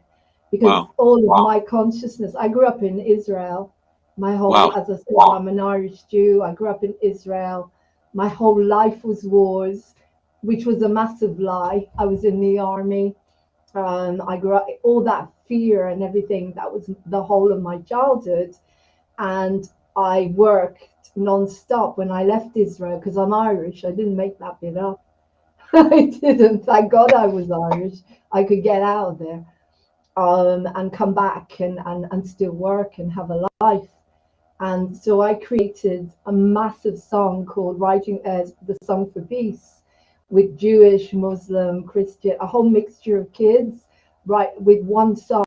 [SPEAKER 2] because all of my consciousness. I grew up in Israel. My whole, as I said, I'm an Irish Jew. I grew up in Israel. My whole life was wars, which was a massive lie. I was in the army. I grew up, all that fear and everything, that was the whole of my childhood. And I worked non-stop when I left Israel because I'm Irish. I didn't make that bit up. I didn't. Thank God I was Irish. I could get out of there and come back and still work and have a life. And so I created a massive song called Writing the Song for Peace, with Jewish, Muslim, Christian, a whole mixture of kids, right, with one song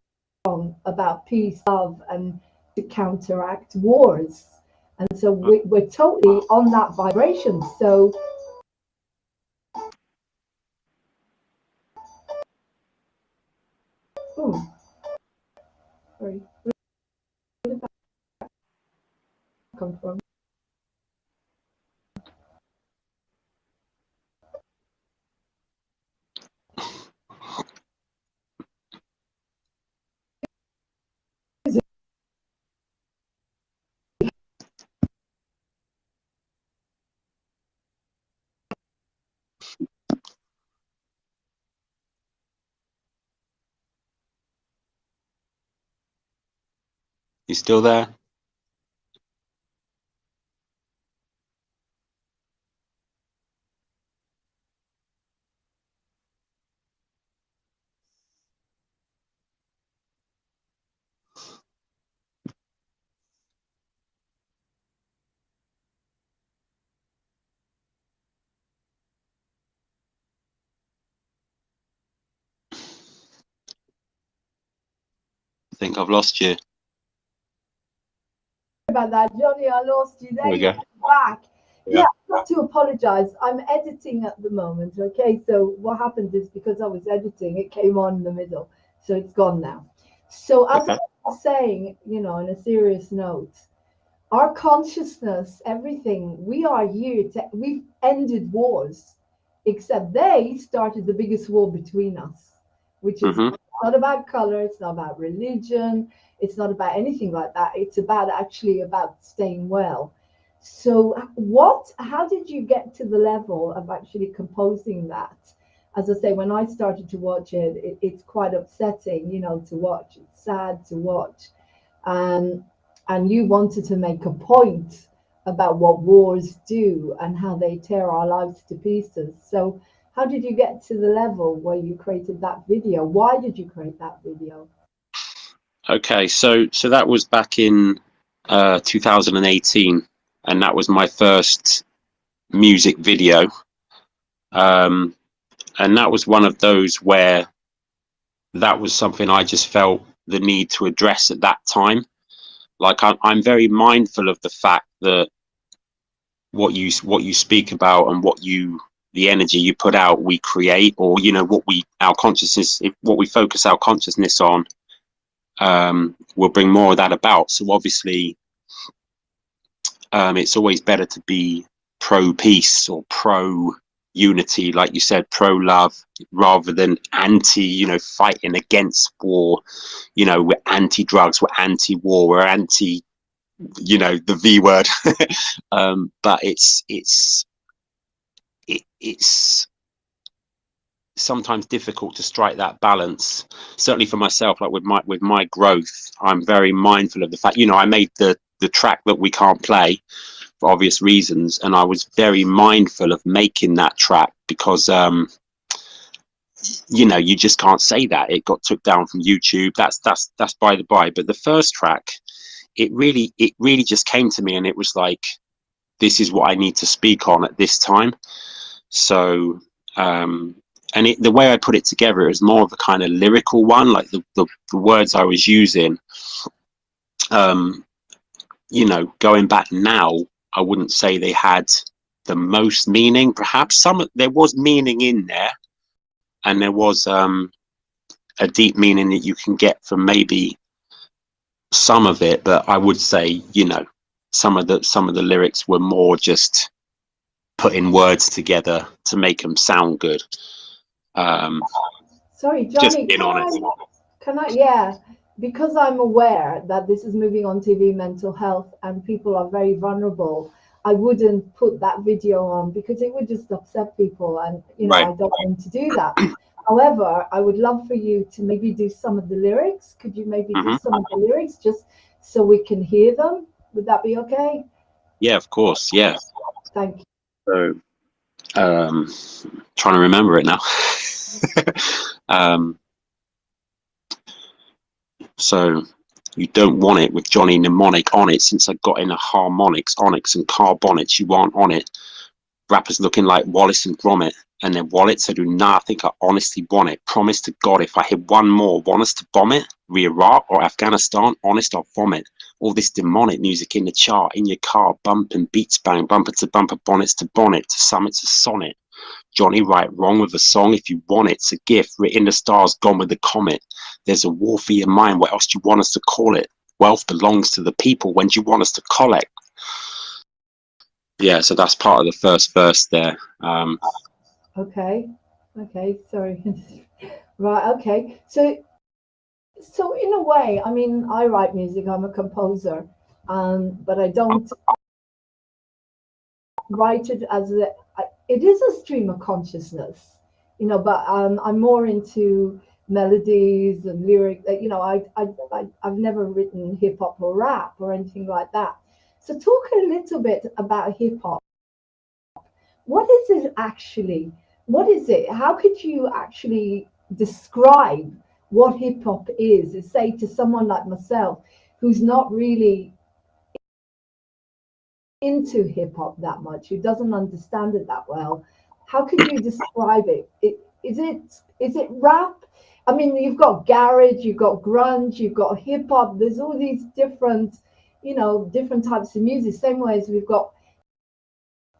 [SPEAKER 2] about peace, love, and to counteract wars. And so we're totally on that vibration. So sorry, where did that come from?
[SPEAKER 19] You still there? I think I've lost you.
[SPEAKER 2] About that, Johnny, I lost you. There
[SPEAKER 19] There we
[SPEAKER 2] you're
[SPEAKER 19] go.
[SPEAKER 2] back.
[SPEAKER 19] Yeah.
[SPEAKER 2] Yeah, I've got to apologize. I'm editing at the moment. Okay, so what happened is because I was editing, it came on in the middle, so it's gone now. So as I was saying, you know, on a serious note, our consciousness, everything, we are here to, we've ended wars, except they started the biggest war between us, which is not about color, it's not about religion, it's not about anything like that. It's about actually about staying well. So how did you get to the level of actually composing that? As I say, when I started to watch it, it's quite upsetting, you know, to watch. It's sad to watch. And you wanted to make a point about what wars do and how they tear our lives to pieces. So how did you get to the level where you created that video? Why did you create that video?
[SPEAKER 19] Okay, so that was back in 2018, and that was my first music video. And that was one of those where that was something I just felt the need to address at that time. Like I'm very mindful of the fact that what you speak about and the energy you put out, we create, or what we focus our consciousness on, will bring more of that about. So obviously, it's always better to be pro peace or pro unity, like you said, pro love, rather than anti, fighting against war. We're anti drugs, we're anti war, we're anti, the V word. But it's sometimes difficult to strike that balance. Certainly for myself, like with my growth, I'm very mindful of the fact, I made the track that we can't play for obvious reasons, and I was very mindful of making that track because you just can't say that. It got took down from YouTube. That's by the by. But the first track, it really just came to me, and it was like, this is what I need to speak on at this time. So and the way I put it together, it was more of a kind of lyrical one, like the words I was using, going back now, I wouldn't say they had the most meaning. Perhaps there was meaning in there, and there was a deep meaning that you can get from maybe some of it. But I would say, some of the lyrics were more just putting words together to make them sound good.
[SPEAKER 2] Sorry,
[SPEAKER 19] Just
[SPEAKER 2] Jonny,
[SPEAKER 19] being honest.
[SPEAKER 2] yeah, because I'm aware that this is moving on TV mental health and people are very vulnerable, I wouldn't put that video on because it would just upset people, and
[SPEAKER 19] Right.
[SPEAKER 2] I don't want to do that. However, I would love for you to maybe do some of the lyrics. Could you maybe do some of the lyrics just so we can hear them? Would that be okay?
[SPEAKER 19] Yeah, of course. Yeah.
[SPEAKER 2] Thank you.
[SPEAKER 19] So, trying to remember it now. So you don't want it with Johnny Mnemonic on it, since I got in a harmonics, onyx and carbonics, you aren't on it. Rappers looking like Wallace and Gromit and their wallets. I do not think I honestly want it. Promise to God, if I hit one more, want us to bomb it? Iraq or Afghanistan? Honest, I'll vomit. All this demonic music in the chart, in your car, bumping beats bang, bumper to bumper, bonnets to bonnet, to summit to sonnet. Johnny, right, wrong with a song if you want it. It's a gift, written in the stars, gone with the comet. There's a war for your mind, what else do you want us to call it? Wealth belongs to the people, when do you want us to collect? Yeah, so that's part of the first verse there.
[SPEAKER 2] Okay, sorry. Right, okay. So in a way, I mean, I write music, I'm a composer, but I don't write it it is a stream of consciousness, but I'm more into melodies and lyric. I've never written hip hop or rap or anything like that. So talk a little bit about hip hop. What is it actually? What is it? How could you actually describe what hip hop is? Say to someone like myself who's not really into hip hop that much, who doesn't understand it that well, how could you describe it? Is it rap? I mean, you've got garage, you've got grunge, you've got hip hop. There's all these different, different types of music. Same way as we've got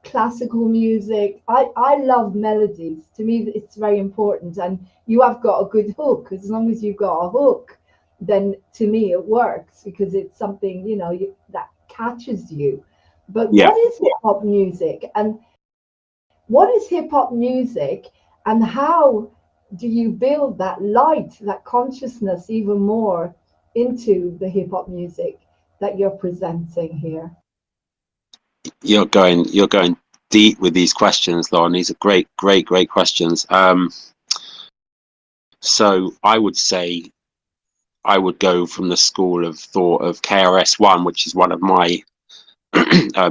[SPEAKER 2] classical music. I love melodies. To me, it's very important, and you have got a good hook. As long as you've got a hook, then to me it works, because it's something that catches you. But what is hip hop music, and what is hip hop music, and how do you build that light, that consciousness even more into the hip hop music that you're presenting here?
[SPEAKER 19] You're going deep with these questions, Lauren. These are great questions. So I would say I would go from the school of thought of KRS-One, which is one of my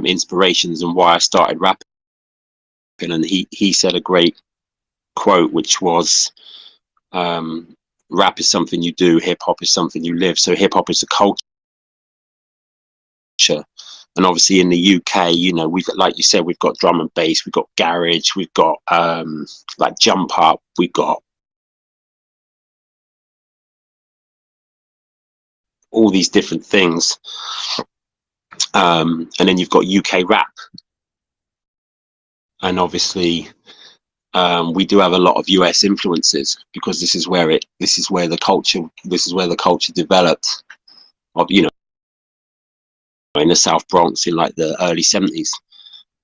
[SPEAKER 19] inspirations and why I started rapping. And he said a great quote, which was, rap is something you do, hip hop is something you live. So hip hop is a culture. And obviously in the UK, we've got, like you said, we've got drum and bass, we've got garage, we've got like jump up, we've got all these different things. And then you've got UK rap. and obviously we do have a lot of US influences, because this is where the culture developed, of, you know, in the South Bronx in like the early 70s.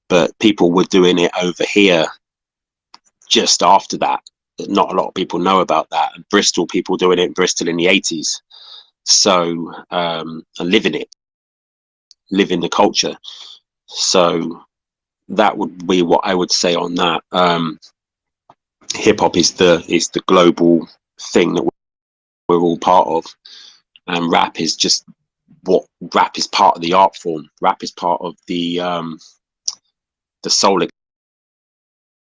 [SPEAKER 19] But people were doing it over here just after that. Not a lot of people know about that. And Bristol, people doing it in Bristol in the 80s. So, and living the culture. So that would be what I would say on that. Hip hop is the global thing that we're all part of, and rap is part of the art form. Rap is part of the soul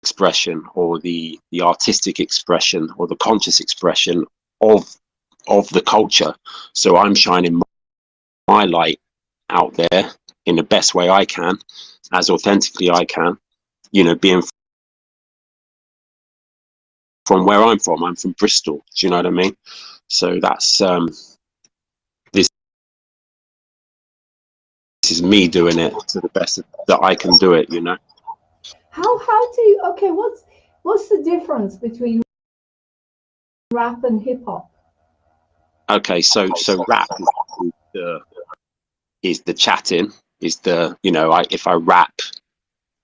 [SPEAKER 19] expression, or the artistic expression, or the conscious expression of the culture. So I'm shining my light out there in the best way I can, as authentically I can, you know, being from where I'm from. I'm from Bristol, do you know what I mean? So that's this is me doing it to the best that I can do it, you know.
[SPEAKER 2] How do you, okay, what's the difference between rap and hip hop?
[SPEAKER 19] Okay, so rap is the chatting, is the, you know, if I rap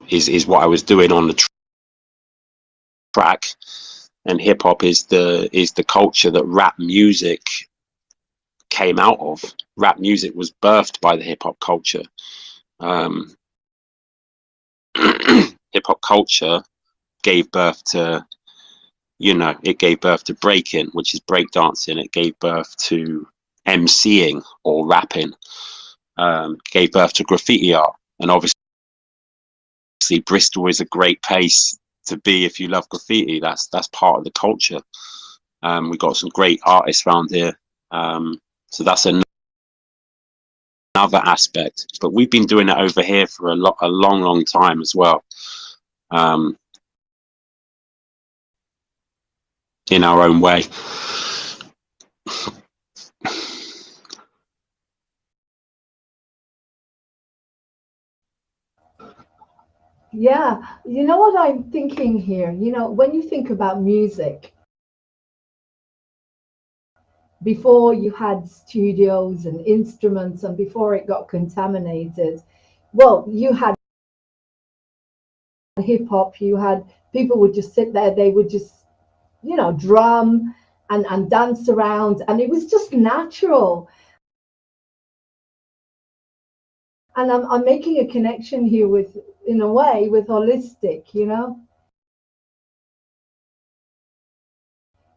[SPEAKER 19] is what I was doing on the track, and hip hop is the culture that rap music came out of. Rap music was birthed by the hip hop culture. Hip hop culture gave birth to, you know, it gave birth to breaking, which is breakdancing. It gave birth to MCing or rapping. Gave birth to graffiti art, and obviously Bristol is a great place to be if you love graffiti. That's part of the culture. We've got some great artists around here, so that's another aspect. But we've been doing it over here for a long time as well, in our own way.
[SPEAKER 2] Yeah, you know what I'm thinking here? You know, when you think about music, before you had studios and instruments and before it got contaminated, well, you had hip hop, you had people would just sit there, they would just, you know, drum and dance around, and it was just natural. And I'm making a connection here with, in a way, with holistic, you know,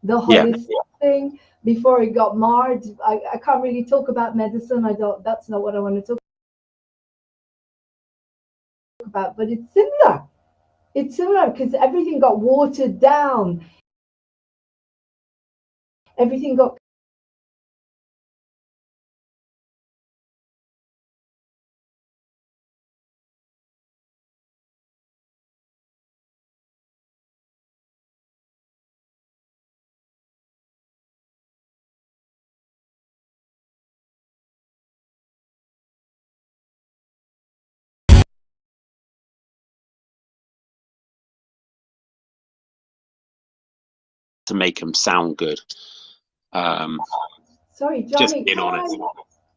[SPEAKER 2] the holistic thing before it got marred. I can't really talk about medicine. That's not what I want to talk about, but it's similar. It's similar because everything got watered down. Everything got
[SPEAKER 19] To make them sound good.
[SPEAKER 2] Sorry,
[SPEAKER 19] Just
[SPEAKER 2] Johnny,
[SPEAKER 19] being honest.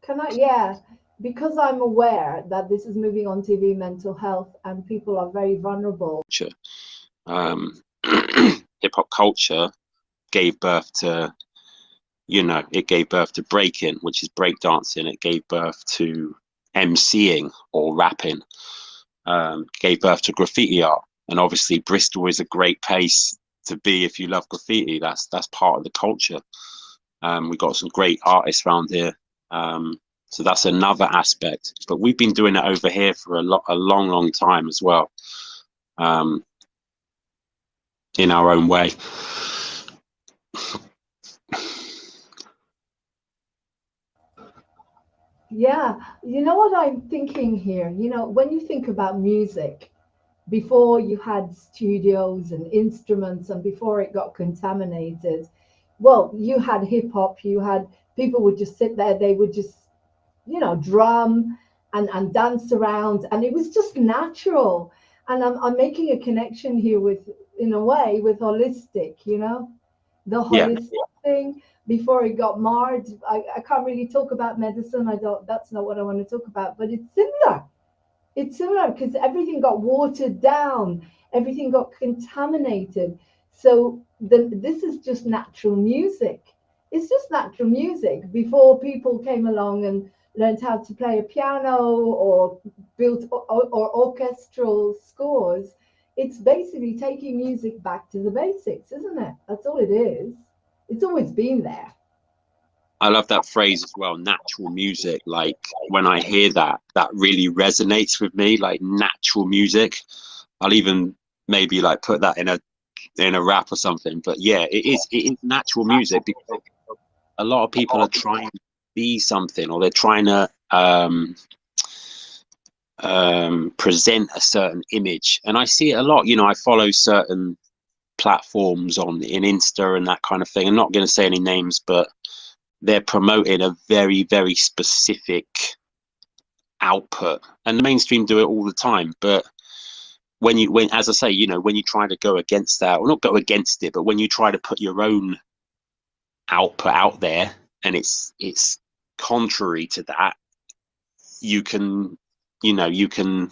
[SPEAKER 2] can I, yeah, because I'm aware that this is moving on TV, mental health, and people are very vulnerable.
[SPEAKER 19] Hip hop culture gave birth to, you know, it gave birth to breaking, which is breakdancing. It gave birth to MCing or rapping. Gave birth to graffiti art, and obviously Bristol is a great place to be if you love graffiti. That's part of the culture. We've got some great artists around here, so that's another aspect. But we've been doing it over here for a long time as well, in our own way.
[SPEAKER 2] Yeah, you know what I'm thinking here? You know, when you think about music, before you had studios and instruments and before it got contaminated, well, you had hip hop, you had people would just sit there, they would just, you know, drum and dance around, and it was just natural. And I'm making a connection here with, in a way, with holistic, you know, the
[SPEAKER 19] Yeah.
[SPEAKER 2] holistic thing. Before it got marred, I can't really talk about medicine. I don't, that's not what I want to talk about, but it's similar. It's similar because everything got watered down, everything got contaminated. So this is just natural music. It's just natural music. Before people came along and learned how to play a piano or built or orchestral scores, it's basically taking music back to the basics, isn't it? That's all it is. It's always been there.
[SPEAKER 19] I love that phrase as well, natural music. Like when I hear that, that really resonates with me, like natural music. I'll even maybe like put that in a rap or something. But yeah, it is natural music, because a lot of people are trying to be something, or they're trying to present a certain image. And I see it a lot. You know, I follow certain platforms in Insta and that kind of thing. I'm not going to say any names, but they're promoting a very, very specific output, and the mainstream do it all the time. But when as I say, you know, when you try to go against that, or not go against it, but when you try to put your own output out there and it's contrary to that, you can, you know, you can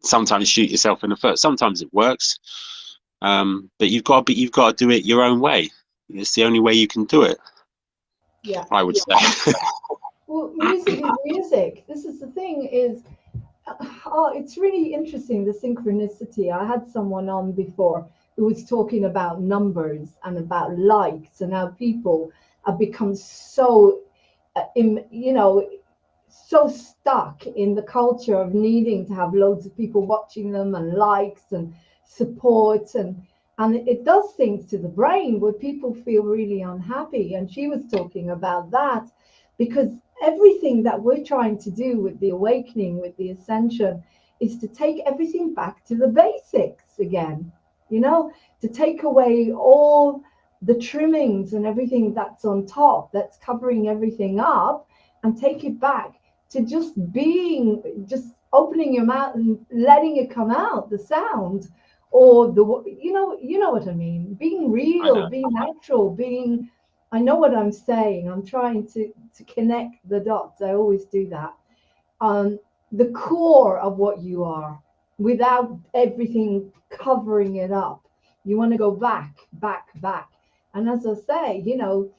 [SPEAKER 19] sometimes shoot yourself in the foot. Sometimes it works, but you've got to do it your own way. It's the only way you can do it.
[SPEAKER 2] Yeah,
[SPEAKER 19] I would say.
[SPEAKER 2] Well, music is music. This is the thing is, oh, it's really interesting, the synchronicity. I had someone on before who was talking about numbers and about likes and how people have become so, you know, so stuck in the culture of needing to have loads of people watching them and likes and support, and it does things to the brain where people feel really unhappy. And she was talking about that because everything that we're trying to do with the awakening, with the ascension, is to take everything back to the basics again, you know, to take away all the trimmings and everything that's on top, that's covering everything up, and take it back to just being, just opening your mouth and letting it come out, the sound, or the, you know what I mean, being real, being natural, being, I know what I'm saying. I'm trying to connect the dots. I always do that. The core of what you are, without everything covering it up. You want to go back, back, back. And as I say, you know,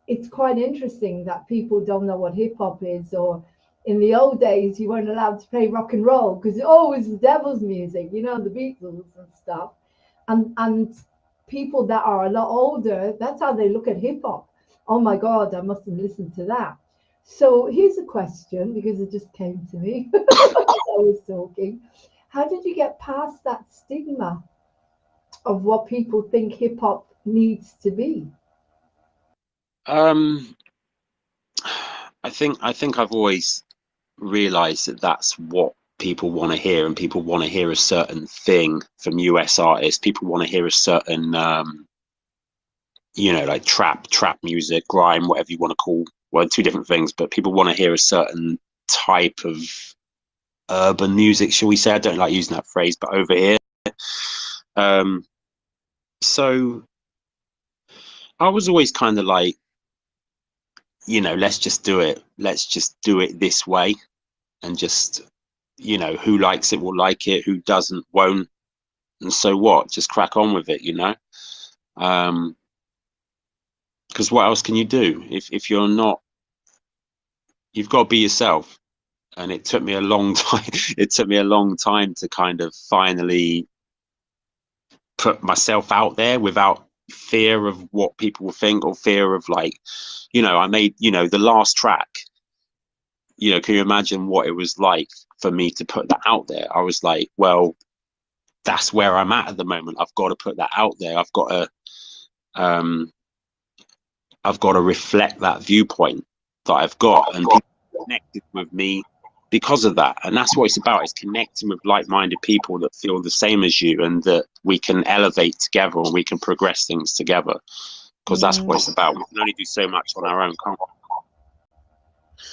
[SPEAKER 2] it's quite interesting that people don't know what hip hop is, or in the old days, you weren't allowed to play rock and roll because it always was devil's music, you know, the Beatles and stuff. And people that are a lot older, that's how they look at hip hop. Oh my God, I must have listened to that. So here's a question, because it just came to me as I was talking. How did you get past that stigma of what people think hip hop needs to be?
[SPEAKER 19] I think I've always realized that that's what people want to hear, and people want to hear a certain thing from US artists. People want to hear a certain you know, like trap music, grime, whatever you want to call, well, two different things, but people want to hear a certain type of urban music, shall we say. I don't like using that phrase, but over here. So I was always kind of like, you know, let's just do it this way, and just, you know, who likes it will like it, who doesn't won't, and so what, just crack on with it, you know. Because what else can you do if you're not, you've got to be yourself. And it took me a long time to kind of finally put myself out there without fear of what people will think, or fear of, like, you know, I made, you know, the last track, you know, can you imagine what it was like for me to put that out there? I was like, well, that's where I'm at the moment. I've got to put that out there. I've got to reflect that viewpoint that I've got, and people connected with me because of that. And that's what it's about, is connecting with like-minded people that feel the same as you, and that we can elevate together and we can progress things together, because that's what it's about. We can only do so much on our own, can't we?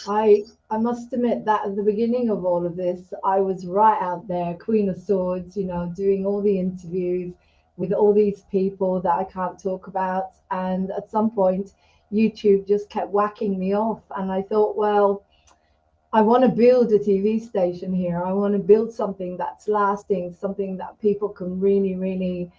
[SPEAKER 2] I must admit that at the beginning of all of this, I was right out there, Queen of Swords, you know, doing all the interviews with all these people that I can't talk about. And at some point, YouTube just kept whacking me off. And I thought, well, I want to build a TV station here. I want to build something that's lasting, something that people can really, really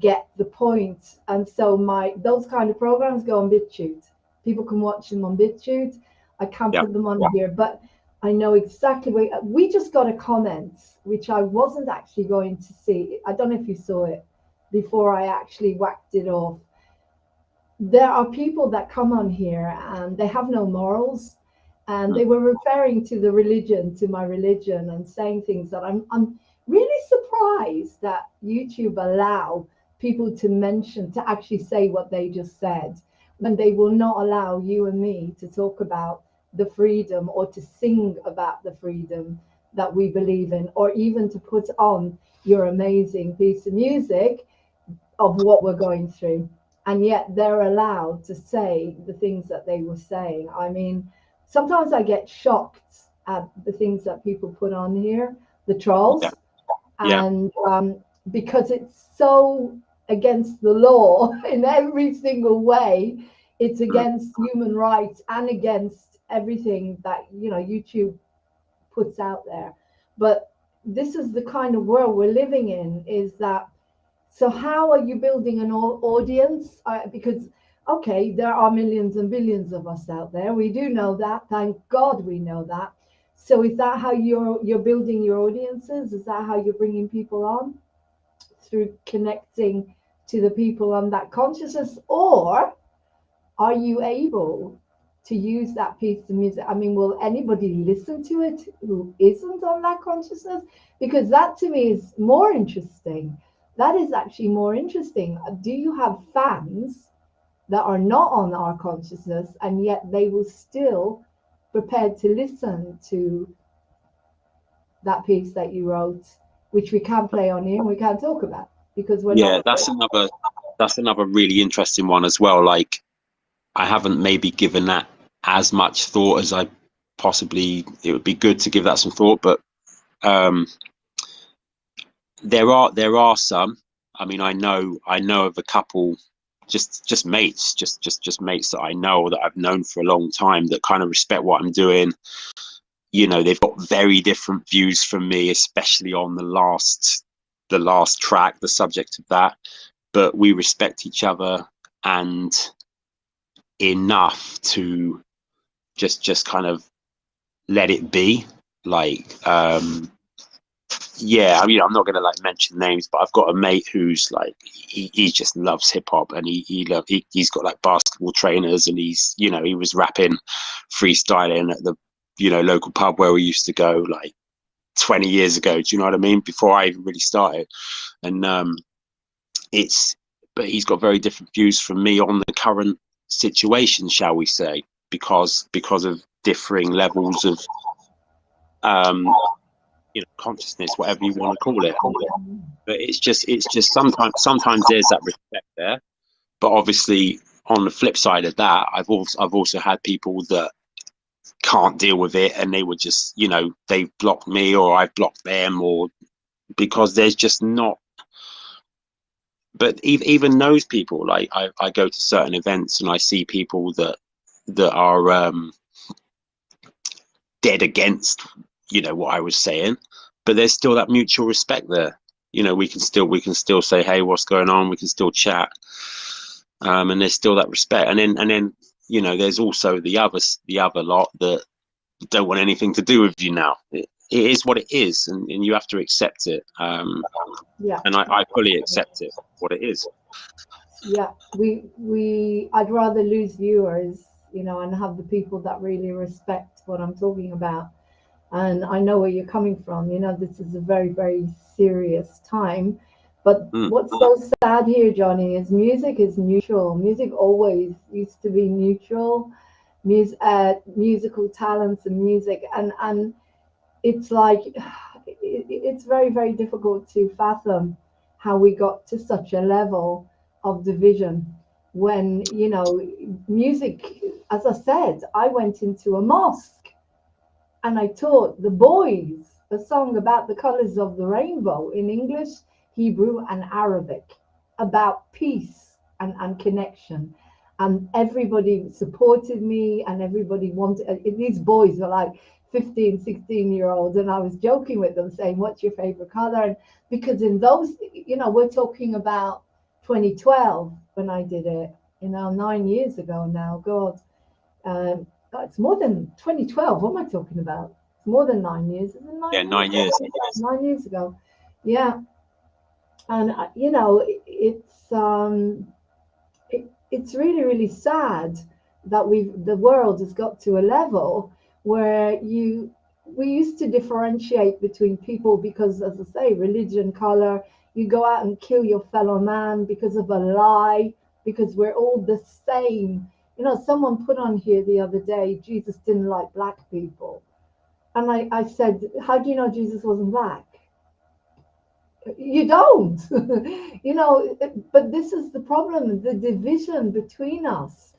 [SPEAKER 2] get the point. And so those kind of programs go on BitChute. People can watch them on BitChute. I can't put them on here, but I know exactly where we just got a comment, which I wasn't actually going to see. I don't know if you saw it before I actually whacked it off. There are people that come on here and they have no morals, and they were referring to the religion, to my religion, and saying things that I'm really surprised that YouTube allow people to mention, to actually say what they just said, when they will not allow you and me to talk about the freedom or to sing about the freedom that we believe in, or even to put on your amazing piece of music of what we're going through. And yet they're allowed to say the things that they were saying. I mean, sometimes I get shocked at the things that people put on here, the trolls, and because it's so against the law in every single way. It's against human rights and against everything that, you know, YouTube puts out there. But this is the kind of world we're living in, is that, so how are you building an audience? Because, okay, there are millions and billions of us out there. We do know that. Thank God we know that. So is that how you're building your audiences? Is that how you're bringing people on? Through connecting to the people on that consciousness? Or are you able to use that piece of music? I mean, will anybody listen to it who isn't on that consciousness? Because that to me is more interesting. That is actually more interesting. Do you have fans that are not on our consciousness, and yet they will still prepared to listen to that piece that you wrote, which we can't play on here and we can't talk about because we're not.
[SPEAKER 19] That's another really interesting one as well. Like, I haven't maybe given that as much thought as I possibly, it would be good to give that some thought, but there are some. I mean, I know of a couple, just mates, just mates that I know, that I've known for a long time, that kind of respect what I'm doing. You know, they've got very different views from me, especially on the last track, the subject of that. But we respect each other, and enough to just kind of let it be. Like, yeah, I mean, I'm not going to like mention names, but I've got a mate who's like, he just loves hip hop, and he's got like basketball trainers, and he's, you know, he was rapping, freestyling at the, you know, local pub where we used to go like 20 years ago. Do you know what I mean? Before I even really started. And but he's got very different views from me on the current situation, shall we say, because of differing levels of you know, consciousness, whatever you want to call it. But it's just sometimes there's that respect there, but obviously on the flip side of that, I've also had people that can't deal with it, and they would just, you know, they've blocked me or I've blocked them, or because there's just not. But even those people, like I go to certain events and I see people that are dead against, you know, what I was saying, but there's still that mutual respect there. You know, we can still say, hey, what's going on? We can still chat, and there's still that respect. And then you know, there's also the other lot that don't want anything to do with you now. It is what it is, and you have to accept it.
[SPEAKER 2] Yeah.
[SPEAKER 19] And I fully accept it, what it is.
[SPEAKER 2] Yeah, I'd rather lose viewers, you know, and have the people that really respect what I'm talking about. And I know where you're coming from. You know, this is a very, very serious time. But what's so sad here, Johnny, is music is neutral. Music always used to be neutral. Musical talents and music, and it's like it's very, very difficult to fathom how we got to such a level of division. when, you know, music, as I said, I went into a mosque and I taught the boys a song about the colors of the rainbow in English, Hebrew, and Arabic, about peace and connection. And everybody supported me, and everybody wanted, these boys were like 15, 16-year-olds, and I was joking with them saying, what's your favorite color? And because in those, you know, we're talking about 2012 when I did it, you know, 9 years ago now. God, it's more than 2012. What am I talking about? It's more than 9 years. Is it 9
[SPEAKER 19] Yeah,
[SPEAKER 2] years?
[SPEAKER 19] 9 years.
[SPEAKER 2] 9 years ago. Yeah. And you know, it's really, really sad that the world has got to a level where we used to differentiate between people because, as I say, religion, color. You go out and kill your fellow man because of a lie, because we're all the same. You know, someone put on here the other day, Jesus didn't like black people. And I said, how do you know Jesus wasn't black? You don't. You know, but this is the problem, the division between us.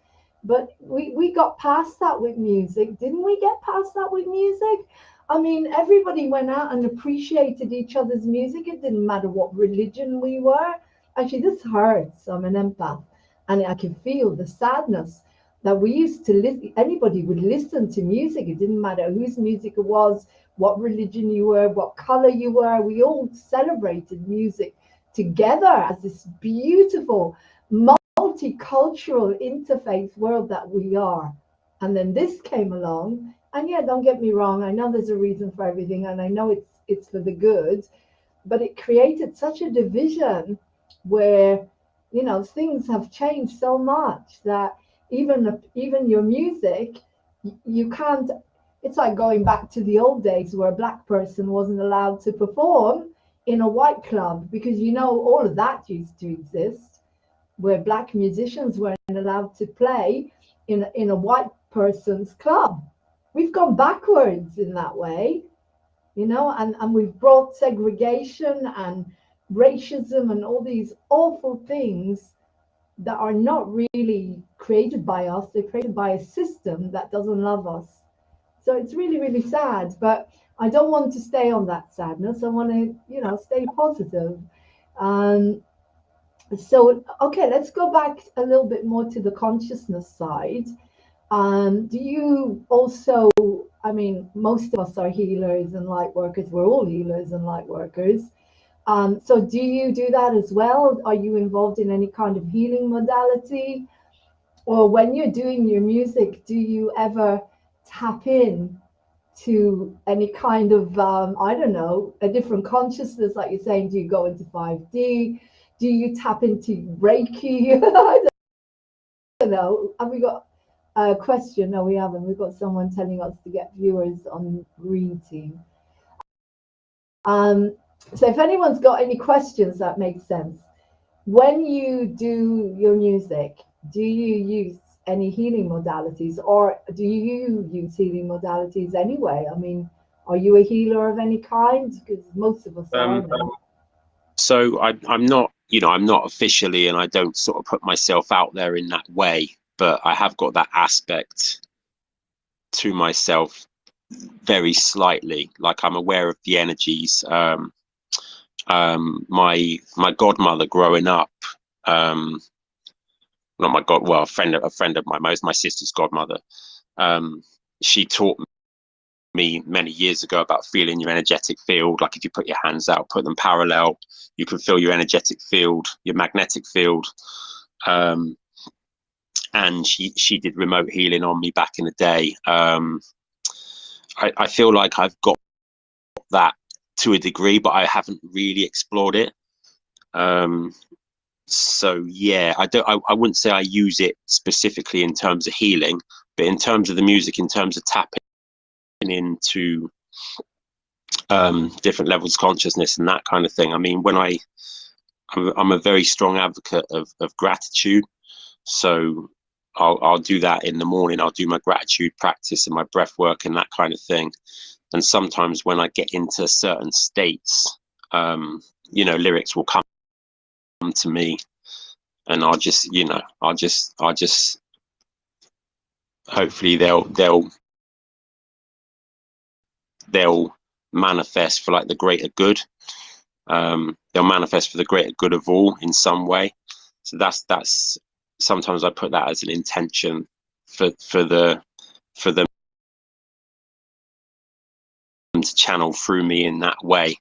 [SPEAKER 2] But we got past that with music. Didn't we get past that with music? I mean, everybody went out and appreciated each other's music. It didn't matter what religion we were. Actually, this hurts. I'm an empath, and I can feel the sadness that we used to listen. Anybody would listen to music. It didn't matter whose music it was, what religion you were, what color you were. We all celebrated music together as this beautiful multicultural interfaith world that we are. And then this came along, and yeah, don't get me wrong, I know there's a reason for everything, and I know it's for the good, but it created such a division where, you know, things have changed so much that even your music, you can't. It's like going back to the old days where a black person wasn't allowed to perform in a white club, because, you know, all of that used to exist, where black musicians weren't allowed to play in a white person's club. We've gone backwards in that way, you know, and we've brought segregation and racism and all these awful things that are not really created by us. They're created by a system that doesn't love us. So it's really, really sad, but I don't want to stay on that sadness. I want to, you know, stay positive. So, okay, let's go back a little bit more to the consciousness side. Do you also, I mean, most of us are healers and light workers. We're all healers and light workers. So do you do that as well? Are you involved in any kind of healing modality? Or when you're doing your music, do you ever tap in to any kind of, I don't know, a different consciousness? Like you're saying, do you go into 5D? Do you tap into Reiki? I don't know. Have we got a question? No, we haven't. We've got someone telling us to get viewers on Green Team. So if anyone's got any questions, that makes sense. When you do your music, do you use any healing modalities, or do you use healing modalities anyway? I mean, are you a healer of any kind? Because most of us are.
[SPEAKER 19] So I'm not, you know, I'm not officially, and I don't sort of put myself out there in that way, but I have got that aspect to myself very slightly. Like, I'm aware of the energies. My godmother growing up, not my god, well, a friend of my sister's godmother. She taught me many years ago about feeling your energetic field. Like, if you put your hands out, put them parallel, you can feel your energetic field, your magnetic field. And she did remote healing on me back in the day. I feel like I've got that to a degree, but I haven't really explored it. So yeah, I wouldn't say I use it specifically in terms of healing, but in terms of the music, in terms of tapping into different levels of consciousness and that kind of thing. I mean, when I'm a very strong advocate of gratitude, so I'll do that in the morning. I'll do my gratitude practice and my breath work and that kind of thing. And sometimes when I get into certain states, you know, lyrics will come to me, and I'll just, you know, I'll just hopefully they'll manifest for like the greater good. They'll manifest for the greater good of all in some way. So that's sometimes I put that as an intention for them to channel through me in that way.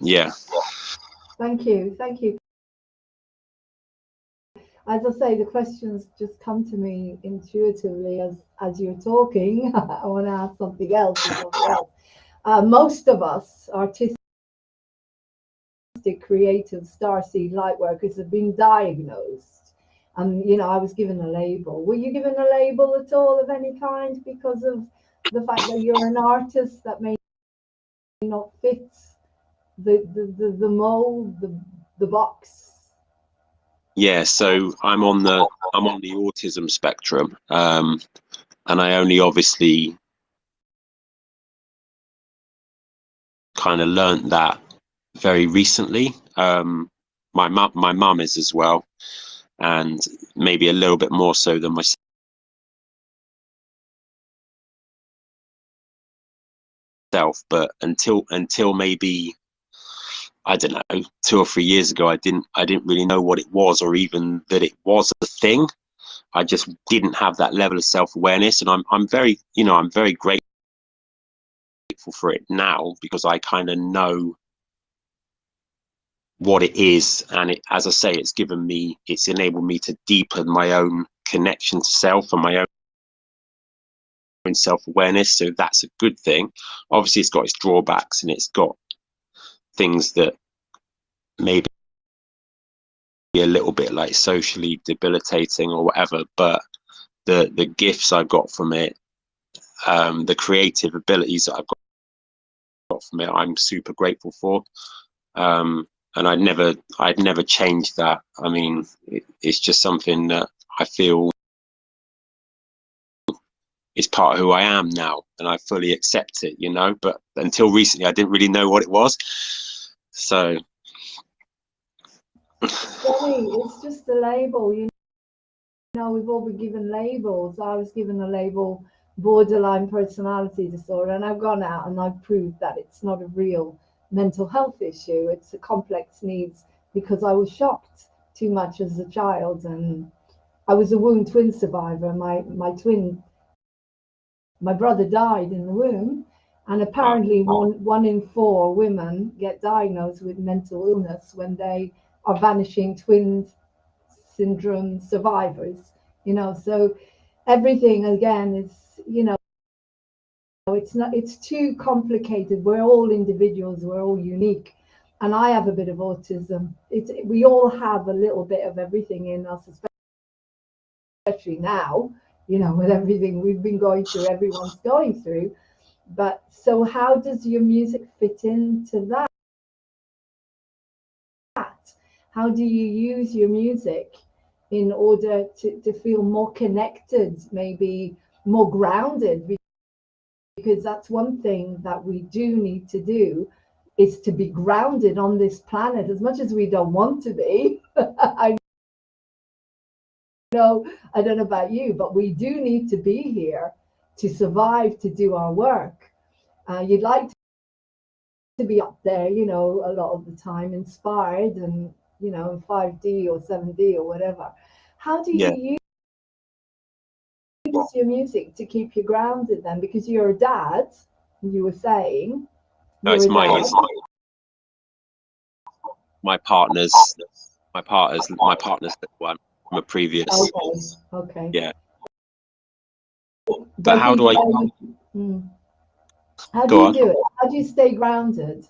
[SPEAKER 19] Yeah.
[SPEAKER 2] Thank you. As I say, the questions just come to me intuitively as you're talking. I want to ask something else. Most of us artistic, creative, starseed light workers have been diagnosed. And, you know, I was given a label. Were you given a label at all of any kind because of the fact that you're an artist that may not fit the mold, the box?
[SPEAKER 19] Yeah, so I'm on the autism spectrum, and I only obviously kind of learned that very recently. My mum is as well, and maybe a little bit more so than myself. But until maybe, I don't know, 2 or 3 years ago, I didn't really know what it was, or even that it was a thing. I just didn't have that level of self-awareness, and I'm very, you know, I'm very grateful for it now, because I kind of know what it is, and it, as I say, it's enabled me to deepen my own connection to self and my own self-awareness. So that's a good thing. Obviously it's got its drawbacks, and it's got things that maybe a little bit like socially debilitating or whatever, but the gifts I got from it, the creative abilities that I've got from it, I'm super grateful for. And I'd never change that. I mean, it's just something that I feel is part of who I am now, and I fully accept it, you know. But until recently, I didn't really know what it was. So,
[SPEAKER 2] Johnny, it's just a label, you know. We've all been given labels. I was given a label borderline personality disorder, and I've gone out and I've proved that it's not a real mental health issue. It's a complex needs, because I was shocked too much as a child, and I was a womb twin survivor. My brother died in the womb, and apparently one in 4 women get diagnosed with mental illness when they are vanishing twin syndrome survivors, you know. So everything again is, you know, it's too complicated. We're all individuals, we're all unique, and I have a bit of autism. We all have a little bit of everything in us, especially now, you know, with everything we've been going through, everyone's going through. But so how does your music fit into that? How do you use your music in order to feel more connected, maybe more grounded? Because that's one thing that we do need to do, is to be grounded on this planet, as much as we don't want to be. I know, I don't know about you, but we do need to be here to survive, to do our work. You'd like to be up there, you know, a lot of the time, inspired, and, you know, in 5D or 7D or whatever. How do you use your music to keep you grounded then? Because you're a dad, you were saying.
[SPEAKER 19] it's my partner's one from a previous.
[SPEAKER 2] Okay.
[SPEAKER 19] Yeah. But how do I?
[SPEAKER 2] How do you do it? How do you stay grounded?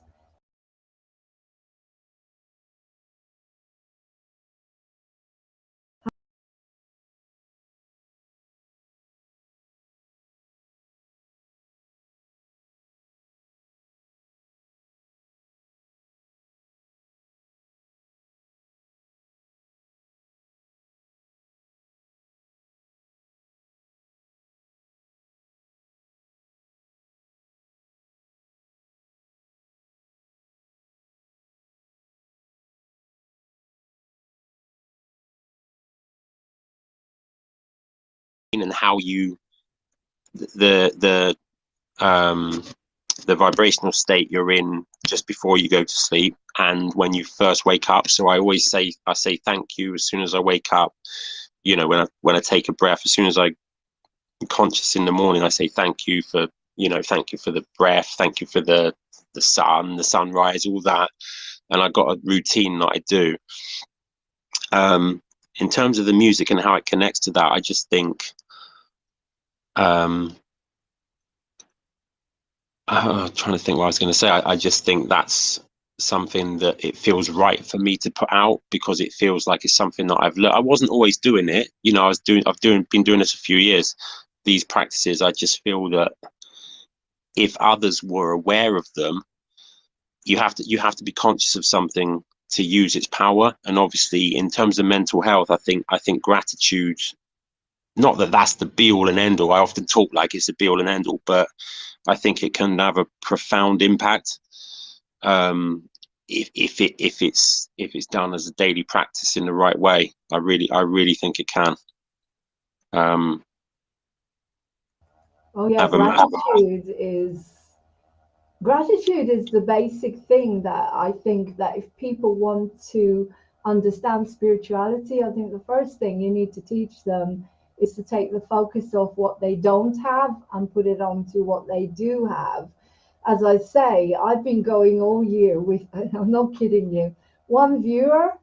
[SPEAKER 19] and how you the the vibrational state you're in just before you go to sleep and when you first wake up. So I say thank you as soon as I wake up. You know, when I take a breath, as soon as I'm conscious in the morning, I say thank you for, you know, thank you for the breath, thank you for the sun, the sunrise, all that. And I've got a routine that I do. In terms of the music and how it connects to that, I just think I'm trying to think what I was going to say. I just think that's something that it feels right for me to put out because it feels like it's something that I've learned. I wasn't always doing it, you know. Been doing this a few years. These practices, I just feel that if others were aware of them, you have to be conscious of something to use its power. And obviously, in terms of mental health, I think gratitude. Not that that's the be all and end all. I often talk like it's the be all and end all, but I think it can have a profound impact if it's done as a daily practice in the right way. I really think it can.
[SPEAKER 2] Oh yeah, gratitude is the basic thing that I think that if people want to understand spirituality, I think the first thing you need to teach them is to take the focus off what they don't have and put it onto what they do have. As I say, I've been going all year with, I'm not kidding you, one viewer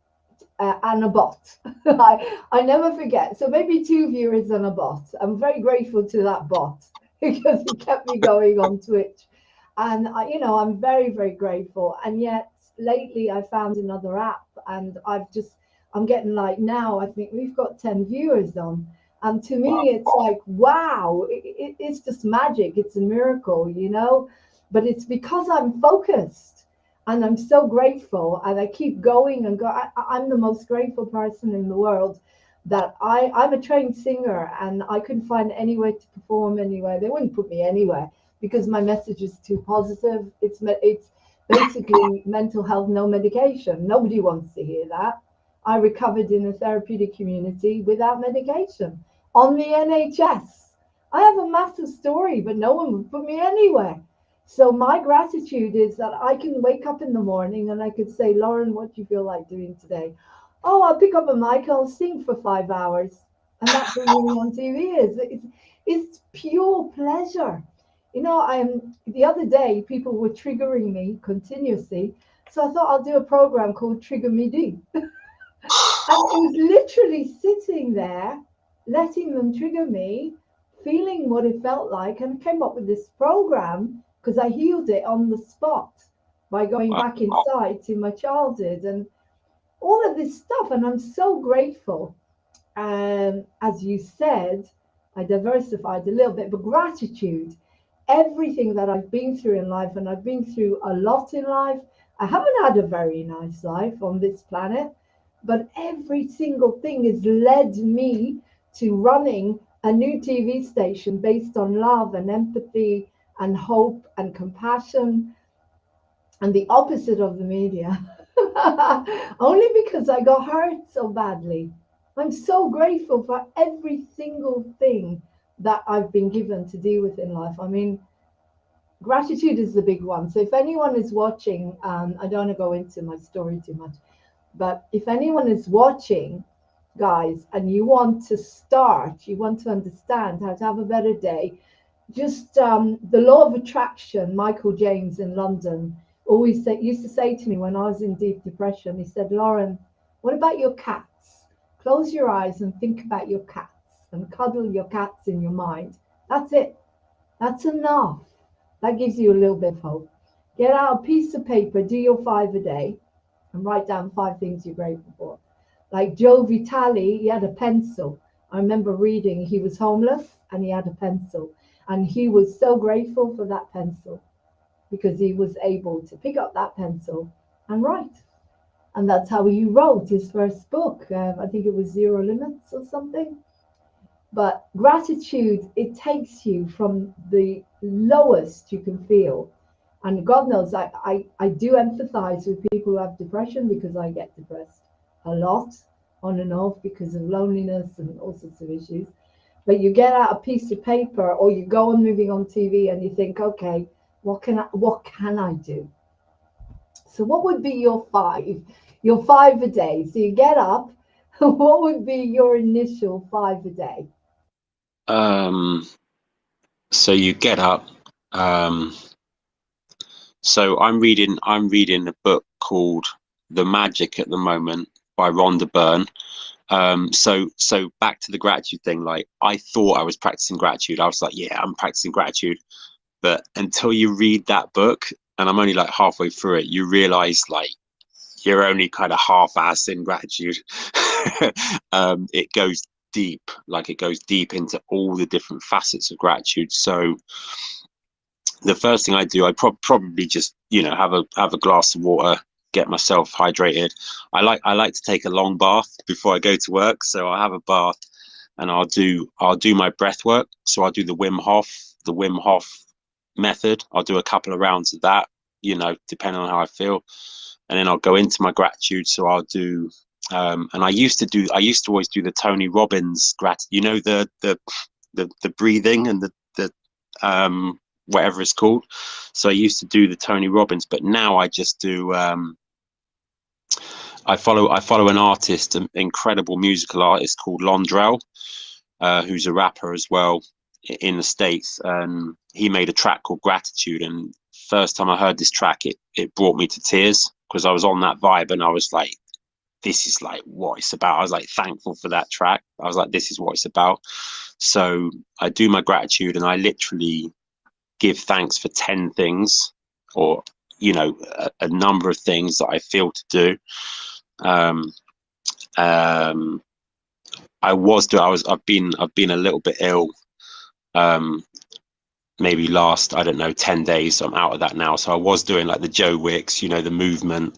[SPEAKER 2] and a bot. I never forget. So maybe 2 viewers and a bot. I'm very grateful to that bot because he kept me going on Twitch. And I'm very, very grateful. And yet lately I found another app and I'm getting like now, I think we've got 10 viewers on. And to me, it's like, wow, it's just magic. It's a miracle, you know, but it's because I'm focused and I'm so grateful and I keep going and go. I'm the most grateful person in the world that I'm a trained singer and I couldn't find anywhere to perform anywhere. They wouldn't put me anywhere because my message is too positive. It's basically mental health, no medication. Nobody wants to hear that. I recovered in a therapeutic community without medication on the NHS. I have a massive story, but no one would put me anywhere. So my gratitude is that I can wake up in the morning and I could say, Lauren, what do you feel like doing today? Oh, I'll pick up a mic, I'll sing for 5 hours. And that's what Moving on TV is. It's pure pleasure. You know, the other day, people were triggering me continuously. So I thought I'll do a program called Trigger Me Deep. And it was literally sitting there, letting them trigger me, feeling what it felt like, and came up with this program because I healed it on the spot by going back inside to my childhood and all of this stuff. And I'm so grateful. As you said, I diversified a little bit, but gratitude, everything that I've been through in life, and I've been through a lot in life. I haven't had a very nice life on this planet. But every single thing has led me to running a new TV station based on love and empathy and hope and compassion and the opposite of the media. Only because I got hurt so badly. I'm so grateful for every single thing that I've been given to deal with in life. I mean, gratitude is the big one. So if anyone is watching, I don't want to go into my story too much. But if anyone is watching, guys, and you want to understand how to have a better day, just the law of attraction, Michael James in London used to say to me when I was in deep depression, he said, Lauren, what about your cats? Close your eyes and think about your cats and cuddle your cats in your mind. That's it. That's enough. That gives you a little bit of hope. Get out a piece of paper, do your 5 a day, and write down 5 things you're grateful for. Like Joe Vitale, he had a pencil. I remember reading he was homeless and he had a pencil. And he was so grateful for that pencil because he was able to pick up that pencil and write. And that's how he wrote his first book. I think it was Zero Limits or something. But gratitude, it takes you from the lowest you can feel. And God knows, I do empathize with people who have depression because I get depressed a lot on and off because of loneliness and all sorts of issues. but you get out a piece of paper or you go on Moving on TV and you think, okay, what can I do? So what would be your five a day? So you get up, what would be your initial 5 a day?
[SPEAKER 19] So you get up. So I'm reading a book called The Magic at the moment by Rhonda Byrne. So back to the gratitude thing. Like, I thought I was practicing gratitude. I was like, yeah, I'm practicing gratitude. But until you read that book, and I'm only like halfway through it, you realize like you're only kind of half-assed in gratitude. It goes deep, like it goes deep into all the different facets of gratitude. So the first thing I do, I probably just, have a glass of water, get myself hydrated. I like to take a long bath before I go to work. So I'll have a bath and I'll do my breath work. So I'll do the Wim Hof method. I'll do a couple of rounds of that, depending on how I feel. And then I'll go into my gratitude. So I'll do, and I used to always do the Tony Robbins the breathing and the whatever it's called. So I used to do the Tony Robbins, but now I just do, I follow an artist, an incredible musical artist called Londrell, who's a rapper as well in the States. And he made a track called Gratitude. And first time I heard this track, it brought me to tears because I was on that vibe and I was like, this is like what it's about. I was like thankful for that track. I was like, this is what it's about. So I do my gratitude and I literally give thanks for 10 things or, a number of things that I feel to do. I've been a little bit ill, maybe last, I don't know, 10 days. So I'm out of that now. So I was doing like the Joe Wicks, the movement.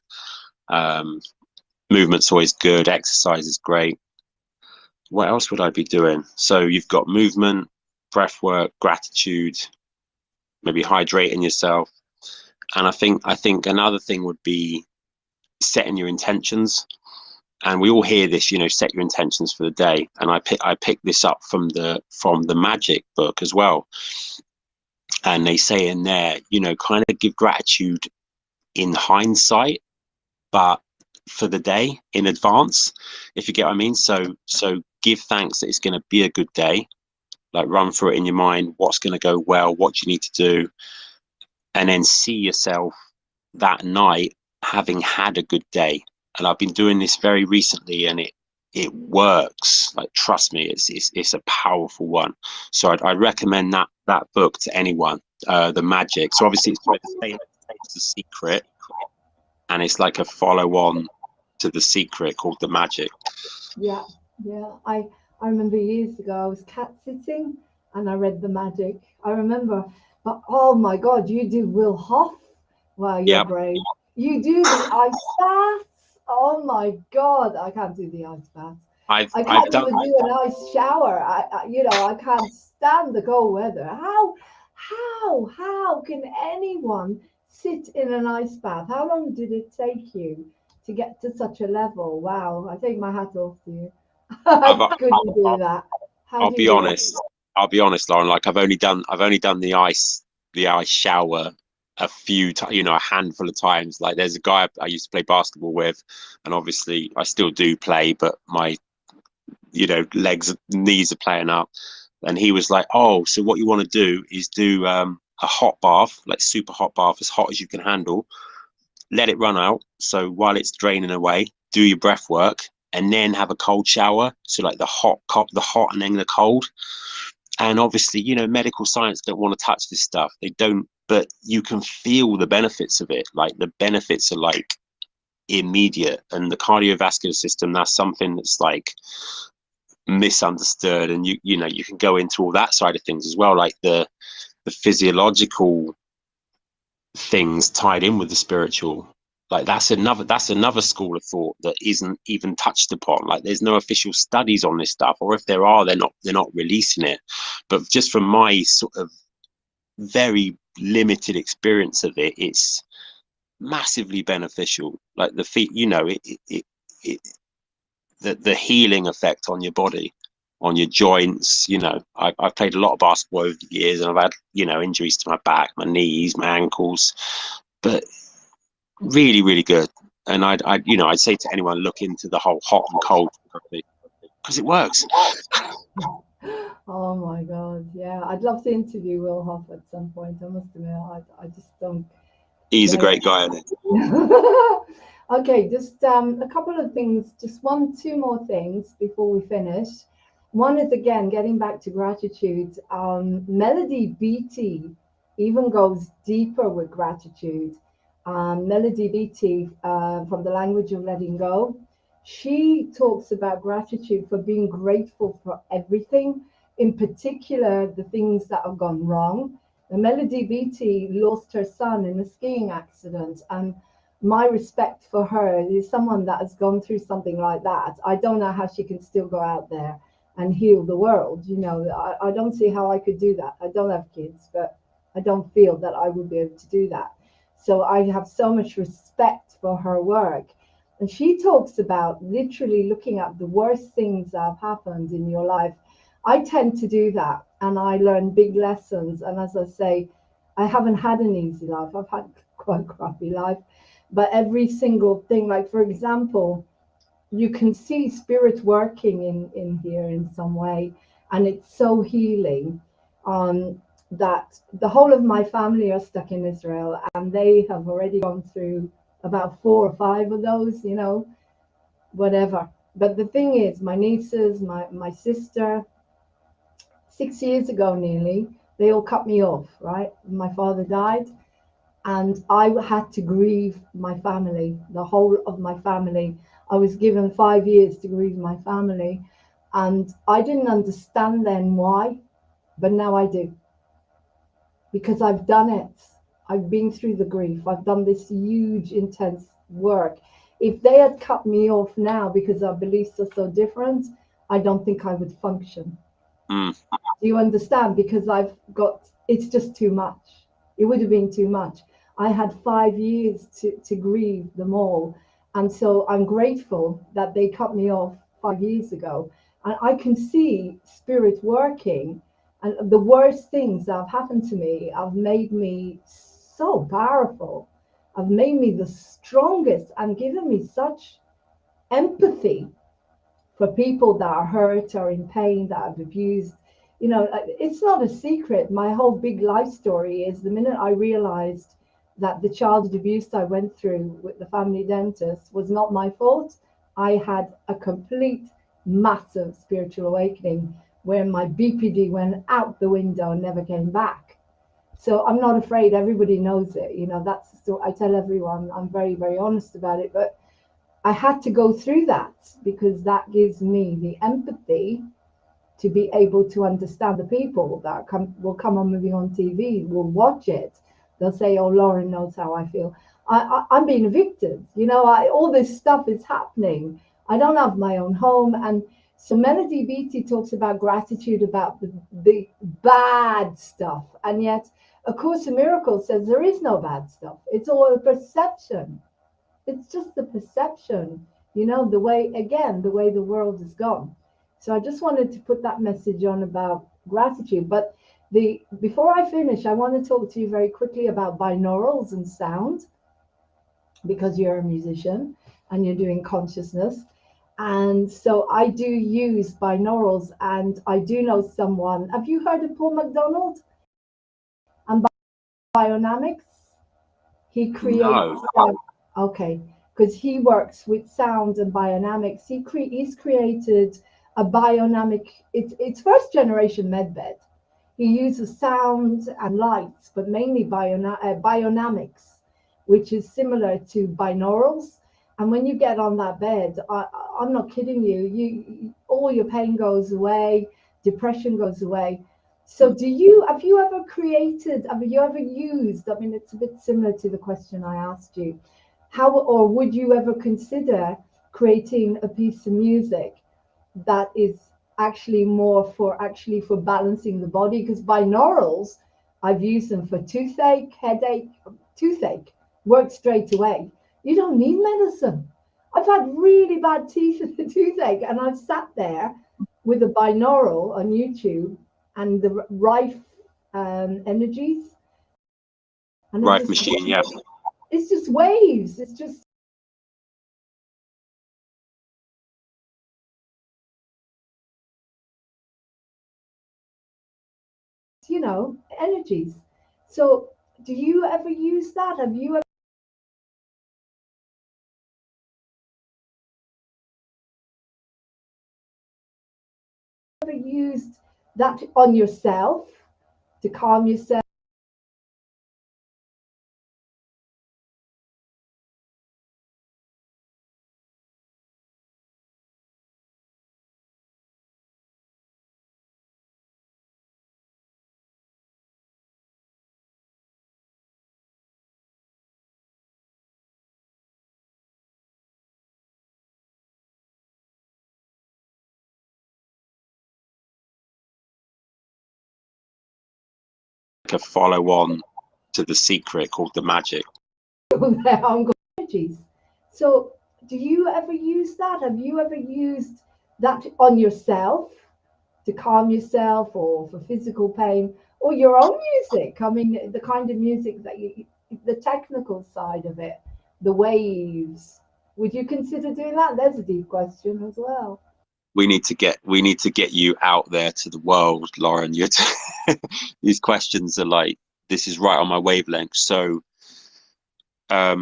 [SPEAKER 19] Movement's always good. Exercise is great. What else would I be doing? So you've got movement, breath work, gratitude, maybe hydrating yourself. And I think another thing would be setting your intentions. And we all hear this, set your intentions for the day. And I picked this up from the Magic book as well. And they say in there, kind of give gratitude in hindsight, but for the day in advance, if you get what I mean. So give thanks that it's going to be a good day. Like run through it in your mind. What's going to go well? What you need to do? And then see yourself that night having had a good day. And I've been doing this very recently and it works. Like, trust me, it's a powerful one. So I'd recommend that book to anyone, The Magic. So obviously it's the same as The Secret, and it's like a follow-on to The Secret called The Magic.
[SPEAKER 2] Yeah. I remember years ago I was cat sitting and I read The Magic. I remember, but oh my God, you do Will Hoff. Wow, you're brave. You do the ice baths. Oh my God, I can't do the ice baths. I can't even do an ice shower. I can't stand the cold weather. How can anyone sit in an ice bath? How long did it take you to get to such a level? Wow, I take my hat off to you. I couldn't do that.
[SPEAKER 19] I'll be honest, Lauren. Like I've only done the ice shower a few times, a handful of times. Like there's a guy I used to play basketball with, and obviously I still do play, but my knees are playing up. And he was like, oh, so what you want to do is do a hot bath, like super hot bath, as hot as you can handle. Let it run out. So while it's draining away, do your breath work, and then have a cold shower. So like the hot and then the cold. And obviously, medical science don't want to touch this stuff. They don't, but you can feel the benefits of it. Like the benefits are like immediate. And the cardiovascular system, that's something that's like misunderstood. And you can go into all that side of things as well, like the physiological things tied in with the spiritual. Like that's another school of thought that isn't even touched upon. Like there's no official studies on this stuff, or if there are, they're not releasing it. But just from my sort of very limited experience of it, it's massively beneficial. Like the feet, the healing effect on your body on your joints. You know, I've played a lot of basketball over the years, and I've had, you know, injuries to my back, my knees, my ankles, but really, really good. And I'd say to anyone, look into the whole hot and cold because it works.
[SPEAKER 2] Oh my God, yeah. I'd love to interview Will Hoff at some point. I must admit, I just don't.
[SPEAKER 19] He's a great guy, isn't
[SPEAKER 2] he? Okay, just a couple of things, just two more things before we finish. One is, again, getting back to gratitude. Melody Beattie even goes deeper with gratitude. Melody Beattie, from the language of letting go, she talks about gratitude for being grateful for everything, in particular the things that have gone wrong. The Melody Beattie lost her son in a skiing accident, and my respect for her is someone that has gone through something like that. I don't know how she can still go out there and heal the world. You know, I don't see how I could do that. I don't have kids, but I don't feel that I would be able to do that. So I have so much respect for her work. And she talks about literally looking at the worst things that have happened in your life. I tend to do that, and I learn big lessons. And as I say, I haven't had an easy life. I've had quite a crappy life. But every single thing, like for example, you can see spirit working in here in some way, and it's so healing. That the whole of my family are stuck in Israel, and they have already gone through about 4 or 5 of those, you know, whatever. But the thing is, my nieces, my sister, 6 years ago nearly, they all cut me off, right? My father died, and I had to grieve my family, the whole of my family. I was given 5 years to grieve my family, and I didn't understand then why, but now I do, because I've done it. I've been through the grief. I've done this huge, intense work. If they had cut me off now because our beliefs are so different, I don't think I would function.
[SPEAKER 19] Mm.
[SPEAKER 2] Do you understand? Because it's just too much. It would have been too much. I had 5 years to grieve them all. And so I'm grateful that they cut me off 5 years ago. And I can see spirit working. And the worst things that have happened to me have made me so powerful. Have made me the strongest and given me such empathy for people that are hurt or in pain, that have abused. You know, it's not a secret. My whole big life story is the minute I realized that the childhood abuse I went through with the family dentist was not my fault, I had a complete massive spiritual awakening where my BPD went out the window and never came back. So I'm not afraid. Everybody knows it. You know, that's the story. I tell everyone. I'm very, very honest about it. But I had to go through that because that gives me the empathy to be able to understand the people that will come on Moving On TV, will watch it. They'll say, oh, Lauren knows how I feel. I'm being evicted. You know, all this stuff is happening. I don't have my own home. And so Melody Beattie talks about gratitude, about the bad stuff. And yet, A Course in Miracles says there is no bad stuff. It's all a perception. It's just the perception, you know, the way the world has gone. So I just wanted to put that message on about gratitude. But before I finish, I want to talk to you very quickly about binaurals and sound, because you're a musician and you're doing consciousness. And so I do use binaurals, and I do know someone. Have you heard of Paul McDonald and Bionamics? He creates.
[SPEAKER 19] No.
[SPEAKER 2] Okay, because he works with sound and bionamics. He's created a bionamic. It's first generation medbed. He uses sound and lights, but mainly bionamics, which is similar to binaurals. And when you get on that bed, I'm not kidding you. All your pain goes away, depression goes away. So have you ever used, I mean, it's a bit similar to the question I asked you, or would you ever consider creating a piece of music that is actually more for balancing the body? Because binaurals, I've used them for toothache, headache. Toothache works straight away. You don't need medicine. I've had really bad toothache, and I've sat there with a binaural on YouTube and the Rife energies. And
[SPEAKER 19] Rife machine, yeah.
[SPEAKER 2] It's just waves. It's just energies. So do you ever use that? Have you ever used that on yourself to calm yourself?
[SPEAKER 19] A follow on to The Secret called The Magic.
[SPEAKER 2] Energies. So do you ever use that? Have you ever used that on yourself to calm yourself or for physical pain or your own music? I mean, the kind of music that the technical side of it, the waves. Would you consider doing that? There's a deep question as well.
[SPEAKER 19] We need to get you out there to the world, Lauren. These questions are like, this is right on my wavelength. So I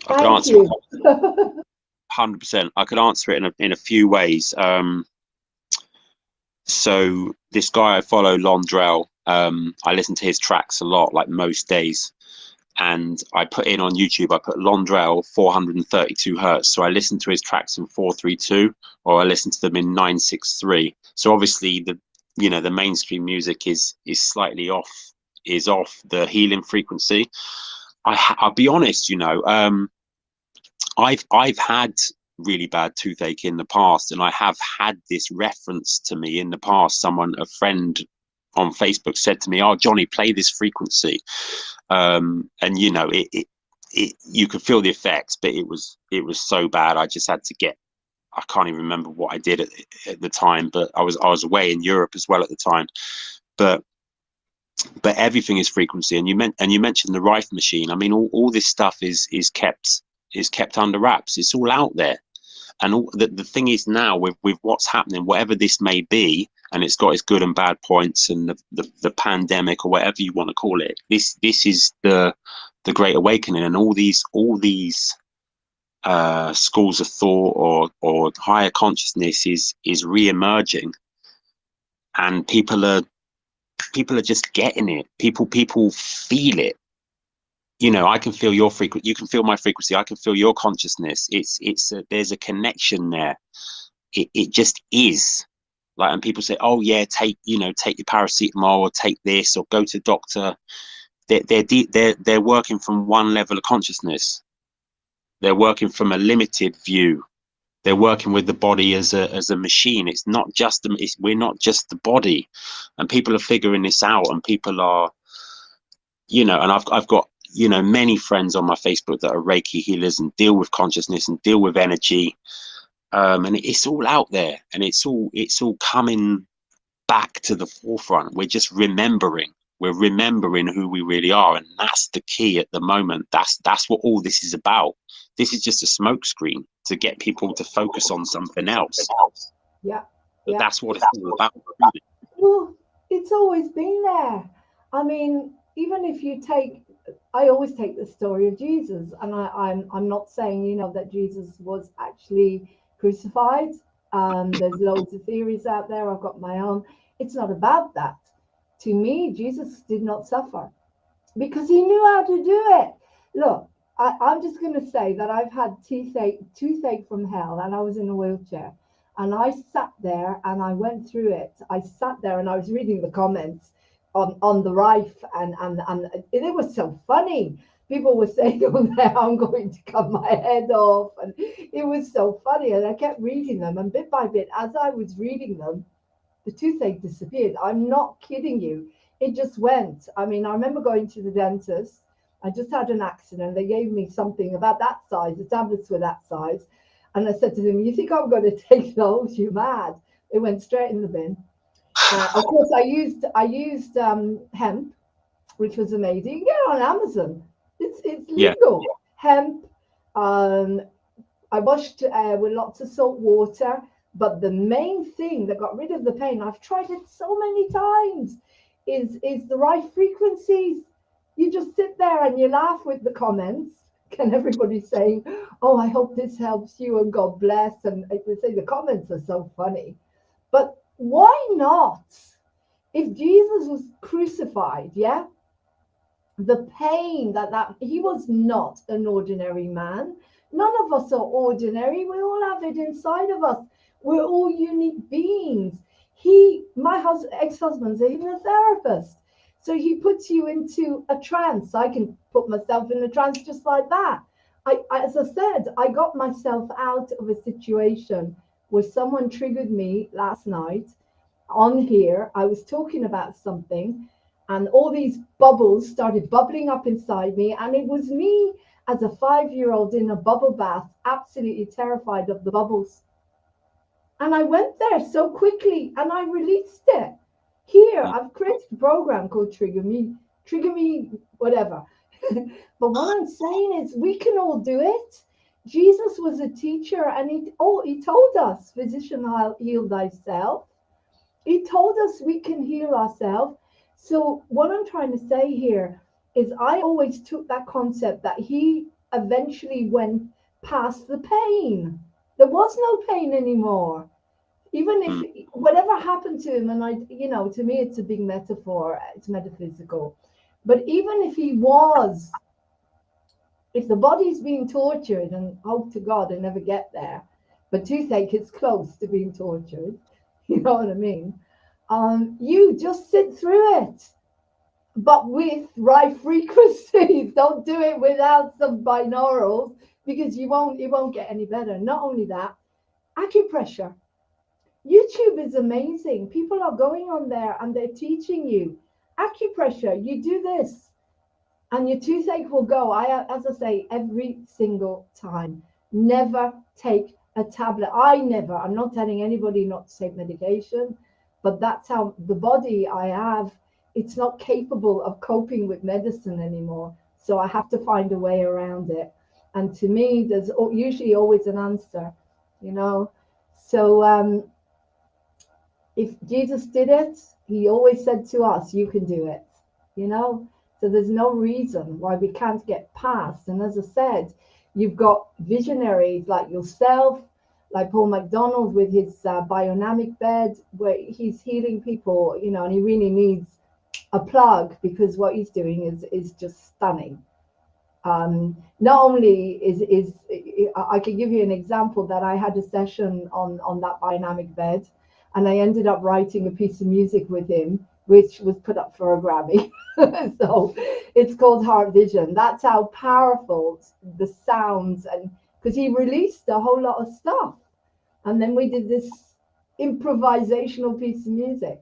[SPEAKER 19] could answer it 100%. I could answer it in a few ways. So this guy I follow, Londrell, I listen to his tracks a lot, like most days. And I put in on YouTube, I put Londrell 432 hertz. So I listen to his tracks in 432, or I listen to them in 963. So obviously the mainstream music is slightly off the healing frequency. I'll be honest, I've had really bad toothache in the past, and I have had this reference to me in the past. A friend on Facebook said to me, "Oh, Jonny, play this frequency," and you could feel the effects, but it was so bad. I just had to I can't even remember what I did at the time, but I was away in Europe as well at the time. But everything is frequency, and you mentioned the Rife machine. I mean, all this stuff is kept under wraps. It's all out there. And the thing is now with what's happening, whatever this may be, and it's got its good and bad points, and the pandemic or whatever you want to call it, this is the Great Awakening, and all these schools of thought or higher consciousness is re-emerging, and people are just getting it. People feel it. I can feel your frequency, you can feel my frequency, I can feel your consciousness. There's a connection there. It just is. Like, and people say, oh yeah, take your paracetamol, or take this, or go to the doctor. They're working from one level of consciousness. They're working from a limited view. They're working with the body as a machine. It's not just we're not just the body, and people are figuring this out, and people are, and I've got many friends on my Facebook that are Reiki healers and deal with consciousness and deal with energy, and it's all out there, and it's all coming back to the forefront. We're just remembering who we really are, and that's the key at the moment. That's what all this is about. This is just a smokescreen to get people to focus on something else.
[SPEAKER 2] Yeah.
[SPEAKER 19] But that's what it's all about.
[SPEAKER 2] Well, it's always been there. I mean, even if you I always take the story of Jesus, and I'm not saying that Jesus was actually crucified. There's loads of theories out there. I've got my own. It's not about that. To me, Jesus did not suffer because he knew how to do it. Look, I'm just going to say that I've had toothache from hell, and I was in a wheelchair, and I sat there and I went through it. I sat there and I was reading the comments on the Rife, and it was so funny. People were saying, "Oh, I'm going to cut my head off," and it was so funny. And I kept reading them, and bit by bit, as I was reading them, the toothache disappeared. I'm not kidding you. It just went. I mean, I remember going to the dentist. I just had an accident. They gave me something about that size. The tablets were that size. And I said to them, "You think I'm going to take those? You mad?" It went straight in the bin. Of course, I used hemp, which was amazing. You can get it on Amazon. It's legal. Hemp. I washed with lots of salt water. But the main thing that got rid of the pain, I've tried it so many times, is the right frequencies. You just sit there and you laugh with the comments. And everybody's saying, oh, I hope this helps you and God bless. And they say the comments are so funny. But why not? If Jesus was crucified, yeah, the pain that he was not an ordinary man. None of us are ordinary. We all have it inside of us. We're all unique beings. My ex-husband's a hypnotherapist. So he puts you into a trance. I can put myself in a trance just like that. As I said, I got myself out of a situation where someone triggered me last night on here. I was talking about something and all these bubbles started bubbling up inside me. And it was me as a 5-year-old in a bubble bath, absolutely terrified of the bubbles. And I went there so quickly and I released it. Here, I've created a program called Trigger Me, whatever. But what I'm saying is we can all do it. Jesus was a teacher and he told us, physician, heal thyself. He told us we can heal ourselves. So what I'm trying to say here is I always took that concept that he eventually went past the pain. There was no pain anymore. Even if whatever happened to him, and to me, it's a big metaphor, it's metaphysical. But even if if the body's being tortured, and hope to God I never get there, but toothache is close to being tortured, you know what I mean? You just sit through it, but with right frequencies. Don't do it without some binaurals because it won't get any better. Not only that, acupressure. YouTube is amazing. People are going on there and they're teaching you acupressure. You do this and your toothache will go. As I say, every single time, never take a tablet. I'm not telling anybody not to take medication, but that's how the body I have, it's not capable of coping with medicine anymore. So I have to find a way around it. And to me, there's usually always an answer, So if Jesus did it, he always said to us, you can do it, So there's no reason why we can't get past. And as I said, you've got visionaries like yourself, like Paul McDonald with his biodynamic bed, where he's healing people, and he really needs a plug because what he's doing is just stunning. Not only is I can give you an example that I had a session on that biodynamic bed, and I ended up writing a piece of music with him, which was put up for a Grammy. So it's called Heart Vision. That's how powerful the sounds, and because he released a whole lot of stuff, and then we did this improvisational piece of music,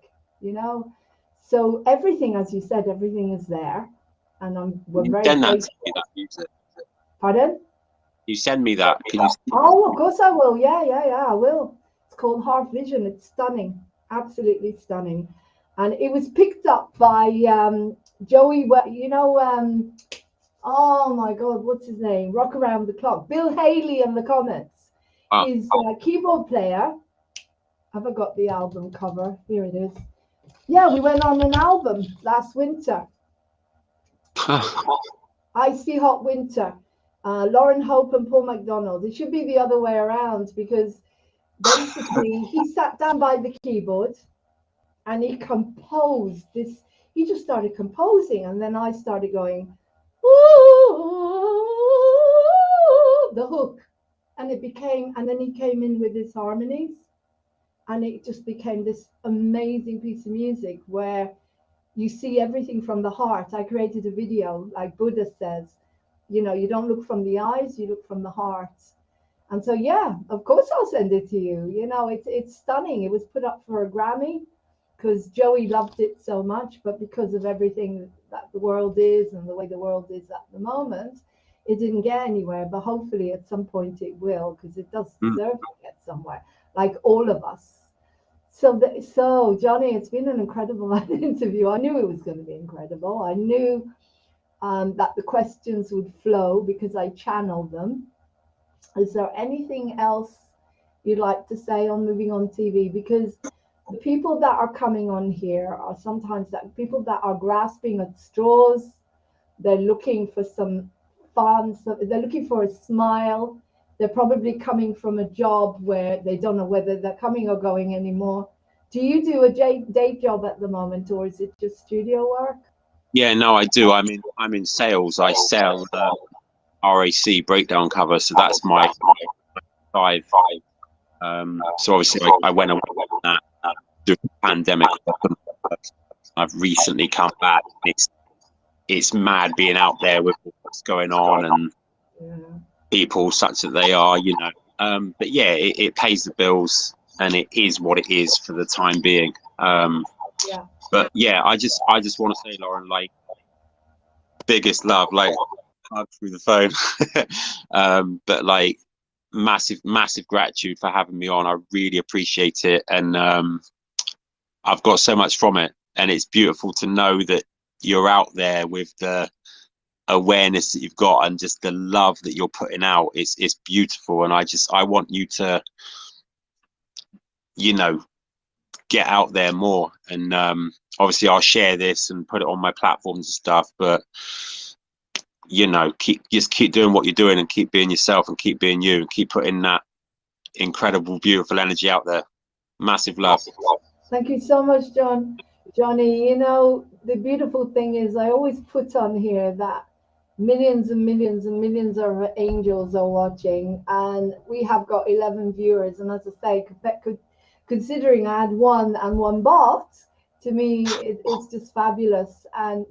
[SPEAKER 2] So everything, as you said, everything is there, and we're very grateful.
[SPEAKER 19] That music.
[SPEAKER 2] Pardon?
[SPEAKER 19] You send me that. Can you
[SPEAKER 2] Oh, of course I will. Yeah, I will. It's called Heart Vision. It's stunning, absolutely stunning, and it was picked up by Joey. Oh my God, what's his name? Rock Around the Clock. Bill Haley in the comments. He's a keyboard player. Have I got the album cover? Here it is. Yeah, we went on an album last winter. Icy Hot Winter. Lauren Hope and Paul McDonald. It should be the other way around because basically he sat down by the keyboard and he composed this. He just started composing, and then I started going, ooh, the hook, and then he came in with his harmonies, and it just became this amazing piece of music where you see everything from the heart. I created a video, like Buddha says, you don't look from the eyes, you look from the heart. And so, yeah, of course I'll send it to you. It's stunning. It was put up for a Grammy because Joey loved it so much, but because of everything that the world is and the way the world is at the moment, it didn't get anywhere. But hopefully at some point it will, because it does deserve to get somewhere, like all of us. So Jonny, it's been an incredible interview. I knew it was going to be incredible. I knew that the questions would flow because I channeled them. Is there anything else you'd like to say on Moving On TV? Because the people that are coming on here are sometimes that people that are grasping at straws. They're looking for some fun. So they're looking for a smile. They're probably coming from a job where they don't know whether they're coming or going anymore. Do you do a day job at the moment, or is it just studio work?
[SPEAKER 19] Yeah, no, I do. I'm in sales. I sell RAC breakdown cover, so that's my five. So obviously I went away from that during the pandemic. I've recently come back. It's mad being out there with what's going on and people such that they are, you know. But yeah, it pays the bills and it is what it is for the time being. But yeah, I just want to say, Lauren, like, biggest love, like, hug through the phone. But like, massive gratitude for having me on. I really appreciate it, and I've got so much from it, and it's beautiful to know that you're out there with the awareness that you've got and just the love that you're putting out. It's beautiful, and I want you to, you know, get out there more. And obviously I'll share this and put it on my platforms and stuff, but you know, keep doing what you're doing and keep being yourself and keep being you and keep putting that incredible, beautiful energy out there. Massive love.
[SPEAKER 2] Thank you so much, Jonny. You know, the beautiful thing is I always put on here that millions and millions and millions of angels are watching, and we have got 11 viewers. And as I say, considering I had one and one bot, to me, it's just fabulous.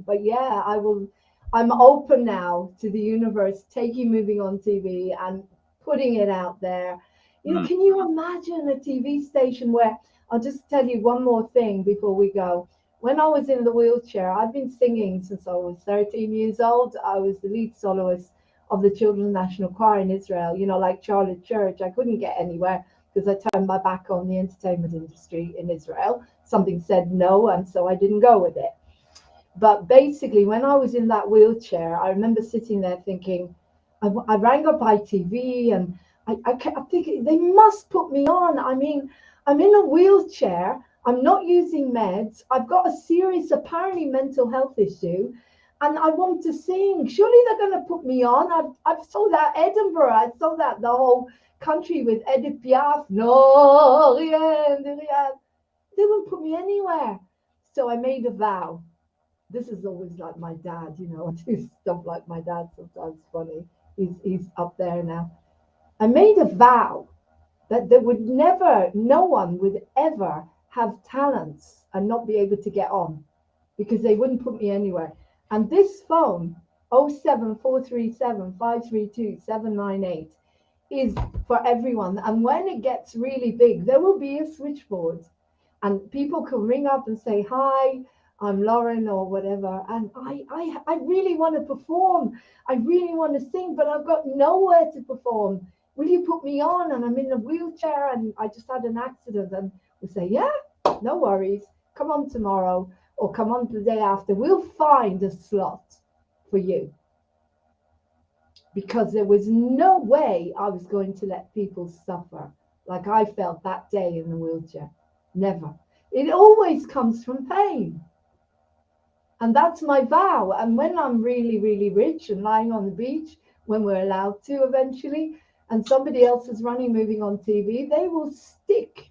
[SPEAKER 2] But yeah, I'm open now to the universe taking Moving On TV and putting it out there. You know, can you imagine a TV station where, I'll just tell you one more thing before we go. When I was in the wheelchair, I've been singing since I was 13 years old. I was the lead soloist of the Children's National Choir in Israel, you know, like Charlotte Church. I couldn't get anywhere because I turned my back on the entertainment industry in Israel. Something said no, and so I didn't go with it. But basically, when I was in that wheelchair, I remember sitting there thinking, I rang up ITV and I kept thinking, they must put me on. I mean, I'm in a wheelchair. I'm not using meds. I've got a serious, apparently, mental health issue, and I want to sing. Surely they're going to put me on. I've sold out Edinburgh. I sold out the whole country with Edith Piaf. No, rien de rien. They won't put me anywhere. So I made a vow. This is always like my dad, you know. I do stuff like my dad sometimes. Funny. He's up there now. I made a vow that there would never, no one would ever have talents and not be able to get on, because they wouldn't put me anywhere. And this phone, 07437 532 798, is for everyone. And when it gets really big, there will be a switchboard and people can ring up and say, hi, I'm Lauren or whatever. And I really want to perform. I really want to sing, but I've got nowhere to perform. Will you put me on? And I'm in a wheelchair and I just had an accident. And we say, yeah, no worries. Come on tomorrow or come on the day after. We'll find a slot for you. Because there was no way I was going to let people suffer like I felt that day in the wheelchair. Never. It always comes from pain. And that's my vow. And when I'm really, really rich and lying on the beach, when we're allowed to eventually, and somebody else is running Moving On TV, they will stick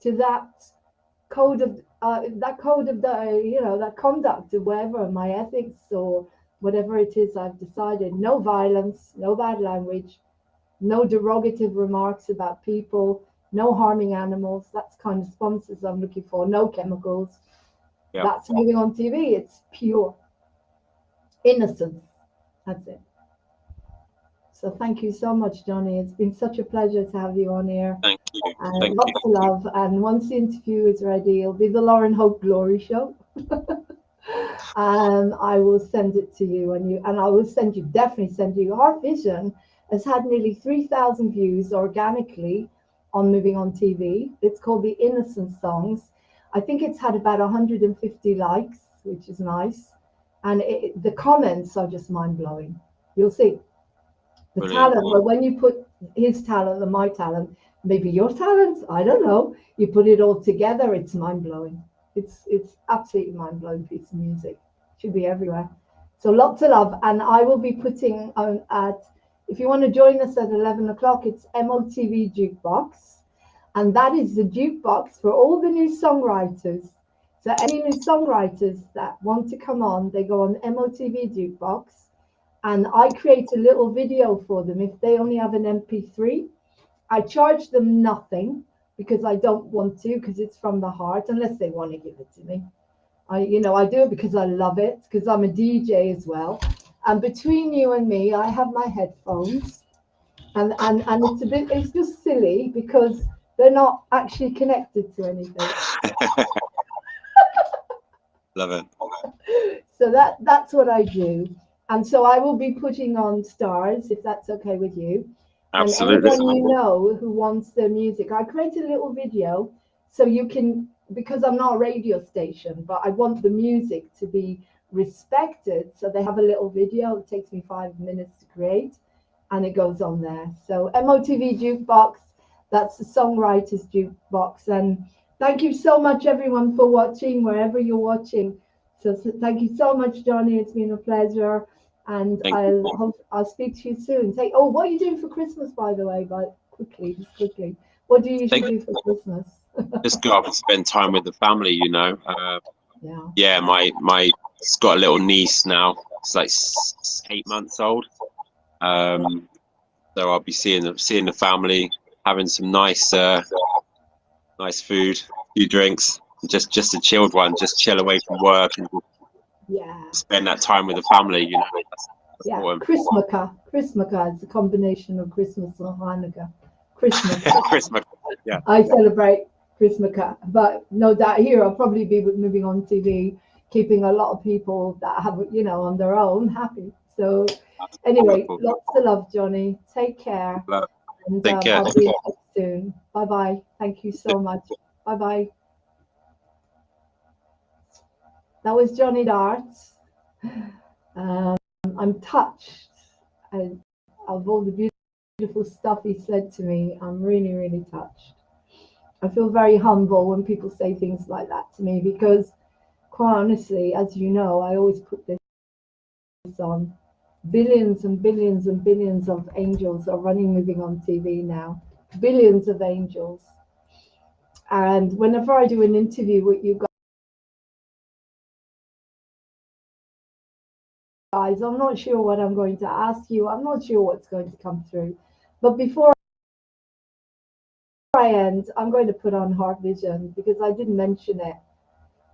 [SPEAKER 2] to that code of the, you know, that conduct or whatever, my ethics or whatever it is I've decided. No violence, no bad language, no derogative remarks about people, no harming animals. That's kind of sponsors I'm looking for. No chemicals. Yep. That's Moving On TV. It's pure innocence. That's it. So thank you so much, Jonny. It's been such a pleasure to have you on here.
[SPEAKER 19] Thank you.
[SPEAKER 2] And lots of love. And once the interview is ready, it'll be the Lauren Hope Glory Show. I will send it to you, and I will definitely send you. Our vision has had nearly 3,000 views organically on Moving On TV. It's called The Innocent Songs. I think it's had about 150 likes, which is nice. And the comments are just mind-blowing. You'll see. The
[SPEAKER 19] Brilliant.
[SPEAKER 2] talent, but when you put his talent and my talent, maybe your talent, I don't know, you put it all together, it's mind-blowing. It's absolutely mind-blowing piece of music. Should be everywhere. So lots of love. And I will be putting on if you want to join us at 11 o'clock, it's MOTV Jukebox. And that is the jukebox for all the new songwriters. So any new songwriters that want to come on, they go on MOTV Jukebox. And I create a little video for them if they only have an MP3. I charge them nothing because I don't want to, because it's from the heart, unless they want to give it to me. I do it because I love it, because I'm a DJ as well. And between you and me, I have my headphones, and it's just silly because they're not actually connected to anything.
[SPEAKER 19] Love it.
[SPEAKER 2] So that's what I do. And so I will be putting on stars, if that's okay with you.
[SPEAKER 19] Absolutely.
[SPEAKER 2] And anyone you know who wants their music, I create a little video so you can, because I'm not a radio station, but I want the music to be respected. So they have a little video. It takes me 5 minutes to create, and it goes on there. So MOTV Jukebox, that's the Songwriters Jukebox. And thank you so much, everyone, for watching, wherever you're watching. So thank you so much, Jonny. It's been a pleasure. And I'll speak to you soon. What are you doing for Christmas, by the way? But quickly. What do you usually do for Christmas?
[SPEAKER 19] Just go up and spend time with the family, you know. Yeah, my it's got a little niece now. It's like 8 months old. So I'll be seeing the family, having some nice food, few drinks, just a chilled one, just chill away from work and spend that time with the family, you know. That's important.
[SPEAKER 2] Christmaka is a combination of Christmas and Hanukkah.
[SPEAKER 19] Christmas, yeah.
[SPEAKER 2] I celebrate Christmaka, but no doubt here I'll probably be Moving On TV, keeping a lot of people that have, on their own happy. So anyway, lots of love, Jonny. Take care. And
[SPEAKER 19] Take care.
[SPEAKER 2] I'll be in touch soon. Bye-bye. Thank you so much. Bye-bye. That was Jonny Dart. I'm touched of all the beautiful stuff he said to me. I'm really, really touched. I feel very humble when people say things like that to me, because quite honestly, as you know, I always put this on. Billions and billions and billions of angels are running Moving On TV now. Billions of angels. And whenever I do an interview with you guys, I'm not sure what I'm going to ask you. I'm not sure what's going to come through. But before I end, I'm going to put on Heart Vision, because I didn't mention it.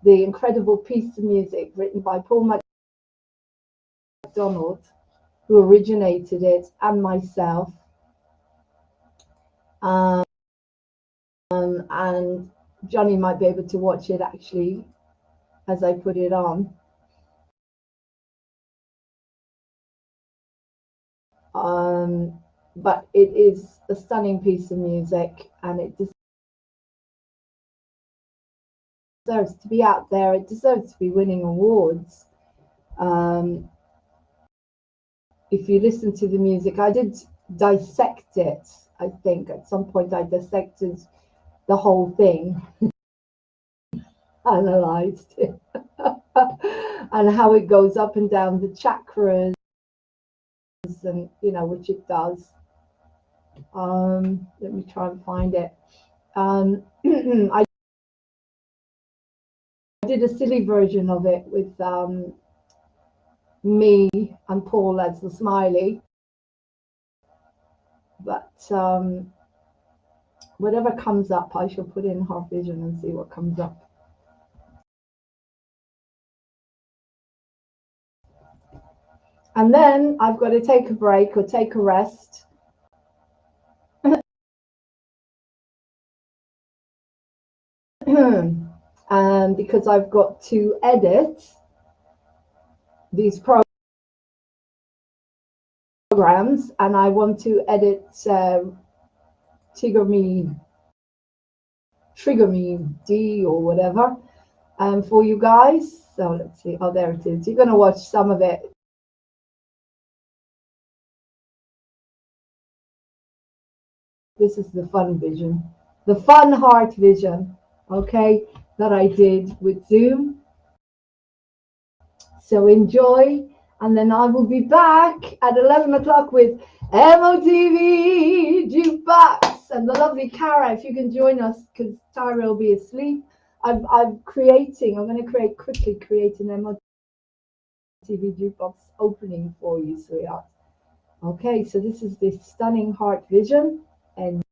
[SPEAKER 2] The incredible piece of music written by Paul McDonald, who originated it, and myself. And Jonny might be able to watch it actually as I put it on. But it is a stunning piece of music, and it deserves to be out there. It deserves to be winning awards. If you listen to the music, I did dissect it. I think at some point I dissected the whole thing, analyzed it, and how it goes up and down the chakras, and which it does. Let me try and find it. I did a silly version of it with me and Paul as the smiley, but whatever comes up, I shall put in Heart Vision and see what comes up. And then I've got to take a break or take a rest. And because I've got to edit these programs, and I want to edit Tigger Me trigger me D or whatever for you guys. So let's see. Oh, there it is. You're going to watch some of it. This is the fun vision, the fun heart vision, okay, that I did with Zoom. So enjoy, and then I will be back at 11 o'clock with MOTV Jukebox and the lovely Cara. If you can join us, because Tyra will be asleep. I'm going to quickly create an MOTV Jukebox opening for you, sweetheart. Okay, so this is the stunning heart vision, and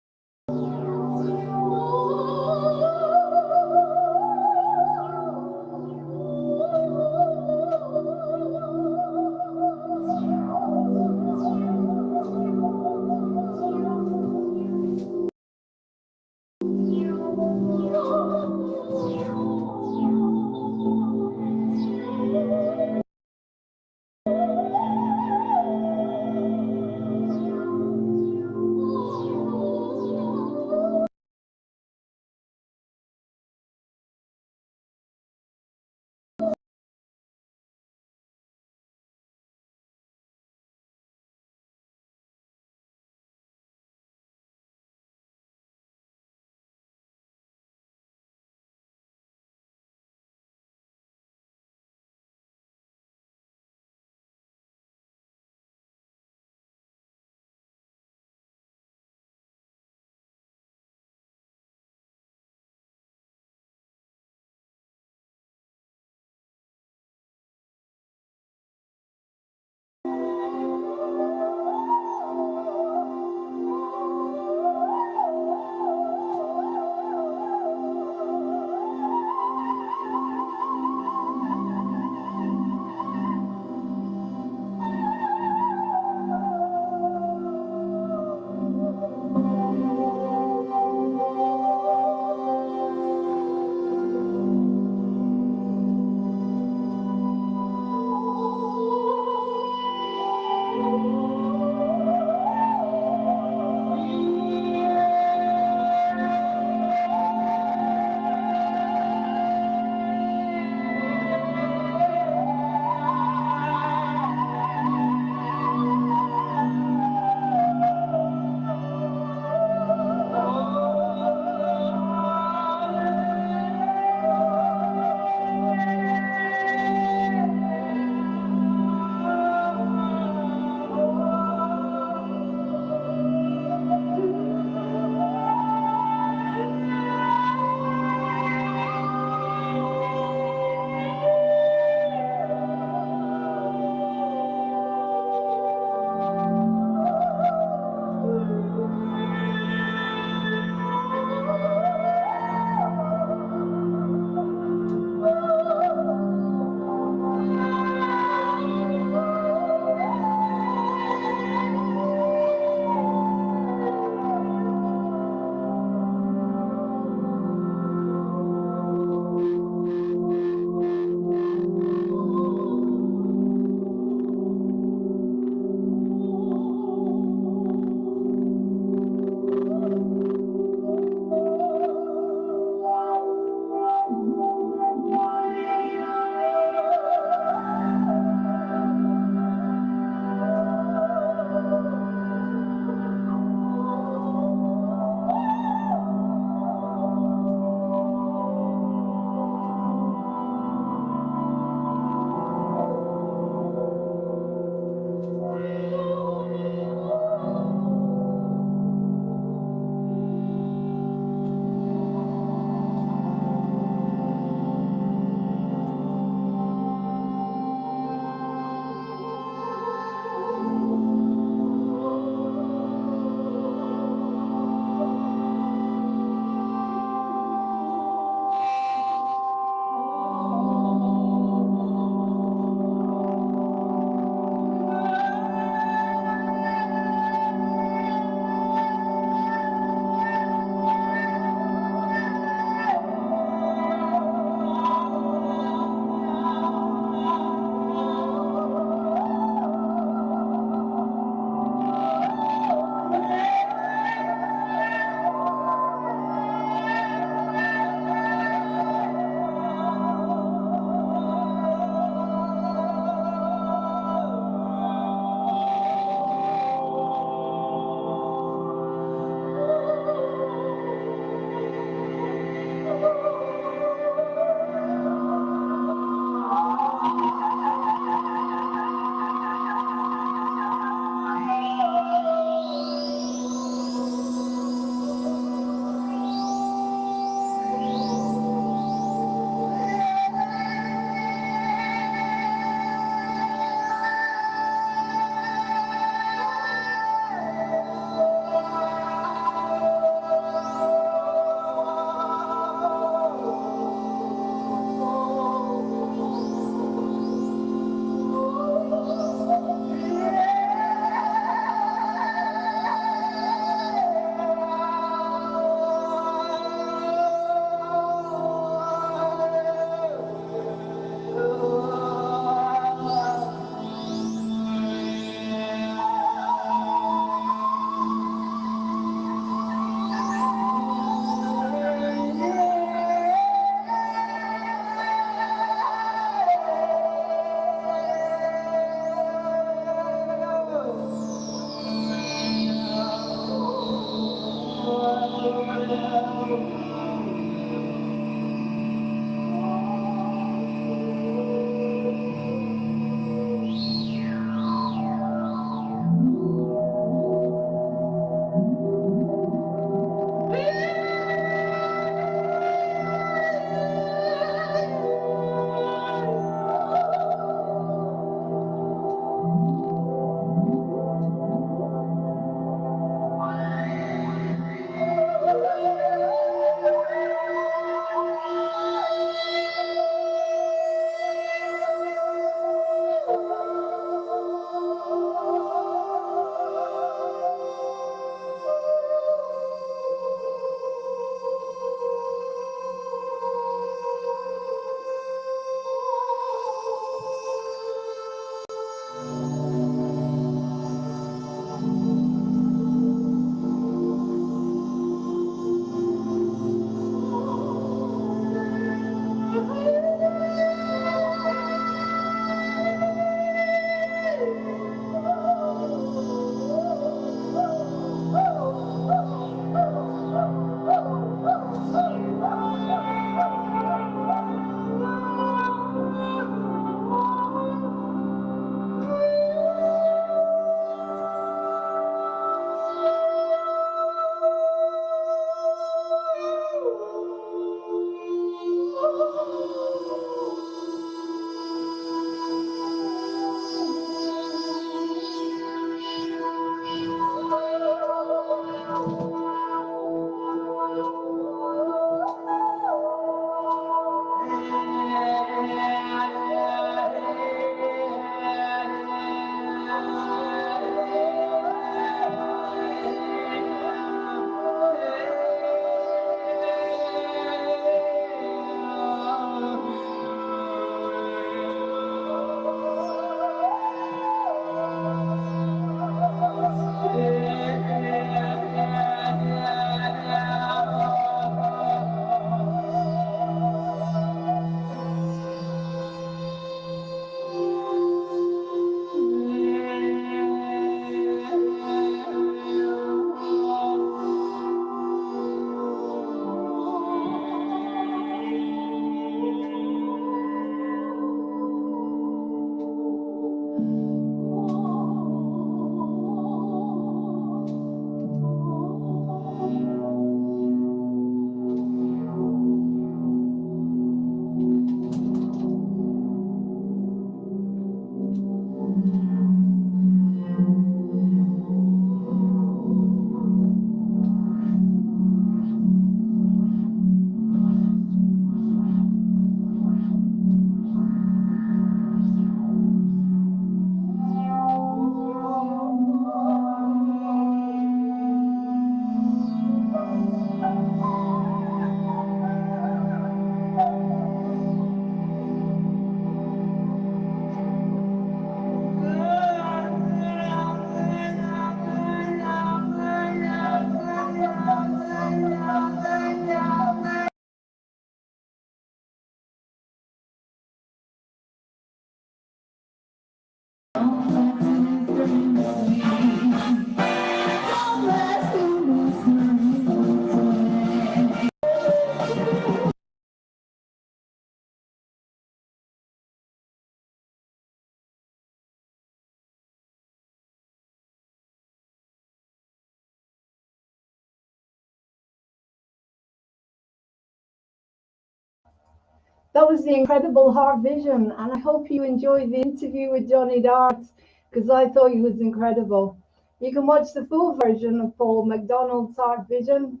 [SPEAKER 2] That was the incredible Heart Vision, and I hope you enjoyed the interview with Jonny Dart, because I thought he was incredible. You can watch the full version of Paul McDonald's Heart Vision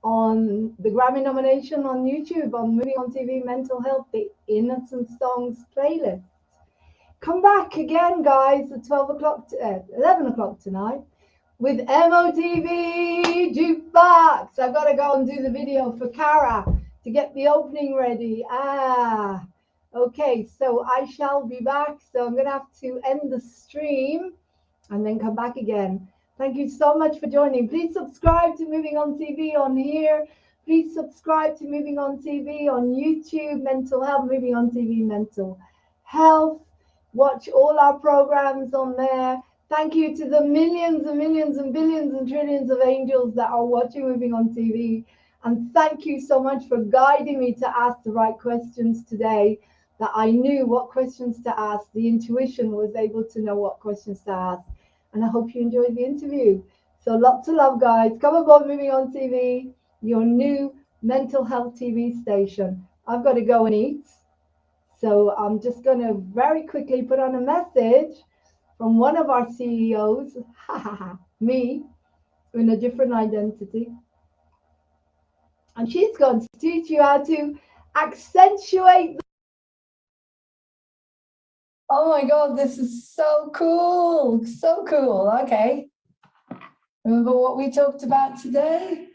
[SPEAKER 2] on the Grammy nomination on YouTube on Moving on TV Mental Health, the Innocent Songs playlist. Come back again, guys, at 11 o'clock tonight with MOTV Jukebox. I've got to go and do the video for Cara to get the opening ready. Okay, so I shall be back. So I'm going to have to end the stream and then come back again. Thank you so much for joining. Please subscribe to Moving on TV on here. Please subscribe to Moving on TV on YouTube, Mental Health, Moving on TV Mental Health. Watch all our programs on there. Thank you to the millions and millions and billions and trillions of angels that are watching Moving on TV. And thank you so much for guiding me to ask the right questions today, that I knew what questions to ask. The intuition was able to know what questions to ask. And I hope you enjoyed the interview. So lots of love, guys. Come aboard Moving on TV, your new mental health TV station. I've got to go and eat. So I'm just going to very quickly put on a message from one of our CEOs, me, in a different identity. And she's going to teach you how to accentuate.
[SPEAKER 3] Oh my God, this is so cool. So cool. Okay. Remember what we talked about today?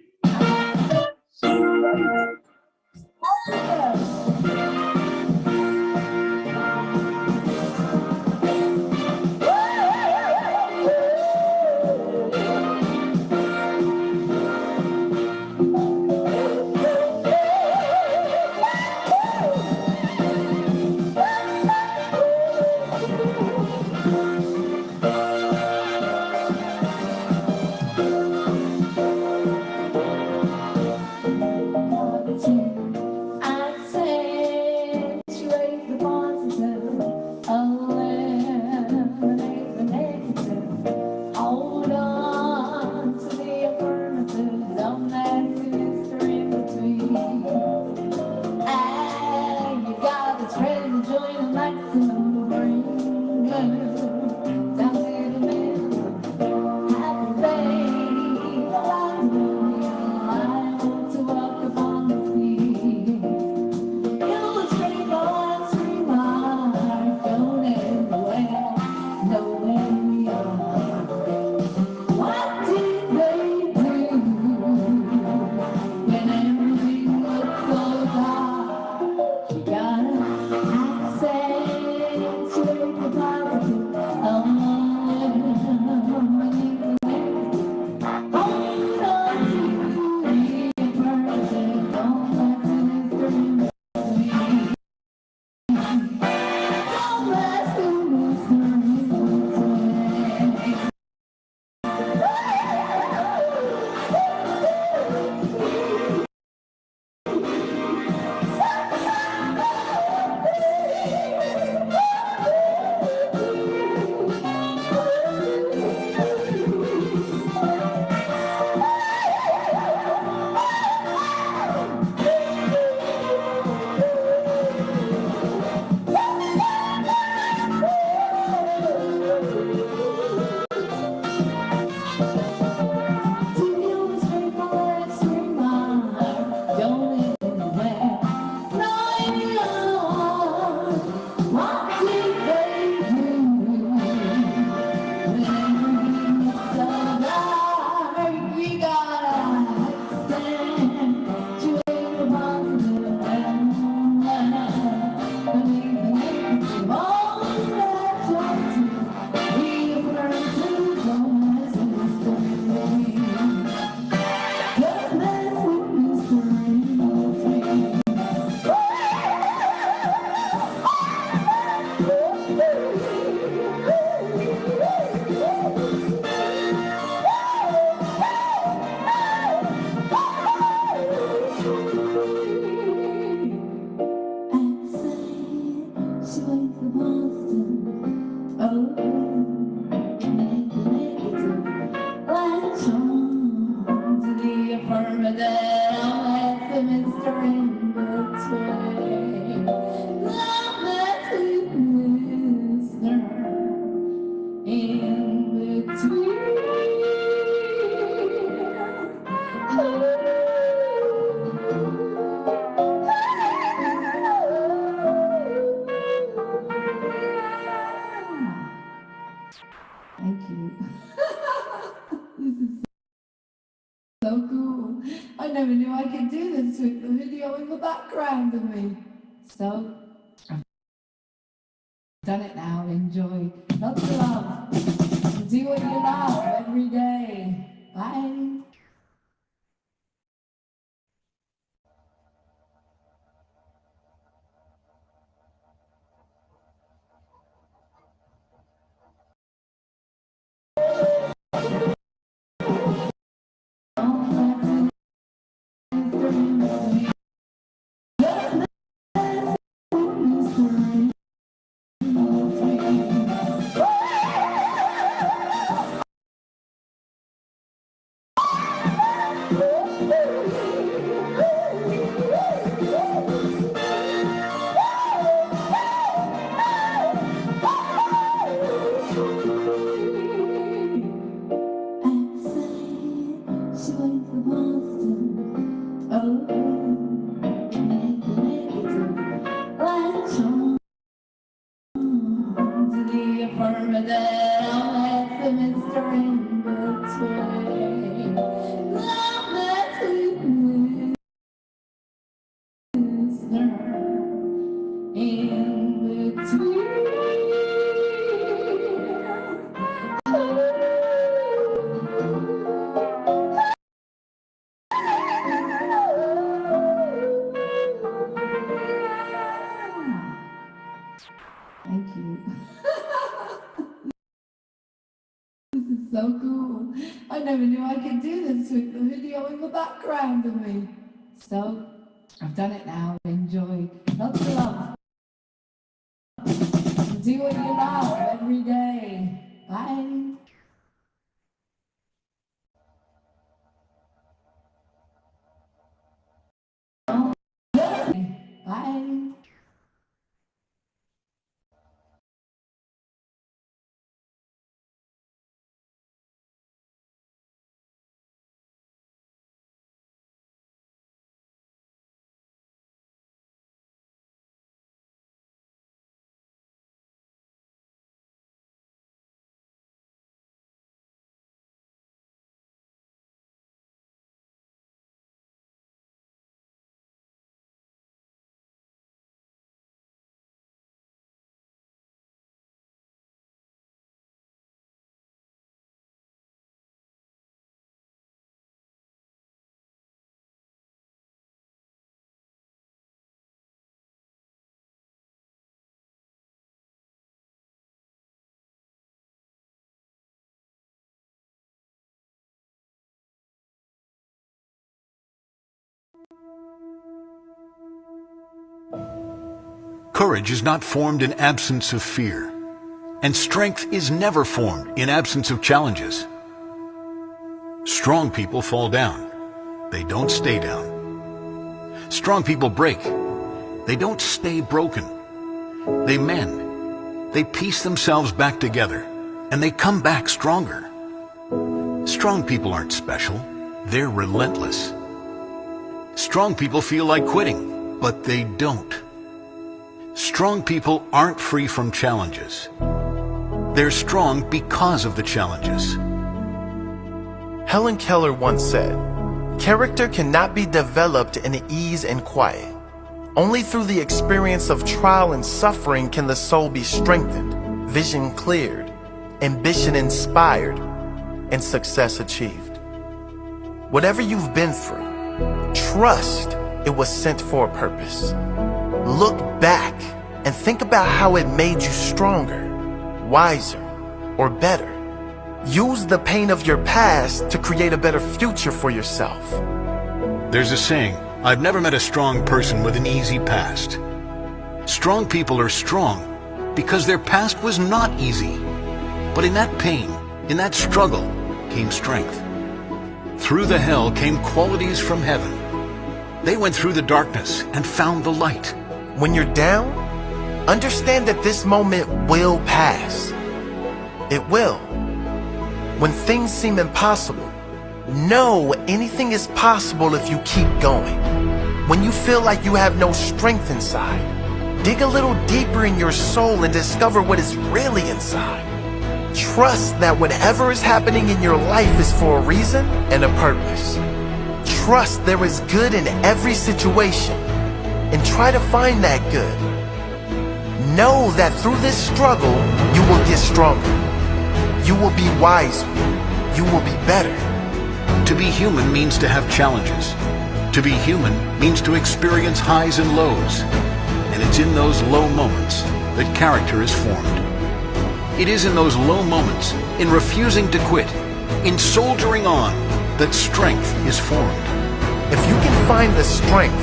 [SPEAKER 3] Thank you. This is so cool. I never knew I could do this with the video in the background of me. So, I've done it now. Enjoy. Lots of love. Do what you love every day. Bye. Thank you. This is so cool. I never knew I could do this with the video in the background of me. So, I've done it now. Enjoy. Lots of love. Do what you love every day. Bye. Bye.
[SPEAKER 6] Courage is not formed in absence of fear, and strength is never formed in absence of challenges. Strong people fall down. They don't stay down. Strong people break. They don't stay broken. They mend. They piece themselves back together, and they come back stronger. Strong people aren't special. They're relentless. Strong people feel like quitting, but they don't. Strong people aren't free from challenges. They're strong because of the challenges.
[SPEAKER 7] Helen Keller once said, "Character cannot be developed in ease and quiet. Only through the experience of trial and suffering can the soul be strengthened, vision cleared, ambition inspired, and success achieved." Whatever you've been through, trust it was sent for a purpose. Look back and think about how it made you stronger, wiser, or better. Use the pain of your past to create a better future for yourself.
[SPEAKER 6] There's a saying, I've never met a strong person with an easy past. Strong people are strong because their past was not easy. But in that pain, in that struggle, came strength. Through the hell came qualities from heaven. They went through the darkness and found the light.
[SPEAKER 7] When you're down, understand that this moment will pass. It will. When things seem impossible, know anything is possible if you keep going. When you feel like you have no strength inside, dig a little deeper in your soul and discover what is really inside. Trust that whatever is happening in your life is for a reason and a purpose. Trust there is good in every situation and try to find that good. Know that through this struggle, you will get stronger. You will be wiser. You will be better.
[SPEAKER 6] To be human means to have challenges. To be human means to experience highs and lows. And it's in those low moments that character is formed. It is in those low moments, in refusing to quit, in soldiering on, that strength is formed.
[SPEAKER 7] If you can find the strength,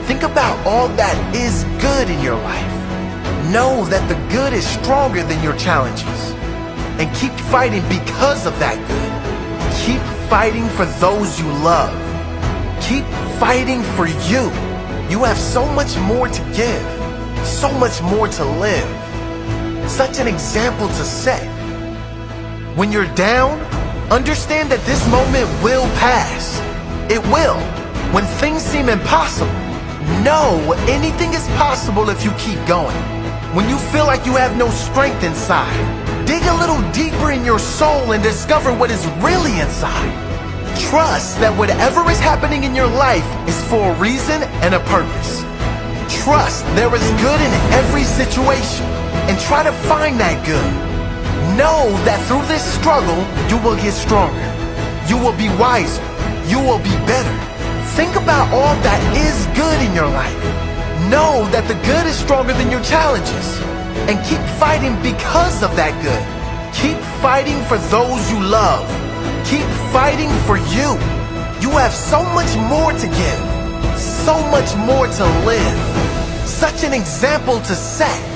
[SPEAKER 7] think about all that is good in your life. Know that the good is stronger than your challenges. And keep fighting because of that good. Keep fighting for those you love. Keep fighting for you. You have so much more to give. So much more to live. Such an example to set. When you're down, understand that this moment will pass. It will. When things seem impossible, know anything is possible if you keep going. When you feel like you have no strength inside, dig a little deeper in your soul and discover what is really inside. Trust that whatever is happening in your life is for a reason and a purpose. Trust there is good in every situation and try to find that good. Know that through this struggle, you will get stronger. You will be wiser. You will be better. Think about all that is good in your life. Know that the good is stronger than your challenges. And keep fighting because of that good. Keep fighting for those you love. Keep fighting for you. You have so much more to give. So much more to live. Such an example to set.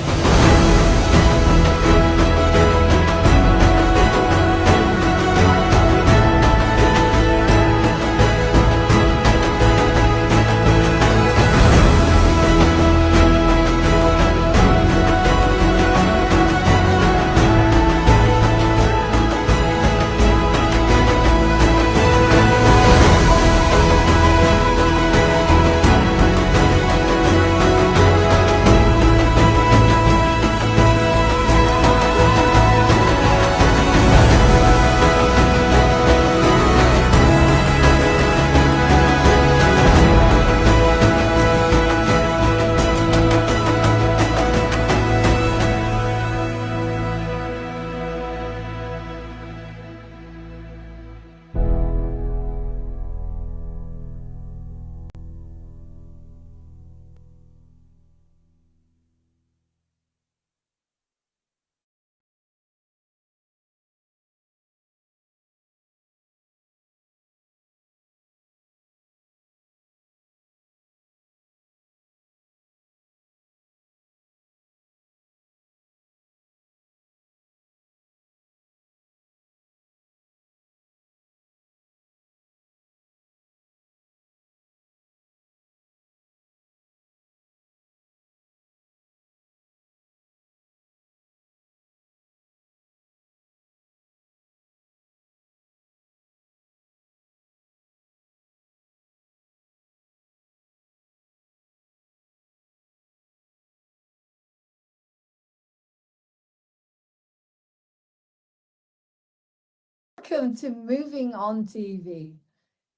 [SPEAKER 3] Welcome to Moving On TV.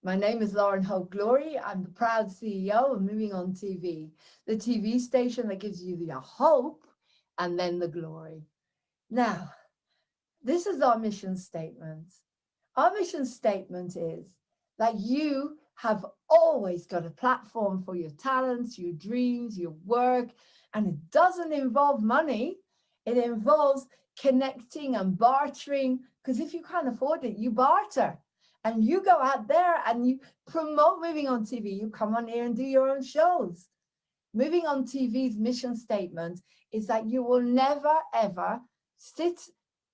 [SPEAKER 3] My name is Lauren Hope Glory. I'm the proud CEO of Moving On TV, the TV station that gives you the hope and then the glory. Now, this is our mission statement. Our mission statement is that you have always got a platform for your talents, your dreams, your work, and it doesn't involve money. It involves connecting and bartering, because if you can't afford it, you barter. And you go out there and you promote Moving On TV. You come on here and do your own shows. Moving On TV's mission statement is that you will never, ever sit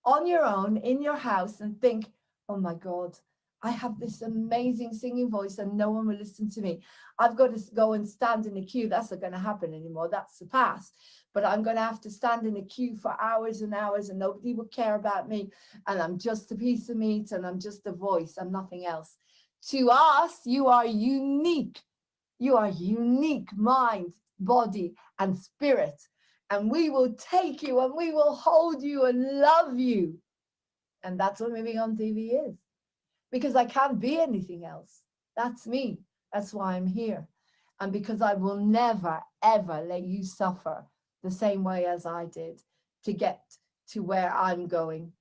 [SPEAKER 3] on your own in your house and think, oh my God, I have this amazing singing voice and no one will listen to me. I've got to go and stand in a queue. That's not going to happen anymore. That's the past. But I'm going to have to stand in a queue for hours and hours and nobody will care about me. And I'm just a piece of meat and I'm just a voice. I'm nothing else. To us, you are unique. You are unique mind, body, and spirit. And we will take you and we will hold you and love you. And that's what Moving On TV is. Because I can't be anything else. That's me. That's why I'm here. And because I will never, ever let you suffer the same way as I did to get to where I'm going.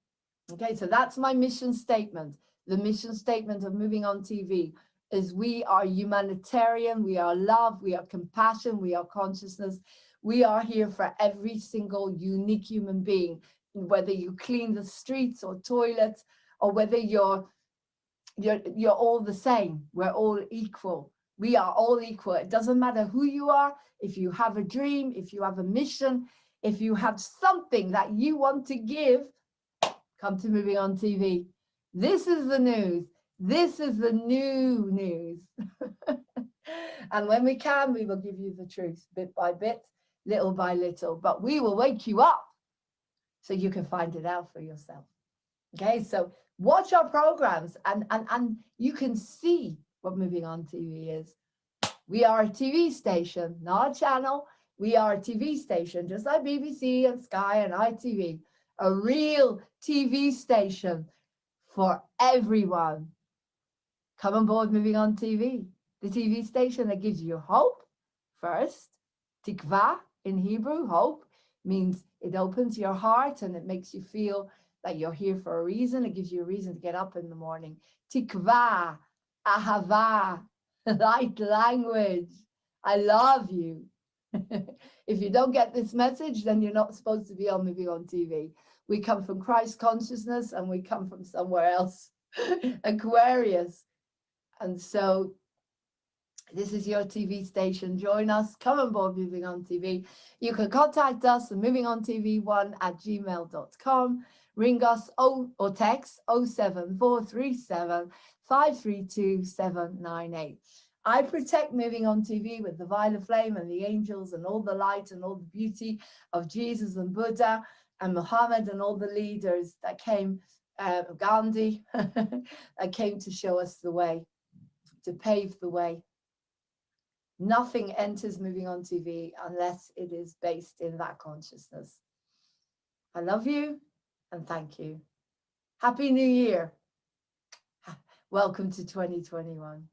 [SPEAKER 3] Okay, so that's my mission statement. The mission statement of Moving On TV is we are humanitarian, we are love, we are compassion, we are consciousness. We are here for every single unique human being, whether you clean the streets or toilets, or whether you're all the same. We're all equal. We are all equal. It doesn't matter who you are. If you have a dream, if you have a mission, if you have something that you want to give, come to Moving On TV. This is the news. This is the new news. And when we can, we will give you the truth bit by bit, little by little. But we will wake you up so you can find it out for yourself. Okay, so watch our programs and you can see what Moving On TV is. We are a TV station, not a channel. We are a TV station, just like BBC and Sky and ITV. A real TV station for everyone. Come on board Moving On TV, the TV station that gives you hope first. Tikva in Hebrew, hope, means it opens your heart and it makes you feel that you're here for a reason. It gives you a reason to get up in the morning. Tikva, ahava, light language. I love you. If you don't get this message, then you're not supposed to be on Moving On TV. We come from Christ consciousness and we come from somewhere else, Aquarius. And so this is your TV station. Join us. Come on board Moving On TV. You can contact us at movingontv1@gmail.com. Ring us or text 07437 532 798. I protect Moving On TV with the violet flame and the angels and all the light and all the beauty of Jesus and Buddha and Muhammad and all the leaders that came, Gandhi, that came to show us the way, to pave the way. Nothing enters Moving On TV unless it is based in that consciousness. I love you and thank you. Happy New Year. Welcome to 2021.